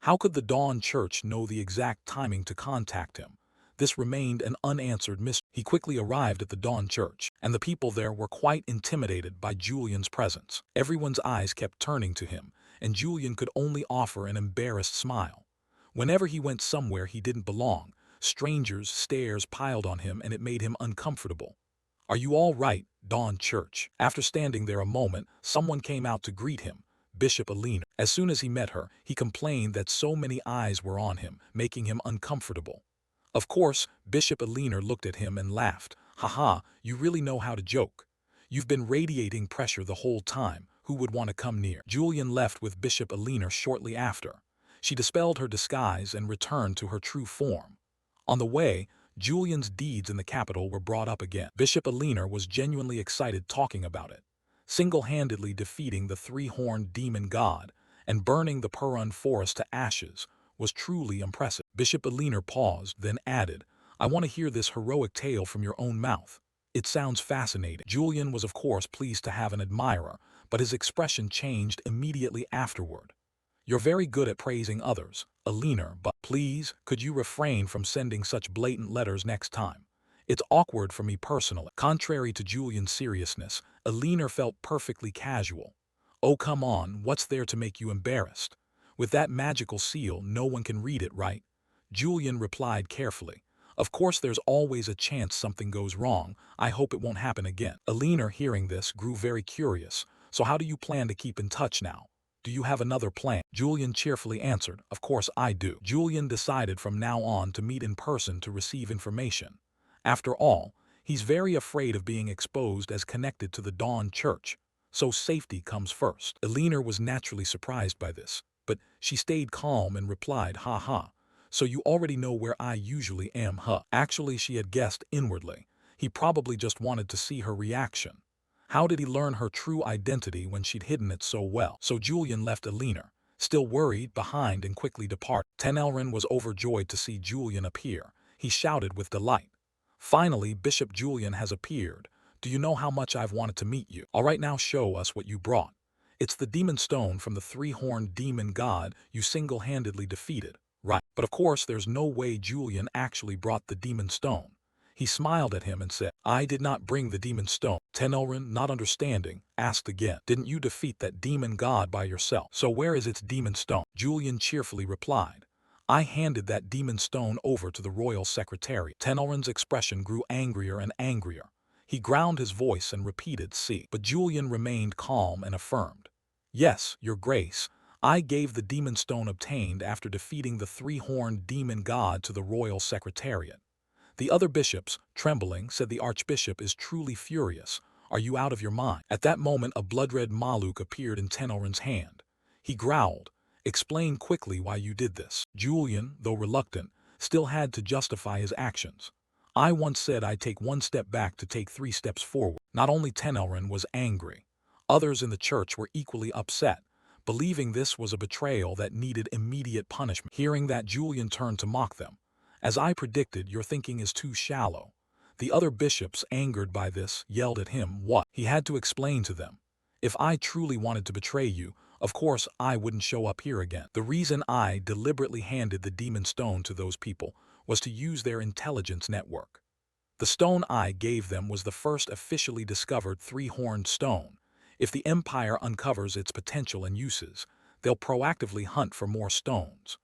How could the Dawn Church know the exact timing to contact him? This remained an unanswered mystery. He quickly arrived at the Dawn Church, and the people there were quite intimidated by Julian's presence. Everyone's eyes kept turning to him, and Julian could only offer an embarrassed smile. Whenever he went somewhere he didn't belong, strangers' stares piled on him and it made him uncomfortable. "Are you all right, Dawn Church?" After standing there a moment, someone came out to greet him, Bishop Elena. As soon as he met her, he complained that so many eyes were on him, making him uncomfortable. Of course, Bishop Elena looked at him and laughed. "Haha, you really know how to joke. You've been radiating pressure the whole time. Who would want to come near?" Julian left with Bishop Elena shortly after. She dispelled her disguise and returned to her true form. On the way, Julian's deeds in the capital were brought up again. Bishop Elena was genuinely excited talking about it. Single-handedly defeating the three-horned demon god and burning the Purun forest to ashes was truly impressive. Bishop Elena paused, then added, "I want to hear this heroic tale from your own mouth. It sounds fascinating." Julian was of course pleased to have an admirer, but his expression changed immediately afterward. You're very good at praising others, Alina, but please, could you refrain from sending such blatant letters next time? It's awkward for me personally. Contrary to Julian's seriousness, Alina felt perfectly casual. Oh, come on, what's there to make you embarrassed? With that magical seal, no one can read it, right? Julian replied carefully. Of course, there's always a chance something goes wrong. I hope it won't happen again. Alina, hearing this, grew very curious. So how do you plan to keep in touch now? Do you have another plan? Julian cheerfully answered, of course I do. Julian decided from now on to meet in person to receive information. After all, he's very afraid of being exposed as connected to the Dawn Church. So safety comes first. Alina was naturally surprised by this, but she stayed calm and replied, ha ha. So you already know where I usually am, huh? Actually, she had guessed inwardly. He probably just wanted to see her reaction. How did he learn her true identity when she'd hidden it so well? So Julian left Alina, still worried, behind and quickly departed. Tenelrin was overjoyed to see Julian appear. He shouted with delight. Finally, Bishop Julian has appeared. Do you know how much I've wanted to meet you? All right, now show us what you brought. It's the demon stone from the three-horned demon god you single-handedly defeated. Right, but of course there's no way Julian actually brought the demon stone. He smiled at him and said, I did not bring the demon stone. Tenelrin, not understanding, asked again, didn't you defeat that demon god by yourself? So where is its demon stone? Julian cheerfully replied, I handed that demon stone over to the royal secretary. Tenelrin's expression grew angrier and angrier. He ground his voice and repeated, see. But Julian remained calm and affirmed, yes, your grace. I gave the demon stone obtained after defeating the three-horned demon god to the royal secretariat. The other bishops, trembling, said the archbishop is truly furious. Are you out of your mind? At that moment a blood-red maluk appeared in Tenelrin's hand. He growled, explain quickly why you did this. Julian, though reluctant, still had to justify his actions. I once said I'd take one step back to take 3 steps forward. Not only Tenelrin was angry. Others in the church were equally upset, believing this was a betrayal that needed immediate punishment. Hearing that, Julian turned to mock them. As I predicted, your thinking is too shallow. The other bishops, angered by this, yelled at him. What? He had to explain to them. If I truly wanted to betray you, of course I wouldn't show up here again. The reason I deliberately handed the demon stone to those people was to use their intelligence network. The stone I gave them was the first officially discovered three-horned stone. If the Empire uncovers its potential and uses, they'll proactively hunt for more stones.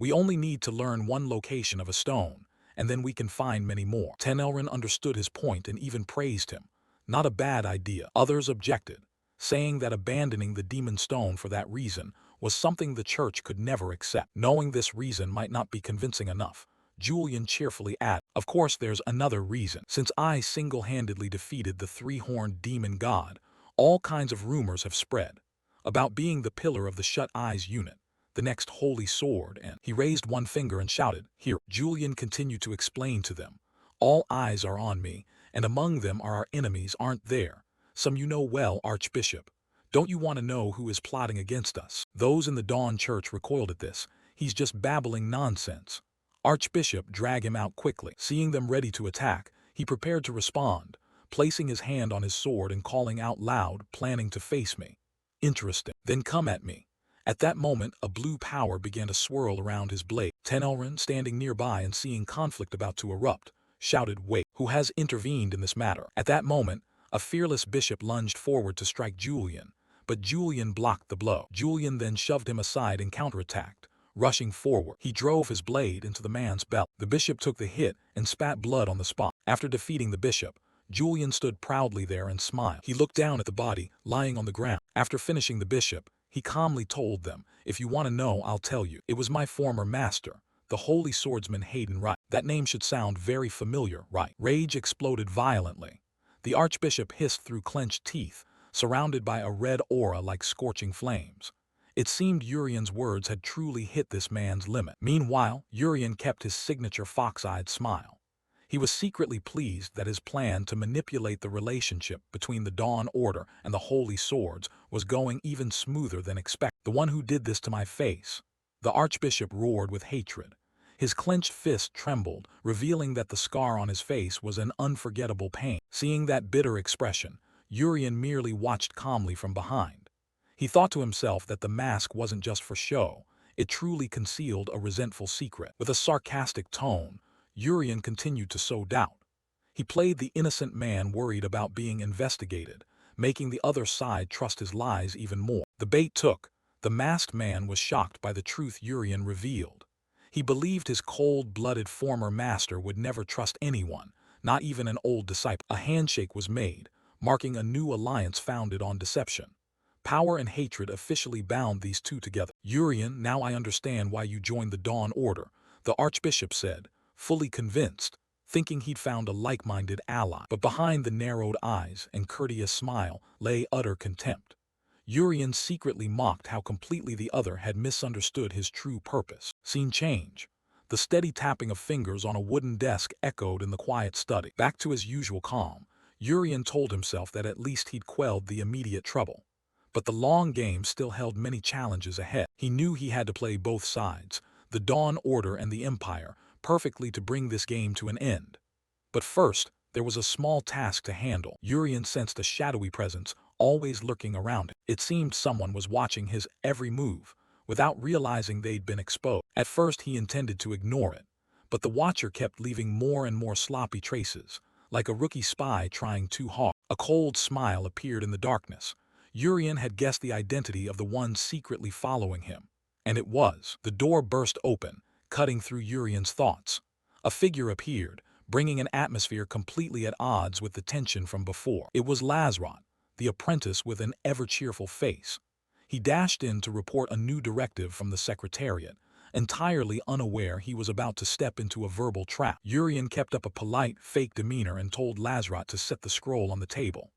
We only need to learn one location of a stone, and then we can find many more. Tenelrin understood his point and even praised him. Not a bad idea. Others objected, saying that abandoning the demon stone for that reason was something the church could never accept. Knowing this reason might not be convincing enough, Julian cheerfully added, of course there's another reason. Since I single-handedly defeated the three-horned demon god, all kinds of rumors have spread about being the pillar of the Shut Eyes unit, the next holy sword, and he raised one finger and shouted, here. Julian continued to explain to them, all eyes are on me, and among them are our enemies, aren't there? Some you know well, Archbishop. Don't you want to know who is plotting against us? Those in the Dawn Church recoiled at this. He's just babbling nonsense. Archbishop, drag him out quickly. Seeing them ready to attack, he prepared to respond, placing his hand on his sword and calling out loud, planning to face me. Interesting. Then come at me. At that moment, a blue power began to swirl around his blade. Tenelrin, standing nearby and seeing conflict about to erupt, shouted, wait, who has intervened in this matter? At that moment, a fearless bishop lunged forward to strike Julian, but Julian blocked the blow. Julian then shoved him aside and counterattacked. Rushing forward, he drove his blade into the man's belt. The bishop took the hit and spat blood on the spot. After defeating the bishop, Julian stood proudly there and smiled. He looked down at the body, lying on the ground. After finishing the bishop, he calmly told them, if you want to know, I'll tell you. It was my former master, the holy swordsman Hayden Wright. That name should sound very familiar, right? Rage exploded violently. The archbishop hissed through clenched teeth, surrounded by a red aura like scorching flames. It seemed Urian's words had truly hit this man's limit. Meanwhile, Urian kept his signature fox-eyed smile. He was secretly pleased that his plan to manipulate the relationship between the Dawn Order and the Holy Swords was going even smoother than expected. The one who did this to my face. The archbishop roared with hatred. His clenched fist trembled, revealing that the scar on his face was an unforgettable pain. Seeing that bitter expression, Urian merely watched calmly from behind. He thought to himself that the mask wasn't just for show, it truly concealed a resentful secret. With a sarcastic tone, Urian continued to sow doubt. He played the innocent man worried about being investigated, making the other side trust his lies even more. The bait took. The masked man was shocked by the truth Urian revealed. He believed his cold-blooded former master would never trust anyone, not even an old disciple. A handshake was made, marking a new alliance founded on deception. Power and hatred officially bound these two together. Urian, now I understand why you joined the Dawn Order, the Archbishop said, fully convinced, thinking he'd found a like-minded ally. But behind the narrowed eyes and courteous smile lay utter contempt. Urian secretly mocked how completely the other had misunderstood his true purpose. Scene change. The steady tapping of fingers on a wooden desk echoed in the quiet study. Back to his usual calm, Urian told himself that at least he'd quelled the immediate trouble. But the long game still held many challenges ahead. He knew he had to play both sides, the Dawn Order and the Empire, perfectly to bring this game to an end. But first, there was a small task to handle. Urian sensed a shadowy presence, always lurking around him. It seemed someone was watching his every move, without realizing they'd been exposed. At first he intended to ignore it, but the watcher kept leaving more and more sloppy traces, like a rookie spy trying too hard. A cold smile appeared in the darkness. Urian had guessed the identity of the one secretly following him. And it was. The door burst open, cutting through Urian's thoughts. A figure appeared, bringing an atmosphere completely at odds with the tension from before. It was Lazrat, the apprentice with an ever-cheerful face. He dashed in to report a new directive from the Secretariat, entirely unaware he was about to step into a verbal trap. Urian kept up a polite, fake demeanor and told Lazrat to set the scroll on the table.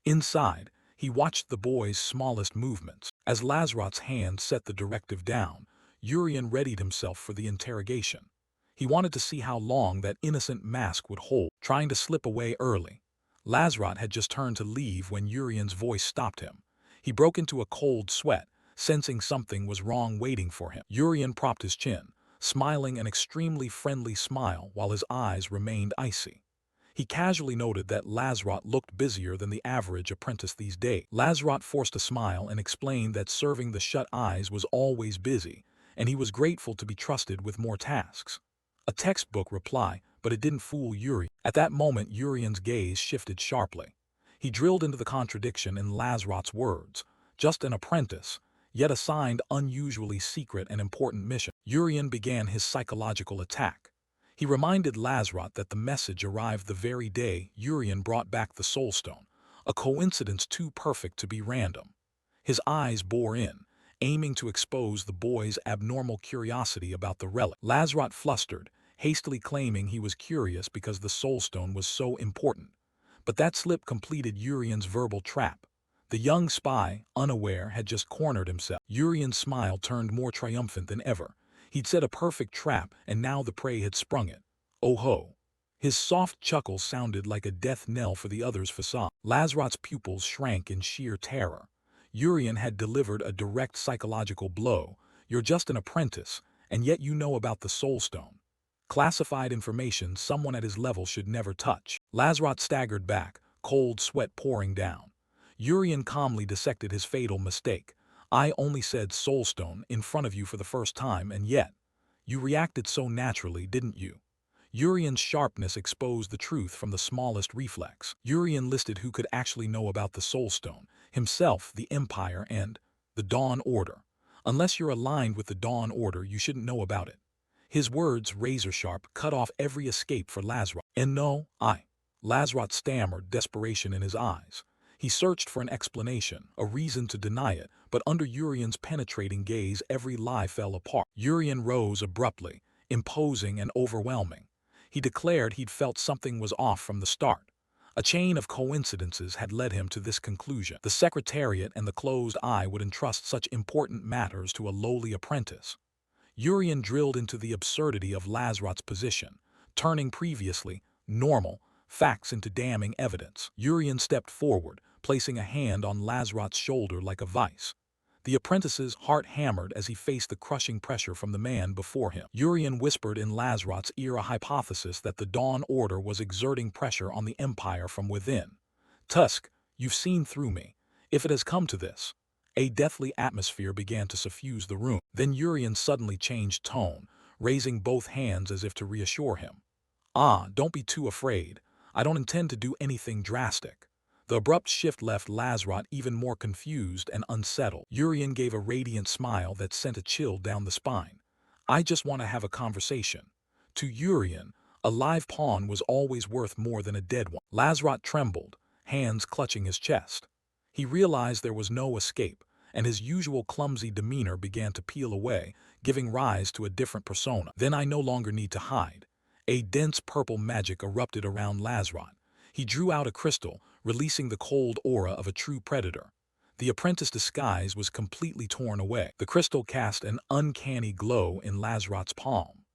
Inside, he watched the boy's smallest movements. As Lazrat's hand set the directive down, Urian readied himself for the interrogation. He wanted to see how long that innocent mask would hold, trying to slip away early. Lazrat had just turned to leave when Urian's voice stopped him. He broke into a cold sweat, sensing something was wrong waiting for him. Urian propped his chin, smiling an extremely friendly smile while his eyes remained icy. He casually noted that Lazrat looked busier than the average apprentice these days. Lazrat forced a smile and explained that serving the shut eyes was always busy, and he was grateful to be trusted with more tasks. A textbook reply, but it didn't fool Urian. At that moment, Urian's gaze shifted sharply. He drilled into the contradiction in Lazrat's words. Just an apprentice, yet assigned unusually secret and important mission. Urian began his psychological attack. He reminded Lazrat that the message arrived the very day Urian brought back the Soulstone, a coincidence too perfect to be random. His eyes bore in, aiming to expose the boy's abnormal curiosity about the relic. Lazrat flustered, hastily claiming he was curious because the Soulstone was so important. But that slip completed Urian's verbal trap. The young spy, unaware, had just cornered himself. Urian's smile turned more triumphant than ever. He'd set a perfect trap, and now the prey had sprung it. Oh ho! His soft chuckle sounded like a death knell for the other's facade. Lazrat's pupils shrank in sheer terror. Urian had delivered a direct psychological blow. You're just an apprentice, and yet you know about the Soulstone. Classified information someone at his level should never touch. Lazrat staggered back, cold sweat pouring down. Urian calmly dissected his fatal mistake. I only said Soulstone in front of you for the first time, and yet, you reacted so naturally, didn't you? Urian's sharpness exposed the truth from the smallest reflex. Urian listed who could actually know about the Soulstone: himself, the Empire, and the Dawn Order. Unless you're aligned with the Dawn Order, you shouldn't know about it. His words, razor-sharp, cut off every escape for Lazrat. And no, Lazrat stammered, desperation in his eyes. He searched for an explanation, a reason to deny it, but under Urian's penetrating gaze every lie fell apart. Urian rose abruptly, imposing and overwhelming. He declared he'd felt something was off from the start. A chain of coincidences had led him to this conclusion. The Secretariat and the Closed Eye would entrust such important matters to a lowly apprentice. Urian drilled into the absurdity of Lazrat's position, turning previously normal facts into damning evidence. Urian stepped forward, placing a hand on Lazrat's shoulder like a vice. The apprentice's heart hammered as he faced the crushing pressure from the man before him. Urian whispered in Lazrat's ear a hypothesis that the Dawn Order was exerting pressure on the Empire from within. Tusk, you've seen through me. If it has come to this, A deathly atmosphere began to suffuse the room. Then Urian suddenly changed tone, raising both hands as if to reassure him. "Ah, don't be too afraid. I don't intend to do anything drastic." The abrupt shift left Lazarot even more confused and unsettled. Urian gave a radiant smile that sent a chill down the spine. "I just want to have a conversation." To Urian, a live pawn was always worth more than a dead one. Lazarot trembled, hands clutching his chest. He realized there was no escape, and his usual clumsy demeanor began to peel away, giving rise to a different persona. "Then I no longer need to hide." A dense purple magic erupted around Lazarot. He drew out a crystal, releasing the cold aura of a true predator. The apprentice's disguise was completely torn away. The crystal cast an uncanny glow in Lazarot's palm.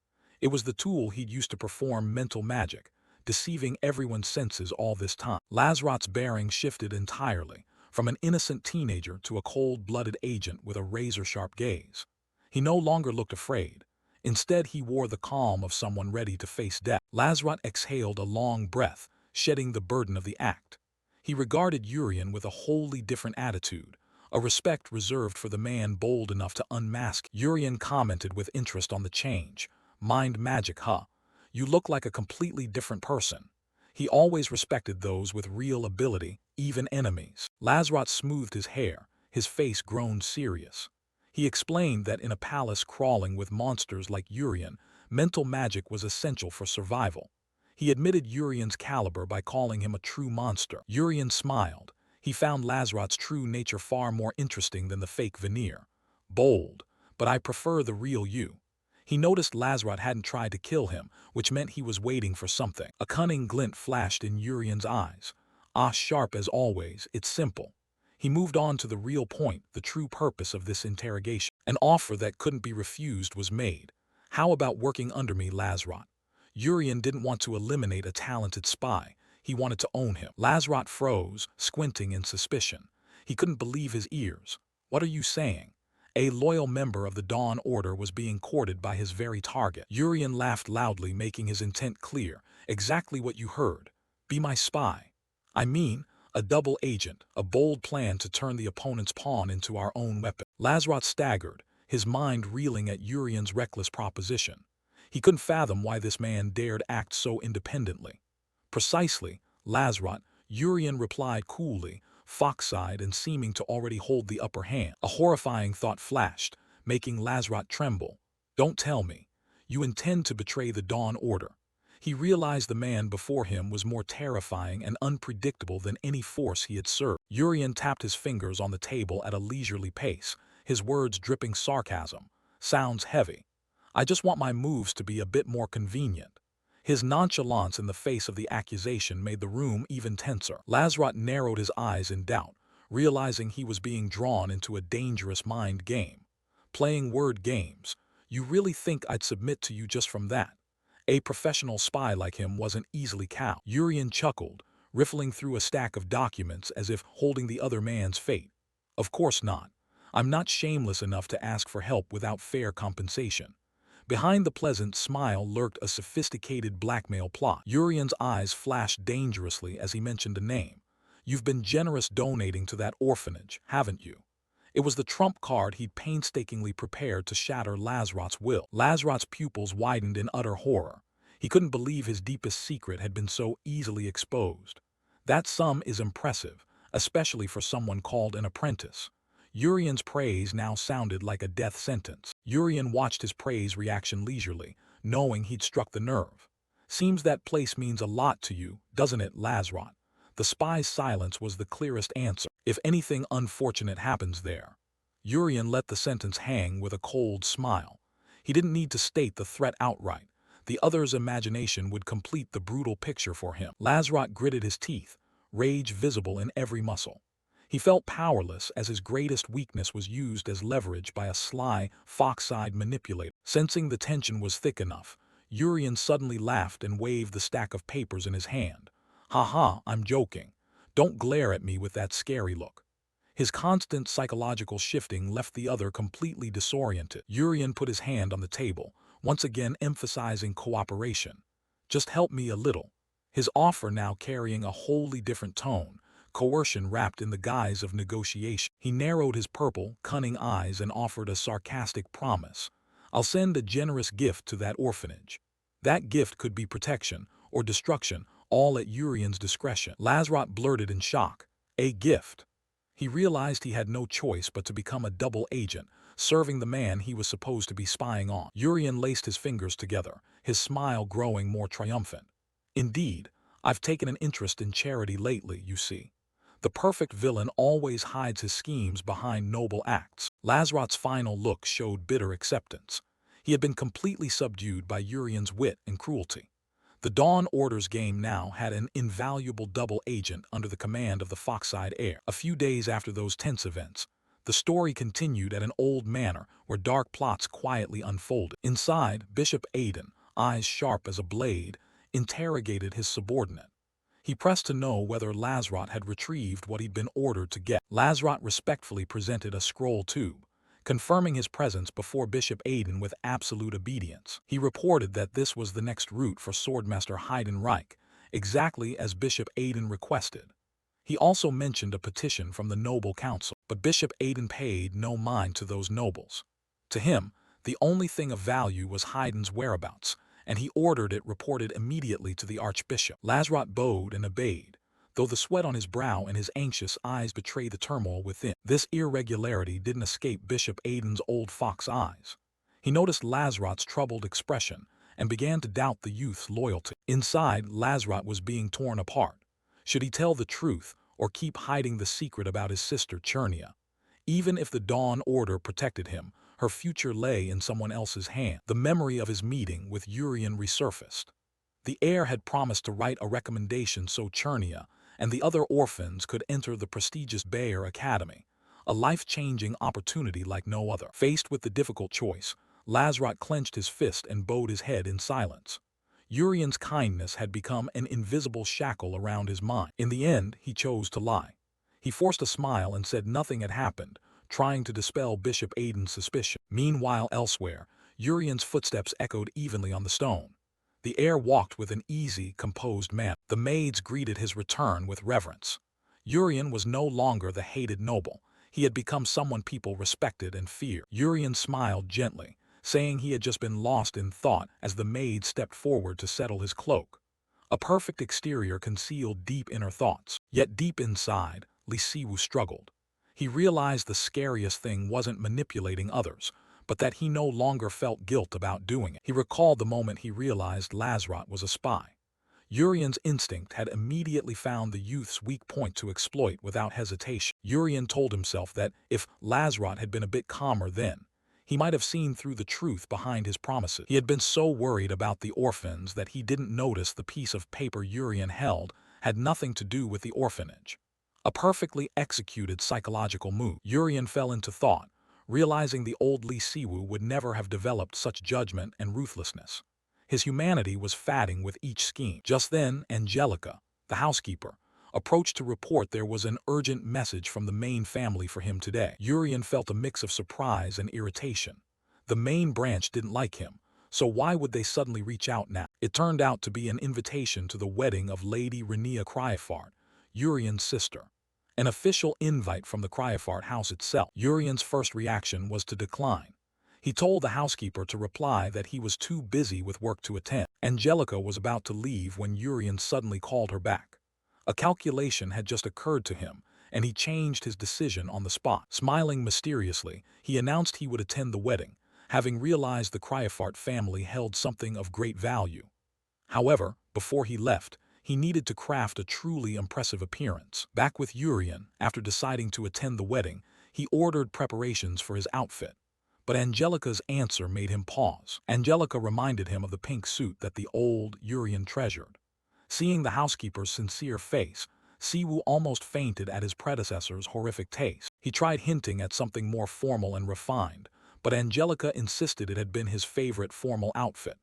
It was the tool he'd used to perform mental magic, deceiving everyone's senses all this time. Lazarot's bearing shifted entirely, from an innocent teenager to a cold-blooded agent with a razor-sharp gaze. He no longer looked afraid. Instead, he wore the calm of someone ready to face death. Lazarot exhaled a long breath, shedding the burden of the act. He regarded Urian with a wholly different attitude, a respect reserved for the man bold enough to unmask. Urian commented with interest on the change. "Mind magic, huh? You look like a completely different person." He always respected those with real ability, even enemies. Lazarot smoothed his hair, his face grown serious. He explained that in a palace crawling with monsters like Urian, mental magic was essential for survival. He admitted Urian's caliber by calling him a true monster. Urian smiled. He found Lazarot's true nature far more interesting than the fake veneer. "Bold, but I prefer the real you." He noticed Lazarot hadn't tried to kill him, which meant he was waiting for something. A cunning glint flashed in Urian's eyes. "Ah, sharp as always, it's simple." He moved on to the real point, the true purpose of this interrogation. An offer that couldn't be refused was made. "How about working under me, Lazarot?" Urian didn't want to eliminate a talented spy. He wanted to own him. Lazarot froze, squinting in suspicion. He couldn't believe his ears. "What are you saying?" A loyal member of the Dawn Order was being courted by his very target. Urian laughed loudly, making his intent clear. "Exactly what you heard. Be my spy. I mean, a double agent, a bold plan to turn the opponent's pawn into our own weapon." Lazarot staggered, his mind reeling at Urian's reckless proposition. He couldn't fathom why this man dared act so independently. "Precisely, Lazarot," Urian replied coolly, fox-eyed and seeming to already hold the upper hand. A horrifying thought flashed, making Lazarot tremble. "Don't tell me. You intend to betray the Dawn Order." He realized the man before him was more terrifying and unpredictable than any force he had served. Urian tapped his fingers on the table at a leisurely pace, his words dripping sarcasm. "Sounds heavy. I just want my moves to be a bit more convenient." His nonchalance in the face of the accusation made the room even tenser. Lazarot narrowed his eyes in doubt, realizing he was being drawn into a dangerous mind game. "Playing word games. You really think I'd submit to you just from that?" A professional spy like him wasn't easily cowed. Urian chuckled, riffling through a stack of documents as if holding the other man's fate. "Of course not. I'm not shameless enough to ask for help without fair compensation." Behind the pleasant smile lurked a sophisticated blackmail plot. Urian's eyes flashed dangerously as he mentioned a name. "You've been generous donating to that orphanage, haven't you?" It was the trump card he'd painstakingly prepared to shatter Lazarot's will. Lazarot's pupils widened in utter horror. He couldn't believe his deepest secret had been so easily exposed. "That sum is impressive, especially for someone called an apprentice." Urian's praise now sounded like a death sentence. Urian watched his praise reaction leisurely, knowing he'd struck the nerve. "Seems that place means a lot to you, doesn't it, Lazarot?" The spy's silence was the clearest answer. "If anything unfortunate happens there." Urian let the sentence hang with a cold smile. He didn't need to state the threat outright. The other's imagination would complete the brutal picture for him. Lazarot gritted his teeth, rage visible in every muscle. He felt powerless as his greatest weakness was used as leverage by a sly, fox-eyed manipulator. Sensing the tension was thick enough, Urian suddenly laughed and waved the stack of papers in his hand. "Ha ha, I'm joking. Don't glare at me with that scary look." His constant psychological shifting left the other completely disoriented. Urian put his hand on the table, once again emphasizing cooperation. "Just help me a little." His offer now carrying a wholly different tone, coercion wrapped in the guise of negotiation. He narrowed his purple, cunning eyes and offered a sarcastic promise. I'll send a generous gift to that orphanage. That gift could be protection or destruction, all at Urian's discretion. Lazarot blurted in shock. A gift. He realized he had no choice but to become a double agent, serving the man he was supposed to be spying on. Urian laced his fingers together, his smile growing more triumphant. Indeed, I've taken an interest in charity lately, you see. The perfect villain always hides his schemes behind noble acts. Lazarot's final look showed bitter acceptance. He had been completely subdued by Urian's wit and cruelty. The Dawn Order's game now had an invaluable double agent under the command of the Foxside heir. A few days after those tense events, the story continued at an old manor where dark plots quietly unfolded. Inside, Bishop Aidan, eyes sharp as a blade, interrogated his subordinate. He pressed to know whether Lazarot had retrieved what he'd been ordered to get. Lazarot respectfully presented a scroll tube, confirming his presence before Bishop Aidan with absolute obedience. He reported that this was the next route for Swordmaster Heidenreich, exactly as Bishop Aidan requested. He also mentioned a petition from the Noble Council, but Bishop Aidan paid no mind to those nobles. To him, the only thing of value was Heiden's whereabouts, and he ordered it reported immediately to the Archbishop. Lazarot bowed and obeyed, though the sweat on his brow and his anxious eyes betrayed the turmoil within. This irregularity didn't escape Bishop Aidan's old fox eyes. He noticed Lazarot's troubled expression and began to doubt the youth's loyalty. Inside, Lazarot was being torn apart. Should he tell the truth or keep hiding the secret about his sister Chernia? Even if the Dawn Order protected him, her future lay in someone else's hand. The memory of his meeting with Urian resurfaced. The heir had promised to write a recommendation so Chernia and the other orphans could enter the prestigious Bayer Academy, a life-changing opportunity like no other. Faced with the difficult choice, Lazarot clenched his fist and bowed his head in silence. Urian's kindness had become an invisible shackle around his mind. In the end, he chose to lie. He forced a smile and said nothing had happened, trying to dispel Bishop Aidan's suspicion. Meanwhile, elsewhere, Urian's footsteps echoed evenly on the stone. The heir walked with an easy, composed manner. The maids greeted his return with reverence. Urian was no longer the hated noble. He had become someone people respected and feared. Urian smiled gently, saying he had just been lost in thought as the maid stepped forward to settle his cloak. A perfect exterior concealed deep inner thoughts. Yet deep inside, Lisiwu struggled. He realized the scariest thing wasn't manipulating others, but that he no longer felt guilt about doing it. He recalled the moment he realized Lazarot was a spy. Urian's instinct had immediately found the youth's weak point to exploit without hesitation. Urian told himself that if Lazarot had been a bit calmer then, he might have seen through the truth behind his promises. He had been so worried about the orphans that he didn't notice the piece of paper Urian held had nothing to do with the orphanage. A perfectly executed psychological move. Urian fell into thought, realizing the old Lisiwu would never have developed such judgment and ruthlessness. His humanity was fatting with each scheme. Just then, Angelica, the housekeeper, approached to report there was an urgent message from the main family for him today. Urian felt a mix of surprise and irritation. The main branch didn't like him, so why would they suddenly reach out now? It turned out to be an invitation to the wedding of Lady Renia Cryofart, Urian's sister. An official invite from the Cryofart house itself. Urian's first reaction was to decline. He told the housekeeper to reply that he was too busy with work to attend. Angelica was about to leave when Urian suddenly called her back. A calculation had just occurred to him, and he changed his decision on the spot. Smiling mysteriously, he announced he would attend the wedding, having realized the Cryofart family held something of great value. However, before he left, he needed to craft a truly impressive appearance. Back with Urian, after deciding to attend the wedding, he ordered preparations for his outfit. But Angelica's answer made him pause. Angelica reminded him of the pink suit that the old Urian treasured. Seeing the housekeeper's sincere face, Siwu almost fainted at his predecessor's horrific taste. He tried hinting at something more formal and refined, but Angelica insisted it had been his favorite formal outfit.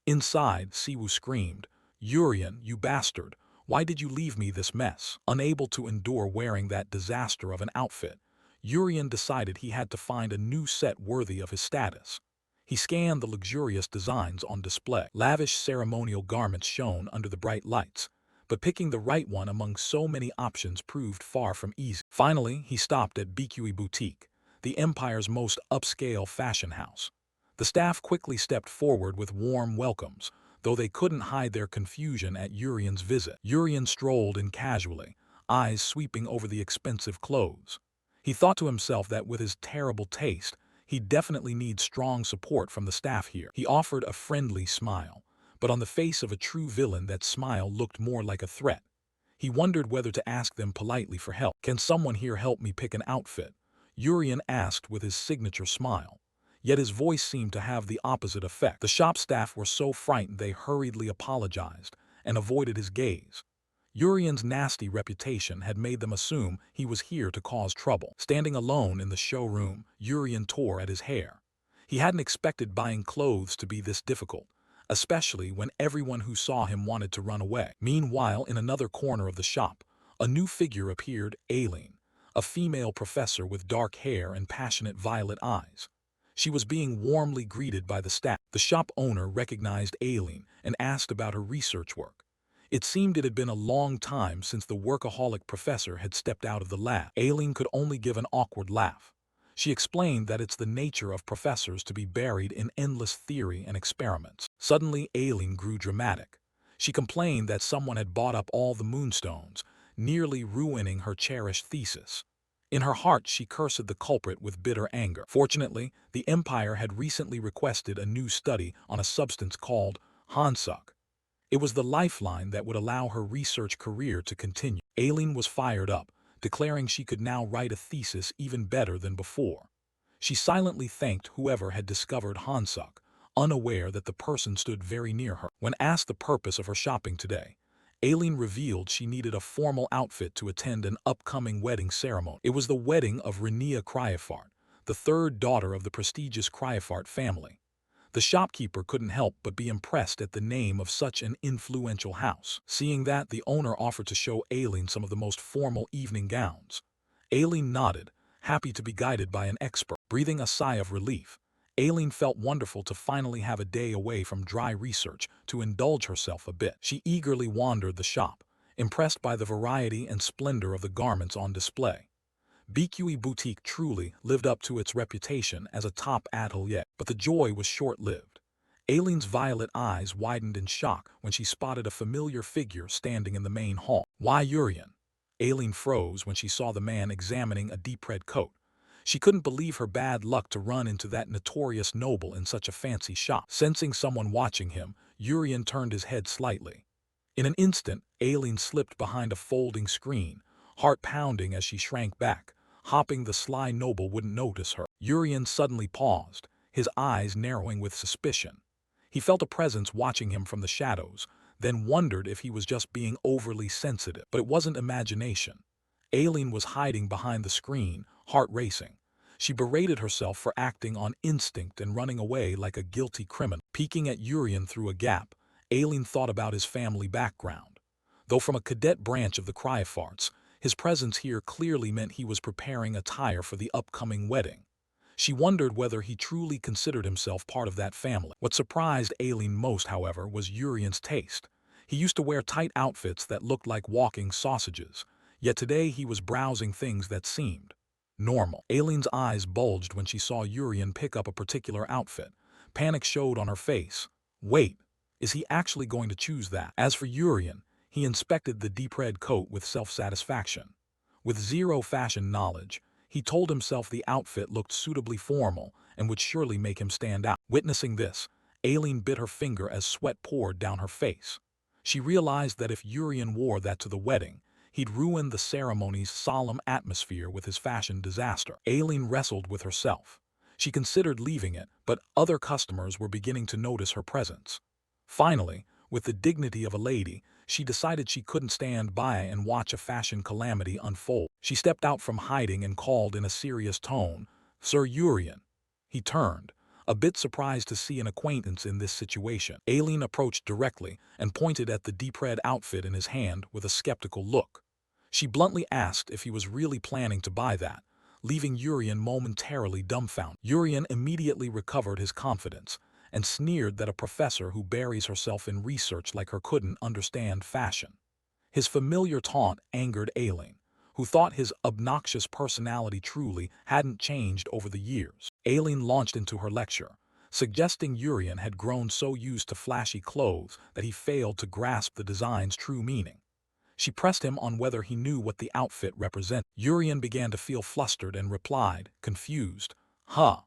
Inside, Siwu screamed, "Urian, you bastard, why did you leave me this mess?" Unable to endure wearing that disaster of an outfit, Urian decided he had to find a new set worthy of his status. He scanned the luxurious designs on display. Lavish ceremonial garments shone under the bright lights, but picking the right one among so many options proved far from easy. Finally, he stopped at BQE Boutique, the empire's most upscale fashion house. The staff quickly stepped forward with warm welcomes, though they couldn't hide their confusion at Urian's visit. Urian strolled in casually, eyes sweeping over the expensive clothes. He thought to himself that with his terrible taste, he'd definitely need strong support from the staff here. He offered a friendly smile, but on the face of a true villain that smile looked more like a threat. He wondered whether to ask them politely for help. "Can someone here help me pick an outfit?" Urian asked with his signature smile. Yet his voice seemed to have the opposite effect. The shop staff were so frightened they hurriedly apologized and avoided his gaze. Urian's nasty reputation had made them assume he was here to cause trouble. Standing alone in the showroom, Urian tore at his hair. He hadn't expected buying clothes to be this difficult, especially when everyone who saw him wanted to run away. Meanwhile, in another corner of the shop, a new figure appeared, Aileen, a female professor with dark hair and passionate violet eyes. She was being warmly greeted by the staff. The shop owner recognized Aileen and asked about her research work. It seemed it had been a long time since the workaholic professor had stepped out of the lab. Aileen could only give an awkward laugh. She explained that it's the nature of professors to be buried in endless theory and experiments. Suddenly, Aileen grew dramatic. She complained that someone had bought up all the moonstones, nearly ruining her cherished thesis. In her heart, she cursed the culprit with bitter anger. Fortunately, the Empire had recently requested a new study on a substance called Hansuk. It was the lifeline that would allow her research career to continue. Aileen was fired up, declaring she could now write a thesis even better than before. She silently thanked whoever had discovered Hansuk, unaware that the person stood very near her. When asked the purpose of her shopping today, Aileen revealed she needed a formal outfit to attend an upcoming wedding ceremony. It was the wedding of Renia Cryofart, the third daughter of the prestigious Cryofart family. The shopkeeper couldn't help but be impressed at the name of such an influential house. Seeing that, the owner offered to show Aileen some of the most formal evening gowns. Aileen nodded, happy to be guided by an expert. Breathing a sigh of relief, Aileen felt wonderful to finally have a day away from dry research to indulge herself a bit. She eagerly wandered the shop, impressed by the variety and splendor of the garments on display. BQE Boutique truly lived up to its reputation as a top atelier, but the joy was short-lived. Aileen's violet eyes widened in shock when she spotted a familiar figure standing in the main hall. "Why, Urian?" Aileen froze when she saw the man examining a deep red coat. She couldn't believe her bad luck to run into that notorious noble in such a fancy shop. Sensing someone watching him, Urian turned his head slightly. In an instant, Aileen slipped behind a folding screen, heart pounding as she shrank back, hoping the sly noble wouldn't notice her. Urian suddenly paused, his eyes narrowing with suspicion. He felt a presence watching him from the shadows, then wondered if he was just being overly sensitive. But it wasn't imagination. Aileen was hiding behind the screen, heart racing. She berated herself for acting on instinct and running away like a guilty criminal. Peeking at Urian through a gap, Aileen thought about his family background. Though from a cadet branch of the Cryofarts, his presence here clearly meant he was preparing attire for the upcoming wedding. She wondered whether he truly considered himself part of that family. What surprised Aileen most, however, was Urian's taste. He used to wear tight outfits that looked like walking sausages, yet today he was browsing things that seemed normal. Aileen's eyes bulged when she saw Urian pick up a particular outfit. Panic showed on her face. Wait, is he actually going to choose that? As for Urian, he inspected the deep red coat with self-satisfaction. With zero fashion knowledge, he told himself the outfit looked suitably formal and would surely make him stand out. Witnessing this, Aileen bit her finger as sweat poured down her face. She realized that if Urian wore that to the wedding, he'd ruin the ceremony's solemn atmosphere with his fashion disaster. Aileen wrestled with herself. She considered leaving it, but other customers were beginning to notice her presence. Finally, with the dignity of a lady, she decided she couldn't stand by and watch a fashion calamity unfold. She stepped out from hiding and called in a serious tone, "Sir Urian." He turned, a bit surprised to see an acquaintance in this situation. Aileen approached directly and pointed at the deep red outfit in his hand with a skeptical look. She bluntly asked if he was really planning to buy that, leaving Urian momentarily dumbfounded. Urian immediately recovered his confidence and sneered that a professor who buries herself in research like her couldn't understand fashion. His familiar taunt angered Aileen, who thought his obnoxious personality truly hadn't changed over the years. Aileen launched into her lecture, suggesting Urian had grown so used to flashy clothes that he failed to grasp the design's true meaning. She pressed him on whether he knew what the outfit represented. Urian began to feel flustered and replied, confused, "Huh."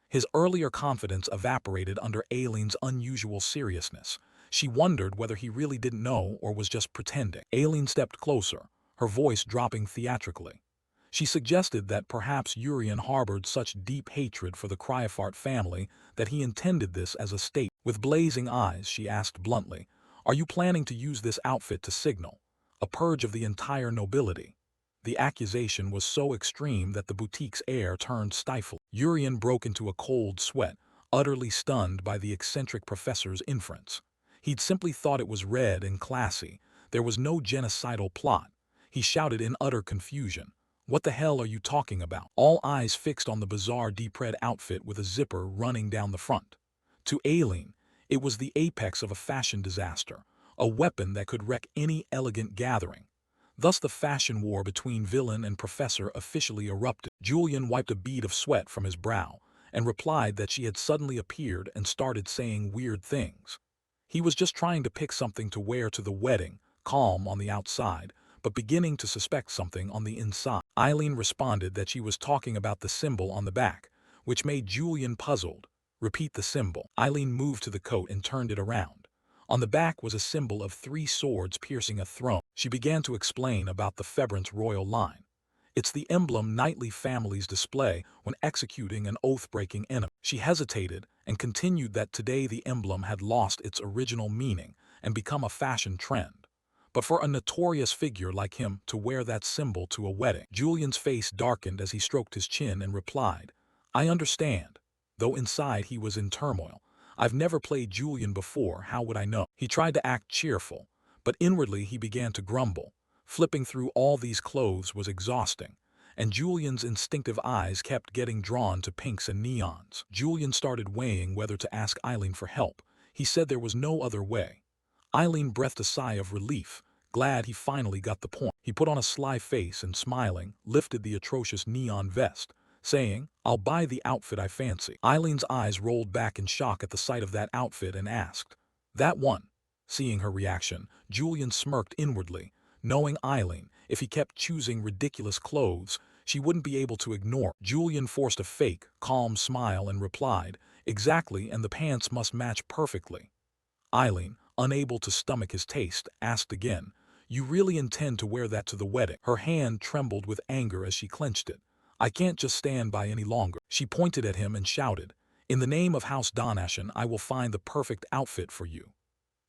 His earlier confidence evaporated under Aileen's unusual seriousness. She wondered whether he really didn't know or was just pretending. Aileen stepped closer, her voice dropping theatrically. She suggested that perhaps Urian harbored such deep hatred for the Cryofart family that he intended this as a state. With blazing eyes, she asked bluntly, "Are you planning to use this outfit to signal a purge of the entire nobility?" The accusation was so extreme that the boutique's air turned stifling. Urian broke into a cold sweat, utterly stunned by the eccentric professor's inference. He'd simply thought it was red and classy. There was no genocidal plot. He shouted in utter confusion, "What the hell are you talking about?" All eyes fixed on the bizarre depred outfit with a zipper running down the front. To Aileen, it was the apex of a fashion disaster, a weapon that could wreck any elegant gathering. Thus the fashion war between villain and professor officially erupted. Julian wiped a bead of sweat from his brow and replied that she had suddenly appeared and started saying weird things. He was just trying to pick something to wear to the wedding, calm on the outside, but beginning to suspect something on the inside. Aileen responded that she was talking about the symbol on the back, which made Julian puzzled. "Repeat the symbol." Aileen moved to the coat and turned it around. On the back was a symbol of 3 swords piercing a throne. She began to explain about the Febrant's royal line. "It's the emblem knightly families display when executing an oath-breaking enemy." She hesitated and continued that today the emblem had lost its original meaning and become a fashion trend. But for a notorious figure like him to wear that symbol to a wedding. Julian's face darkened as he stroked his chin and replied, "I understand," though inside he was in turmoil. "I've never played Julian before, how would I know?" He tried to act cheerful, but inwardly he began to grumble. Flipping through all these clothes was exhausting, and Julian's instinctive eyes kept getting drawn to pinks and neons. Julian started weighing whether to ask Aileen for help. He said there was no other way. Aileen breathed a sigh of relief, glad he finally got the point. He put on a sly face and, smiling, lifted the atrocious neon vest, saying, "I'll buy the outfit I fancy." Eileen's eyes rolled back in shock at the sight of that outfit and asked, "That one?" Seeing her reaction, Julian smirked inwardly, knowing Aileen, if he kept choosing ridiculous clothes, she wouldn't be able to ignore. Julian forced a fake, calm smile and replied, "Exactly, and the pants must match perfectly." Aileen, unable to stomach his taste, asked again, "You really intend to wear that to the wedding?" Her hand trembled with anger as she clenched it. "I can't just stand by any longer." She pointed at him and shouted, "In the name of House Donashan, I will find the perfect outfit for you."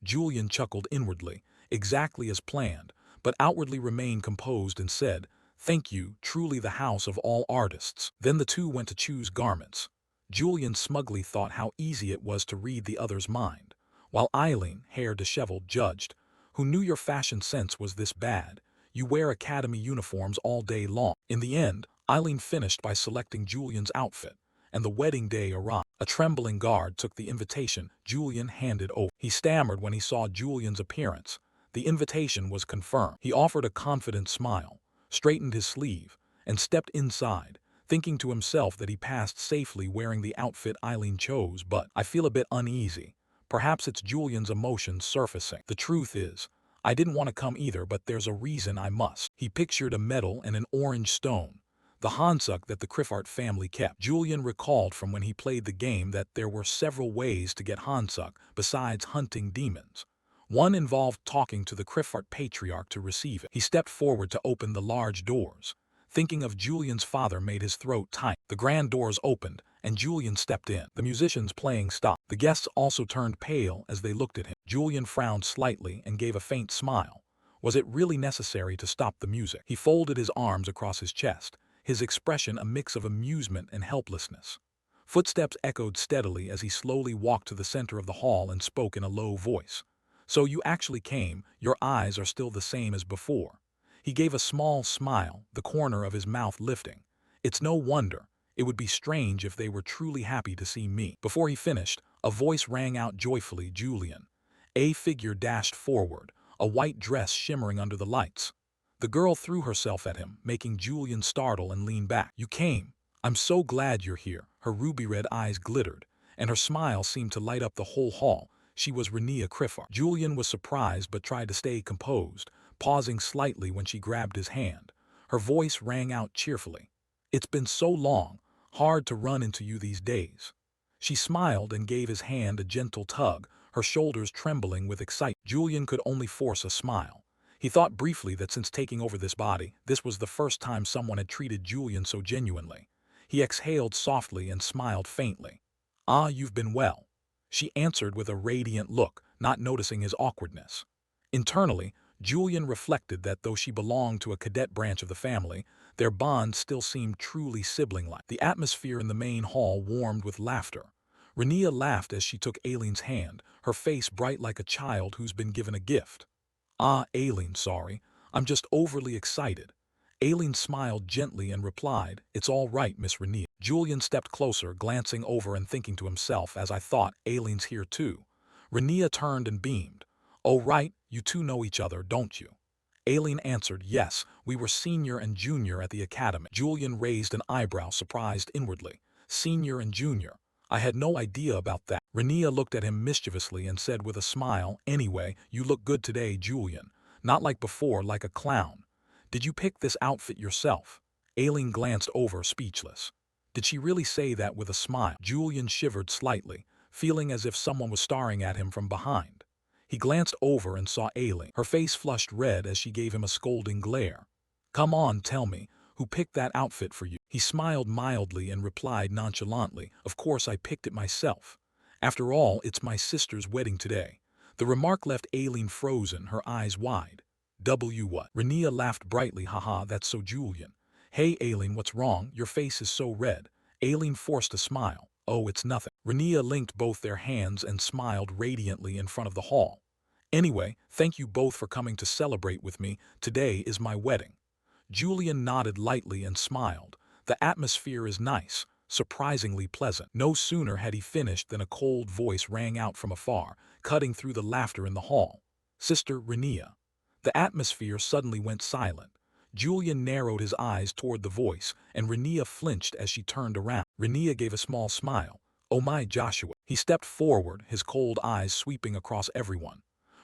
Julian chuckled inwardly, exactly as planned, but outwardly remained composed and said, "Thank you, truly the house of all artists." Then the two went to choose garments. Julian smugly thought how easy it was to read the other's mind, while Aileen, hair disheveled, judged, "Who knew your fashion sense was this bad? You wear academy uniforms all day long." In the end, Aileen finished by selecting Julian's outfit, and the wedding day arrived. A trembling guard took the invitation Julian handed over. He stammered when he saw Julian's appearance. The invitation was confirmed. He offered a confident smile, straightened his sleeve, and stepped inside, thinking to himself that he passed safely wearing the outfit Aileen chose. "But I feel a bit uneasy. Perhaps it's Julian's emotions surfacing. The truth is, I didn't want to come either, but there's a reason I must." He pictured a medal and an orange stone, the Hansuk that the Criffart family kept. Julian recalled from when he played the game that there were several ways to get Hansuk besides hunting demons. One involved talking to the Criffart patriarch to receive it. He stepped forward to open the large doors. Thinking of Julian's father made his throat tight. The grand doors opened, and Julian stepped in. The musicians playing stopped. The guests also turned pale as they looked at him. Julian frowned slightly and gave a faint smile. Was it really necessary to stop the music? He folded his arms across his chest, his expression a mix of amusement and helplessness. Footsteps echoed steadily as he slowly walked to the center of the hall and spoke in a low voice. "So you actually came, your eyes are still the same as before." He gave a small smile, the corner of his mouth lifting. "It's no wonder. It would be strange if they were truly happy to see me." Before he finished, a voice rang out joyfully, "Julian." A figure dashed forward, a white dress shimmering under the lights. The girl threw herself at him, making Julian startle and lean back. "You came. I'm so glad you're here." Her ruby-red eyes glittered, and her smile seemed to light up the whole hall. She was Renia Criffar. Julian was surprised but tried to stay composed, pausing slightly when she grabbed his hand. Her voice rang out cheerfully. "It's been so long, hard to run into you these days." She smiled and gave his hand a gentle tug, her shoulders trembling with excitement. Julian could only force a smile. He thought briefly that since taking over this body, this was the first time someone had treated Julian so genuinely. He exhaled softly and smiled faintly. "Ah, you've been well," she answered with a radiant look, not noticing his awkwardness. Internally, Julian reflected that though she belonged to a cadet branch of the family, their bond still seemed truly sibling-like. The atmosphere in the main hall warmed with laughter. Renia laughed as she took Aileen's hand, her face bright like a child who's been given a gift. "Ah, Aileen, sorry. I'm just overly excited." Aileen smiled gently and replied, "It's all right, Miss Renia." Julian stepped closer, glancing over and thinking to himself, as I thought, Aileen's here too. Renia turned and beamed. "Oh right, you two know each other, don't you?" Aileen answered, "Yes, we were senior and junior at the academy." Julian raised an eyebrow, surprised inwardly. "Senior and junior? I had no idea about that." Renia looked at him mischievously and said with a smile, "Anyway, you look good today, Julian. Not like before, like a clown. Did you pick this outfit yourself?" Aileen glanced over, speechless. Did she really say that with a smile? Julian shivered slightly, feeling as if someone was staring at him from behind. He glanced over and saw Aileen. Her face flushed red as she gave him a scolding glare. "Come on, tell me, who picked that outfit for you?" He smiled mildly and replied nonchalantly, "Of course I picked it myself. After all, it's my sister's wedding today." The remark left Aileen frozen, her eyes wide. What?" Renia laughed brightly. "Haha, that's so Julian." "Hey Aileen, what's wrong? Your face is so red." Aileen forced a smile. "Oh, it's nothing." Renia linked both their hands and smiled radiantly in front of the hall. "Anyway, thank you both for coming to celebrate with me. Today is my wedding." Julian nodded lightly and smiled. "The atmosphere is nice, surprisingly pleasant." No sooner had he finished than a cold voice rang out from afar, cutting through the laughter in the hall. "Sister Renia." The atmosphere suddenly went silent. Julian narrowed his eyes toward the voice, and Renia flinched as she turned around. Renia gave a small smile. "Oh my, Joshua." He stepped forward, his cold eyes sweeping across everyone.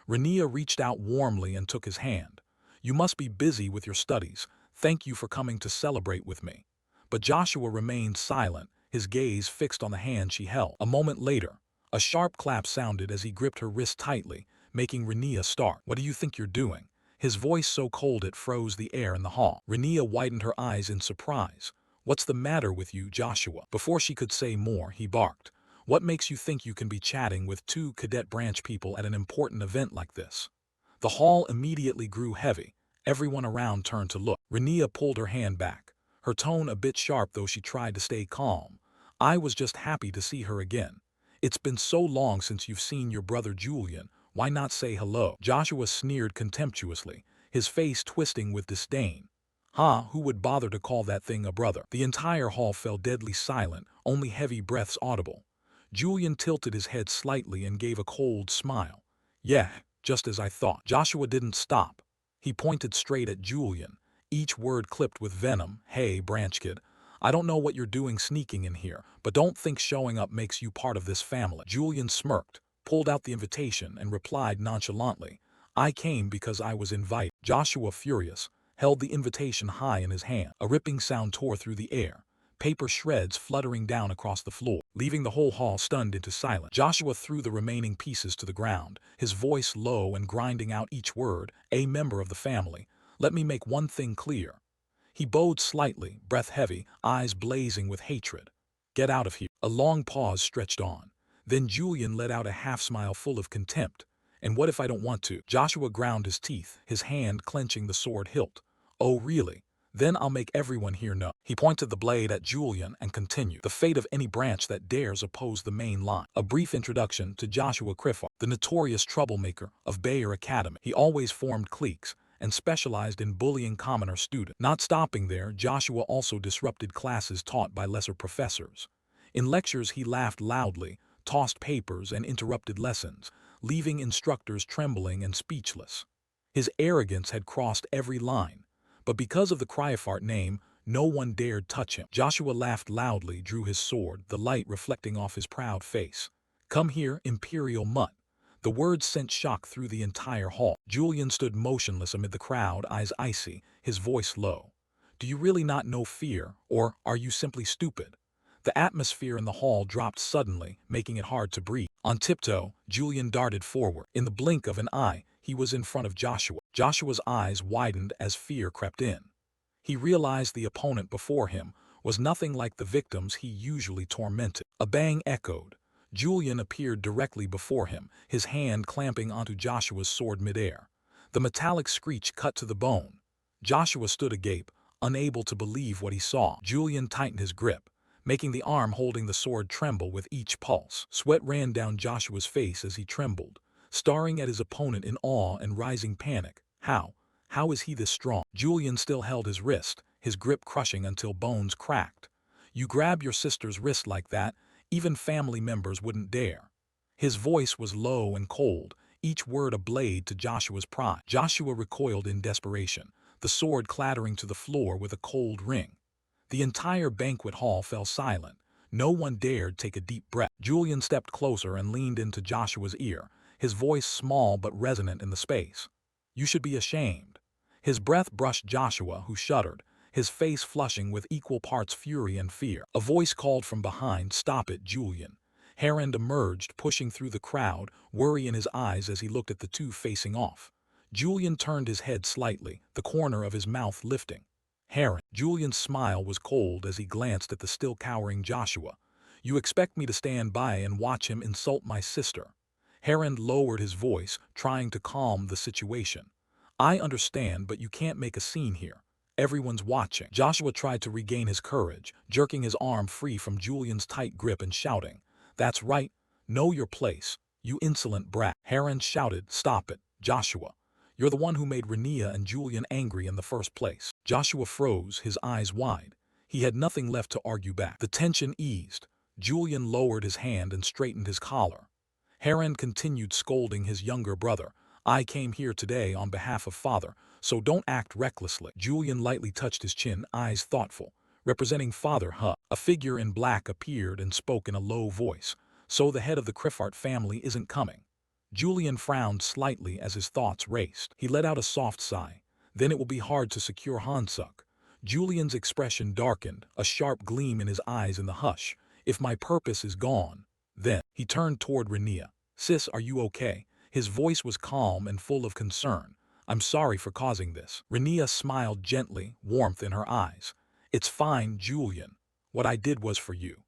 Renia reached out warmly and took his hand. "You must be busy with your studies. Thank you for coming to celebrate with me." But Joshua remained silent, his gaze fixed on the hand she held. A moment later, a sharp clap sounded as he gripped her wrist tightly, making Renia start. "What do you think you're doing?" His voice so cold it froze the air in the hall. Renia widened her eyes in surprise. "What's the matter with you, Joshua?" Before she could say more, he barked. "What makes you think you can be chatting with two cadet branch people at an important event like this?" The hall immediately grew heavy. Everyone around turned to look. Renia pulled her hand back, her tone a bit sharp though she tried to stay calm. "I was just happy to see her again. It's been so long since you've seen your brother Julian. Why not say hello?" Joshua sneered contemptuously, his face twisting with disdain. "Ha, who would bother to call that thing a brother?" The entire hall fell deadly silent, only heavy breaths audible. Julian tilted his head slightly and gave a cold smile. "Yeah, just as I thought." Joshua didn't stop. He pointed straight at Julian, each word clipped with venom. "Hey, branch kid, I don't know what you're doing sneaking in here, but don't think showing up makes you part of this family." Julian smirked, pulled out the invitation, and replied nonchalantly, "I came because I was invited." Joshua, furious, held the invitation high in his hand. A ripping sound tore through the air, paper shreds fluttering down across the floor, leaving the whole hall stunned into silence. Joshua threw the remaining pieces to the ground, his voice low and grinding out each word. "A member of the family, let me make one thing clear." He bowed slightly, breath heavy, eyes blazing with hatred. "Get out of here." A long pause stretched on. Then Julian let out a half-smile full of contempt. "And what if I don't want to?" Joshua ground his teeth, his hand clenching the sword hilt. "Oh really? Then I'll make everyone here know." He pointed the blade at Julian and continued, "The fate of any branch that dares oppose the main line." A brief introduction to Joshua Criffar, the notorious troublemaker of Bayer Academy. He always formed cliques and specialized in bullying commoner students. Not stopping there, Joshua also disrupted classes taught by lesser professors. In lectures he laughed loudly, tossed papers, and interrupted lessons, leaving instructors trembling and speechless. His arrogance had crossed every line, but because of the Cryofart name, no one dared touch him. Joshua laughed loudly, drew his sword, the light reflecting off his proud face. "Come here, Imperial Mutt." The words sent shock through the entire hall. Julian stood motionless amid the crowd, eyes icy, his voice low. "Do you really not know fear, or are you simply stupid?" The atmosphere in the hall dropped suddenly, making it hard to breathe. On tiptoe, Julian darted forward. In the blink of an eye, he was in front of Joshua. Joshua's eyes widened as fear crept in. He realized the opponent before him was nothing like the victims he usually tormented. A bang echoed. Julian appeared directly before him, his hand clamping onto Joshua's sword midair. The metallic screech cut to the bone. Joshua stood agape, unable to believe what he saw. Julian tightened his grip, making the arm holding the sword tremble with each pulse. Sweat ran down Joshua's face as he trembled, staring at his opponent in awe and rising panic. How is he this strong? Julian still held his wrist, his grip crushing until bones cracked. "You grab your sister's wrist like that, even family members wouldn't dare." His voice was low and cold, each word a blade to Joshua's pride. Joshua recoiled in desperation, the sword clattering to the floor with a cold ring. The entire banquet hall fell silent. No one dared take a deep breath. Julian stepped closer and leaned into Joshua's ear, his voice small but resonant in the space. "You should be ashamed." His breath brushed Joshua, who shuddered, his face flushing with equal parts fury and fear. A voice called from behind, "Stop it, Julian." Herend emerged, pushing through the crowd, worry in his eyes as he looked at the two facing off. Julian turned his head slightly, the corner of his mouth lifting. "Herend." Julian's smile was cold as he glanced at the still cowering Joshua. "You expect me to stand by and watch him insult my sister?" Herend lowered his voice, trying to calm the situation. "I understand, but you can't make a scene here. Everyone's watching." Joshua tried to regain his courage, jerking his arm free from Julian's tight grip and shouting, "That's right. Know your place, you insolent brat." Herend shouted, "Stop it, Joshua. You're the one who made Renia and Julian angry in the first place." Joshua froze, his eyes wide. He had nothing left to argue back. The tension eased. Julian lowered his hand and straightened his collar. Herend continued scolding his younger brother. "I came here today on behalf of Father, so don't act recklessly." Julian lightly touched his chin, eyes thoughtful. "Representing Father, huh?" A figure in black appeared and spoke in a low voice. "So the head of the Cryofart family isn't coming." Julian frowned slightly as his thoughts raced. He let out a soft sigh. "Then it will be hard to secure Hansuk." Julian's expression darkened, a sharp gleam in his eyes in the hush. "If my purpose is gone, then." He turned toward Renia. "Sis, are you okay?" His voice was calm and full of concern. "I'm sorry for causing this." Renia smiled gently, warmth in her eyes. "It's fine, Julian. What I did was for you."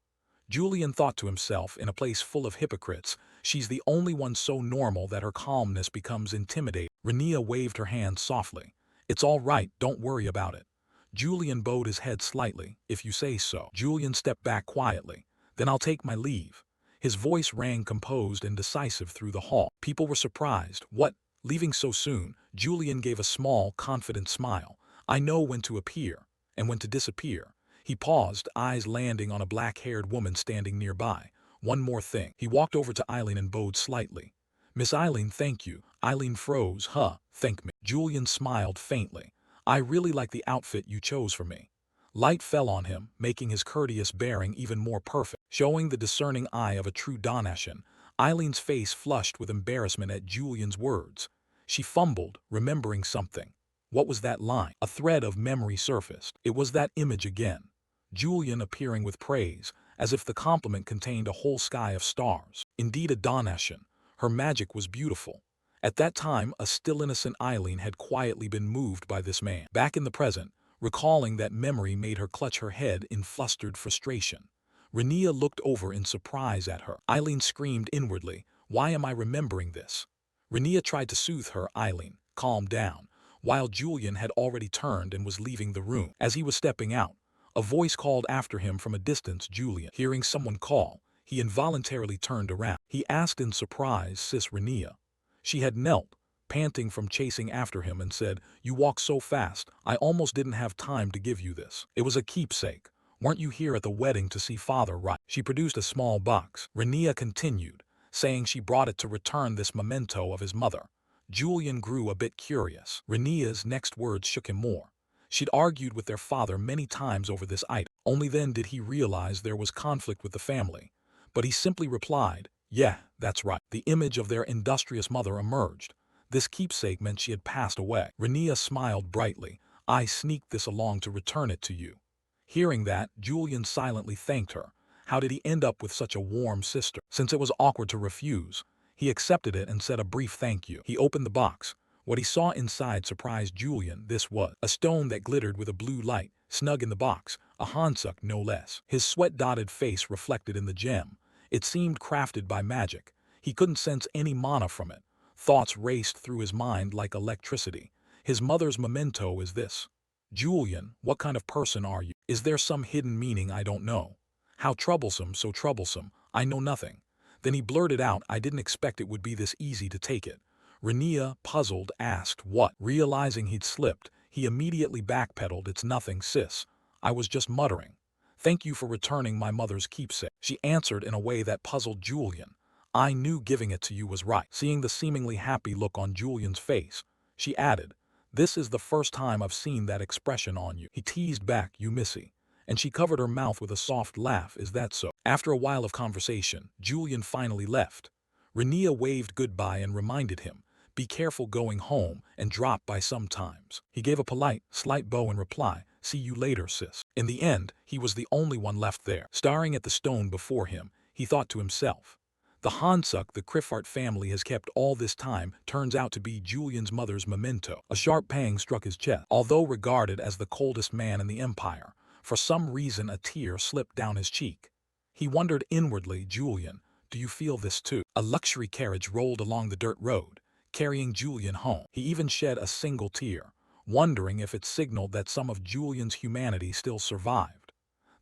Julian thought to himself, in a place full of hypocrites, she's the only one so normal that her calmness becomes intimidating. Renia waved her hand softly. "It's all right, don't worry about it." Julian bowed his head slightly. "If you say so." Julian stepped back quietly. "Then I'll take my leave." His voice rang composed and decisive through the hall. People were surprised. "What? Leaving so soon?" Julian gave a small, confident smile. "I know when to appear, and when to disappear." He paused, eyes landing on a black-haired woman standing nearby. "One more thing." He walked over to Eileen and bowed slightly. "Miss Eileen, thank you." Eileen froze. Thank me." Julian smiled faintly. "I really like the outfit you chose for me." Light fell on him, making his courteous bearing even more perfect. Showing the discerning eye of a true Donashan, Eileen's face flushed with embarrassment at Julian's words. She fumbled, remembering something. What was that line? A thread of memory surfaced. It was that image again. Julian appearing with praise, as if the compliment contained a whole sky of stars. Indeed a Donashan. Her magic was beautiful. At that time, a still innocent Eileen had quietly been moved by this man. Back in the present, recalling that memory made her clutch her head in flustered frustration. Renia looked over in surprise at her. Eileen screamed inwardly, "Why am I remembering this?" Renia tried to soothe her. "Eileen, calm down," while Julian had already turned and was leaving the room. As he was stepping out, a voice called after him from a distance. Julian, hearing someone call, he involuntarily turned around. He asked in surprise, "Sis Renia?" She had knelt, panting from chasing after him, and said, "You walk so fast, I almost didn't have time to give you this. It was a keepsake. Weren't you here at the wedding to see Father, right?" She produced a small box. Renia continued, saying she brought it to return this memento of his mother. Julian grew a bit curious. Renia's next words shook him more. She'd argued with their father many times over this item. Only then did he realize there was conflict with the family. But he simply replied, "Yeah, that's right." The image of their industrious mother emerged. This keepsake meant she had passed away. Renia smiled brightly. "I sneaked this along to return it to you." Hearing that, Julian silently thanked her. How did he end up with such a warm sister? Since it was awkward to refuse, he accepted it and said a brief thank you. He opened the box. What he saw inside surprised Julian. This was a stone that glittered with a blue light, snug in the box, a hansuk no less. His sweat-dotted face reflected in the gem. It seemed crafted by magic. He couldn't sense any mana from it. Thoughts raced through his mind like electricity. His mother's memento is this. Julian, what kind of person are you? Is there some hidden meaning I don't know? How troublesome, so troublesome, I know nothing. Then he blurted out, I didn't expect it would be this easy to take it. Renia, puzzled, asked, what? Realizing he'd slipped, he immediately backpedaled, it's nothing, sis. I was just muttering. Thank you for returning my mother's keepsake. She answered in a way that puzzled Julian. I knew giving it to you was right. Seeing the seemingly happy look on Julian's face, she added, this is the first time I've seen that expression on you. He teased back, you missy. And she covered her mouth with a soft laugh, is that so? After a while of conversation, Julian finally left. Renia waved goodbye and reminded him, be careful going home and drop by sometimes. He gave a polite, slight bow in reply, see you later, sis. In the end, he was the only one left there. Staring at the stone before him, he thought to himself, the hansuk the Criffart family has kept all this time turns out to be Julian's mother's memento. A sharp pang struck his chest. Although regarded as the coldest man in the empire, for some reason a tear slipped down his cheek. He wondered inwardly, Julian, do you feel this too? A luxury carriage rolled along the dirt road, carrying Julian home. He even shed a single tear, wondering if it signaled that some of Julian's humanity still survived.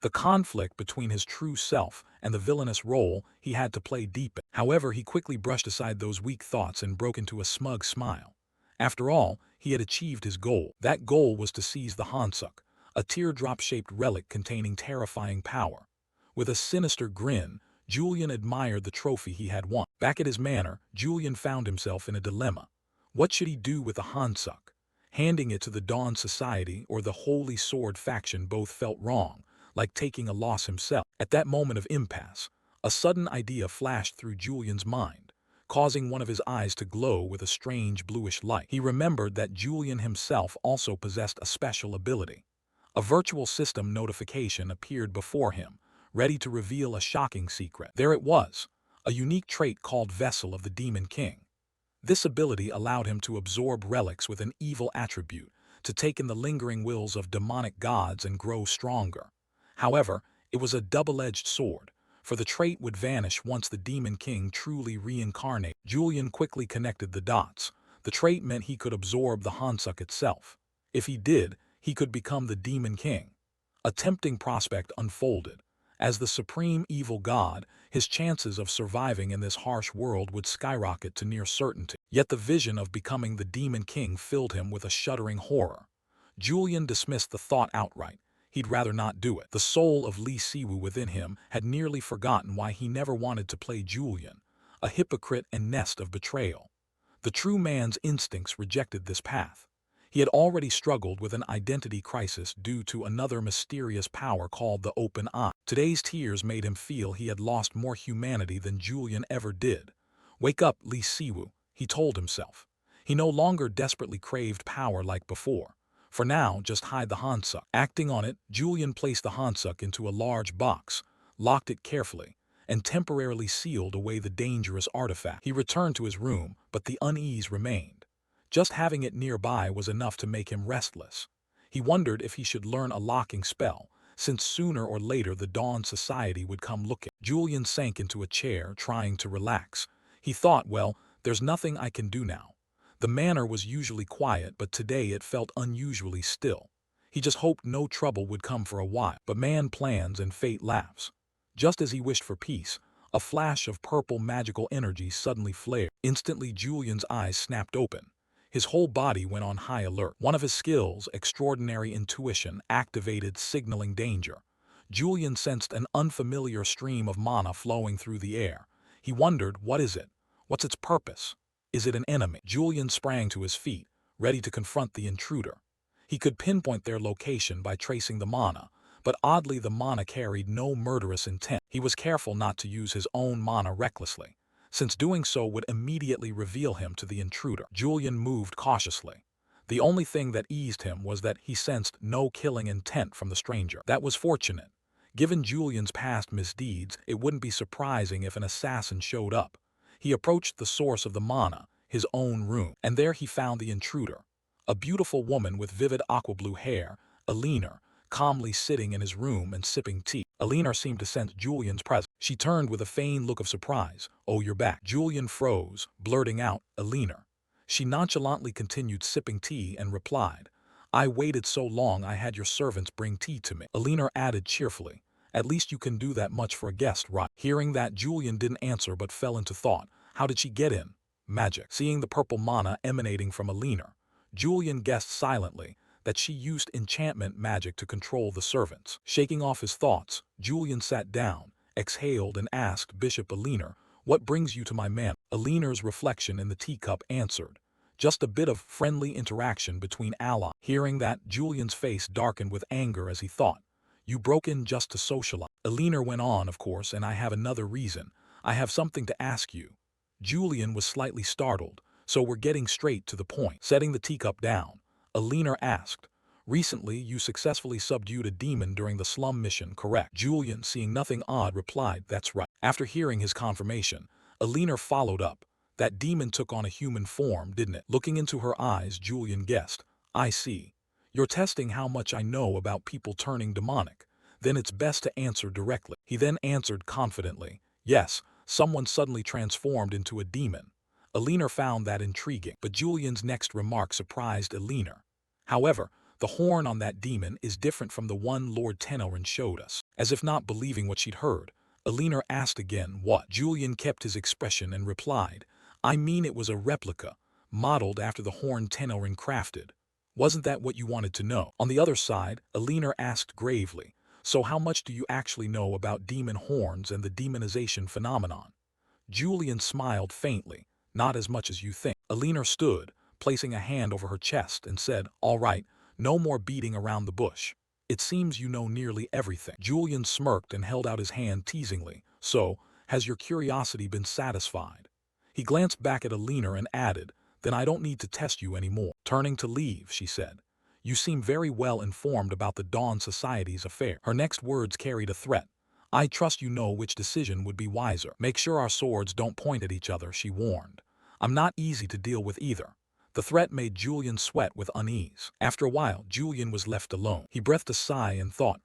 The conflict between his true self and the villainous role he had to play deepened. However, he quickly brushed aside those weak thoughts and broke into a smug smile. After all, he had achieved his goal. That goal was to seize the hansuk, a teardrop-shaped relic containing terrifying power. With a sinister grin, Julian admired the trophy he had won. Back at his manor, Julian found himself in a dilemma. What should he do with the hansuk? Handing it to the Dawn Society or the Holy Sword faction both felt wrong, like taking a loss himself. At that moment of impasse, a sudden idea flashed through Julian's mind, causing one of his eyes to glow with a strange bluish light. He remembered that Julian himself also possessed a special ability. A virtual system notification appeared before him, ready to reveal a shocking secret. There it was, a unique trait called Vessel of the Demon King. This ability allowed him to absorb relics with an evil attribute, to take in the lingering wills of demonic gods and grow stronger. However, it was a double-edged sword, for the trait would vanish once the Demon King truly reincarnated. Julian quickly connected the dots. The trait meant he could absorb the hansuk itself. If he did, he could become the Demon King. A tempting prospect unfolded. As the supreme evil god, his chances of surviving in this harsh world would skyrocket to near certainty. Yet the vision of becoming the Demon King filled him with a shuddering horror. Julian dismissed the thought outright. He'd rather not do it. The soul of Lee Siwoo within him had nearly forgotten why he never wanted to play Julian, a hypocrite and nest of betrayal. The true man's instincts rejected this path. He had already struggled with an identity crisis due to another mysterious power called the Open Eye. Today's tears made him feel he had lost more humanity than Julian ever did. Wake up, Lee Siwoo, he told himself. He no longer desperately craved power like before. For now, just hide the hansuk. Acting on it, Julian placed the hansuk into a large box, locked it carefully, and temporarily sealed away the dangerous artifact. He returned to his room, but the unease remained. Just having it nearby was enough to make him restless. He wondered if he should learn a locking spell, since sooner or later the Dawn Society would come looking. Julian sank into a chair, trying to relax. He thought, well, there's nothing I can do now. The manor was usually quiet, but today it felt unusually still. He just hoped no trouble would come for a while. But man plans and fate laughs. Just as he wished for peace, a flash of purple magical energy suddenly flared. Instantly, Julian's eyes snapped open. His whole body went on high alert. One of his skills, extraordinary intuition, activated, signaling danger. Julian sensed an unfamiliar stream of mana flowing through the air. He wondered, what is it? What's its purpose? Is it an enemy? Julian sprang to his feet, ready to confront the intruder. He could pinpoint their location by tracing the mana, but oddly the mana carried no murderous intent. He was careful not to use his own mana recklessly, since doing so would immediately reveal him to the intruder. Julian moved cautiously. The only thing that eased him was that he sensed no killing intent from the stranger. That was fortunate. Given Julian's past misdeeds, it wouldn't be surprising if an assassin showed up. He approached the source of the mana, his own room, and there he found the intruder. A beautiful woman with vivid aqua-blue hair, Alina, calmly sitting in his room and sipping tea. Alina seemed to sense Julian's presence. She turned with a feigned look of surprise. "Oh, you're back." Julian froze, blurting out, "Alina." She nonchalantly continued sipping tea and replied, "I waited so long I had your servants bring tea to me." Alina added cheerfully, "At least you can do that much for a guest, right?" Hearing that, Julian didn't answer but fell into thought. How did she get in? Magic. Seeing the purple mana emanating from Alina, Julian guessed silently that she used enchantment magic to control the servants. Shaking off his thoughts, Julian sat down, exhaled and asked Bishop Alina, "What brings you to my manor?" Alina's reflection in the teacup answered, "Just a bit of friendly interaction between allies." Hearing that, Julian's face darkened with anger as he thought, "You broke in just to socialize." Alina went on, "Of course, and I have another reason. I have something to ask you." Julian was slightly startled, "So we're getting straight to the point." Setting the teacup down, Alina asked, "Recently you successfully subdued a demon during the slum mission, correct?" Julian, seeing nothing odd, replied, "That's right." After hearing his confirmation, Alina followed up, "That demon took on a human form, didn't it?" Looking into her eyes, Julian guessed, "I see. You're testing how much I know about people turning demonic. Then it's best to answer directly." He then answered confidently, "Yes, someone suddenly transformed into a demon." Alina found that intriguing, but Julian's next remark surprised Alina. "However, the horn on that demon is different from the one Lord Tenorin showed us." As if not believing what she'd heard, Alina asked again, "What?" Julian kept his expression and replied, "I mean it was a replica, modeled after the horn Tenorin crafted. Wasn't that what you wanted to know?" On the other side, Alina asked gravely, "So how much do you actually know about demon horns and the demonization phenomenon?" Julian smiled faintly, "Not as much as you think." Alina stood, placing a hand over her chest, and said, "All right, no more beating around the bush. It seems you know nearly everything." Julian smirked and held out his hand teasingly, "So, has your curiosity been satisfied?" He glanced back at Alina and added, "Then I don't need to test you anymore." Turning to leave, she said, "You seem very well informed about the Dawn Society's affair." Her next words carried a threat. "I trust you know which decision would be wiser." "Make sure our swords don't point at each other," she warned. "I'm not easy to deal with either." The threat made Julian sweat with unease. After a while, Julian was left alone. He breathed a sigh and thought,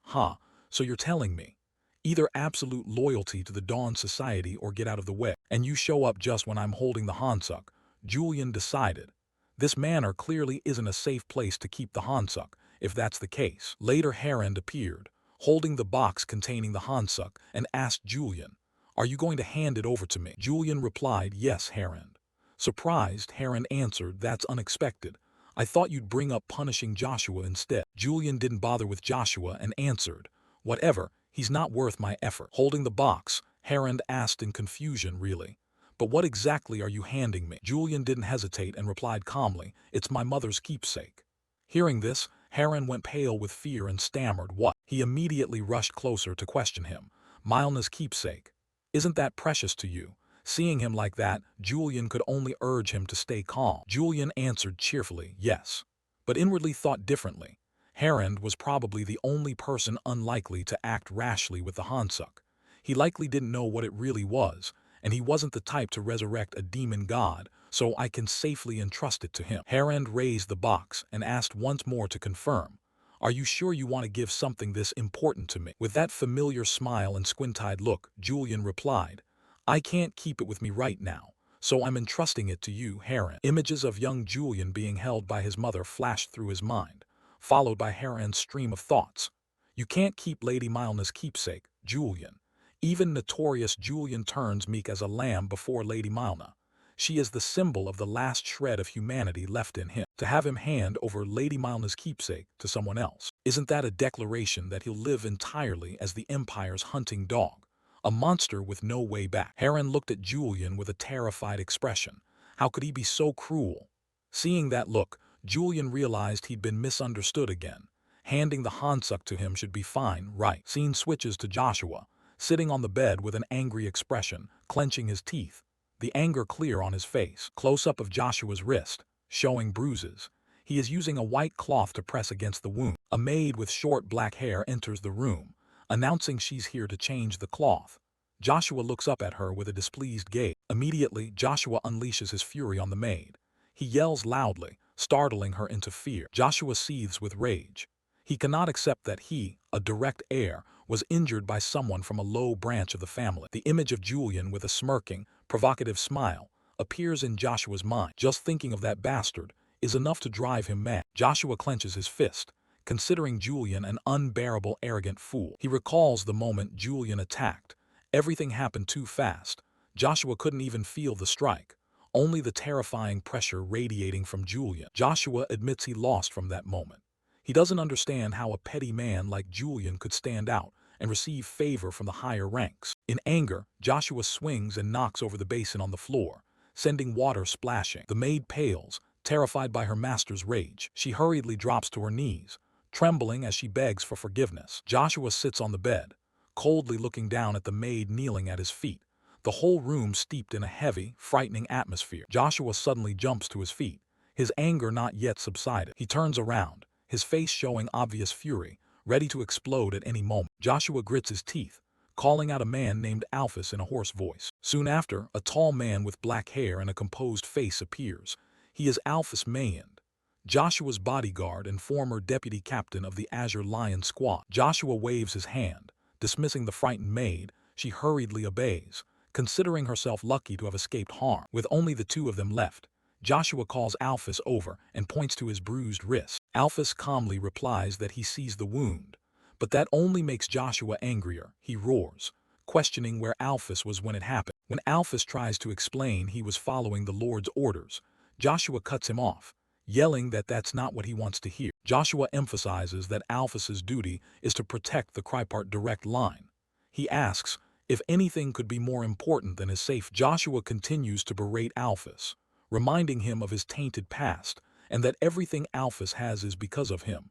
So you're telling me, either absolute loyalty to the Dawn Society or get out of the way. And you show up just when I'm holding the Hansuk." Julian decided. This manor clearly isn't a safe place to keep the Hansuk, if that's the case. Later, Harand appeared, holding the box containing the Hansuk, and asked Julian, "Are you going to hand it over to me?" Julian replied, "Yes, Harand." Surprised, Harand answered, "That's unexpected. I thought you'd bring up punishing Joshua instead." Julian didn't bother with Joshua and answered, "Whatever, he's not worth my effort." Holding the box, Harand asked in confusion, "Really? But what exactly are you handing me?" Julian didn't hesitate and replied calmly, "It's my mother's keepsake." Hearing this, Harand went pale with fear and stammered, "What?" He immediately rushed closer to question him. "Mylna's keepsake. Isn't that precious to you?" Seeing him like that, Julian could only urge him to stay calm. Julian answered cheerfully, "Yes," but inwardly thought differently. Harand was probably the only person unlikely to act rashly with the Hansuk. He likely didn't know what it really was, and he wasn't the type to resurrect a demon god, so I can safely entrust it to him. Harand raised the box and asked once more to confirm, "Are you sure you want to give something this important to me?" With that familiar smile and squint-eyed look, Julian replied, "I can't keep it with me right now, so I'm entrusting it to you, Harand." Images of young Julian being held by his mother flashed through his mind, followed by Harand's stream of thoughts. "You can't keep Lady Mylna's keepsake, Julian. Even notorious Julian turns meek as a lamb before Lady Mylna. She is the symbol of the last shred of humanity left in him. To have him hand over Lady Mylna's keepsake to someone else, isn't that a declaration that he'll live entirely as the Empire's hunting dog? A monster with no way back?" Harand looked at Julian with a terrified expression. How could he be so cruel? Seeing that look, Julian realized he'd been misunderstood again. Handing the Hansuk to him should be fine, right? Scene switches to Joshua, sitting on the bed with an angry expression, clenching his teeth, the anger clear on his face. Close-up of Joshua's wrist, showing bruises. He is using a white cloth to press against the wound. A maid with short black hair enters the room, announcing she's here to change the cloth. Joshua looks up at her with a displeased gaze. Immediately, Joshua unleashes his fury on the maid. He yells loudly, startling her into fear. Joshua seethes with rage. He cannot accept that he, a direct heir, was injured by someone from a low branch of the family. The image of Julian with a smirking, provocative smile appears in Joshua's mind. Just thinking of that bastard is enough to drive him mad. Joshua clenches his fist, considering Julian an unbearable, arrogant fool. He recalls the moment Julian attacked. Everything happened too fast. Joshua couldn't even feel the strike, only the terrifying pressure radiating from Julian. Joshua admits he lost from that moment. He doesn't understand how a petty man like Julian could stand out and receive favor from the higher ranks. In anger, Joshua swings and knocks over the basin on the floor, sending water splashing. The maid pales, terrified by her master's rage. She hurriedly drops to her knees, trembling as she begs for forgiveness. Joshua sits on the bed, coldly looking down at the maid kneeling at his feet, the whole room steeped in a heavy, frightening atmosphere. Joshua suddenly jumps to his feet, his anger not yet subsided. He turns around, his face showing obvious fury, ready to explode at any moment. Joshua grits his teeth, calling out a man named Alphys in a hoarse voice. Soon after, a tall man with black hair and a composed face appears. He is Alphys Mayand, Joshua's bodyguard and former deputy captain of the Azure Lion Squad. Joshua waves his hand, dismissing the frightened maid. She hurriedly obeys, considering herself lucky to have escaped harm. With only the two of them left, Joshua calls Alphys over and points to his bruised wrist. Alphys calmly replies that he sees the wound, but that only makes Joshua angrier. He roars, questioning where Alphys was when it happened. When Alphys tries to explain he was following the Lord's orders, Joshua cuts him off, yelling that that's not what he wants to hear. Joshua emphasizes that Alphys's duty is to protect the Krypart direct line. He asks if anything could be more important than his safety. Joshua continues to berate Alphys, reminding him of his tainted past and that everything Alphys has is because of him.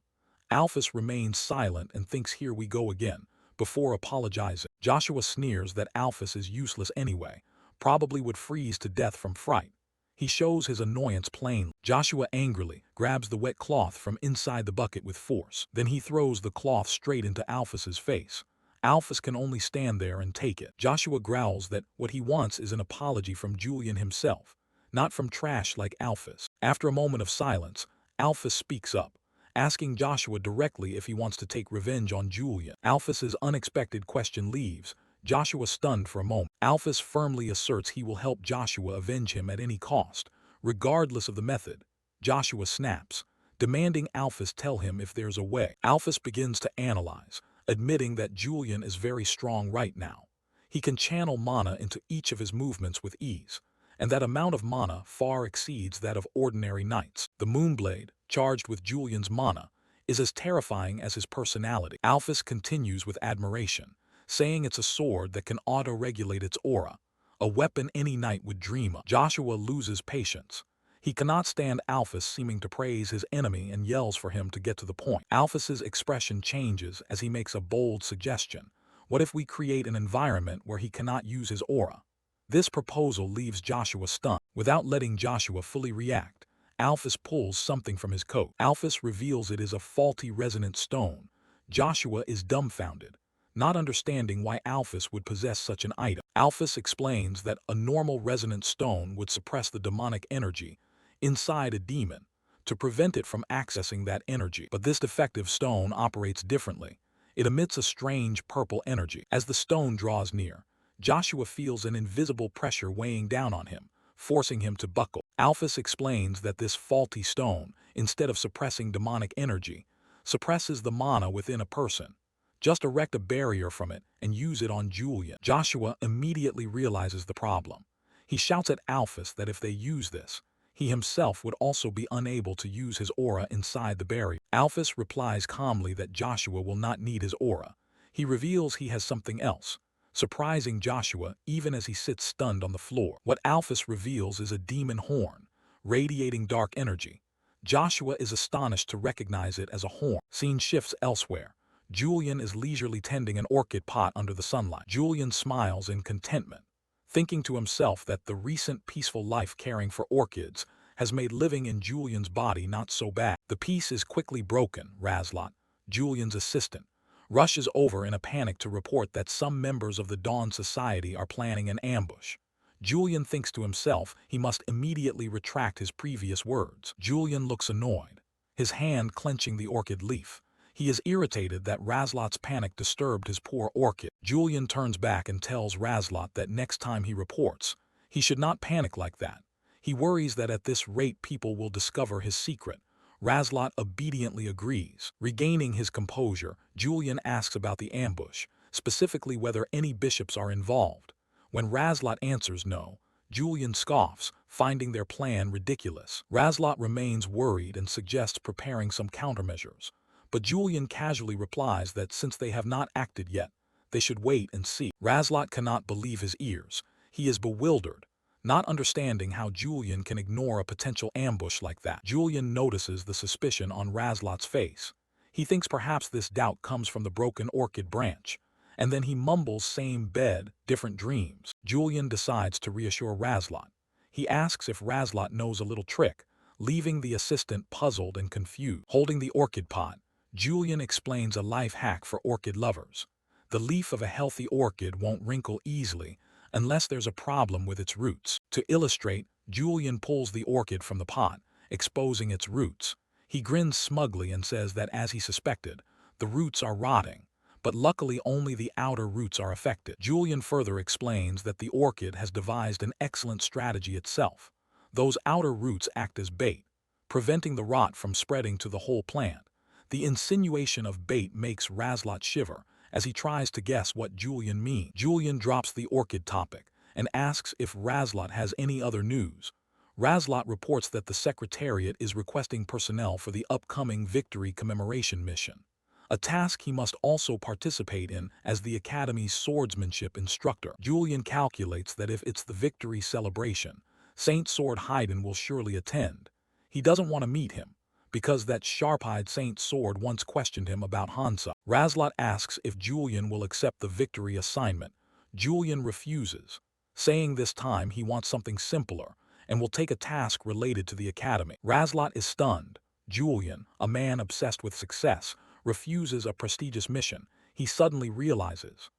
Alphys remains silent and thinks here we go again, before apologizing. Joshua sneers that Alphys is useless anyway, probably would freeze to death from fright. He shows his annoyance plainly. Joshua angrily grabs the wet cloth from inside the bucket with force. Then he throws the cloth straight into Alphys's face. Alphys can only stand there and take it. Joshua growls that what he wants is an apology from Julian himself, not from trash like Alphys. After a moment of silence, Alphys speaks up, asking Joshua directly if he wants to take revenge on Julian. Alphys's unexpected question leaves Joshua stunned for a moment. Alphys firmly asserts he will help Joshua avenge him at any cost, regardless of the method. Joshua snaps, demanding Alphys tell him if there's a way. Alphys begins to analyze, admitting that Julian is very strong right now. He can channel mana into each of his movements with ease, and that amount of mana far exceeds that of ordinary knights. The Moonblade, charged with Julian's mana, is as terrifying as his personality. Alphys continues with admiration, saying it's a sword that can auto-regulate its aura, a weapon any knight would dream of. Joshua loses patience. He cannot stand Alphys seeming to praise his enemy and yells for him to get to the point. Alphys's expression changes as he makes a bold suggestion. What if we create an environment where he cannot use his aura? This proposal leaves Joshua stunned. Without letting Joshua fully react, Alphys pulls something from his coat. Alphys reveals it is a faulty resonant stone. Joshua is dumbfounded, not understanding why Alphys would possess such an item. Alphys explains that a normal resonant stone would suppress the demonic energy inside a demon to prevent it from accessing that energy. But this defective stone operates differently. It emits a strange purple energy. As the stone draws near, Joshua feels an invisible pressure weighing down on him, forcing him to buckle. Alphys explains that this faulty stone, instead of suppressing demonic energy, suppresses the mana within a person. Just erect a barrier from it and use it on Julian. Joshua immediately realizes the problem. He shouts at Alphys that if they use this, he himself would also be unable to use his aura inside the barrier. Alphys replies calmly that Joshua will not need his aura. He reveals he has something else, surprising Joshua even as he sits stunned on the floor. What Alphys reveals is a demon horn, radiating dark energy. Joshua is astonished to recognize it as a horn. Scene shifts elsewhere. Julian is leisurely tending an orchid pot under the sunlight. Julian smiles in contentment, thinking to himself that the recent peaceful life caring for orchids has made living in Julian's body not so bad. The peace is quickly broken. Razlot, Julian's assistant, rushes over in a panic to report that some members of the Dawn Society are planning an ambush. Julian thinks to himself he must immediately retract his previous words. Julian looks annoyed, his hand clenching the orchid leaf. He is irritated that Razlot's panic disturbed his poor orchid. Julian turns back and tells Razlot that next time he reports, he should not panic like that. He worries that at this rate people will discover his secret. Razlot obediently agrees. Regaining his composure, Julian asks about the ambush, specifically whether any bishops are involved. When Razlot answers no, Julian scoffs, finding their plan ridiculous. Razlot remains worried and suggests preparing some countermeasures, but Julian casually replies that since they have not acted yet, they should wait and see. Razlot cannot believe his ears. He is bewildered, not understanding how Julian can ignore a potential ambush like that. Julian notices the suspicion on Razlot's face. He thinks perhaps this doubt comes from the broken orchid branch, and then he mumbles same bed, different dreams. Julian decides to reassure Razlot. He asks if Razlot knows a little trick, leaving the assistant puzzled and confused. Holding the orchid pot, Julian explains a life hack for orchid lovers. The leaf of a healthy orchid won't wrinkle easily unless there's a problem with its roots. To illustrate, Julian pulls the orchid from the pot, exposing its roots. He grins smugly and says that as he suspected, the roots are rotting, but luckily only the outer roots are affected. Julian further explains that the orchid has devised an excellent strategy itself. Those outer roots act as bait, preventing the rot from spreading to the whole plant. The insinuation of bait makes Razlot shiver as he tries to guess what Julian means. Julian drops the orchid topic and asks if Razlot has any other news. Razlot reports that the Secretariat is requesting personnel for the upcoming Victory Commemoration mission, a task he must also participate in as the Academy's swordsmanship instructor. Julian calculates that if it's the victory celebration, Saint Sword Haydn will surely attend. He doesn't want to meet him, because that sharp-eyed Saint Sword once questioned him about Hansa. Razlot asks if Julian will accept the victory assignment. Julian refuses, saying this time he wants something simpler and will take a task related to the Academy. Razlot is stunned. Julian, a man obsessed with success, refuses a prestigious mission. He suddenly realizes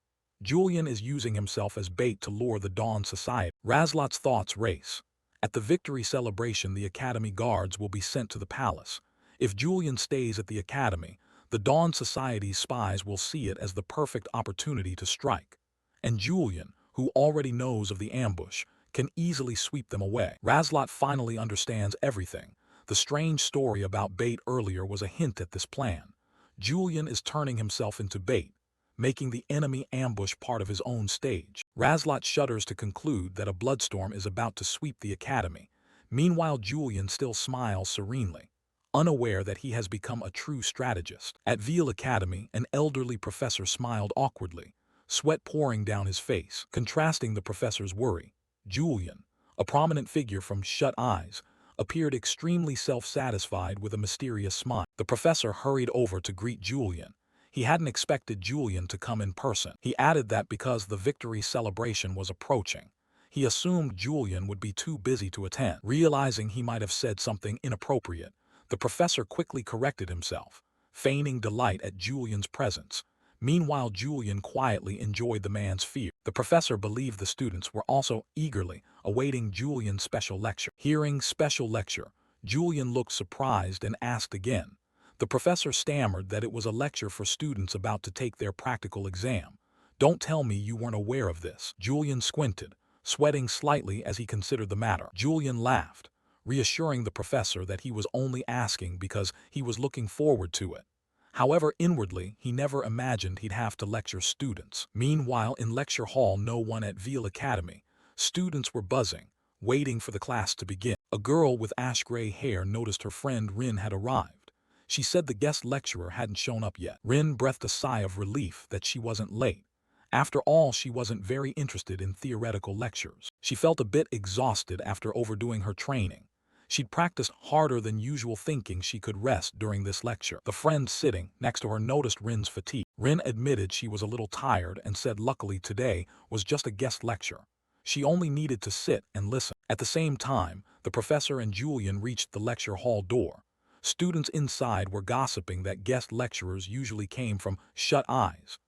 Julian is using himself as bait to lure the Dawn Society. Razlot's thoughts race. At the victory celebration, the Academy guards will be sent to the palace. If Julian stays at the Academy, the Dawn Society's spies will see it as the perfect opportunity to strike. And Julian, who already knows of the ambush, can easily sweep them away. Razlot finally understands everything. The strange story about bait earlier was a hint at this plan. Julian is turning himself into bait, making the enemy ambush part of his own stage. Razlot shudders to conclude that a bloodstorm is about to sweep the Academy. Meanwhile, Julian still smiles serenely, unaware that he has become a true strategist. At Veil Academy, an elderly professor smiled awkwardly, sweat pouring down his face, contrasting the professor's worry. Julian, a prominent figure from Shut Eyes, appeared extremely self-satisfied with a mysterious smile. The professor hurried over to greet Julian. He hadn't expected Julian to come in person. He added that because the victory celebration was approaching, he assumed Julian would be too busy to attend. Realizing he might have said something inappropriate, the professor quickly corrected himself, feigning delight at Julian's presence. Meanwhile, Julian quietly enjoyed the man's fear. The professor believed the students were also eagerly awaiting Julian's special lecture. Hearing special lecture, Julian looked surprised and asked again. The professor stammered that it was a lecture for students about to take their practical exam. Don't tell me you weren't aware of this. Julian squinted, sweating slightly as he considered the matter. Julian laughed, reassuring the professor that he was only asking because he was looking forward to it. However, inwardly, he never imagined he'd have to lecture students. Meanwhile, in lecture hall no one at Veil Academy, students were buzzing, waiting for the class to begin. A girl with ash-gray hair noticed her friend Rin had arrived. She said the guest lecturer hadn't shown up yet. Rin breathed a sigh of relief that she wasn't late. After all, she wasn't very interested in theoretical lectures. She felt a bit exhausted after overdoing her training. She'd practiced harder than usual, thinking she could rest during this lecture. The friend sitting next to her noticed Rin's fatigue. Rin admitted she was a little tired and said luckily today was just a guest lecture. She only needed to sit and listen. At the same time, the professor and Julian reached the lecture hall door. Students inside were gossiping that guest lecturers usually came from shut eyes.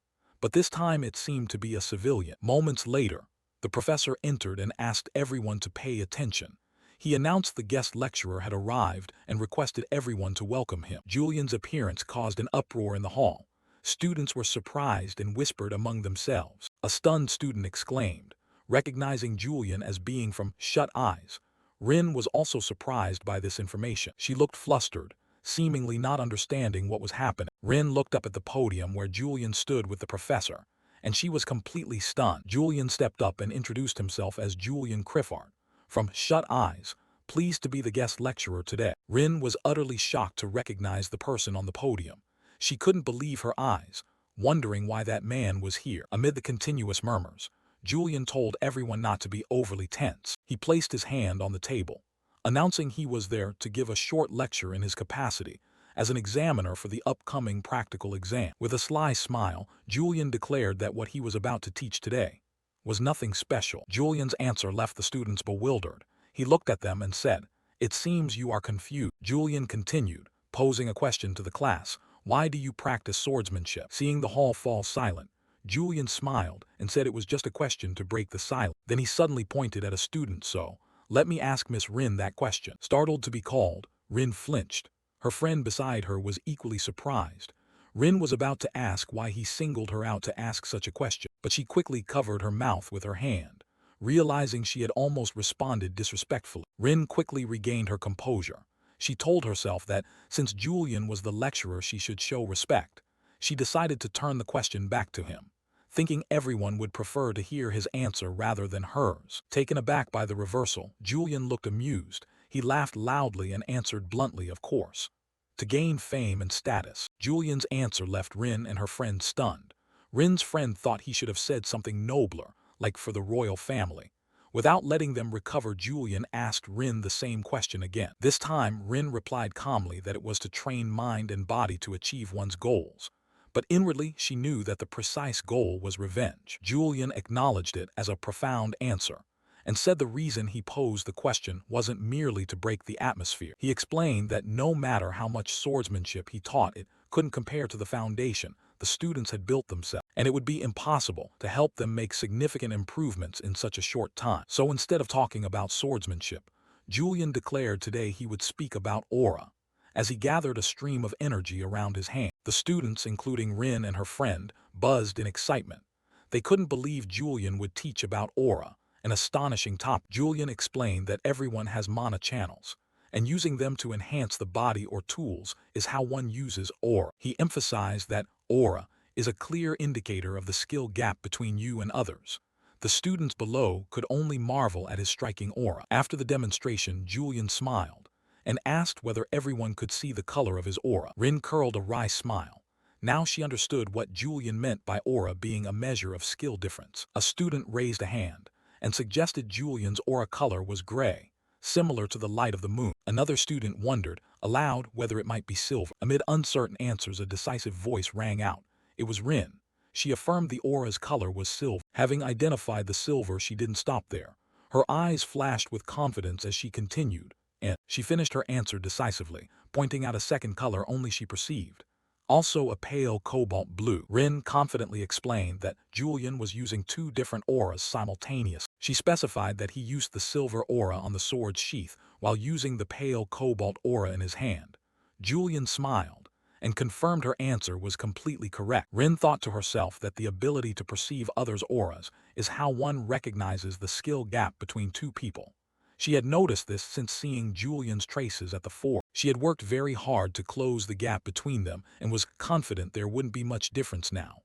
But this time it seemed to be a civilian. Moments later, the professor entered and asked everyone to pay attention. He announced the guest lecturer had arrived and requested everyone to welcome him. Julian's appearance caused an uproar in the hall. Students were surprised and whispered among themselves. A stunned student exclaimed, recognizing Julian as being from Shut Eyes. Rin was also surprised by this information. She looked flustered, seemingly not understanding what was happening. Rin looked up at the podium where Julian stood with the professor, and she was completely stunned. Julian stepped up and introduced himself as Julian Criffart, from Shut Eyes, pleased to be the guest lecturer today. Rin was utterly shocked to recognize the person on the podium. She couldn't believe her eyes, wondering why that man was here. Amid the continuous murmurs, Julian told everyone not to be overly tense. He placed his hand on the table, announcing he was there to give a short lecture in his capacity as an examiner for the upcoming practical exam. With a sly smile, Julian declared that what he was about to teach today was nothing special. Julian's answer left the students bewildered. He looked at them and said, "It seems you are confused." Julian continued, posing a question to the class. "Why do you practice swordsmanship?" Seeing the hall fall silent, Julian smiled and said it was just a question to break the silence. Then he suddenly pointed at a student. "So, let me ask Miss Rin that question." Startled to be called, Rin flinched. Her friend beside her was equally surprised. Rin was about to ask why he singled her out to ask such a question, but she quickly covered her mouth with her hand, realizing she had almost responded disrespectfully. Rin quickly regained her composure. She told herself that, since Julian was the lecturer, she should show respect. She decided to turn the question back to him, thinking everyone would prefer to hear his answer rather than hers. Taken aback by the reversal, Julian looked amused. He laughed loudly and answered bluntly, "Of course. To gain fame and status." Julian's answer left Rin and her friend stunned. Rin's friend thought he should have said something nobler, like for the royal family. Without letting them recover, Julian asked Rin the same question again. This time, Rin replied calmly that it was to train mind and body to achieve one's goals. But inwardly, she knew that the precise goal was revenge. Julian acknowledged it as a profound answer, and said the reason he posed the question wasn't merely to break the atmosphere. He explained that no matter how much swordsmanship he taught, it couldn't compare to the foundation the students had built themselves, and it would be impossible to help them make significant improvements in such a short time. So instead of talking about swordsmanship, Julian declared today he would speak about aura, as he gathered a stream of energy around his hand. The students, including Rin and her friend, buzzed in excitement. They couldn't believe Julian would teach about aura, an astonishing topic. Julian explained that everyone has mana channels, and using them to enhance the body or tools is how one uses aura. He emphasized that aura is a clear indicator of the skill gap between you and others. The students below could only marvel at his striking aura. After the demonstration, Julian smiled and asked whether everyone could see the color of his aura. Rin curled a wry smile. Now she understood what Julian meant by aura being a measure of skill difference. A student raised a hand and suggested Julian's aura color was gray, similar to the light of the moon. Another student wondered aloud whether it might be silver. Amid uncertain answers, a decisive voice rang out. It was Rin. She affirmed the aura's color was silver. Having identified the silver, she didn't stop there. Her eyes flashed with confidence as she continued, and she finished her answer decisively, pointing out a second color only she perceived. Also a pale cobalt blue. Rin confidently explained that Julian was using two different auras simultaneously. She specified that he used the silver aura on the sword's sheath while using the pale cobalt aura in his hand. Julian smiled and confirmed her answer was completely correct. Rin thought to herself that the ability to perceive others' auras is how one recognizes the skill gap between two people. She had noticed this since seeing Julian's traces at the fore. She had worked very hard to close the gap between them and was confident there wouldn't be much difference now.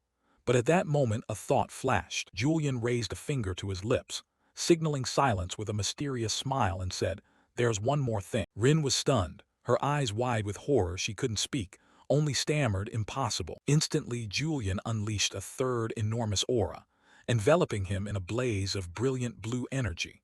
But at that moment a thought flashed. Julian raised a finger to his lips, signaling silence with a mysterious smile, and said, "There's one more thing." Rin was stunned, her eyes wide with horror. She couldn't speak, only stammered impossible. Instantly, Julian unleashed a third enormous aura, enveloping him in a blaze of brilliant blue energy.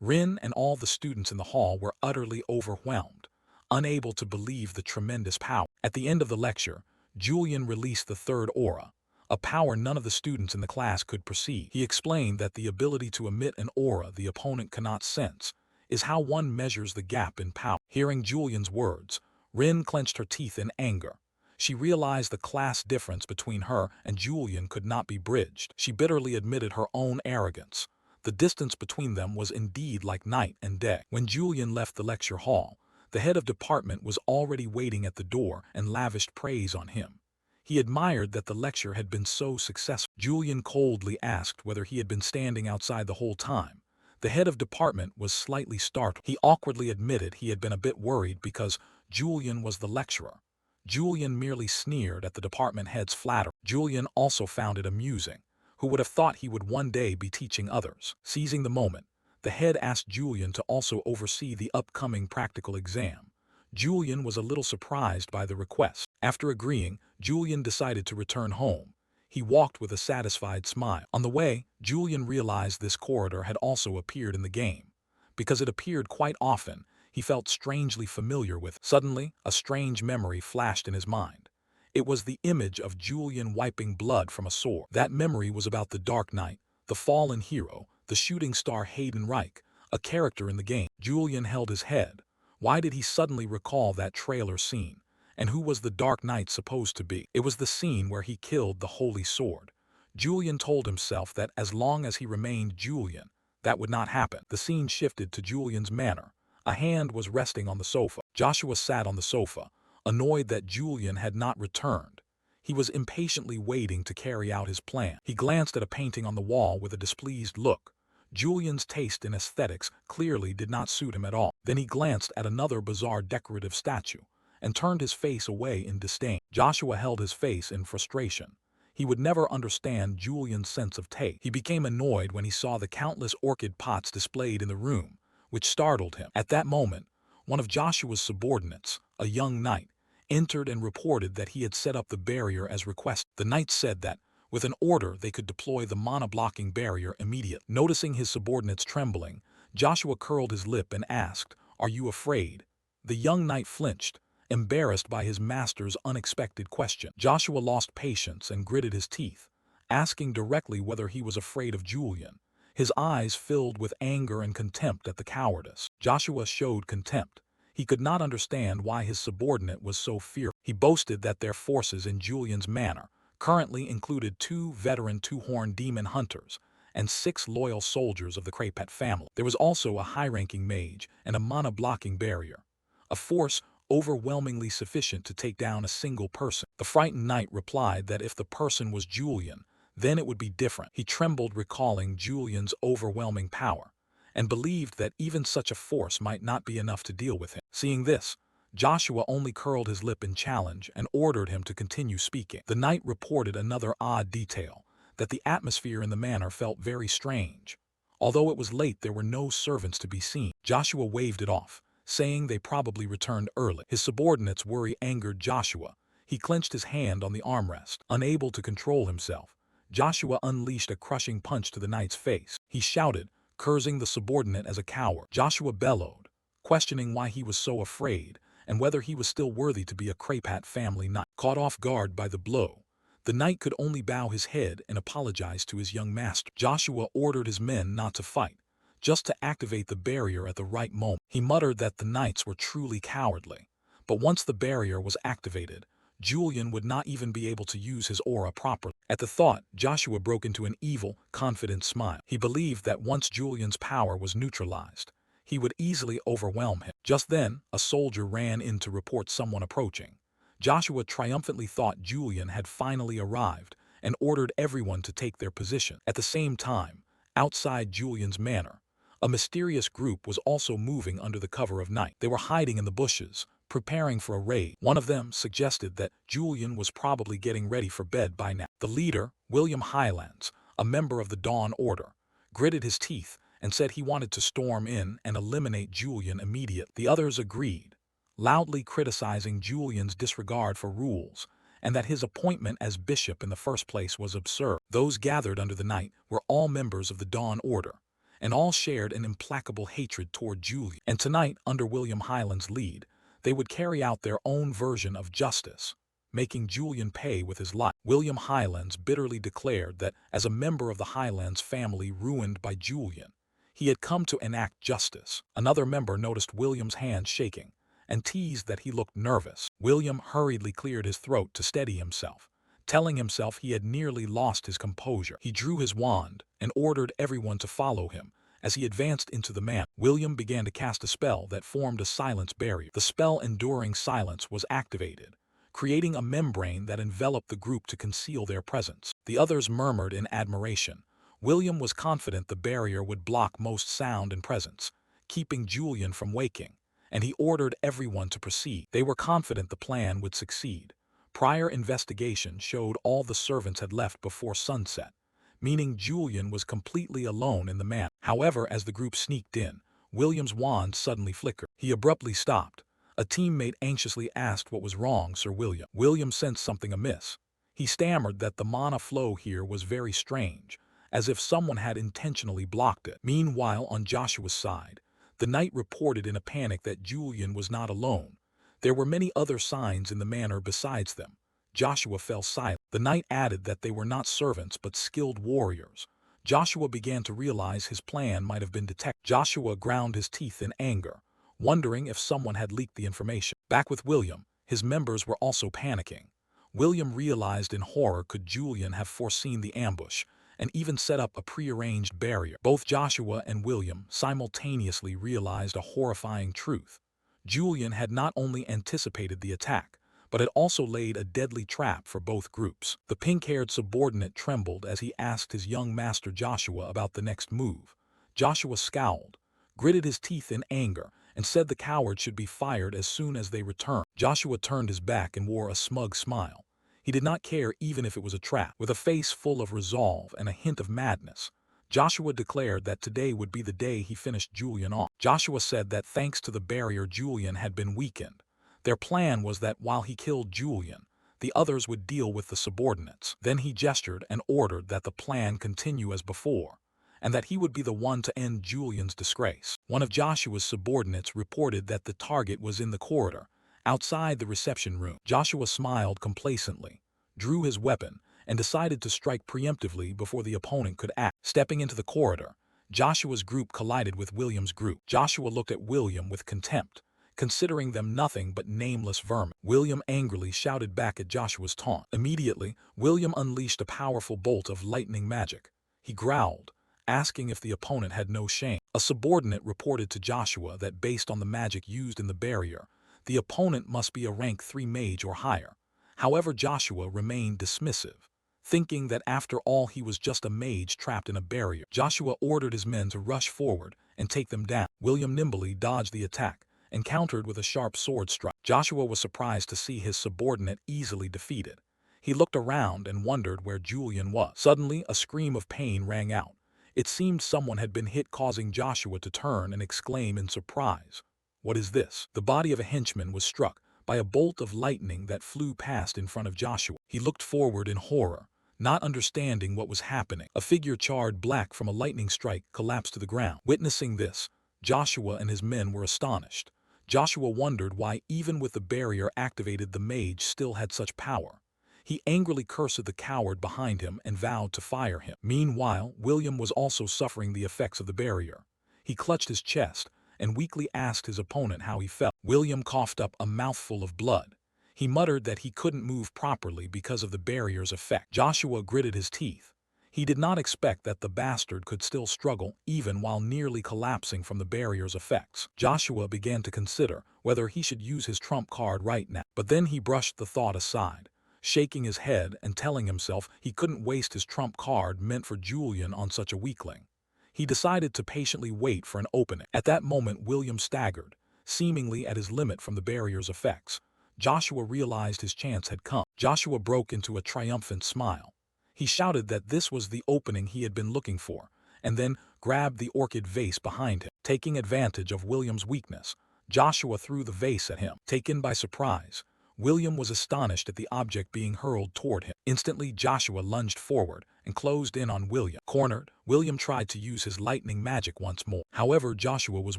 Rin and all the students in the hall were utterly overwhelmed, unable to believe the tremendous power. At the end of the lecture, Julian released the third aura, a power none of the students in the class could perceive. He explained that the ability to emit an aura the opponent cannot sense is how one measures the gap in power. Hearing Julian's words, Rin clenched her teeth in anger. She realized the class difference between her and Julian could not be bridged. She bitterly admitted her own arrogance. The distance between them was indeed like night and day. When Julian left the lecture hall, the head of department was already waiting at the door and lavished praise on him. He admired that the lecture had been so successful. Julian coldly asked whether he had been standing outside the whole time. The head of department was slightly startled. He awkwardly admitted he had been a bit worried because Julian was the lecturer. Julian merely sneered at the department head's flattery. Julian also found it amusing. Who would have thought he would one day be teaching others? Seizing the moment, the head asked Julian to also oversee the upcoming practical exam. Julian was a little surprised by the request. After agreeing, Julian decided to return home. He walked with a satisfied smile. On the way, Julian realized this corridor had also appeared in the game. Because it appeared quite often, he felt strangely familiar with it. Suddenly, a strange memory flashed in his mind. It was the image of Julian wiping blood from a sword. That memory was about the Dark Knight, the fallen hero, the shooting star Hayden Reich, a character in the game. Julian held his head. Why did he suddenly recall that trailer scene? And who was the Dark Knight supposed to be? It was the scene where he killed the Holy Sword. Julian told himself that as long as he remained Julian, that would not happen. The scene shifted to Julian's manor. A hand was resting on the sofa. Joshua sat on the sofa, annoyed that Julian had not returned. He was impatiently waiting to carry out his plan. He glanced at a painting on the wall with a displeased look. Julian's taste in aesthetics clearly did not suit him at all. Then he glanced at another bizarre decorative statue and turned his face away in disdain. Joshua held his face in frustration. He would never understand Julian's sense of taste. He became annoyed when he saw the countless orchid pots displayed in the room, which startled him. At that moment, one of Joshua's subordinates, a young knight, entered and reported that he had set up the barrier as requested. The knight said that, with an order, they could deploy the mana-blocking barrier immediately. Noticing his subordinates trembling, Joshua curled his lip and asked, "Are you afraid?" The young knight flinched, embarrassed by his master's unexpected question. Joshua lost patience and gritted his teeth, asking directly whether he was afraid of Julian. His eyes filled with anger and contempt at the cowardice. Joshua showed contempt. He could not understand why his subordinate was so fearful. He boasted that their forces in Julian's manor currently included 2 veteran two-horned demon hunters and 6 loyal soldiers of the Krapet family. There was also a high-ranking mage and a mana-blocking barrier, a force overwhelmingly sufficient to take down a single person. The frightened knight replied that if the person was Julian, then it would be different. He trembled recalling Julian's overwhelming power, and believed that even such a force might not be enough to deal with him. Seeing this, Joshua only curled his lip in challenge and ordered him to continue speaking. The knight reported another odd detail, that the atmosphere in the manor felt very strange. Although it was late, there were no servants to be seen. Joshua waved it off, saying they probably returned early. His subordinate's worry angered Joshua. He clenched his hand on the armrest. Unable to control himself, Joshua unleashed a crushing punch to the knight's face. He shouted, cursing the subordinate as a coward. Joshua bellowed, questioning why he was so afraid and whether he was still worthy to be a Krapet family knight. Caught off guard by the blow, the knight could only bow his head and apologize to his young master. Joshua ordered his men not to fight, just to activate the barrier at the right moment. He muttered that the knights were truly cowardly, but once the barrier was activated, Julian would not even be able to use his aura properly. At the thought, Joshua broke into an evil, confident smile. He believed that once Julian's power was neutralized, he would easily overwhelm him. Just then, a soldier ran in to report someone approaching. Joshua triumphantly thought Julian had finally arrived and ordered everyone to take their position. At the same time, outside Julian's manor, a mysterious group was also moving under the cover of night. They were hiding in the bushes, preparing for a raid. One of them suggested that Julian was probably getting ready for bed by now. The leader, William Highlands, a member of the Dawn Order, gritted his teeth and said he wanted to storm in and eliminate Julian immediately. The others agreed, loudly criticizing Julian's disregard for rules, and that his appointment as bishop in the first place was absurd. Those gathered under the night were all members of the Dawn Order, and all shared an implacable hatred toward Julian. And tonight, under William Highland's lead, they would carry out their own version of justice, making Julian pay with his life. William Highlands bitterly declared that, as a member of the Highlands family ruined by Julian, he had come to enact justice. Another member noticed William's hand shaking and teased that he looked nervous. William hurriedly cleared his throat to steady himself, telling himself he had nearly lost his composure. He drew his wand and ordered everyone to follow him. As he advanced into the manhwa, William began to cast a spell that formed a silence barrier. The spell Enduring Silence was activated, creating a membrane that enveloped the group to conceal their presence. The others murmured in admiration. William was confident the barrier would block most sound and presence, keeping Julian from waking, and he ordered everyone to proceed. They were confident the plan would succeed. Prior investigation showed all the servants had left before sunset, meaning Julian was completely alone in the manhwa. However, as the group sneaked in, William's wand suddenly flickered. He abruptly stopped. A teammate anxiously asked what was wrong, Sir William. William sensed something amiss. He stammered that the mana flow here was very strange, as if someone had intentionally blocked it. Meanwhile, on Joshua's side, the knight reported in a panic that Julian was not alone. There were many other signs in the manor besides them. Joshua fell silent. The knight added that they were not servants but skilled warriors. Joshua began to realize his plan might have been detected. Joshua ground his teeth in anger, wondering if someone had leaked the information. Back with William, his members were also panicking. William realized in horror, could Julian have foreseen the ambush and even set up a prearranged barrier? Both Joshua and William simultaneously realized a horrifying truth. Julian had not only anticipated the attack, but had also laid a deadly trap for both groups. The pink-haired subordinate trembled as he asked his young master Joshua about the next move. Joshua scowled, gritted his teeth in anger, and said the coward should be fired as soon as they returned. Joshua turned his back and wore a smug smile. He did not care even if it was a trap. With a face full of resolve and a hint of madness, Joshua declared that today would be the day he finished Julian off. Joshua said that thanks to the barrier, Julian had been weakened. Their plan was that while he killed Julian, the others would deal with the subordinates. Then he gestured and ordered that the plan continue as before, and that he would be the one to end Julian's disgrace. One of Joshua's subordinates reported that the target was in the corridor, outside the reception room. Joshua smiled complacently, drew his weapon, and decided to strike preemptively before the opponent could act. Stepping into the corridor, Joshua's group collided with William's group. Joshua looked at William with contempt, considering them nothing but nameless vermin. William angrily shouted back at Joshua's taunt. Immediately, William unleashed a powerful bolt of lightning magic. He growled, asking if the opponent had no shame. A subordinate reported to Joshua that based on the magic used in the barrier, the opponent must be a rank 3 mage or higher. However, Joshua remained dismissive, thinking that after all he was just a mage trapped in a barrier. Joshua ordered his men to rush forward and take them down. William nimbly dodged the attack and countered with a sharp sword strike. Joshua was surprised to see his subordinate easily defeated. He looked around and wondered where Julian was. Suddenly, a scream of pain rang out. It seemed someone had been hit, causing Joshua to turn and exclaim in surprise, "What is this?" The body of a henchman was struck by a bolt of lightning that flew past in front of Joshua. He looked forward in horror, not understanding what was happening. A figure charred black from a lightning strike collapsed to the ground. Witnessing this, Joshua and his men were astonished. Joshua wondered why, even with the barrier activated, the mage still had such power. He angrily cursed the coward behind him and vowed to fire him. Meanwhile, William was also suffering the effects of the barrier. He clutched his chest and weakly asked his opponent how he felt. William coughed up a mouthful of blood. He muttered that he couldn't move properly because of the barrier's effect. Joshua gritted his teeth. He did not expect that the bastard could still struggle even while nearly collapsing from the barrier's effects. Joshua began to consider whether he should use his trump card right now. But then he brushed the thought aside, shaking his head and telling himself he couldn't waste his trump card meant for Julian on such a weakling. He decided to patiently wait for an opening. At that moment, William staggered, seemingly at his limit from the barrier's effects. Joshua realized his chance had come. Joshua broke into a triumphant smile. He shouted that this was the opening he had been looking for, and then grabbed the orchid vase behind him. Taking advantage of William's weakness, Joshua threw the vase at him. Taken by surprise, William was astonished at the object being hurled toward him. Instantly, Joshua lunged forward and closed in on William. Cornered, William tried to use his lightning magic once more. However, Joshua was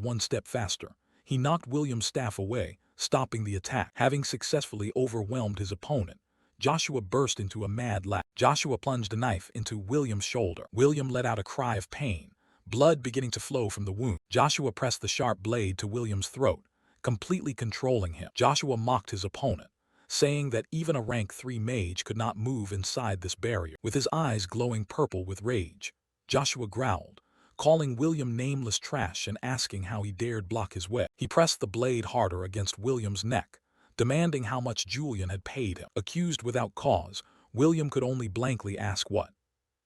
one step faster. He knocked William's staff away, stopping the attack. Having successfully overwhelmed his opponent, Joshua burst into a mad laugh. Joshua plunged a knife into William's shoulder. William let out a cry of pain, blood beginning to flow from the wound. Joshua pressed the sharp blade to William's throat, completely controlling him. Joshua mocked his opponent, saying that even a rank 3 mage could not move inside this barrier. With his eyes glowing purple with rage, Joshua growled, calling William nameless trash and asking how he dared block his way. He pressed the blade harder against William's neck, demanding how much Julian had paid him. Accused without cause, William could only blankly ask what.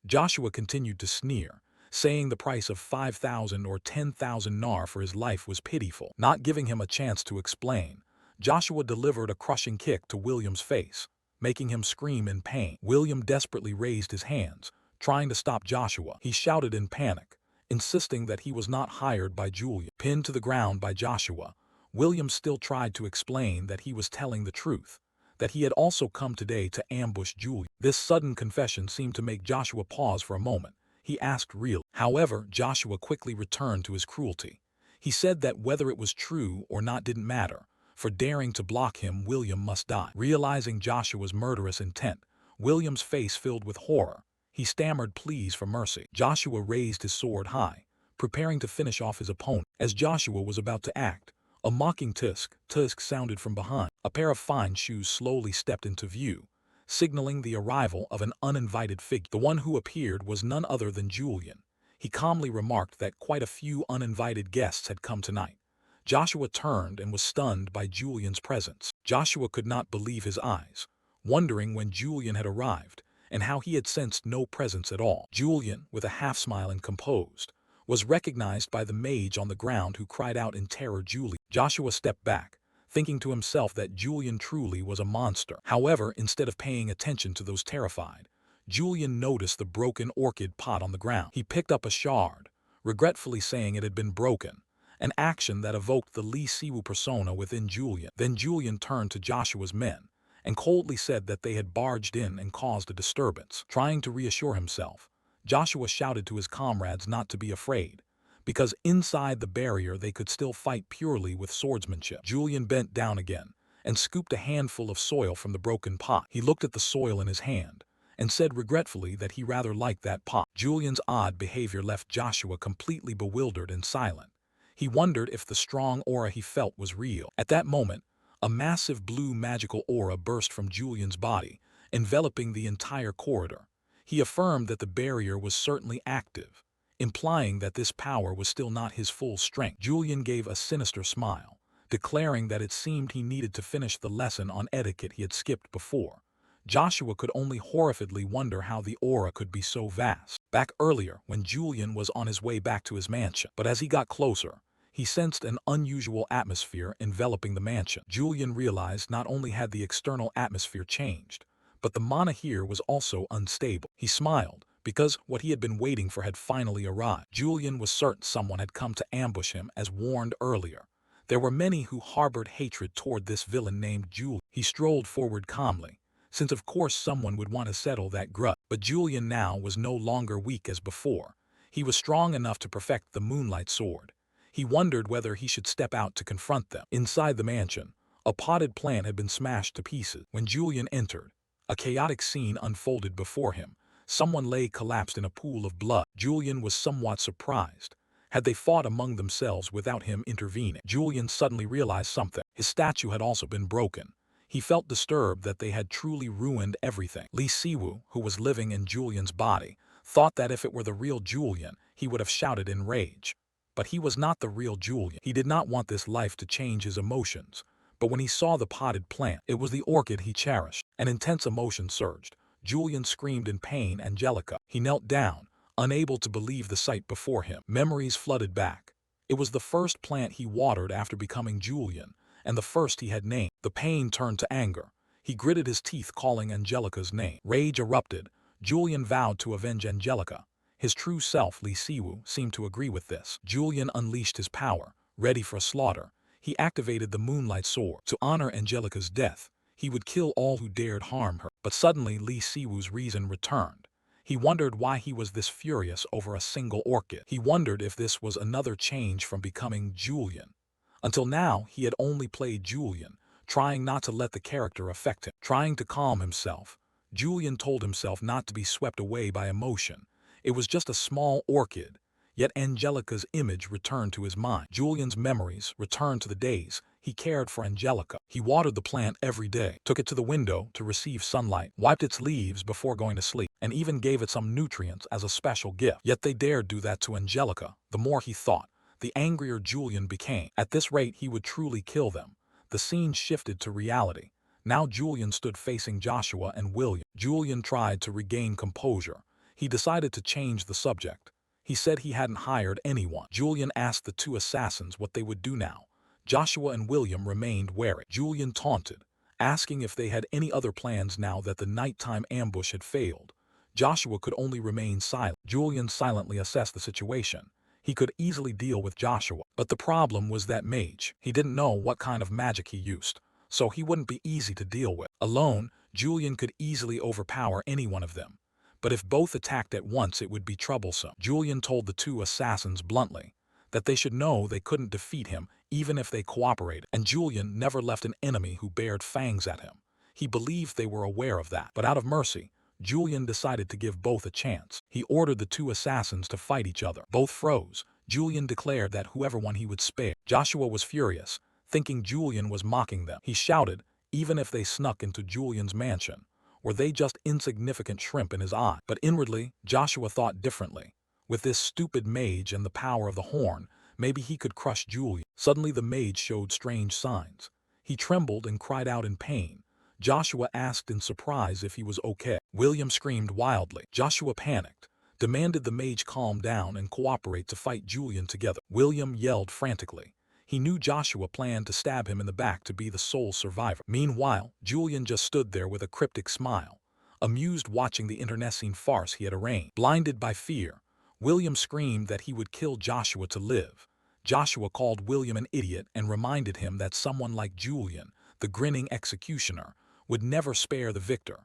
Joshua continued to sneer, saying the price of 5,000 or 10,000 nar for his life was pitiful. Not giving him a chance to explain, Joshua delivered a crushing kick to William's face, making him scream in pain. William desperately raised his hands, trying to stop Joshua. He shouted in panic, insisting that he was not hired by Julian. Pinned to the ground by Joshua, William still tried to explain that he was telling the truth, that he had also come today to ambush Julian. This sudden confession seemed to make Joshua pause for a moment. He asked real. However, Joshua quickly returned to his cruelty. He said that whether it was true or not didn't matter. For daring to block him, William must die. Realizing Joshua's murderous intent, William's face filled with horror. He stammered pleas for mercy. Joshua raised his sword high, preparing to finish off his opponent. As Joshua was about to act, a mocking tusk sounded from behind. A pair of fine shoes slowly stepped into view, signaling the arrival of an uninvited figure. The one who appeared was none other than Julian. He calmly remarked that quite a few uninvited guests had come tonight. Joshua turned and was stunned by Julian's presence. Joshua could not believe his eyes, wondering when Julian had arrived and how he had sensed no presence at all. Julian, with a half-smile and composed, was recognized by the mage on the ground who cried out in terror, "Julian." Joshua stepped back, thinking to himself that Julian truly was a monster. However, instead of paying attention to those terrified, Julian noticed the broken orchid pot on the ground. He picked up a shard, regretfully saying it had been broken, an action that evoked the Lee Siwoo persona within Julian. Then Julian turned to Joshua's men and coldly said that they had barged in and caused a disturbance. Trying to reassure himself, Joshua shouted to his comrades not to be afraid, because inside the barrier they could still fight purely with swordsmanship. Julian bent down again and scooped a handful of soil from the broken pot. He looked at the soil in his hand and said regretfully that he rather liked that pot. Julian's odd behavior left Joshua completely bewildered and silent. He wondered if the strong aura he felt was real. At that moment, a massive blue magical aura burst from Julian's body, enveloping the entire corridor. He affirmed that the barrier was certainly active, implying that this power was still not his full strength. Julian gave a sinister smile, declaring that it seemed he needed to finish the lesson on etiquette he had skipped before. Joshua could only horrifiedly wonder how the aura could be so vast. Back earlier, when Julian was on his way back to his mansion, but as he got closer, he sensed an unusual atmosphere enveloping the mansion. Julian realized not only had the external atmosphere changed, but the mana here was also unstable. He smiled, because what he had been waiting for had finally arrived. Julian was certain someone had come to ambush him as warned earlier. There were many who harbored hatred toward this villain named Julian. He strolled forward calmly, since of course someone would want to settle that grudge. But Julian now was no longer weak as before. He was strong enough to perfect the moonlight sword. He wondered whether he should step out to confront them. Inside the mansion, a potted plant had been smashed to pieces. When Julian entered, a chaotic scene unfolded before him. Someone lay collapsed in a pool of blood. Julian was somewhat surprised. Had they fought among themselves without him intervening? Julian suddenly realized something. His statue had also been broken. He felt disturbed that they had truly ruined everything. Lee Siwoo, who was living in Julian's body, thought that if it were the real Julian, he would have shouted in rage. But he was not the real Julian. He did not want this life to change his emotions. But when he saw the potted plant, it was the orchid he cherished. An intense emotion surged. Julian screamed in pain, "Angelica." He knelt down, unable to believe the sight before him. Memories flooded back. It was the first plant he watered after becoming Julian, and the first he had named. The pain turned to anger. He gritted his teeth, calling Angelica's name. Rage erupted. Julian vowed to avenge Angelica. His true self, Lee Siwoo, seemed to agree with this. Julian unleashed his power, ready for slaughter. He activated the Moonlight Sword. To honor Angelica's death, he would kill all who dared harm her. But suddenly Lee Siwoo's reason returned. He wondered why he was this furious over a single orchid. He wondered if this was another change from becoming Julian. Until now, he had only played Julian, trying not to let the character affect him. Trying to calm himself, Julian told himself not to be swept away by emotion. It was just a small orchid. Yet Angelica's image returned to his mind. Julian's memories returned to the days he cared for Angelica. He watered the plant every day, took it to the window to receive sunlight, wiped its leaves before going to sleep, and even gave it some nutrients as a special gift. Yet they dared do that to Angelica. The more he thought, the angrier Julian became. At this rate, he would truly kill them. The scene shifted to reality. Now Julian stood facing Joshua and William. Julian tried to regain composure. He decided to change the subject. He said he hadn't hired anyone. Julian asked the two assassins what they would do now. Joshua and William remained wary. Julian taunted, asking if they had any other plans now that the nighttime ambush had failed. Joshua could only remain silent. Julian silently assessed the situation. He could easily deal with Joshua, but the problem was that mage. He didn't know what kind of magic he used, so he wouldn't be easy to deal with. Alone, Julian could easily overpower any one of them. But if both attacked at once, it would be troublesome. Julian told the two assassins bluntly that they should know they couldn't defeat him even if they cooperated, and Julian never left an enemy who bared fangs at him. He believed they were aware of that, but out of mercy, Julian decided to give both a chance. He ordered the two assassins to fight each other. Both froze. Julian declared that whoever won he would spare. Joshua was furious, thinking Julian was mocking them. He shouted, even if they snuck into Julian's mansion, were they just insignificant shrimp in his eye? But inwardly, Joshua thought differently. With this stupid mage and the power of the horn, maybe he could crush Julian. Suddenly the mage showed strange signs. He trembled and cried out in pain. Joshua asked in surprise if he was okay. William screamed wildly. Joshua panicked, demanded the mage calm down and cooperate to fight Julian together. William yelled frantically. He knew Joshua planned to stab him in the back to be the sole survivor. Meanwhile, Julian just stood there with a cryptic smile, amused watching the internecine farce he had arranged. Blinded by fear, William screamed that he would kill Joshua to live. Joshua called William an idiot and reminded him that someone like Julian, the grinning executioner, would never spare the victor.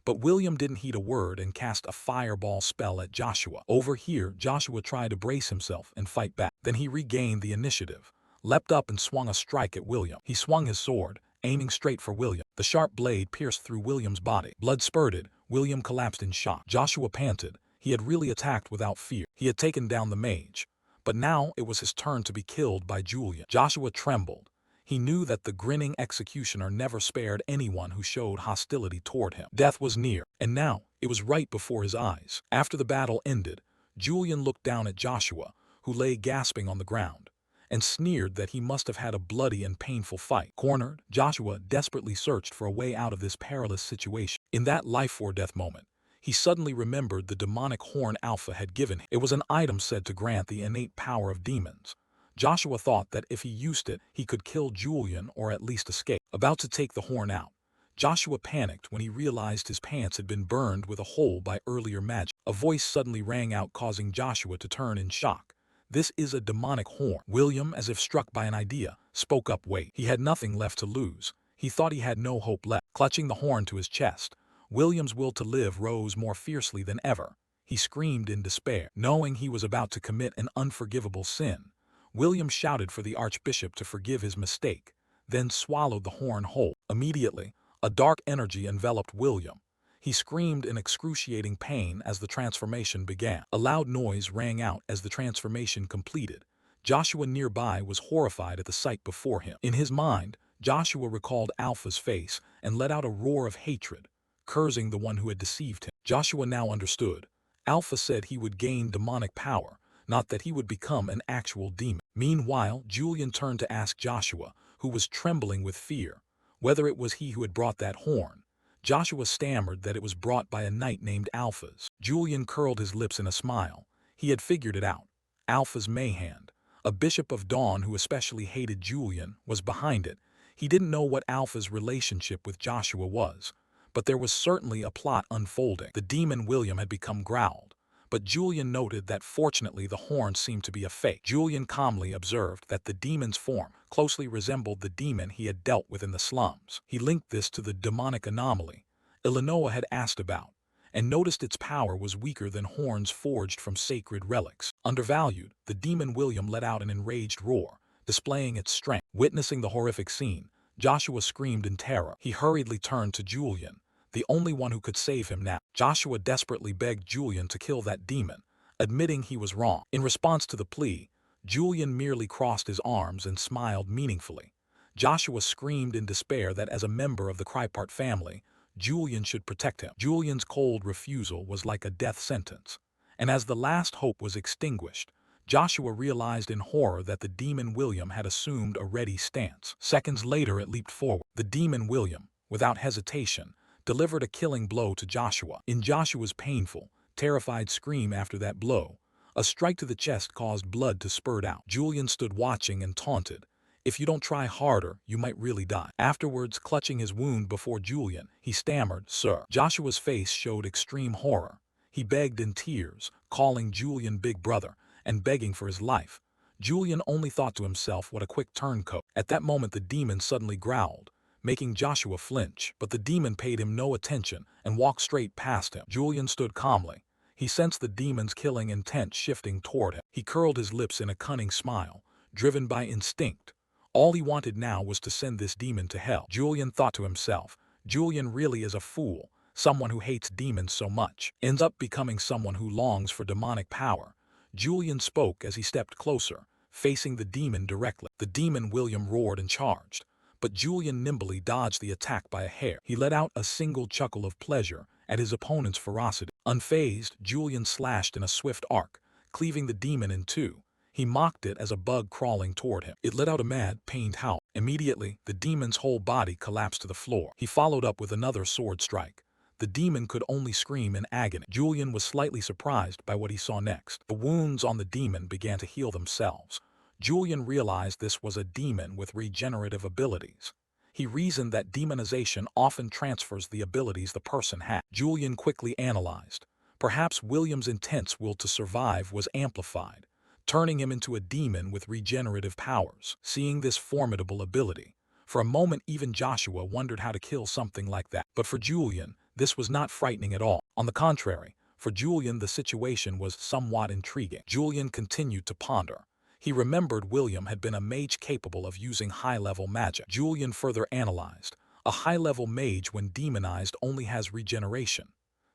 But William didn't heed a word and cast a fireball spell at Joshua. Over here, Joshua tried to brace himself and fight back. Then he regained the initiative, leapt up and swung a strike at William. He swung his sword, aiming straight for William. The sharp blade pierced through William's body. Blood spurted. William collapsed in shock. Joshua panted. He had really attacked without fear. He had taken down the mage. But now it was his turn to be killed by Julian. Joshua trembled. He knew that the grinning executioner never spared anyone who showed hostility toward him. Death was near, and now it was right before his eyes. After the battle ended, Julian looked down at Joshua, who lay gasping on the ground, and sneered that he must have had a bloody and painful fight. Cornered, Joshua desperately searched for a way out of this perilous situation. In that life-or-death moment, he suddenly remembered the demonic horn Alpha had given him. It was an item said to grant the innate power of demons. Joshua thought that if he used it, he could kill Julian or at least escape. About to take the horn out, Joshua panicked when he realized his pants had been burned with a hole by earlier magic. A voice suddenly rang out, causing Joshua to turn in shock. "This is a demonic horn." William, as if struck by an idea, spoke up. Wait. He had nothing left to lose. He thought he had no hope left. Clutching the horn to his chest, William's will to live rose more fiercely than ever. He screamed in despair, knowing he was about to commit an unforgivable sin. William shouted for the archbishop to forgive his mistake, then swallowed the horn whole. Immediately, a dark energy enveloped William. He screamed in excruciating pain as the transformation began. A loud noise rang out as the transformation completed. Joshua nearby was horrified at the sight before him. In his mind, Joshua recalled Alpha's face and let out a roar of hatred, cursing the one who had deceived him. Joshua now understood. Alpha said he would gain demonic power, not that he would become an actual demon. Meanwhile, Julian turned to ask Joshua, who was trembling with fear, whether it was he who had brought that horn. Joshua stammered that it was brought by a knight named Alphas. Julian curled his lips in a smile. He had figured it out. Alphas Mayhand, a bishop of Dawn who especially hated Julian, was behind it. He didn't know what Alpha's relationship with Joshua was, but there was certainly a plot unfolding. The demon William had become growled, but Julian noted that fortunately the horns seemed to be a fake. Julian calmly observed that the demon's form closely resembled the demon he had dealt with in the slums. He linked this to the demonic anomaly Illinois had asked about, and noticed its power was weaker than horns forged from sacred relics. Undervalued, the demon William let out an enraged roar, displaying its strength. Witnessing the horrific scene, Joshua screamed in terror. He hurriedly turned to Julian, the only one who could save him now. Joshua desperately begged Julian to kill that demon, admitting he was wrong. In response to the plea, Julian merely crossed his arms and smiled meaningfully. Joshua screamed in despair that as a member of the Krypart family, Julian should protect him. Julian's cold refusal was like a death sentence, and as the last hope was extinguished, Joshua realized in horror that the demon William had assumed a ready stance. Seconds later it leaped forward. The demon William, without hesitation, delivered a killing blow to Joshua. In Joshua's painful, terrified scream after that blow, a strike to the chest caused blood to spurt out. Julian stood watching and taunted, "If you don't try harder, you might really die." Afterwards, clutching his wound before Julian, he stammered, "Sir." Joshua's face showed extreme horror. He begged in tears, calling Julian big brother, and begging for his life. Julian only thought to himself what a quick turncoat. At that moment the demon suddenly growled, making Joshua flinch, but the demon paid him no attention and walked straight past him. Julian stood calmly. He sensed the demon's killing intent shifting toward him. He curled his lips in a cunning smile, driven by instinct. All he wanted now was to send this demon to hell. Julian thought to himself, Julian really is a fool, someone who hates demons so much, ends up becoming someone who longs for demonic power. Julian spoke as he stepped closer, facing the demon directly. The demon William roared and charged, but Julian nimbly dodged the attack by a hair. He let out a single chuckle of pleasure at his opponent's ferocity. Unfazed, Julian slashed in a swift arc, cleaving the demon in two. He mocked it as a bug crawling toward him. It let out a mad, pained howl. Immediately, the demon's whole body collapsed to the floor. He followed up with another sword strike. The demon could only scream in agony. Julian was slightly surprised by what he saw next. The wounds on the demon began to heal themselves. Julian realized this was a demon with regenerative abilities. He reasoned that demonization often transfers the abilities the person had. Julian quickly analyzed. Perhaps William's intense will to survive was amplified, turning him into a demon with regenerative powers. Seeing this formidable ability, for a moment even Joshua wondered how to kill something like that. But for Julian, this was not frightening at all. On the contrary, for Julian the situation was somewhat intriguing. Julian continued to ponder. He remembered William had been a mage capable of using high-level magic. Julian further analyzed. A high-level mage when demonized only has regeneration.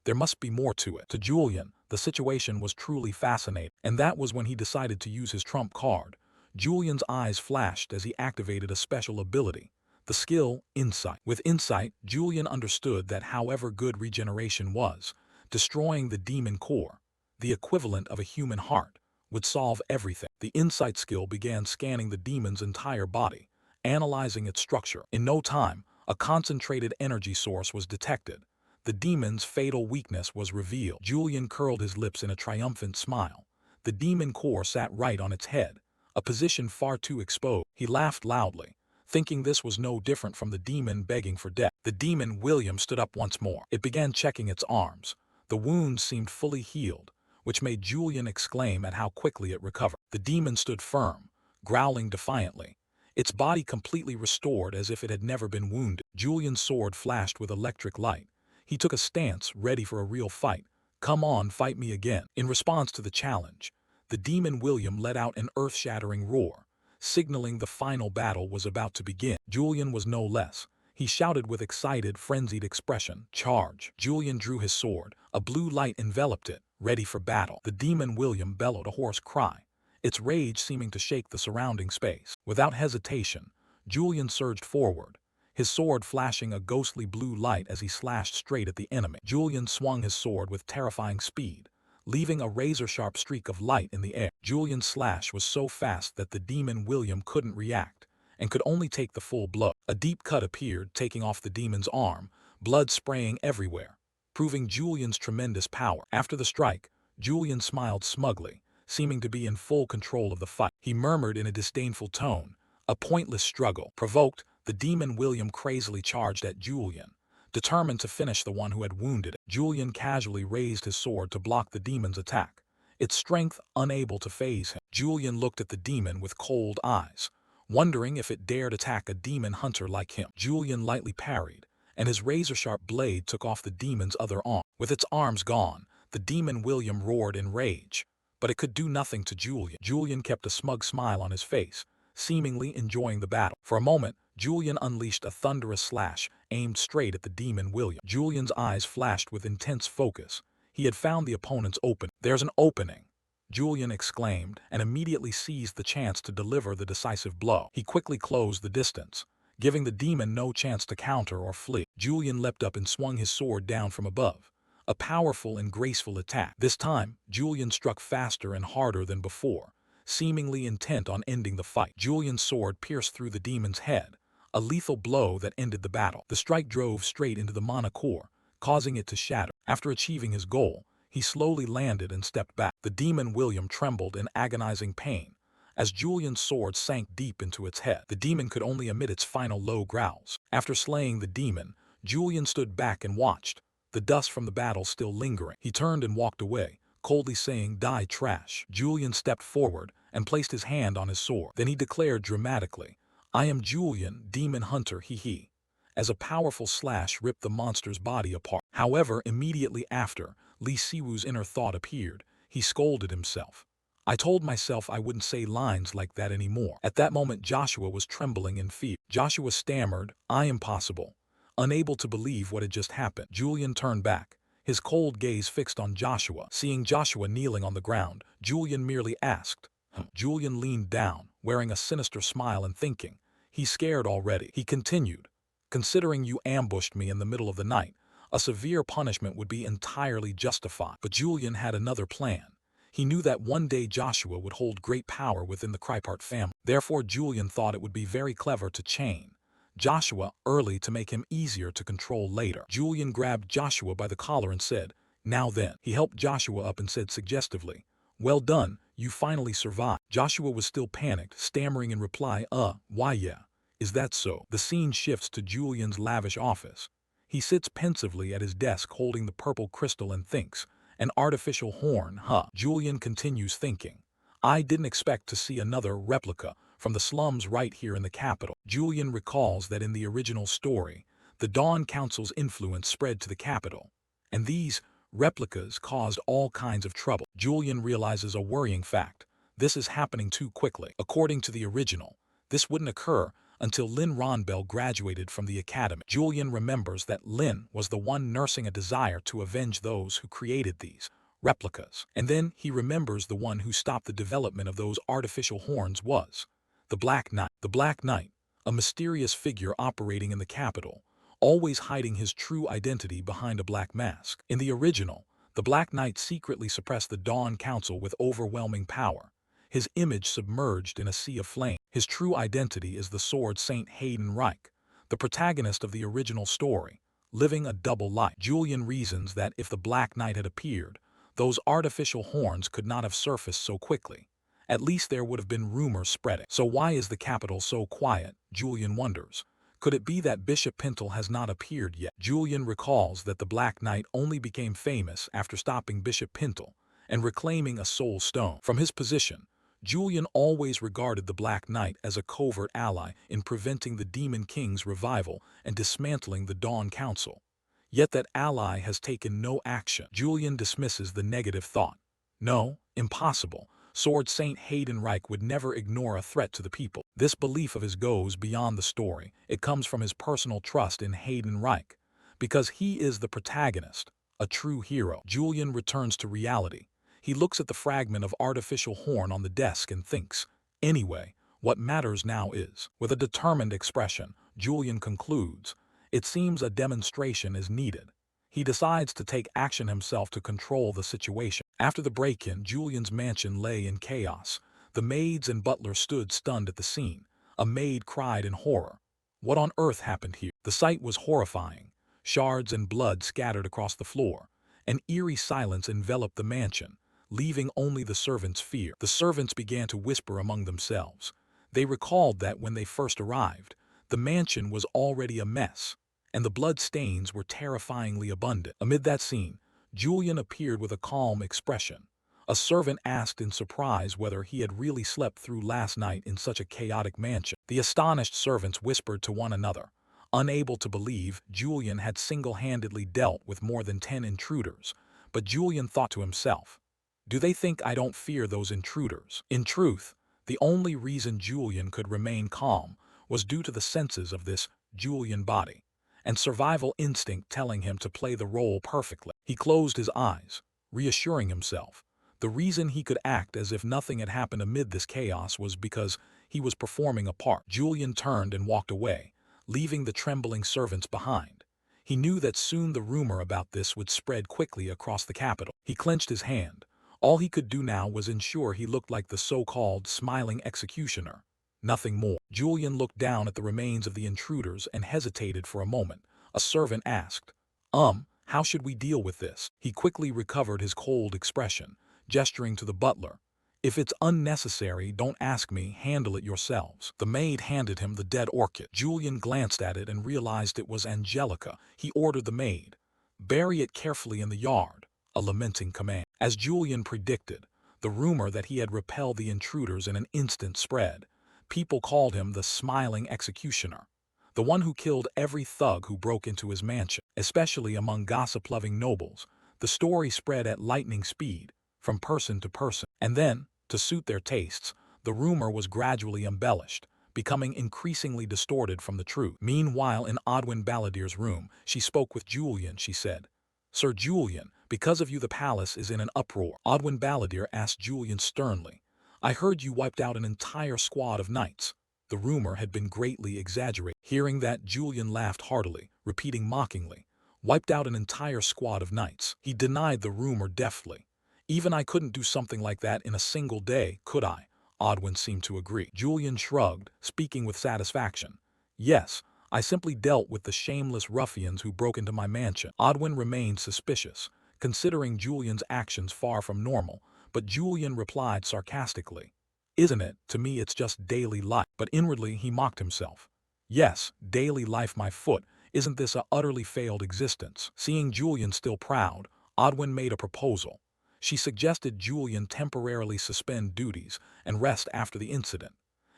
There must be more to it. To Julian, the situation was truly fascinating, and that was when he decided to use his trump card. Julian's eyes flashed as he activated a special ability, the skill Insight. With Insight, Julian understood that however good regeneration was, destroying the demon core, the equivalent of a human heart, would solve everything. The Insight skill began scanning the demon's entire body, analyzing its structure. In no time, a concentrated energy source was detected. The demon's fatal weakness was revealed. Julian curled his lips in a triumphant smile. The demon core sat right on its head, a position far too exposed. He laughed loudly, thinking this was no different from the demon begging for death. The demon William stood up once more. It began checking its arms. The wounds seemed fully healed, which made Julian exclaim at how quickly it recovered. The demon stood firm, growling defiantly, its body completely restored as if it had never been wounded. Julian's sword flashed with electric light. He took a stance, ready for a real fight. "Come on, fight me again." In response to the challenge, the demon William let out an earth-shattering roar, signaling the final battle was about to begin. Julian was no less. He shouted with excited, frenzied expression, "Charge!" Julian drew his sword. A blue light enveloped it, ready for battle. The demon William bellowed a hoarse cry, its rage seeming to shake the surrounding space. Without hesitation, Julian surged forward, his sword flashing a ghostly blue light as he slashed straight at the enemy. Julian swung his sword with terrifying speed, leaving a razor-sharp streak of light in the air. Julian's slash was so fast that the demon William couldn't react, and could only take the full blow. A deep cut appeared, taking off the demon's arm, blood spraying everywhere, proving Julian's tremendous power. After the strike, Julian smiled smugly, seeming to be in full control of the fight. He murmured in a disdainful tone, "A pointless struggle." Provoked, the demon William crazily charged at Julian, determined to finish the one who had wounded it. Julian casually raised his sword to block the demon's attack, its strength unable to faze him. Julian looked at the demon with cold eyes, wondering if it dared attack a demon hunter like him. Julian lightly parried, and his razor-sharp blade took off the demon's other arm. With its arms gone, the demon William roared in rage, but it could do nothing to Julian. Julian kept a smug smile on his face, seemingly enjoying the battle. For a moment, Julian unleashed a thunderous slash aimed straight at the demon William. Julian's eyes flashed with intense focus. He had found the opponent's opening. "There's an opening," Julian exclaimed, and immediately seized the chance to deliver the decisive blow. He quickly closed the distance, giving the demon no chance to counter or flee. Julian leapt up and swung his sword down from above, a powerful and graceful attack. This time, Julian struck faster and harder than before, seemingly intent on ending the fight. Julian's sword pierced through the demon's head, a lethal blow that ended the battle. The strike drove straight into the mana core, causing it to shatter. After achieving his goal, he slowly landed and stepped back. The demon William trembled in agonizing pain as Julian's sword sank deep into its head. The demon could only emit its final low growls. After slaying the demon, Julian stood back and watched, the dust from the battle still lingering. He turned and walked away, coldly saying, "Die, trash." Julian stepped forward and placed his hand on his sword. Then he declared dramatically, "I am Julian, demon hunter, he," as a powerful slash ripped the monster's body apart. However, immediately after, Lee Siwoo's inner thought appeared. He scolded himself. "I told myself I wouldn't say lines like that anymore." At that moment, Joshua was trembling in fear. Joshua stammered, "I am possible," unable to believe what had just happened. Julian turned back, his cold gaze fixed on Joshua. Seeing Joshua kneeling on the ground, Julian merely asked. Julian leaned down, wearing a sinister smile and thinking, "He's scared already." He continued, "Considering you ambushed me in the middle of the night, a severe punishment would be entirely justified." But Julian had another plan. He knew that one day Joshua would hold great power within the Kripart family. Therefore, Julian thought it would be very clever to chain Joshua early to make him easier to control later. Julian grabbed Joshua by the collar and said, "Now then." He helped Joshua up and said suggestively, "Well done, you finally survived." Joshua was still panicked, stammering in reply, "Why yeah, is that so?" The scene shifts to Julian's lavish office. He sits pensively at his desk holding the purple crystal and thinks, "An artificial horn, huh?" Julian continues thinking, "I didn't expect to see another replica from the slums right here in the capital." Julian recalls that in the original story, the Dawn Council's influence spread to the capital, and these replicas caused all kinds of trouble. Julian realizes a worrying fact. This is happening too quickly. According to the original, this wouldn't occur until Lin Ronbell graduated from the academy. Julian remembers that Lin was the one nursing a desire to avenge those who created these replicas. And then he remembers the one who stopped the development of those artificial horns was the Black Knight. The Black Knight, a mysterious figure operating in the capital, always hiding his true identity behind a black mask. In the original, the Black Knight secretly suppressed the Dawn Council with overwhelming power, his image submerged in a sea of flame. His true identity is the Sword Saint Hayden Reich, the protagonist of the original story, living a double life. Julian reasons that if the Black Knight had appeared, those artificial horns could not have surfaced so quickly. At least there would have been rumors spreading. So why is the capital so quiet? Julian wonders. Could it be that Bishop Pintle has not appeared yet? Julian recalls that the Black Knight only became famous after stopping Bishop Pintle and reclaiming a soul stone. From his position, Julian always regarded the Black Knight as a covert ally in preventing the Demon King's revival and dismantling the Dawn Council. Yet that ally has taken no action. Julian dismisses the negative thought. No, impossible. Sword Saint Hayden Reich would never ignore a threat to the people. This belief of his goes beyond the story. It comes from his personal trust in Hayden Reich, because he is the protagonist, a true hero. Julian returns to reality. He looks at the fragment of artificial horn on the desk and thinks, "Anyway, what matters now is." With a determined expression, Julian concludes, "It seems a demonstration is needed." He decides to take action himself to control the situation. After the break-in, Julian's mansion lay in chaos. The maids and butler stood stunned at the scene. A maid cried in horror. What on earth happened here? The sight was horrifying. Shards and blood scattered across the floor. An eerie silence enveloped the mansion, leaving only the servants' fear. The servants began to whisper among themselves. They recalled that when they first arrived, the mansion was already a mess, and the blood stains were terrifyingly abundant. Amid that scene, Julian appeared with a calm expression. A servant asked in surprise whether he had really slept through last night in such a chaotic mansion. The astonished servants whispered to one another, unable to believe Julian had single-handedly dealt with more than 10 intruders. But Julian thought to himself, "Do they think I don't fear those intruders?" In truth, the only reason Julian could remain calm was due to the senses of this Julian body, and survival instinct telling him to play the role perfectly. He closed his eyes, reassuring himself. The reason he could act as if nothing had happened amid this chaos was because he was performing a part. Julian turned and walked away, leaving the trembling servants behind. He knew that soon the rumor about this would spread quickly across the capital. He clenched his hand. All he could do now was ensure he looked like the so-called smiling executioner. Nothing more. Julian looked down at the remains of the intruders and hesitated for a moment. A servant asked, how should we deal with this?" He quickly recovered his cold expression, gesturing to the butler. "If it's unnecessary, don't ask me, handle it yourselves." The maid handed him the dead orchid. Julian glanced at it and realized it was Angelica. He ordered the maid, "Bury it carefully in the yard," a lamenting command. As Julian predicted, the rumor that he had repelled the intruders in an instant spread. People called him the smiling executioner, the one who killed every thug who broke into his mansion. Especially among gossip-loving nobles, the story spread at lightning speed, from person to person. And then, to suit their tastes, the rumor was gradually embellished, becoming increasingly distorted from the truth. Meanwhile, in Odwin Balladier's room, she spoke with Julian. She said, "Sir Julian, because of you the palace is in an uproar." Odwin Balladier asked Julian sternly, "I heard you wiped out an entire squad of knights." The rumor had been greatly exaggerated. Hearing that, Julian laughed heartily, repeating mockingly, "Wiped out an entire squad of knights." He denied the rumor deftly. "Even I couldn't do something like that in a single day, could I?" Odwin seemed to agree. Julian shrugged, speaking with satisfaction. "Yes, I simply dealt with the shameless ruffians who broke into my mansion." Odwin remained suspicious, considering Julian's actions far from normal, but Julian replied sarcastically, "Isn't it? To me it's just daily life." But inwardly he mocked himself. "Yes, daily life, my foot. Isn't this a utterly failed existence?" Seeing Julian still proud, Odwin made a proposal. She suggested Julian temporarily suspend duties and rest after the incident,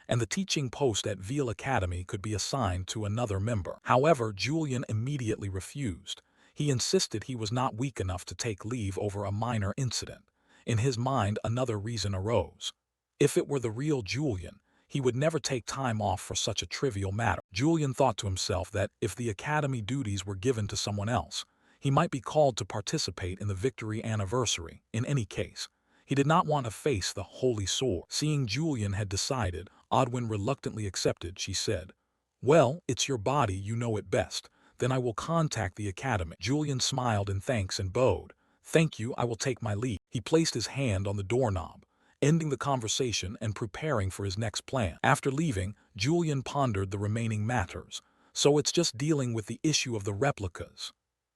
and the teaching post at Veal Academy could be assigned to another member. However, Julian immediately refused. He insisted he was not weak enough to take leave over a minor incident. In his mind, another reason arose. If it were the real Julian, he would never take time off for such a trivial matter. Julian thought to himself that if the academy duties were given to someone else, he might be called to participate in the victory anniversary. In any case, he did not want to face the holy sword. Seeing Julian had decided, Odwin reluctantly accepted. She said, "Well, it's your body, you know it best. Then I will contact the academy." Julian smiled in thanks and bowed. "Thank you, I will take my leave." He placed his hand on the doorknob, ending the conversation and preparing for his next plan. After leaving, Julian pondered the remaining matters. So it's just dealing with the issue of the replicas.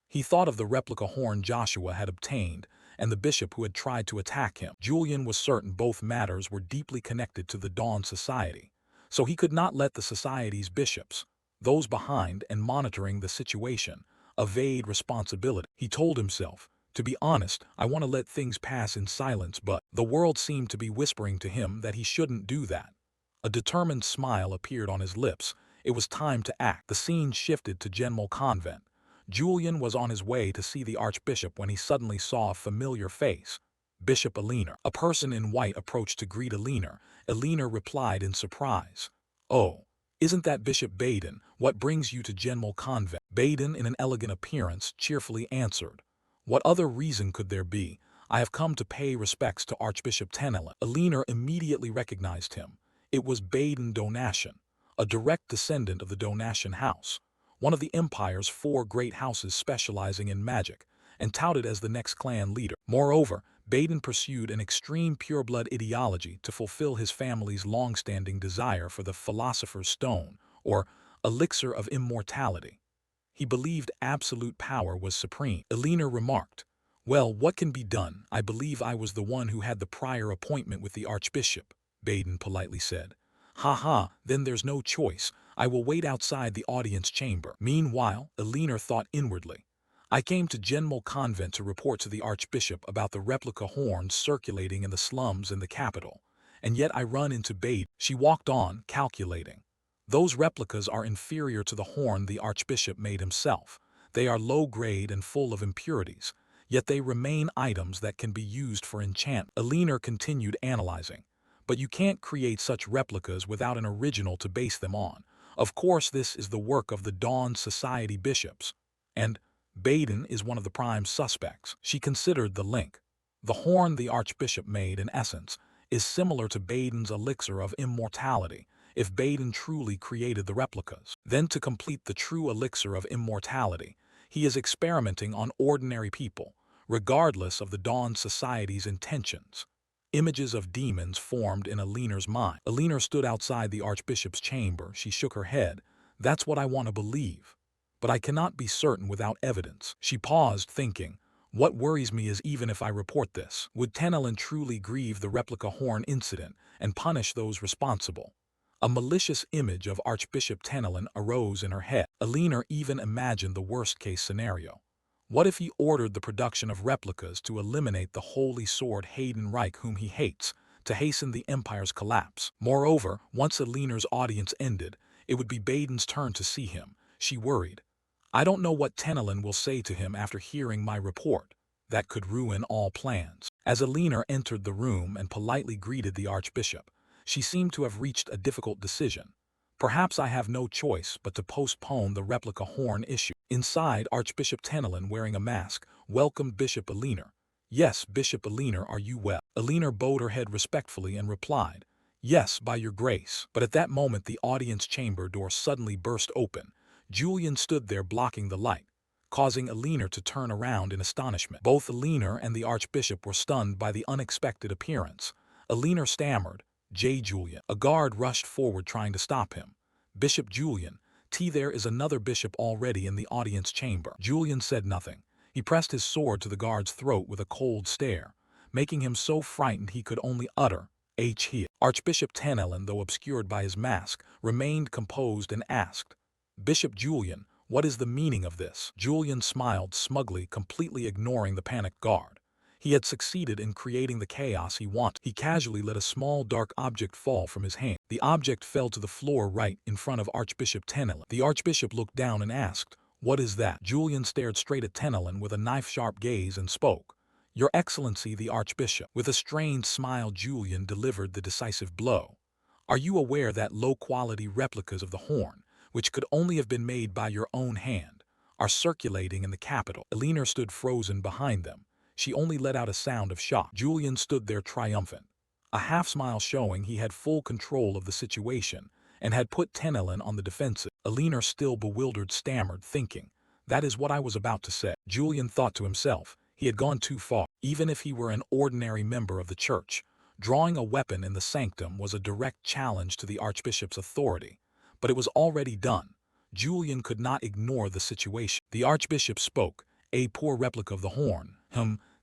He thought of the replica horn Joshua had obtained and the bishop who had tried to attack him. Julian was certain both matters were deeply connected to the Dawn Society, so he could not let the society's bishops, those behind and monitoring the situation, evade responsibility. He told himself, "To be honest, I want to let things pass in silence," but the world seemed to be whispering to him that he shouldn't do that. A determined smile appeared on his lips. It was time to act. The scene shifted to Genmel Convent. Julian was on his way to see the archbishop when he suddenly saw a familiar face. Bishop Aliner. A person in white approached to greet Aliner. Aliner replied in surprise, "Oh, isn't that Bishop Baden? What brings you to Genmel Convent?" Baden, in an elegant appearance, cheerfully answered, "What other reason could there be? I have come to pay respects to Archbishop Tenelin." Aliner immediately recognized him. It was Baden Donatian, a direct descendant of the Donatian house, one of the empire's 4 great houses specializing in magic, and touted as the next clan leader. Moreover, Baden pursued an extreme pureblood ideology to fulfill his family's long-standing desire for the Philosopher's Stone, or elixir of immortality. He believed absolute power was supreme. Aliner remarked, "Well, what can be done? I believe I was the one who had the prior appointment with the archbishop," Baden politely said. "Ha ha, then there's no choice. I will wait outside the audience chamber. Meanwhile, Eleanor thought inwardly. I came to Genmol Convent to report to the Archbishop about the replica horns circulating in the slums in the capital, and yet I run into bait. She walked on, calculating. Those replicas are inferior to the horn the Archbishop made himself. They are low-grade and full of impurities, yet they remain items that can be used for enchantment. Eleanor continued analyzing. But you can't create such replicas without an original to base them on. Of course, this is the work of the Dawn Society bishops. And Baden is one of the prime suspects. She considered the link. The horn the Archbishop made, in essence, is similar to Baden's elixir of immortality, if Baden truly created the replicas. Then, to complete the true elixir of immortality, he is experimenting on ordinary people, regardless of the Dawn Society's intentions. Images of demons formed in Eleanor's mind. Eleanor stood outside the Archbishop's chamber. She shook her head. That's what I want to believe. But I cannot be certain without evidence. She paused, thinking, what worries me is even if I report this, would Tenelin truly grieve the replica horn incident and punish those responsible? A malicious image of Archbishop Tenelin arose in her head. Eleanor even imagined the worst-case scenario. What if he ordered the production of replicas to eliminate the holy sword Hayden Reich whom he hates, to hasten the Empire's collapse? Moreover, once Eleanor's audience ended, it would be Baden's turn to see him. She worried. I don't know what Tenelin will say to him after hearing my report. That could ruin all plans. As Eleanor entered the room and politely greeted the Archbishop, she seemed to have reached a difficult decision. Perhaps I have no choice but to postpone the replica horn issue. Inside, Archbishop Tenelin, wearing a mask, welcomed Bishop Eleanor. Yes, Bishop Eleanor, are you well? Eleanor bowed her head respectfully and replied, yes, by your grace. But at that moment the audience chamber door suddenly burst open. Julian stood there blocking the light, causing Eleanor to turn around in astonishment. Both Eleanor and the Archbishop were stunned by the unexpected appearance. Eleanor stammered, J. Julian. A guard rushed forward trying to stop him. Bishop Julian, there is another bishop already in the audience chamber. Julian said nothing. He pressed his sword to the guard's throat with a cold stare, making him so frightened he could only utter, He. Archbishop Tenelin, though obscured by his mask, remained composed and asked, Bishop Julian, what is the meaning of this? Julian smiled smugly, completely ignoring the panicked guard. He had succeeded in creating the chaos he wanted. He casually let a small dark object fall from his hand. The object fell to the floor right in front of Archbishop Tenelin. The Archbishop looked down and asked, what is that? Julian stared straight at Tenelin with a knife-sharp gaze and spoke, Your Excellency the Archbishop. With a strained smile, Julian delivered the decisive blow. Are you aware that low-quality replicas of the horn, which could only have been made by your own hand, are circulating in the capital? Eleanor stood frozen behind them. She only let out a sound of shock. Julian stood there triumphant, a half-smile showing he had full control of the situation and had put Tenelin on the defensive. Eleanor, still bewildered, stammered, thinking, that is what I was about to say. Julian thought to himself, he had gone too far. Even if he were an ordinary member of the church, drawing a weapon in the sanctum was a direct challenge to the Archbishop's authority. But it was already done. Julian could not ignore the situation. The Archbishop spoke, a poor replica of the horn.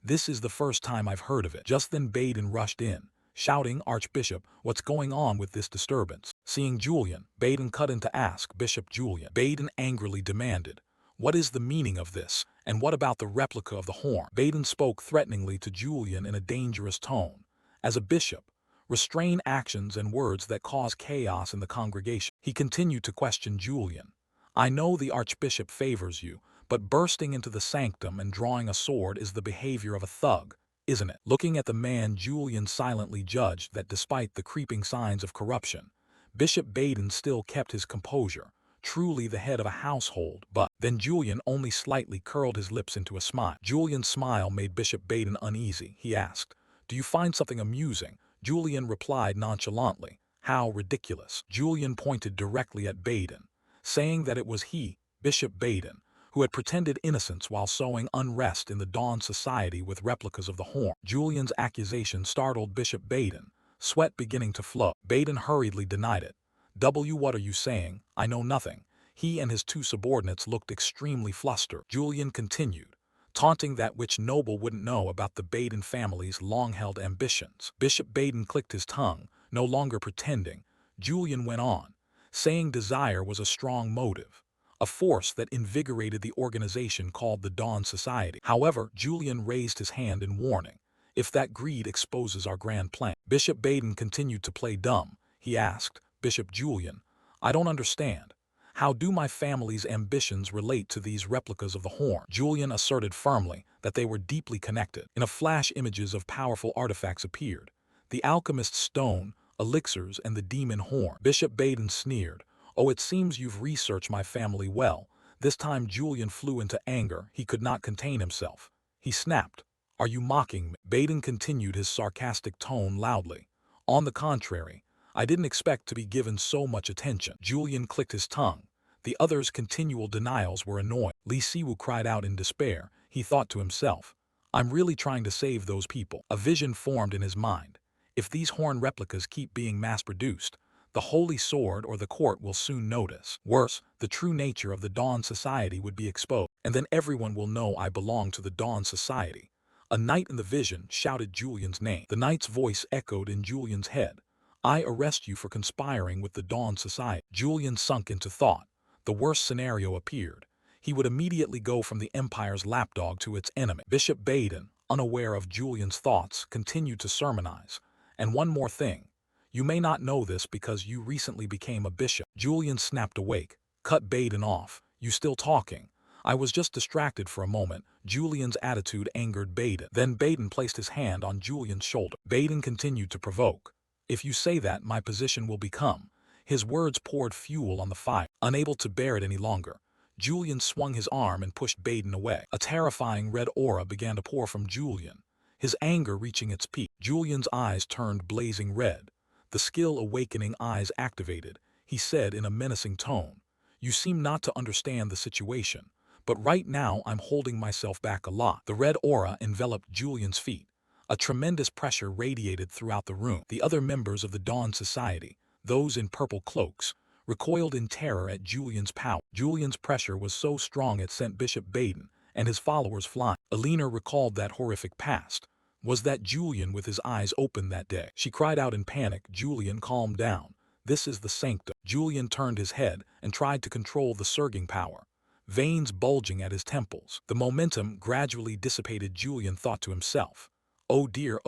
This is the first time I've heard of it. Just then Baden rushed in, shouting, Archbishop, what's going on with this disturbance? Seeing Julian, Baden cut in to ask Bishop Julian. Baden angrily demanded, what is the meaning of this, and what about the replica of the horn? Baden spoke threateningly to Julian in a dangerous tone. As a bishop, restrain actions and words that cause chaos in the congregation. He continued to question Julian. I know the Archbishop favors you, but bursting into the sanctum and drawing a sword is the behavior of a thug, isn't it? Looking at the man, Julian silently judged that despite the creeping signs of corruption, Bishop Baden still kept his composure, truly the head of a household. But then Julian only slightly curled his lips into a smile. Julian's smile made Bishop Baden uneasy. He asked, do you find something amusing? Julian replied nonchalantly, how ridiculous. Julian pointed directly at Baden, saying that it was he, Bishop Baden, who had pretended innocence while sowing unrest in the Dawn Society with replicas of the horn. Julian's accusation startled Bishop Baden, sweat beginning to flow. Baden hurriedly denied it. What are you saying? I know nothing. He and his two subordinates looked extremely flustered. Julian continued, taunting that which noble wouldn't know about the Baden family's long-held ambitions. Bishop Baden clicked his tongue, no longer pretending. Julian went on, saying desire was a strong motive, a force that invigorated the organization called the Dawn Society. However, Julian raised his hand in warning. If that greed exposes our grand plan. Bishop Baden continued to play dumb. He asked, Bishop Julian, I don't understand. How do my family's ambitions relate to these replicas of the horn? Julian asserted firmly that they were deeply connected. In a flash, images of powerful artifacts appeared. The alchemist's stone, elixirs, and the demon horn. Bishop Baden sneered. Oh, it seems you've researched my family well. This time Julian flew into anger. He could not contain himself. He snapped. Are you mocking me? Baden continued his sarcastic tone loudly. On the contrary, I didn't expect to be given so much attention. Julian clicked his tongue. The other's continual denials were annoying. Li Siwu cried out in despair. He thought to himself, I'm really trying to save those people. A vision formed in his mind. If these horn replicas keep being mass-produced, the Holy Sword or the court will soon notice. Worse, the true nature of the Dawn Society would be exposed, and then everyone will know I belong to the Dawn Society. A knight in the vision shouted Julian's name. The knight's voice echoed in Julian's head. I arrest you for conspiring with the Dawn Society. Julian sunk into thought. The worst scenario appeared. He would immediately go from the Empire's lapdog to its enemy. Bishop Baden, unaware of Julian's thoughts, continued to sermonize. And one more thing. You may not know this because you recently became a bishop. Julian snapped awake. Cut Baden off. You still talking? I was just distracted for a moment. Julian's attitude angered Baden. Then Baden placed his hand on Julian's shoulder. Baden continued to provoke. If you say that, my position will become. His words poured fuel on the fire. Unable to bear it any longer, Julian swung his arm and pushed Baden away. A terrifying red aura began to pour from Julian, his anger reaching its peak. Julian's eyes turned blazing red. The skill-awakening eyes activated. He said in a menacing tone, You seem not to understand the situation, but right now I'm holding myself back a lot. The red aura enveloped Julian's feet. A tremendous pressure radiated throughout the room. The other members of the Dawn Society, those in purple cloaks, recoiled in terror at Julian's power. Julian's pressure was so strong it sent Bishop Baden and his followers flying. Alina recalled that horrific past. Was that Julian with his eyes open that day? She cried out in panic, Julian, calm down. This is the sanctum. Julian turned his head and tried to control the surging power, veins bulging at his temples. The momentum gradually dissipated. Julian thought to himself, oh dear,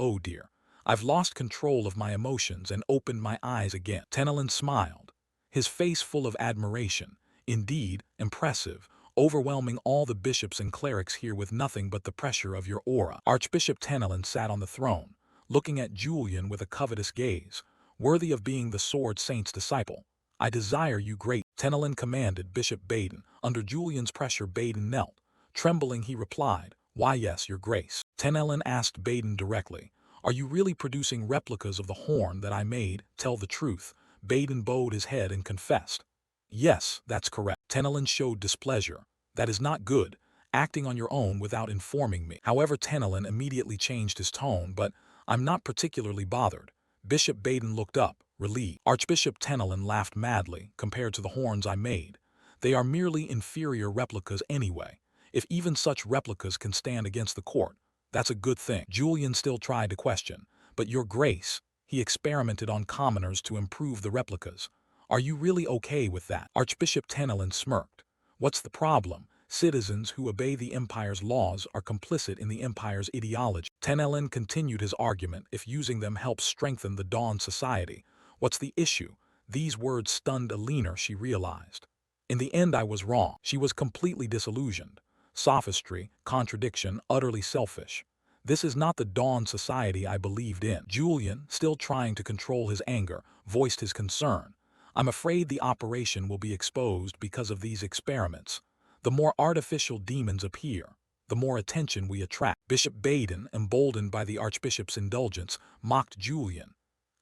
I've lost control of my emotions and opened my eyes again. Tenelin smiled, his face full of admiration. Indeed, impressive, overwhelming all the bishops and clerics here with nothing but the pressure of your aura. Archbishop Tenelin sat on the throne, looking at Julian with a covetous gaze, worthy of being the Sword Saint's disciple. I desire you great. Tenelin commanded Bishop Baden. Under Julian's pressure, Baden knelt. Trembling, he replied, Why yes, your grace. Tenelin asked Baden directly, Are you really producing replicas of the horn that I made? Tell the truth. Baden bowed his head and confessed. Yes, that's correct. Tenelin showed displeasure. That is not good, acting on your own without informing me. However, Tenelin immediately changed his tone, but I'm not particularly bothered. Bishop Baden looked up, relieved. Archbishop Tenelin laughed madly. Compared to the horns I made, they are merely inferior replicas anyway. If even such replicas can stand against the court, that's a good thing. Julian still tried to question, but your grace, he experimented on commoners to improve the replicas. Are you really okay with that? Archbishop Tenelin smirked. What's the problem? Citizens who obey the Empire's laws are complicit in the Empire's ideology. Tenelin continued his argument. If using them helps strengthen the Dawn Society, what's the issue? These words stunned Alina. She realized. In the end, I was wrong. She was completely disillusioned. Sophistry, contradiction, utterly selfish. This is not the Dawn Society I believed in. Julian, still trying to control his anger, voiced his concern. I'm afraid the operation will be exposed because of these experiments. The more artificial demons appear, the more attention we attract. Bishop Baden, emboldened by the Archbishop's indulgence, mocked Julian.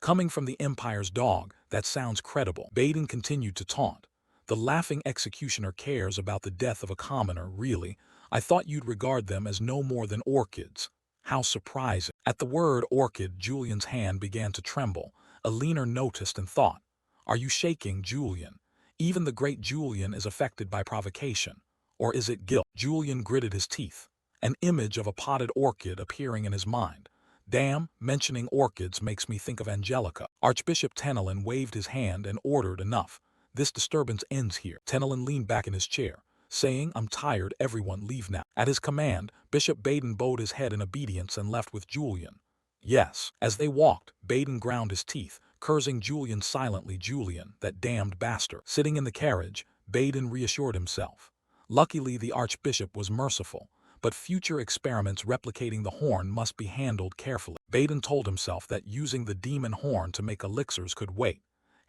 Coming from the Empire's dog, that sounds credible. Baden continued to taunt. The laughing executioner cares about the death of a commoner, really? I thought you'd regard them as no more than orchids. How surprising. At the word orchid, Julian's hand began to tremble. Alina noticed and thought, Are you shaking, Julian? Even the great Julian is affected by provocation. Or is it guilt? Julian gritted his teeth. An image of a potted orchid appearing in his mind. Damn, mentioning orchids makes me think of Angelica. Archbishop Tenelin waved his hand and ordered enough. This disturbance ends here. Tenelin leaned back in his chair, saying, "I'm tired, everyone leave now." At his command, Bishop Baden bowed his head in obedience and left with Julian. Yes. As they walked, Baden ground his teeth, cursing Julian silently. Julian, that damned bastard. Sitting in the carriage, Baden reassured himself. Luckily, the Archbishop was merciful, but future experiments replicating the horn must be handled carefully. Baden told himself that using the demon horn to make elixirs could wait.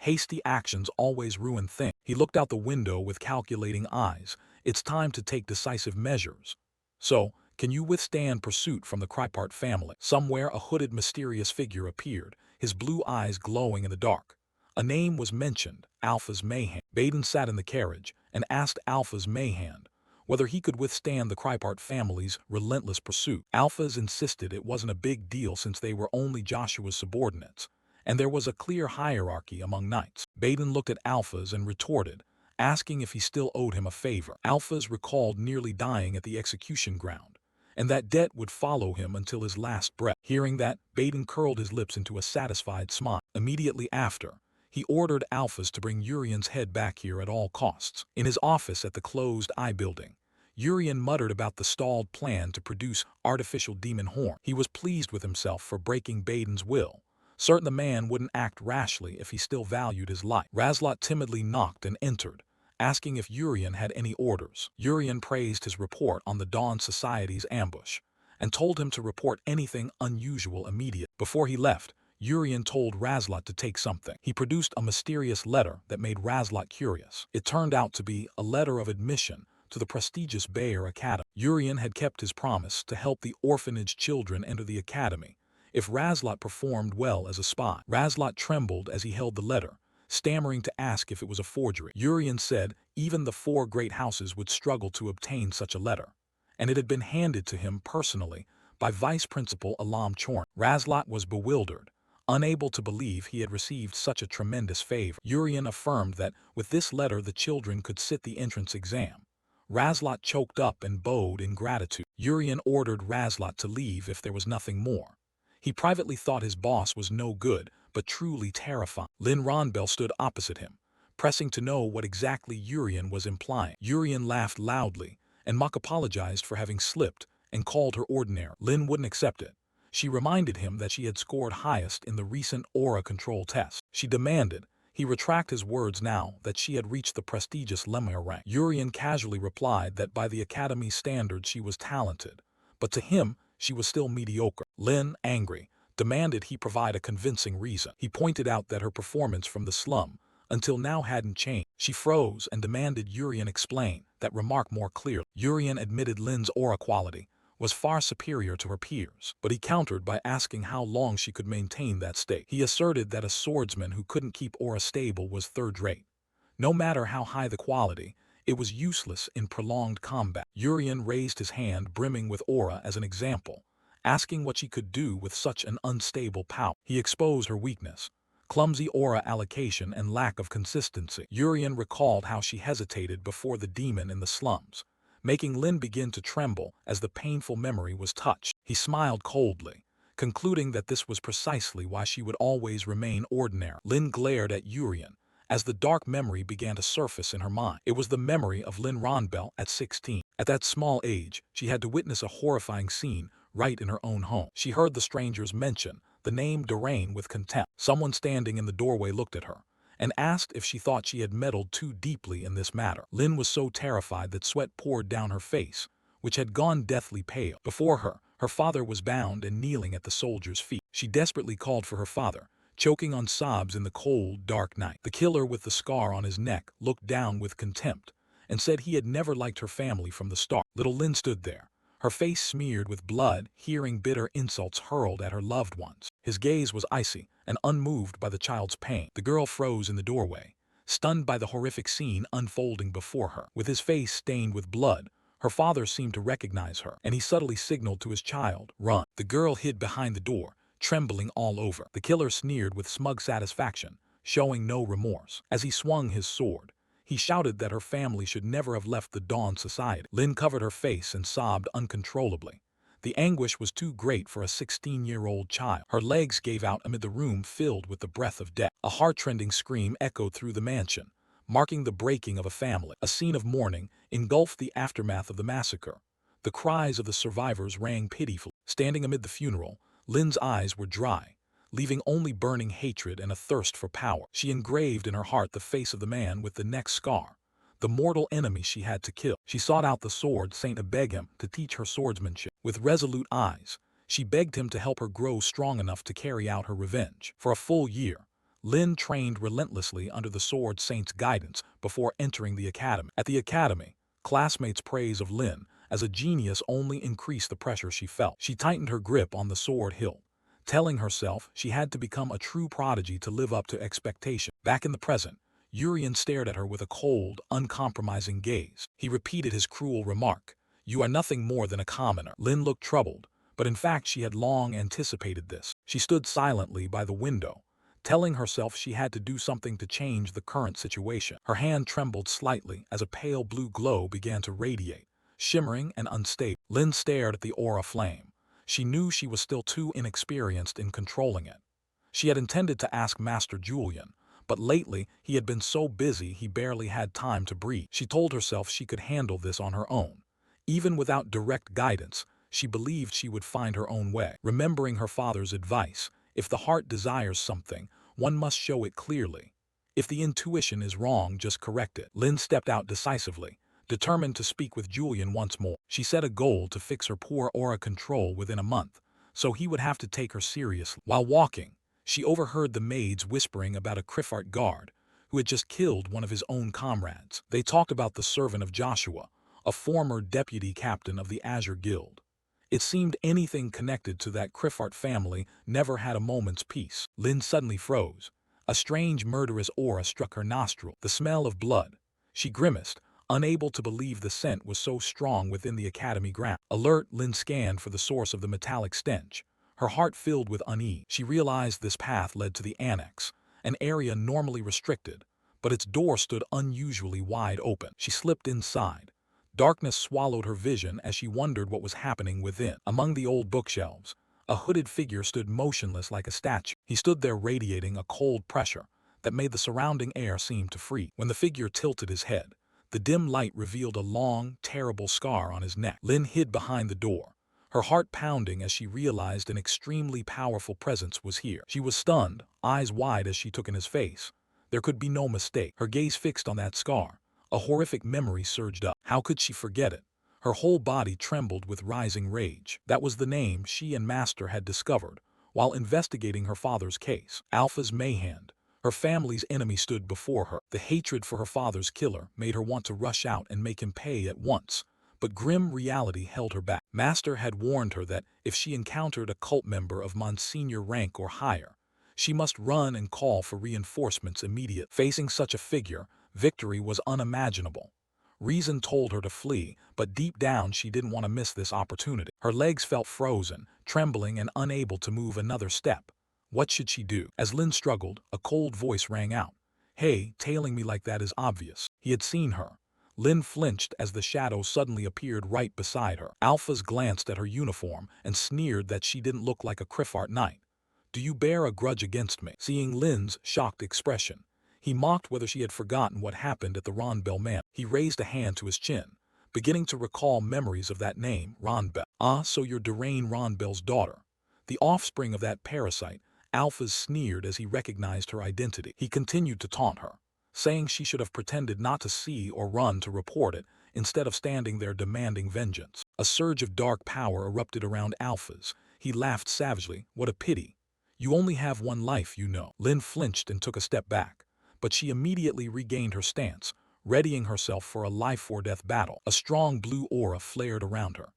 Hasty actions always ruin things. He looked out the window with calculating eyes. It's time to take decisive measures. So, can you withstand pursuit from the Krypart family? Somewhere a hooded mysterious figure appeared, his blue eyes glowing in the dark. A name was mentioned, Alpha's Mayhand. Baden sat in the carriage and asked Alpha's Mayhand whether he could withstand the Krypart family's relentless pursuit. Alpha's insisted it wasn't a big deal since they were only Joshua's subordinates, and there was a clear hierarchy among knights. Baden looked at Alpha's and retorted, asking if he still owed him a favor. Alpha's recalled nearly dying at the execution ground, and that debt would follow him until his last breath. Hearing that, Baden curled his lips into a satisfied smile. Immediately after, he ordered Alphas to bring Urian's head back here at all costs. In his office at the closed eye building, Urian muttered about the stalled plan to produce artificial demon horn. He was pleased with himself for breaking Baden's will, certain the man wouldn't act rashly if he still valued his life. Razlot timidly knocked and entered, asking if Urian had any orders. Urian praised his report on the Dawn Society's ambush, and told him to report anything unusual immediately. Before he left, Urian told Razlot to take something. He produced a mysterious letter that made Razlot curious. It turned out to be a letter of admission to the prestigious Bayer Academy. Urian had kept his promise to help the orphanage children enter the academy if Razlot performed well as a spy. Razlot trembled as he held the letter, stammering to ask if it was a forgery. Urian said even the 4 great houses would struggle to obtain such a letter, and it had been handed to him personally by Vice Principal Alam Chorn. Razlot was bewildered, unable to believe he had received such a tremendous favor. Urian affirmed that with this letter the children could sit the entrance exam. Razlot choked up and bowed in gratitude. Urian ordered Razlot to leave if there was nothing more. He privately thought his boss was no good, but truly terrifying. Lin Ronbel stood opposite him, pressing to know what exactly Urian was implying. Urian laughed loudly, and Mock apologized for having slipped and called her ordinary. Lin wouldn't accept it. She reminded him that she had scored highest in the recent aura control test. She demanded he retract his words now that she had reached the prestigious Lemire rank. Urian casually replied that by the Academy's standards she was talented, but to him she was still mediocre. Lin, angry, demanded he provide a convincing reason. He pointed out that her performance from the slum until now hadn't changed. She froze and demanded Urian explain that remark more clearly. Urian admitted Lin's aura quality was far superior to her peers, but he countered by asking how long she could maintain that state. He asserted that a swordsman who couldn't keep aura stable was third-rate. No matter how high the quality, it was useless in prolonged combat. Urian raised his hand brimming with aura as an example, asking what she could do with such an unstable power. He exposed her weakness, clumsy aura allocation and lack of consistency. Urian recalled how she hesitated before the demon in the slums, making Lin begin to tremble as the painful memory was touched. He smiled coldly, concluding that this was precisely why she would always remain ordinary. Lin glared at Urian as the dark memory began to surface in her mind. It was the memory of Lin Ronbel at 16. At that small age, she had to witness a horrifying scene right in her own home. She heard the strangers mention the name Durain with contempt. Someone standing in the doorway looked at her and asked if she thought she had meddled too deeply in this matter. Lin was so terrified that sweat poured down her face, which had gone deathly pale. Before her, her father was bound and kneeling at the soldier's feet. She desperately called for her father, choking on sobs in the cold, dark night. The killer with the scar on his neck looked down with contempt and said he had never liked her family from the start. Little Lin stood there, her face smeared with blood, hearing bitter insults hurled at her loved ones. His gaze was icy and unmoved by the child's pain. The girl froze in the doorway, stunned by the horrific scene unfolding before her. With his face stained with blood, her father seemed to recognize her, and he subtly signaled to his child, "Run." The girl hid behind the door, trembling all over. The killer sneered with smug satisfaction, showing no remorse. As he swung his sword, he shouted that her family should never have left the Dawn Society. Lin covered her face and sobbed uncontrollably. The anguish was too great for a 16-year-old child. Her legs gave out amid the room filled with the breath of death. A heart-rending scream echoed through the mansion, marking the breaking of a family. A scene of mourning engulfed the aftermath of the massacre. The cries of the survivors rang pitifully. Standing amid the funeral, Lin's eyes were dry, leaving only burning hatred and a thirst for power. She engraved in her heart the face of the man with the neck scar, the mortal enemy she had to kill. She sought out the sword saint to beg him to teach her swordsmanship. With resolute eyes, she begged him to help her grow strong enough to carry out her revenge. For a full year, Lin trained relentlessly under the sword saint's guidance before entering the academy. At the academy, classmates' praise of Lin as a genius only increased the pressure she felt. She tightened her grip on the sword hilt, telling herself she had to become a true prodigy to live up to expectation. Back in the present, Urian stared at her with a cold, uncompromising gaze. He repeated his cruel remark, "You are nothing more than a commoner." Lin looked troubled, but in fact she had long anticipated this. She stood silently by the window, telling herself she had to do something to change the current situation. Her hand trembled slightly as a pale blue glow began to radiate, shimmering and unstable. Lin stared at the aura flame. She knew she was still too inexperienced in controlling it. She had intended to ask Master Julian, but lately he had been so busy he barely had time to breathe. She told herself she could handle this on her own. Even without direct guidance, she believed she would find her own way. Remembering her father's advice, if the heart desires something, one must show it clearly. If the intuition is wrong, just correct it. Lin stepped out decisively, determined to speak with Julian once more. She set a goal to fix her poor aura control within a month, so he would have to take her seriously. While walking, she overheard the maids whispering about a Krifart guard who had just killed one of his own comrades. They talked about the servant of Joshua, a former deputy captain of the Azure Guild. It seemed anything connected to that Krifart family never had a moment's peace. Lin suddenly froze. A strange murderous aura struck her nostril, the smell of blood. She grimaced, unable to believe the scent was so strong within the academy ground. Alert, Lin scanned for the source of the metallic stench. Her heart filled with unease. She realized this path led to the annex, an area normally restricted, but its door stood unusually wide open. She slipped inside. Darkness swallowed her vision as she wondered what was happening within. Among the old bookshelves, a hooded figure stood motionless like a statue. He stood there radiating a cold pressure that made the surrounding air seem to freeze. When the figure tilted his head, the dim light revealed a long, terrible scar on his neck. Lin hid behind the door, her heart pounding as she realized an extremely powerful presence was here. She was stunned, eyes wide as she took in his face. There could be no mistake. Her gaze fixed on that scar. A horrific memory surged up. How could she forget it? Her whole body trembled with rising rage. That was the name she and Master had discovered while investigating her father's case. Alpha's Mayhand, her family's enemy, stood before her. The hatred for her father's killer made her want to rush out and make him pay at once. But grim reality held her back. Master had warned her that if she encountered a cult member of Monsignor rank or higher, she must run and call for reinforcements immediately. Facing such a figure, victory was unimaginable. Reason told her to flee, but deep down she didn't want to miss this opportunity. Her legs felt frozen, trembling and unable to move another step. What should she do? As Lin struggled, a cold voice rang out. "Hey, tailing me like that is obvious." He had seen her. Lin flinched as the shadow suddenly appeared right beside her. Alphas glanced at her uniform and sneered that she didn't look like a Krifart knight. "Do you bear a grudge against me?" Seeing Lin's shocked expression, he mocked whether she had forgotten what happened at the Ronbel Manor. He raised a hand to his chin, beginning to recall memories of that name, Ronbel. "Ah, so you're Derain Ronbel's daughter, the offspring of that parasite." Alphas sneered as he recognized her identity. He continued to taunt her, saying she should have pretended not to see or run to report it instead of standing there demanding vengeance. A surge of dark power erupted around Alphas. He laughed savagely. "What a pity. You only have one life, you know." Lin flinched and took a step back, but she immediately regained her stance, readying herself for a life-or-death battle. A strong blue aura flared around her.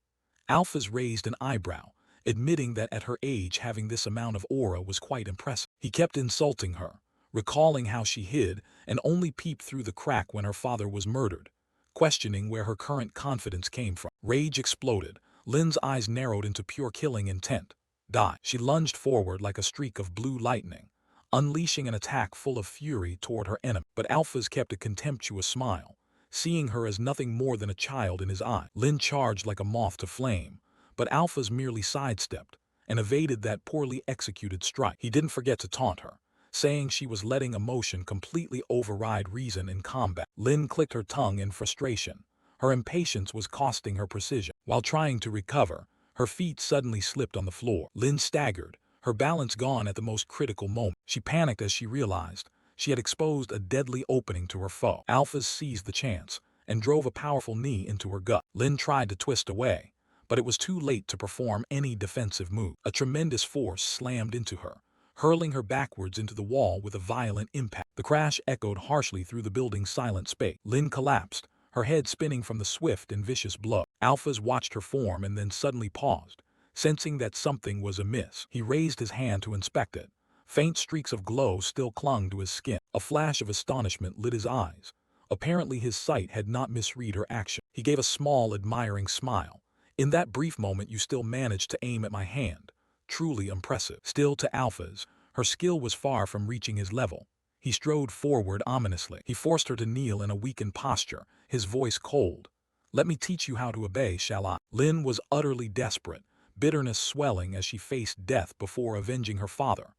Alphas raised an eyebrow, admitting that at her age having this amount of aura was quite impressive. He kept insulting her, recalling how she hid and only peeped through the crack when her father was murdered, questioning where her current confidence came from. Rage exploded. Lin's eyes narrowed into pure killing intent. Die. She lunged forward like a streak of blue lightning, unleashing an attack full of fury toward her enemy. But Alphas kept a contemptuous smile, seeing her as nothing more than a child in his eye. Lin charged like a moth to flame, but Alphas merely sidestepped and evaded that poorly executed strike. He didn't forget to taunt her, saying she was letting emotion completely override reason in combat. Lin clicked her tongue in frustration. Her impatience was costing her precision. While trying to recover, her feet suddenly slipped on the floor. Lin staggered, her balance gone at the most critical moment. She panicked as she realized she had exposed a deadly opening to her foe. Alphas seized the chance and drove a powerful knee into her gut. Lin tried to twist away, but it was too late to perform any defensive move. A tremendous force slammed into her, hurling her backwards into the wall with a violent impact. The crash echoed harshly through the building's silent space. Lin collapsed, her head spinning from the swift and vicious blow. Alphas watched her form and then suddenly paused, sensing that something was amiss. He raised his hand to inspect it. Faint streaks of glow still clung to his skin. A flash of astonishment lit his eyes. Apparently his sight had not misread her action. He gave a small, admiring smile. In that brief moment you still managed to aim at my hand. Truly impressive. Still to Alpha's, her skill was far from reaching his level. He strode forward ominously. He forced her to kneel in a weakened posture, his voice cold. Let me teach you how to obey, shall I? Lin was utterly desperate, bitterness swelling as she faced death before avenging her father.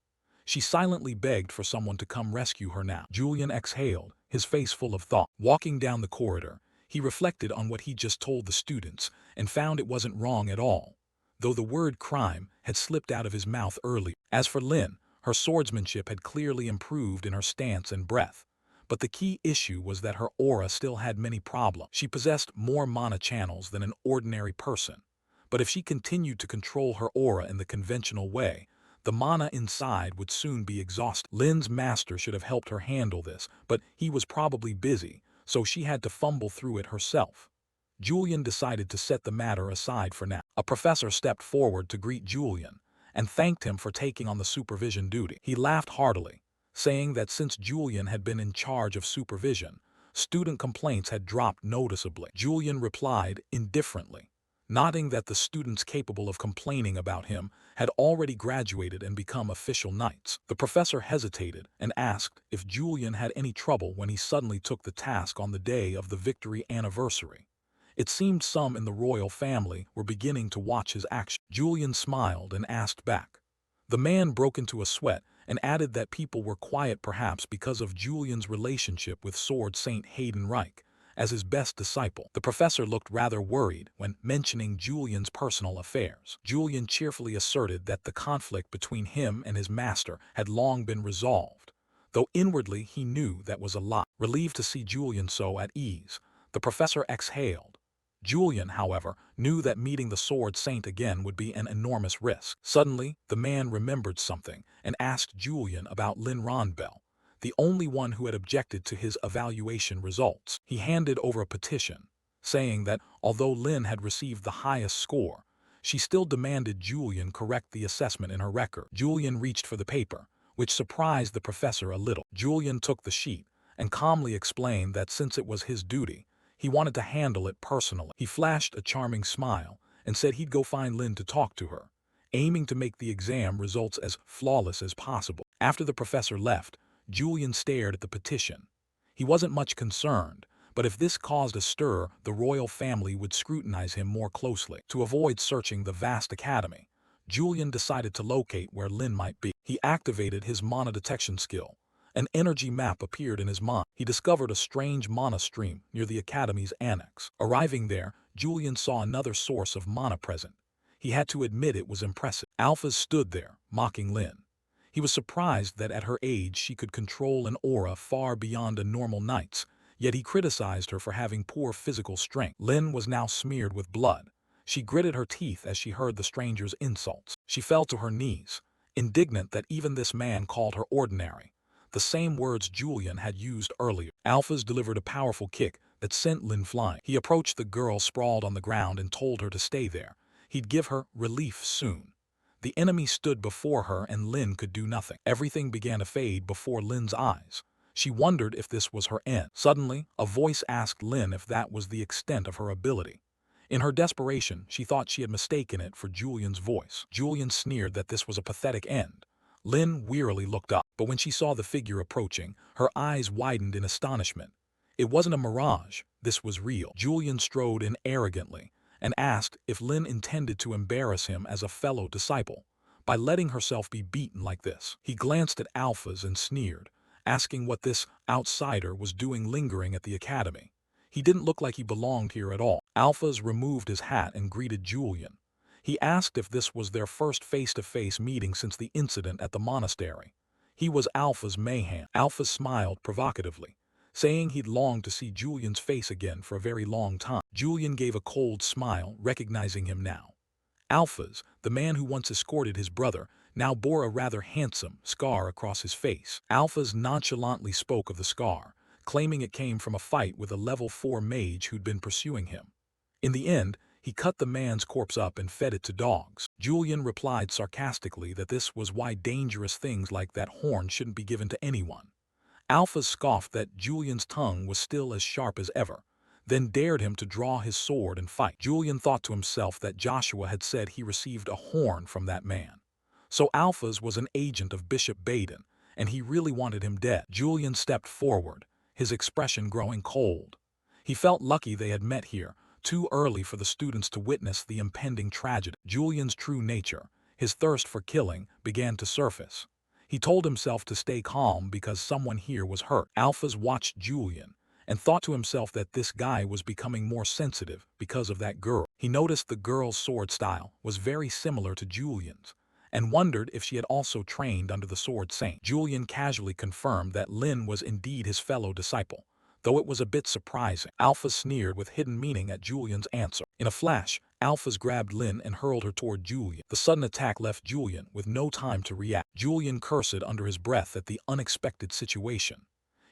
She silently begged for someone to come rescue her now. Julian exhaled, his face full of thought. Walking down the corridor, he reflected on what he just told the students and found it wasn't wrong at all, though the word crime had slipped out of his mouth earlier. As for Lin, her swordsmanship had clearly improved in her stance and breath, but the key issue was that her aura still had many problems. She possessed more mana channels than an ordinary person, but if she continued to control her aura in the conventional way, the mana inside would soon be exhausted. Lin's master should have helped her handle this, but he was probably busy, so she had to fumble through it herself. Julian decided to set the matter aside for now. A professor stepped forward to greet Julian and thanked him for taking on the supervision duty. He laughed heartily, saying that since Julian had been in charge of supervision, student complaints had dropped noticeably. Julian replied indifferently, nodding that the students capable of complaining about him had already graduated and become official knights. The professor hesitated and asked if Julian had any trouble when he suddenly took the task on the day of the victory anniversary. It seemed some in the royal family were beginning to watch his action. Julian smiled and asked back. The man broke into a sweat and added that people were quiet perhaps because of Julian's relationship with Sword Saint Hayden Reich as his best disciple. The professor looked rather worried when mentioning Julian's personal affairs. Julian cheerfully asserted that the conflict between him and his master had long been resolved, though inwardly he knew that was a lie. Relieved to see Julian so at ease, the professor exhaled. Julian, however, knew that meeting the Sword Saint again would be an enormous risk. Suddenly, the man remembered something and asked Julian about Lin Ronbell, the only one who had objected to his evaluation results. He handed over a petition, saying that although Lin had received the highest score, she still demanded Julian correct the assessment in her record. Julian reached for the paper, which surprised the professor a little. Julian took the sheet and calmly explained that since it was his duty, he wanted to handle it personally. He flashed a charming smile and said he'd go find Lin to talk to her, aiming to make the exam results as flawless as possible. After the professor left, Julian stared at the petition. He wasn't much concerned, but if this caused a stir, the royal family would scrutinize him more closely. To avoid searching the vast academy, Julian decided to locate where Lin might be. He activated his mana detection skill. An energy map appeared in his mind. He discovered a strange mana stream near the academy's annex. Arriving there, Julian saw another source of mana present. He had to admit it was impressive. Alpha stood there, mocking Lin. He was surprised that at her age she could control an aura far beyond a normal knight's, yet he criticized her for having poor physical strength. Lin was now smeared with blood. She gritted her teeth as she heard the stranger's insults. She fell to her knees, indignant that even this man called her ordinary, the same words Julian had used earlier. Alphas delivered a powerful kick that sent Lin flying. He approached the girl sprawled on the ground and told her to stay there. He'd give her relief soon. The enemy stood before her and Lin could do nothing. Everything began to fade before Lin's eyes. She wondered if this was her end. Suddenly, a voice asked Lin if that was the extent of her ability. In her desperation, she thought she had mistaken it for Julian's voice. Julian sneered that this was a pathetic end. Lin wearily looked up, but when she saw the figure approaching, her eyes widened in astonishment. It wasn't a mirage, this was real. Julian strode in arrogantly and asked if Lin intended to embarrass him as a fellow disciple, by letting herself be beaten like this. He glanced at Alphas and sneered, asking what this outsider was doing lingering at the academy. He didn't look like he belonged here at all. Alphas removed his hat and greeted Julian. He asked if this was their first face-to-face meeting since the incident at the monastery. He was Alpha's Mayhem. Alpha smiled provocatively, saying he'd longed to see Julian's face again for a very long time. Julian gave a cold smile, recognizing him now. Alphas, the man who once escorted his brother, now bore a rather handsome scar across his face. Alphas nonchalantly spoke of the scar, claiming it came from a fight with a level 4 mage who'd been pursuing him. In the end, he cut the man's corpse up and fed it to dogs. Julian replied sarcastically that this was why dangerous things like that horn shouldn't be given to anyone. Alpha scoffed that Julian's tongue was still as sharp as ever, then dared him to draw his sword and fight. Julian thought to himself that Joshua had said he received a horn from that man. So Alpha's was an agent of Bishop Baden, and he really wanted him dead. Julian stepped forward, his expression growing cold. He felt lucky they had met here, too early for the students to witness the impending tragedy. Julian's true nature, his thirst for killing, began to surface. He told himself to stay calm because someone here was hurt. Alphas watched Julian and thought to himself that this guy was becoming more sensitive because of that girl. He noticed the girl's sword style was very similar to Julian's and wondered if she had also trained under the Sword Saint. Julian casually confirmed that Lin was indeed his fellow disciple, though it was a bit surprising. Alpha sneered with hidden meaning at Julian's answer. In a flash, Alphas grabbed Lin and hurled her toward Julian. The sudden attack left Julian with no time to react. Julian cursed under his breath at the unexpected situation.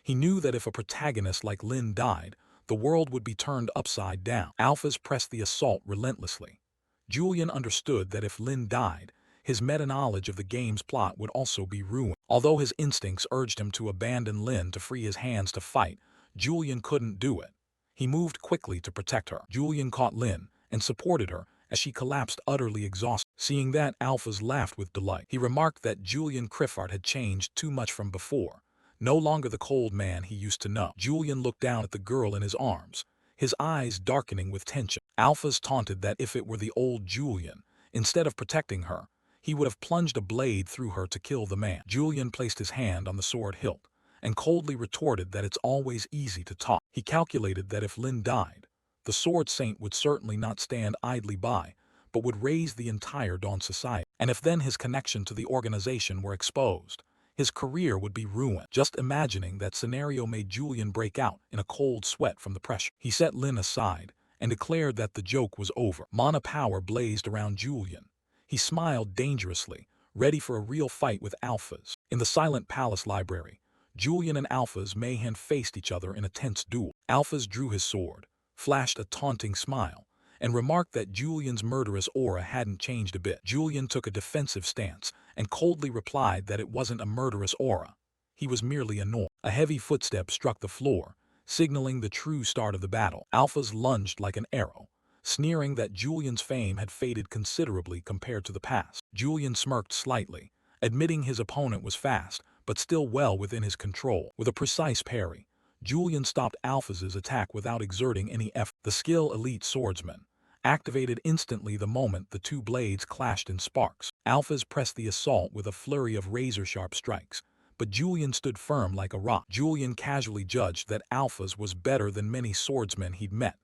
He knew that if a protagonist like Lin died, the world would be turned upside down. Alphas pressed the assault relentlessly. Julian understood that if Lin died, his meta-knowledge of the game's plot would also be ruined. Although his instincts urged him to abandon Lin to free his hands to fight, Julian couldn't do it. He moved quickly to protect her. Julian caught Lin and supported her as she collapsed utterly exhausted. Seeing that, Alphas laughed with delight. He remarked that Julian Criffart had changed too much from before, no longer the cold man he used to know. Julian looked down at the girl in his arms, his eyes darkening with tension. Alphas taunted that if it were the old Julian, instead of protecting her, he would have plunged a blade through her to kill the man. Julian placed his hand on the sword hilt and coldly retorted that it's always easy to talk. He calculated that if Lin died, the Sword Saint would certainly not stand idly by, but would raise the entire Dawn Society. And if then his connection to the organization were exposed, his career would be ruined. Just imagining that scenario made Julian break out in a cold sweat from the pressure. He set Lin aside and declared that the joke was over. Mana power blazed around Julian. He smiled dangerously, ready for a real fight with Alphas. In the Silent Palace library, Julian and Alphas Mayhem faced each other in a tense duel. Alphas drew his sword, flashed a taunting smile, and remarked that Julian's murderous aura hadn't changed a bit. Julian took a defensive stance and coldly replied that it wasn't a murderous aura. He was merely annoyed. A heavy footstep struck the floor, signaling the true start of the battle. Alphas lunged like an arrow, sneering that Julian's fame had faded considerably compared to the past. Julian smirked slightly, admitting his opponent was fast, but still well within his control. With a precise parry, Julian stopped Alphas' attack without exerting any effort. The skill elite swordsman activated instantly the moment the two blades clashed in sparks. Alphas pressed the assault with a flurry of razor-sharp strikes, but Julian stood firm like a rock. Julian casually judged that Alphas was better than many swordsmen he'd met,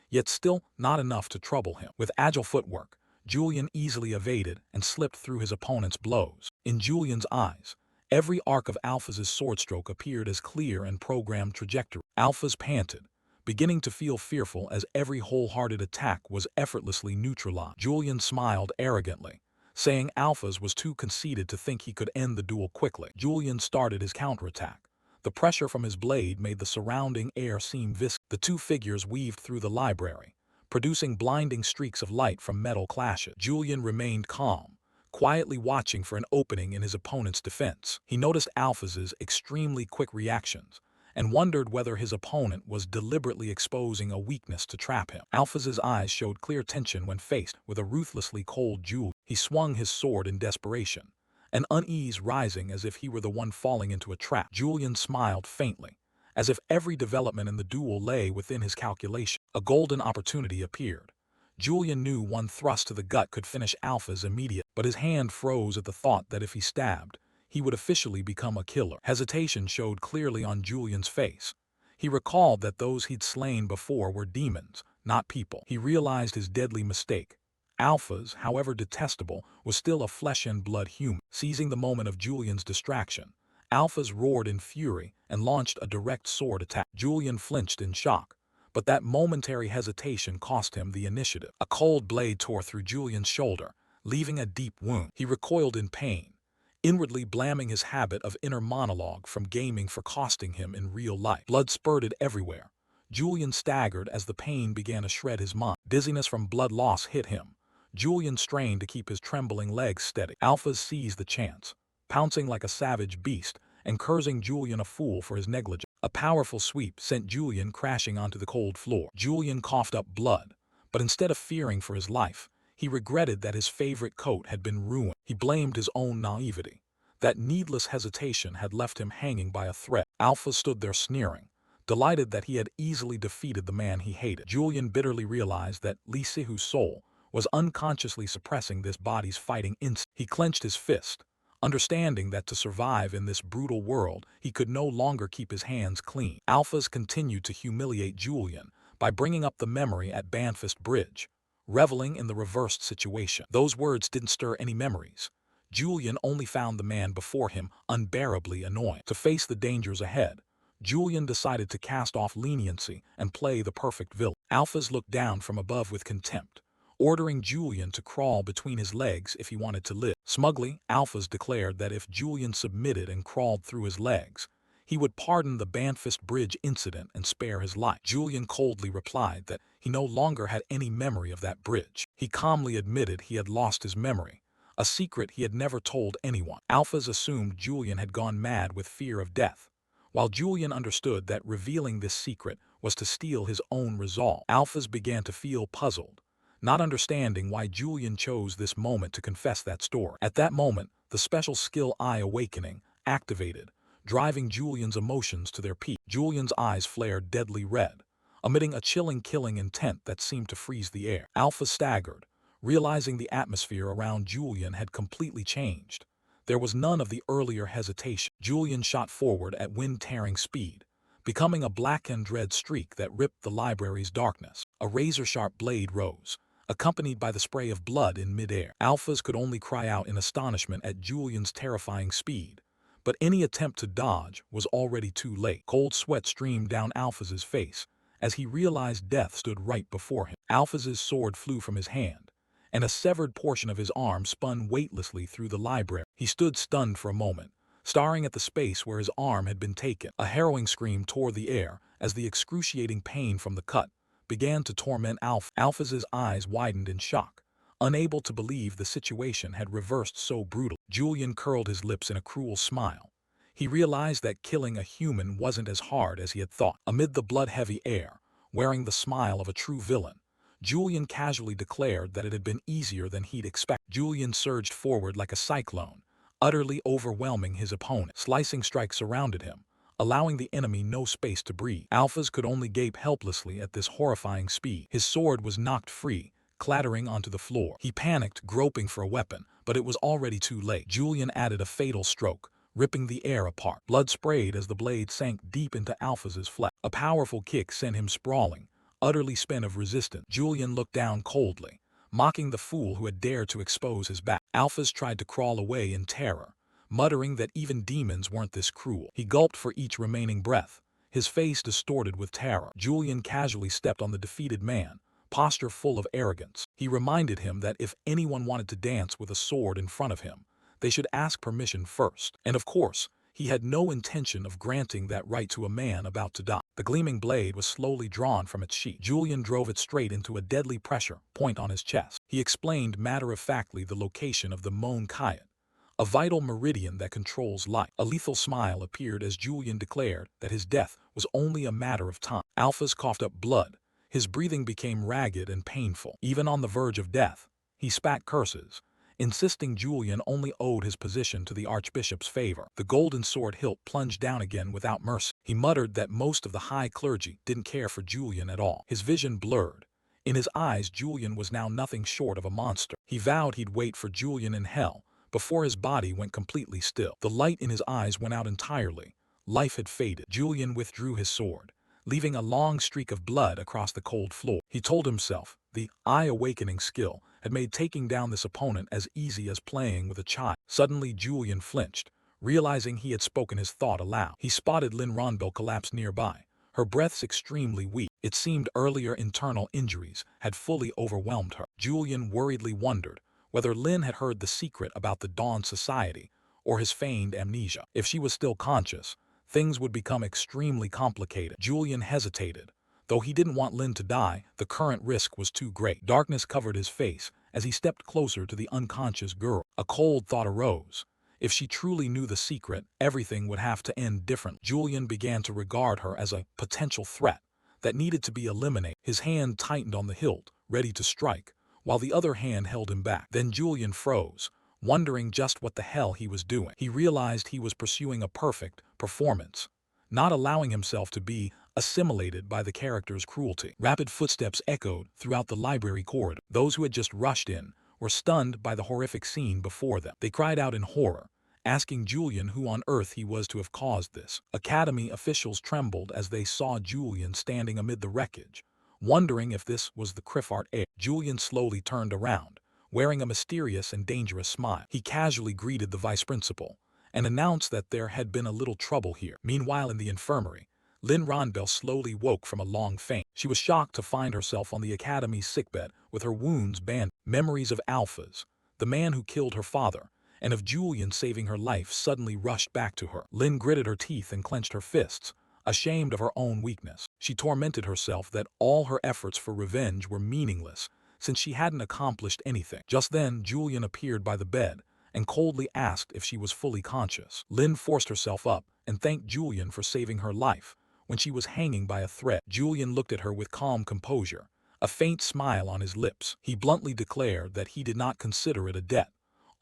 yet still not enough to trouble him. With agile footwork, Julian easily evaded and slipped through his opponent's blows. In Julian's eyes, every arc of Alphas' sword stroke appeared as clear and programmed trajectory. Alphas panted, beginning to feel fearful as every wholehearted attack was effortlessly neutralized. Julian smiled arrogantly, saying Alphas was too conceited to think he could end the duel quickly. Julian started his counterattack. The pressure from his blade made the surrounding air seem viscous. The two figures weaved through the library, producing blinding streaks of light from metal clashes. Julian remained calm, quietly watching for an opening in his opponent's defense. He noticed Alphas' extremely quick reactions and wondered whether his opponent was deliberately exposing a weakness to trap him. Alphas' eyes showed clear tension when faced with a ruthlessly cold Julian. He swung his sword in desperation, an unease rising as if he were the one falling into a trap. Julian smiled faintly, as if every development in the duel lay within his calculation. A golden opportunity appeared. Julian knew one thrust to the gut could finish Alpha's immediate, but his hand froze at the thought that if he stabbed, he would officially become a killer. Hesitation showed clearly on Julian's face. He recalled that those he'd slain before were demons, not people. He realized his deadly mistake. Alpha's, however detestable, was still a flesh-and-blood human. Seizing the moment of Julian's distraction, Alpha's roared in fury and launched a direct sword attack. Julian flinched in shock, but that momentary hesitation cost him the initiative. A cold blade tore through Julian's shoulder, leaving a deep wound. He recoiled in pain, inwardly blaming his habit of inner monologue from gaming for costing him in real life. Blood spurted everywhere. Julian staggered as the pain began to shred his mind. Dizziness from blood loss hit him. Julian strained to keep his trembling legs steady. Alpha seized the chance, pouncing like a savage beast and cursing Julian a fool for his negligence. A powerful sweep sent Julian crashing onto the cold floor. Julian coughed up blood, but instead of fearing for his life, he regretted that his favorite coat had been ruined. He blamed his own naivety. That needless hesitation had left him hanging by a thread. Alpha stood there sneering, delighted that he had easily defeated the man he hated. Julian bitterly realized that Lee Sihu's soul was unconsciously suppressing this body's fighting instinct. He clenched his fist, understanding that to survive in this brutal world, he could no longer keep his hands clean. Alphas continued to humiliate Julian by bringing up the memory at Banfast Bridge, reveling in the reversed situation. Those words didn't stir any memories. Julian only found the man before him unbearably annoying. To face the dangers ahead, Julian decided to cast off leniency and play the perfect villain. Alphas looked down from above with contempt, ordering Julian to crawl between his legs if he wanted to live. Smugly, Alphas declared that if Julian submitted and crawled through his legs, he would pardon the Banfast Bridge incident and spare his life. Julian coldly replied that he no longer had any memory of that bridge. He calmly admitted he had lost his memory, a secret he had never told anyone. Alphas assumed Julian had gone mad with fear of death, while Julian understood that revealing this secret was to steal his own resolve. Alphas began to feel puzzled, not understanding why Julian chose this moment to confess that story. At that moment, the special skill Eye Awakening activated, driving Julian's emotions to their peak. Julian's eyes flared deadly red, emitting a chilling killing intent that seemed to freeze the air. Alpha staggered, realizing the atmosphere around Julian had completely changed. There was none of the earlier hesitation. Julian shot forward at wind-tearing speed, becoming a black and red streak that ripped the library's darkness. A razor-sharp blade rose, accompanied by the spray of blood in midair. Alphas could only cry out in astonishment at Julian's terrifying speed, but any attempt to dodge was already too late. Cold sweat streamed down Alphas's face as he realized death stood right before him. Alphas's sword flew from his hand, and a severed portion of his arm spun weightlessly through the library. He stood stunned for a moment, staring at the space where his arm had been taken. A harrowing scream tore the air as the excruciating pain from the cut began to torment Alpha. Alphas's eyes widened in shock, unable to believe the situation had reversed so brutally. Julian curled his lips in a cruel smile. He realized that killing a human wasn't as hard as he had thought. Amid the blood-heavy air, wearing the smile of a true villain, Julian casually declared that it had been easier than he'd expected. Julian surged forward like a cyclone, utterly overwhelming his opponent. Slicing strikes surrounded him, allowing the enemy no space to breathe. Alphas could only gape helplessly at this horrifying speed. His sword was knocked free, clattering onto the floor. He panicked, groping for a weapon, but it was already too late. Julian added a fatal stroke, ripping the air apart. Blood sprayed as the blade sank deep into Alphas's flesh. A powerful kick sent him sprawling, utterly spent of resistance. Julian looked down coldly, mocking the fool who had dared to expose his back. Alphas tried to crawl away in terror, muttering that even demons weren't this cruel. He gulped for each remaining breath, his face distorted with terror. Julian casually stepped on the defeated man, posture full of arrogance. He reminded him that if anyone wanted to dance with a sword in front of him, they should ask permission first. And of course, he had no intention of granting that right to a man about to die. The gleaming blade was slowly drawn from its sheath. Julian drove it straight into a deadly pressure point on his chest. He explained matter-of-factly the location of the Mon Kayat, a vital meridian that controls life. A lethal smile appeared as Julian declared that his death was only a matter of time. Alphas coughed up blood. His breathing became ragged and painful. Even on the verge of death, he spat curses, insisting Julian only owed his position to the Archbishop's favor. The golden sword hilt plunged down again without mercy. He muttered that most of the high clergy didn't care for Julian at all. His vision blurred, In his eyes, Julian was now nothing short of a monster. He vowed he'd wait for Julian in hell before his body went completely still. The light in his eyes went out entirely. Life had faded. Julian withdrew his sword, leaving a long streak of blood across the cold floor. He told himself the eye-awakening skill had made taking down this opponent as easy as playing with a child. Suddenly, Julian flinched, realizing he had spoken his thought aloud. He spotted Lynn Ronbell collapse nearby, her breaths extremely weak. It seemed earlier internal injuries had fully overwhelmed her. Julian worriedly wondered whether Lynn had heard the secret about the Dawn Society or his feigned amnesia. If she was still conscious, things would become extremely complicated. Julian hesitated. Though he didn't want Lynn to die, the current risk was too great. Darkness covered his face as he stepped closer to the unconscious girl. A cold thought arose. If she truly knew the secret, everything would have to end differently. Julian began to regard her as a potential threat that needed to be eliminated. His hand tightened on the hilt, ready to strike, while the other hand held him back. Then Julian froze, wondering just what the hell he was doing. He realized he was pursuing a perfect performance, not allowing himself to be assimilated by the character's cruelty. Rapid footsteps echoed throughout the library corridor. Those who had just rushed in were stunned by the horrific scene before them. They cried out in horror, asking Julian who on earth he was to have caused this. Academy officials trembled as they saw Julian standing amid the wreckage, wondering if this was the Criffart heir. Julian slowly turned around, wearing a mysterious and dangerous smile. He casually greeted the vice principal and announced that there had been a little trouble here. Meanwhile, in the infirmary, Lynn Ronbell slowly woke from a long faint. She was shocked to find herself on the academy's sickbed with her wounds bandaged. Memories of Alpha's, the man who killed her father, and of Julian saving her life suddenly rushed back to her. Lynn gritted her teeth and clenched her fists, ashamed of her own weakness. She tormented herself that all her efforts for revenge were meaningless, since she hadn't accomplished anything. Just then, Julian appeared by the bed and coldly asked if she was fully conscious. Lynn forced herself up and thanked Julian for saving her life when she was hanging by a thread. Julian looked at her with calm composure, a faint smile on his lips. He bluntly declared that he did not consider it a debt,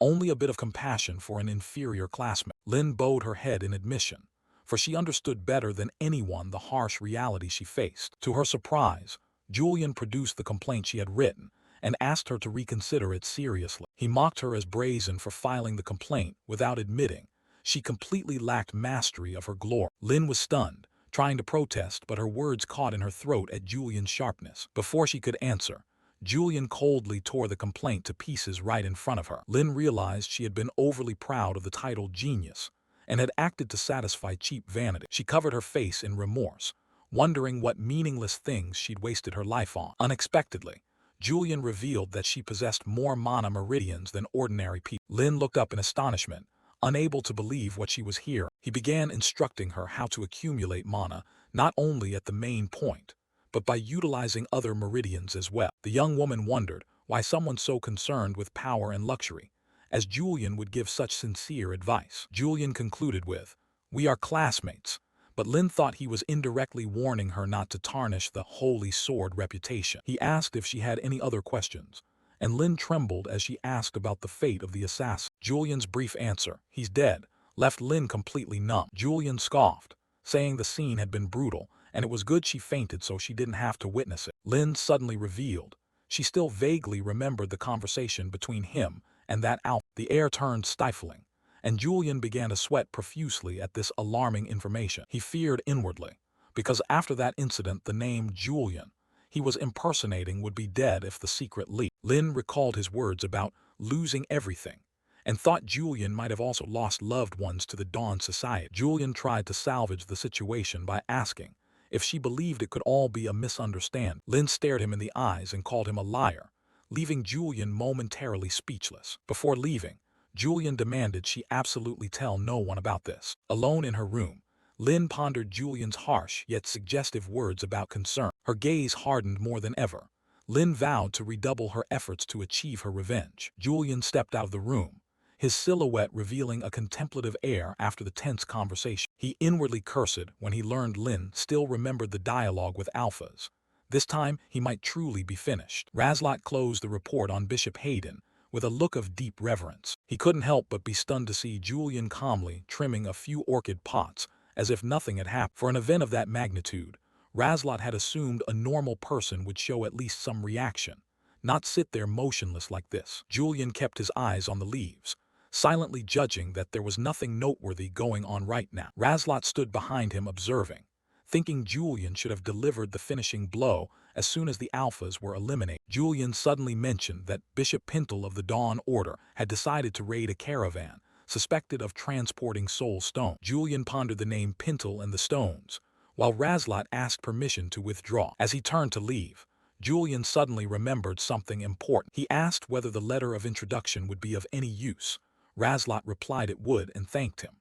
only a bit of compassion for an inferior classmate. Lynn bowed her head in admission, for she understood better than anyone the harsh reality she faced. To her surprise, Julian produced the complaint she had written and asked her to reconsider it seriously. He mocked her as brazen for filing the complaint without admitting she completely lacked mastery of her glory. Lynn was stunned, trying to protest, but her words caught in her throat at Julian's sharpness. Before she could answer, Julian coldly tore the complaint to pieces right in front of her. Lynn realized she had been overly proud of the title genius and had acted to satisfy cheap vanity. She covered her face in remorse, wondering what meaningless things she'd wasted her life on. Unexpectedly, Julian revealed that she possessed more mana meridians than ordinary people. Lynn looked up in astonishment, unable to believe what she was hearing. He began instructing her how to accumulate mana, not only at the main point, but by utilizing other meridians as well. The young woman wondered why someone so concerned with power and luxury, as Julian would give such sincere advice. Julian concluded with, "We are classmates," but Lynn thought he was indirectly warning her not to tarnish the holy sword reputation. He asked if she had any other questions, and Lynn trembled as she asked about the fate of the assassin. Julian's brief answer, "He's dead," left Lynn completely numb. Julian scoffed, saying the scene had been brutal, and it was good she fainted so she didn't have to witness it. Lynn suddenly revealed she still vaguely remembered the conversation between him and that Alpha. The air turned stifling, and Julian began to sweat profusely at this alarming information. He feared inwardly, because after that incident the name Julian he was impersonating would be dead if the secret leaked. Lynn recalled his words about losing everything, and thought Julian might have also lost loved ones to the Dawn Society. Julian tried to salvage the situation by asking if she believed it could all be a misunderstanding. Lynn stared him in the eyes and called him a liar, leaving Julian momentarily speechless. Before leaving, Julian demanded she absolutely tell no one about this. Alone in her room, Lynn pondered Julian's harsh yet suggestive words about concern. Her gaze hardened more than ever. Lynn vowed to redouble her efforts to achieve her revenge. Julian stepped out of the room, his silhouette revealing a contemplative air after the tense conversation. He inwardly cursed when he learned Lynn still remembered the dialogue with Alphas. This time, he might truly be finished. Razlot closed the report on Bishop Hayden with a look of deep reverence. He couldn't help but be stunned to see Julian calmly trimming a few orchid pots as if nothing had happened. For an event of that magnitude, Razlot had assumed a normal person would show at least some reaction, not sit there motionless like this. Julian kept his eyes on the leaves, silently judging that there was nothing noteworthy going on right now. Razlot stood behind him observing, thinking Julian should have delivered the finishing blow as soon as the alphas were eliminated. Julian suddenly mentioned that Bishop Pintle of the Dawn Order had decided to raid a caravan, suspected of transporting soul stone. Julian pondered the name Pintle and the stones, while Razlot asked permission to withdraw. As he turned to leave, Julian suddenly remembered something important. He asked whether the letter of introduction would be of any use. Razlot replied it would and thanked him.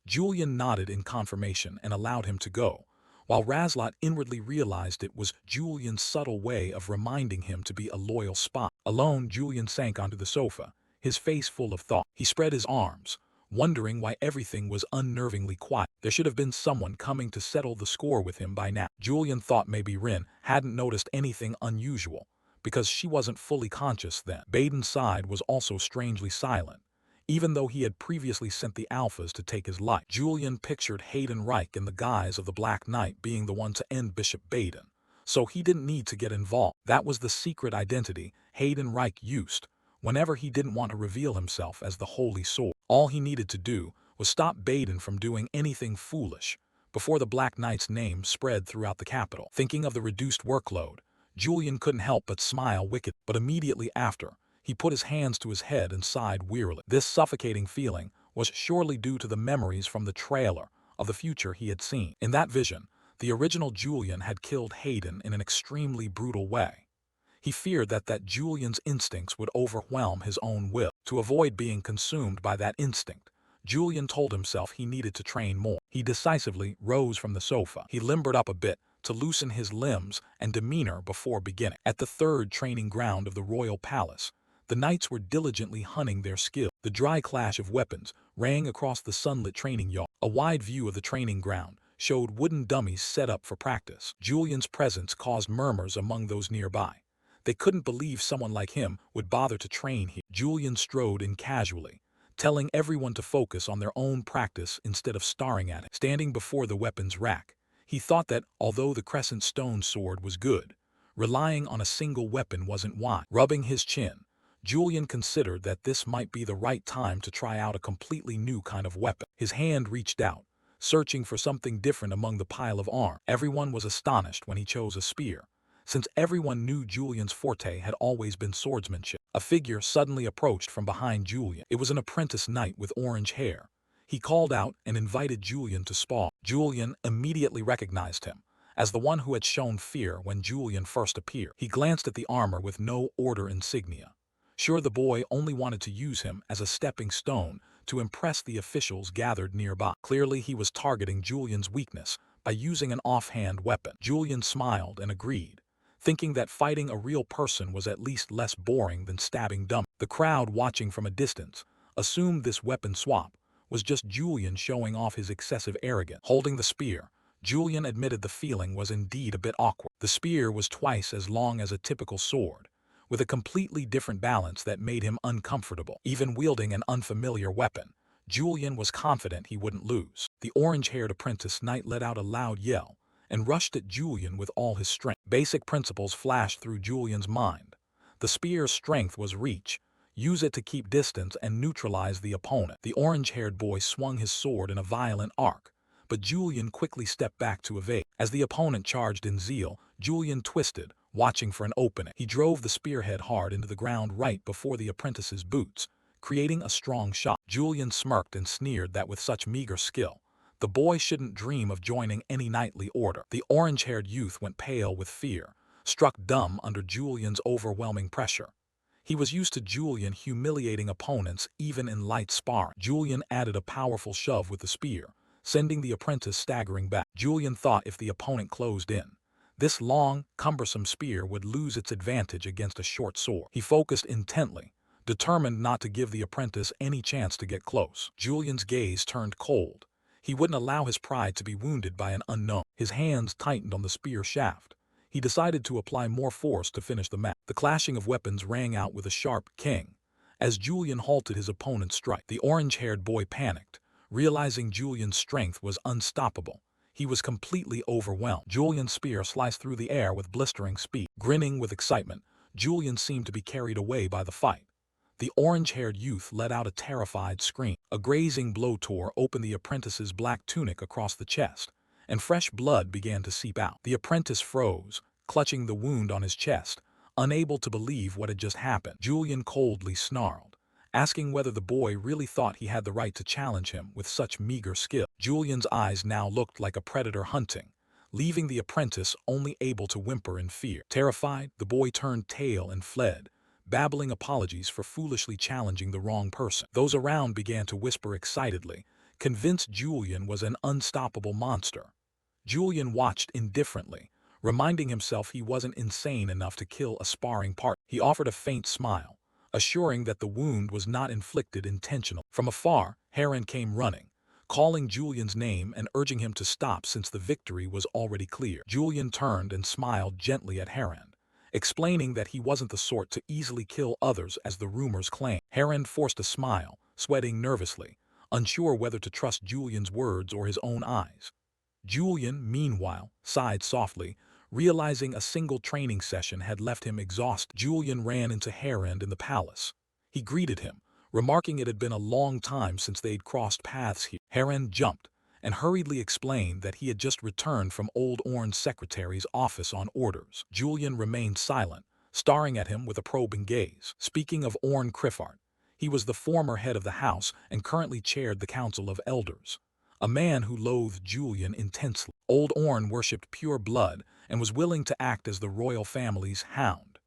Julian nodded in confirmation and allowed him to go, while Razlot inwardly realized it was Julian's subtle way of reminding him to be a loyal spy. Alone, Julian sank onto the sofa, his face full of thought. He spread his arms, wondering why everything was unnervingly quiet. There should have been someone coming to settle the score with him by now. Julian thought maybe Rin hadn't noticed anything unusual, because she wasn't fully conscious then. Baden's side was also strangely silent, even though he had previously sent the alphas to take his life. Julian pictured Hayden Reich in the guise of the Black Knight being the one to end Bishop Baden, so he didn't need to get involved. That was the secret identity Hayden Reich used whenever he didn't want to reveal himself as the Holy Sword. All he needed to do was stop Baden from doing anything foolish before the Black Knight's name spread throughout the capital. Thinking of the reduced workload, Julian couldn't help but smile wickedly. But immediately after, he put his hands to his head and sighed wearily. This suffocating feeling was surely due to the memories from the trailer of the future he had seen. In that vision, the original Julian had killed Hayden in an extremely brutal way. He feared that Julian's instincts would overwhelm his own will. To avoid being consumed by that instinct, Julian told himself he needed to train more. He decisively rose from the sofa. He limbered up a bit to loosen his limbs and demeanor before beginning. At the third training ground of the royal palace, the knights were diligently hunting their skill. The dry clash of weapons rang across the sunlit training yard. A wide view of the training ground showed wooden dummies set up for practice. Julian's presence caused murmurs among those nearby. They couldn't believe someone like him would bother to train here. Julian strode in casually, telling everyone to focus on their own practice instead of staring at it. Standing before the weapons rack, he thought that although the crescent stone sword was good, relying on a single weapon wasn't wise. Rubbing his chin, Julian considered that this might be the right time to try out a completely new kind of weapon. His hand reached out, searching for something different among the pile of arms. Everyone was astonished when he chose a spear, since everyone knew Julian's forte had always been swordsmanship. A figure suddenly approached from behind Julian. It was an apprentice knight with orange hair. He called out and invited Julian to spar. Julian immediately recognized him as the one who had shown fear when Julian first appeared. He glanced at the armor with no order insignia. Sure, the boy only wanted to use him as a stepping stone to impress the officials gathered nearby. Clearly, he was targeting Julian's weakness by using an offhand weapon. Julian smiled and agreed, thinking that fighting a real person was at least less boring than stabbing dummies. The crowd watching from a distance assumed this weapon swap was just Julian showing off his excessive arrogance. Holding the spear, Julian admitted the feeling was indeed a bit awkward. The spear was twice as long as a typical sword, with a completely different balance that made him uncomfortable. Even wielding an unfamiliar weapon, Julian was confident he wouldn't lose. The orange-haired apprentice knight let out a loud yell and rushed at Julian with all his strength. Basic principles flashed through Julian's mind. The spear's strength was reach. Use it to keep distance and neutralize the opponent. The orange-haired boy swung his sword in a violent arc, but Julian quickly stepped back to evade. As the opponent charged in zeal, Julian twisted, watching for an opening. He drove the spearhead hard into the ground right before the apprentice's boots, creating a strong shot. Julian smirked and sneered that with such meager skill, the boy shouldn't dream of joining any knightly order. The orange-haired youth went pale with fear, struck dumb under Julian's overwhelming pressure. He was used to Julian humiliating opponents even in light sparring. Julian added a powerful shove with the spear, sending the apprentice staggering back. Julian thought if the opponent closed in, this long, cumbersome spear would lose its advantage against a short sword. He focused intently, determined not to give the apprentice any chance to get close. Julian's gaze turned cold. He wouldn't allow his pride to be wounded by an unknown. His hands tightened on the spear shaft. He decided to apply more force to finish the match. The clashing of weapons rang out with a sharp king as Julian halted his opponent's strike. The orange-haired boy panicked, realizing Julian's strength was unstoppable. He was completely overwhelmed. Julian's spear sliced through the air with blistering speed. Grinning with excitement, Julian seemed to be carried away by the fight. The orange-haired youth let out a terrified scream. A grazing blow tore open the apprentice's black tunic across the chest, and fresh blood began to seep out. The apprentice froze, clutching the wound on his chest, unable to believe what had just happened. Julian coldly snarled, asking whether the boy really thought he had the right to challenge him with such meager skill. Julian's eyes now looked like a predator hunting, leaving the apprentice only able to whimper in fear. Terrified, the boy turned tail and fled, babbling apologies for foolishly challenging the wrong person. Those around began to whisper excitedly, convinced Julian was an unstoppable monster. Julian watched indifferently, reminding himself he wasn't insane enough to kill a sparring partner. He offered a faint smile, assuring that the wound was not inflicted intentionally. From afar, Heron came running, calling Julian's name and urging him to stop since the victory was already clear. Julian turned and smiled gently at Heron, explaining that he wasn't the sort to easily kill others as the rumors claimed. Heron forced a smile, sweating nervously, unsure whether to trust Julian's words or his own eyes. Julian, meanwhile, sighed softly, realizing a single training session had left him exhausted. Julian ran into Heron in the palace. He greeted him, remarking it had been a long time since they'd crossed paths here. Heron jumped and hurriedly explained that he had just returned from Old Orn's secretary's office on orders. Julian remained silent, staring at him with a probing gaze. Speaking of Orn Criffart, he was the former head of the house and currently chaired the Council of Elders, a man who loathed Julian intensely. Old Orn worshipped pure blood and was willing to act as the royal family's hound.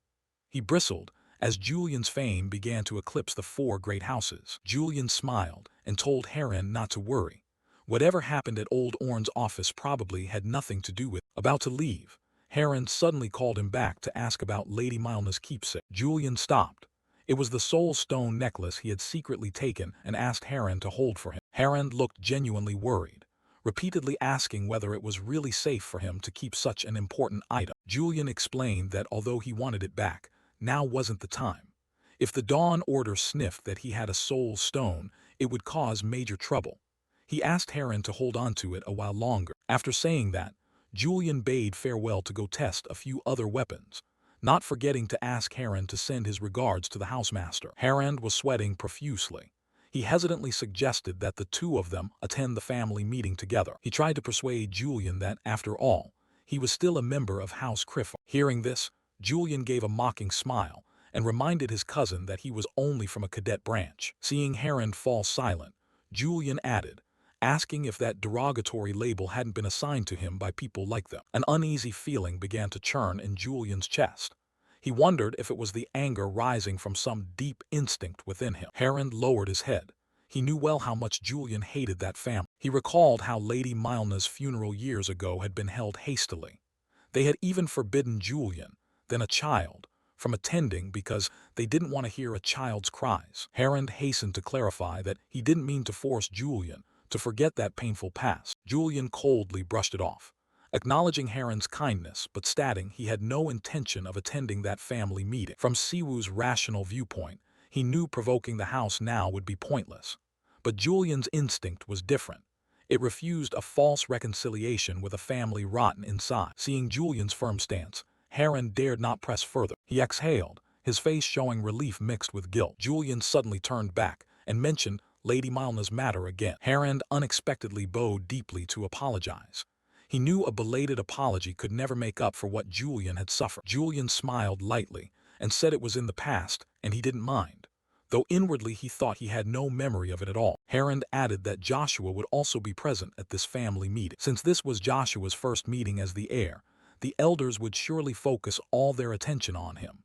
He bristled as Julian's fame began to eclipse the four great houses. Julian smiled and told Heron not to worry. Whatever happened at Old Orn's office probably had nothing to do with it. About to leave, Heron suddenly called him back to ask about Lady Milna's keepsake. Julian stopped. It was the soul stone necklace he had secretly taken and asked Heron to hold for him. Heron looked genuinely worried, repeatedly asking whether it was really safe for him to keep such an important item. Julian explained that although he wanted it back, now wasn't the time. If the Dawn Order sniffed that he had a soul stone, it would cause major trouble. He asked Heron to hold on to it a while longer. After saying that, Julian bade farewell to go test a few other weapons, not forgetting to ask Heron to send his regards to the housemaster. Heron was sweating profusely. He hesitantly suggested that the two of them attend the family meeting together. He tried to persuade Julian that, after all, he was still a member of House Criffart. Hearing this, Julian gave a mocking smile and reminded his cousin that he was only from a cadet branch. Seeing Heron fall silent, Julian added, asking if that derogatory label hadn't been assigned to him by people like them. An uneasy feeling began to churn in Julian's chest. He wondered if it was the anger rising from some deep instinct within him. Heron lowered his head. He knew well how much Julian hated that family. He recalled how Lady Milna's funeral years ago had been held hastily. They had even forbidden Julian, then a child, from attending because they didn't want to hear a child's cries. Heron hastened to clarify that he didn't mean to force Julian to forget that painful past. Julian coldly brushed it off, acknowledging Heron's kindness but stating he had no intention of attending that family meeting. From Siwoo's rational viewpoint, he knew provoking the house now would be pointless. But Julian's instinct was different. It refused a false reconciliation with a family rotten inside. Seeing Julian's firm stance, Heron dared not press further. He exhaled, his face showing relief mixed with guilt. Julian suddenly turned back and mentioned Lady Milna's matter again. Heron unexpectedly bowed deeply to apologize. He knew a belated apology could never make up for what Julian had suffered. Julian smiled lightly and said it was in the past and he didn't mind, though inwardly he thought he had no memory of it at all. Heron added that Joshua would also be present at this family meeting. Since this was Joshua's first meeting as the heir, the elders would surely focus all their attention on him.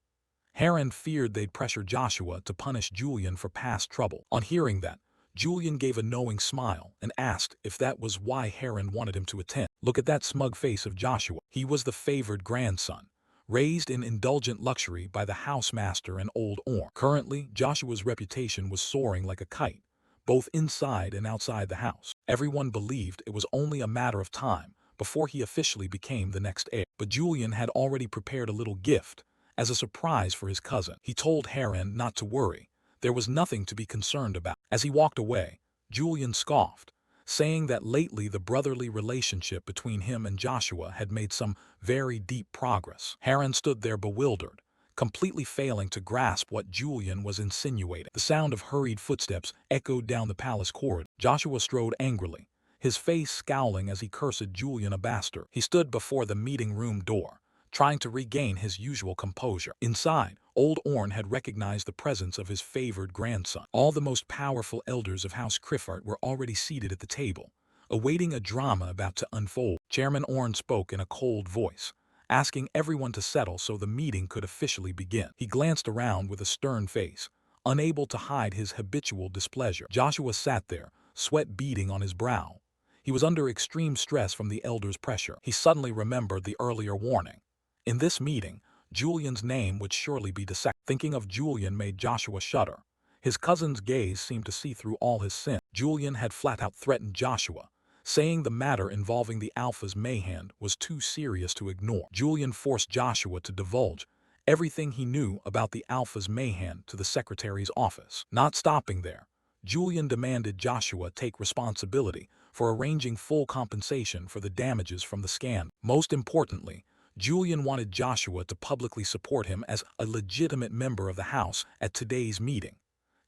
Heron feared they'd pressure Joshua to punish Julian for past trouble. On hearing that, Julian gave a knowing smile and asked if that was why Heron wanted him to attend. Look at that smug face of Joshua. He was the favored grandson, raised in indulgent luxury by the housemaster and Old Orn. Currently, Joshua's reputation was soaring like a kite, both inside and outside the house. Everyone believed it was only a matter of time before he officially became the next heir. But Julian had already prepared a little gift as a surprise for his cousin. He told Heron not to worry. There was nothing to be concerned about. As he walked away, Julian scoffed, saying that lately the brotherly relationship between him and Joshua had made some very deep progress. Haran stood there bewildered, completely failing to grasp what Julian was insinuating. The sound of hurried footsteps echoed down the palace corridor. Joshua strode angrily, his face scowling as he cursed Julian a bastard. He stood before the meeting room door, trying to regain his usual composure. Inside, old Orn had recognized the presence of his favored grandson. All the most powerful elders of House Criffart were already seated at the table, awaiting a drama about to unfold. Chairman Orn spoke in a cold voice, asking everyone to settle so the meeting could officially begin. He glanced around with a stern face, unable to hide his habitual displeasure. Joshua sat there, sweat beading on his brow. He was under extreme stress from the elders' pressure. He suddenly remembered the earlier warning. In this meeting, Julian's name would surely be dissected. Thinking of Julian made Joshua shudder. His cousin's gaze seemed to see through all his sin. Julian had flat out threatened Joshua, saying the matter involving the Alpha's mayhem was too serious to ignore. Julian forced Joshua to divulge everything he knew about the Alpha's mayhem to the secretary's office. Not stopping there, Julian demanded Joshua take responsibility for arranging full compensation for the damages from the scandal. Most importantly, Julian wanted Joshua to publicly support him as a legitimate member of the House at today's meeting.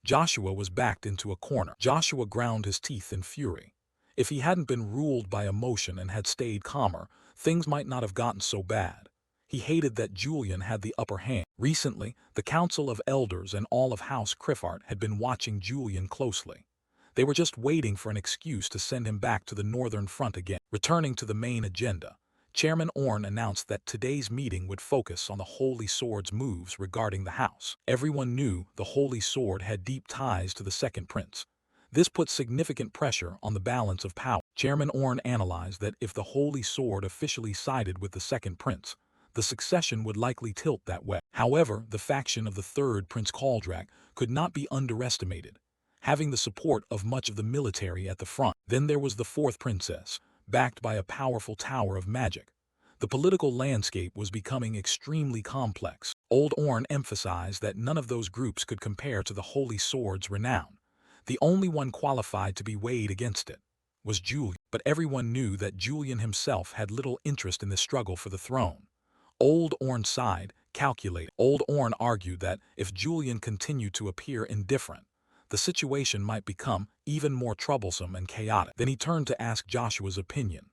Joshua was backed into a corner. Joshua ground his teeth in fury. If he hadn't been ruled by emotion and had stayed calmer, things might not have gotten so bad. He hated that Julian had the upper hand. Recently, the Council of Elders and all of House Criffart had been watching Julian closely. They were just waiting for an excuse to send him back to the Northern Front again. Returning to the main agenda, Chairman Orn announced that today's meeting would focus on the Holy Sword's moves regarding the House. Everyone knew the Holy Sword had deep ties to the Second Prince. This put significant pressure on the balance of power. Chairman Orn analyzed that if the Holy Sword officially sided with the Second Prince, the succession would likely tilt that way. However, the faction of the Third Prince Kaldrak could not be underestimated, having the support of much of the military at the front. Then there was the Fourth Princess, backed by a powerful tower of magic. The political landscape was becoming extremely complex. Old Orn emphasized that none of those groups could compare to the Holy Sword's renown. The only one qualified to be weighed against it was Julian, but everyone knew that Julian himself had little interest in the struggle for the throne. Old Orn sighed, calculated. Old Orn argued that if Julian continued to appear indifferent, the situation might become even more troublesome and chaotic. Then he turned to ask Joshua's opinion.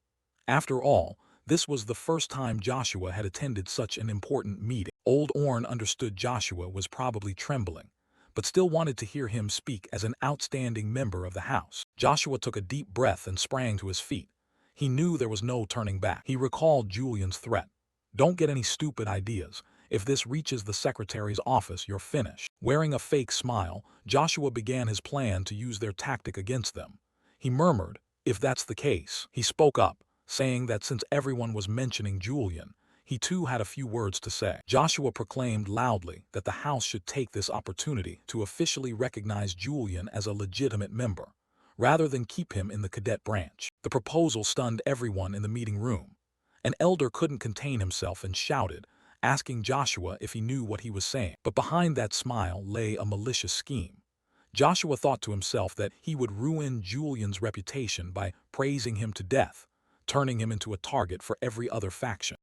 After all, this was the first time Joshua had attended such an important meeting. Old Orn understood Joshua was probably trembling, but still wanted to hear him speak as an outstanding member of the House. Joshua took a deep breath and sprang to his feet. He knew there was no turning back. He recalled Julian's threat. Don't get any stupid ideas. If this reaches the secretary's office, you're finished. Wearing a fake smile, Joshua began his plan to use their tactic against them. He murmured, if that's the case. He spoke up, saying that since everyone was mentioning Julian, he too had a few words to say. Joshua proclaimed loudly that the House should take this opportunity to officially recognize Julian as a legitimate member, rather than keep him in the cadet branch. The proposal stunned everyone in the meeting room. An elder couldn't contain himself and shouted, asking Joshua if he knew what he was saying. But behind that smile lay a malicious scheme. Joshua thought to himself that he would ruin Julian's reputation by praising him to death, turning him into a target for every other faction.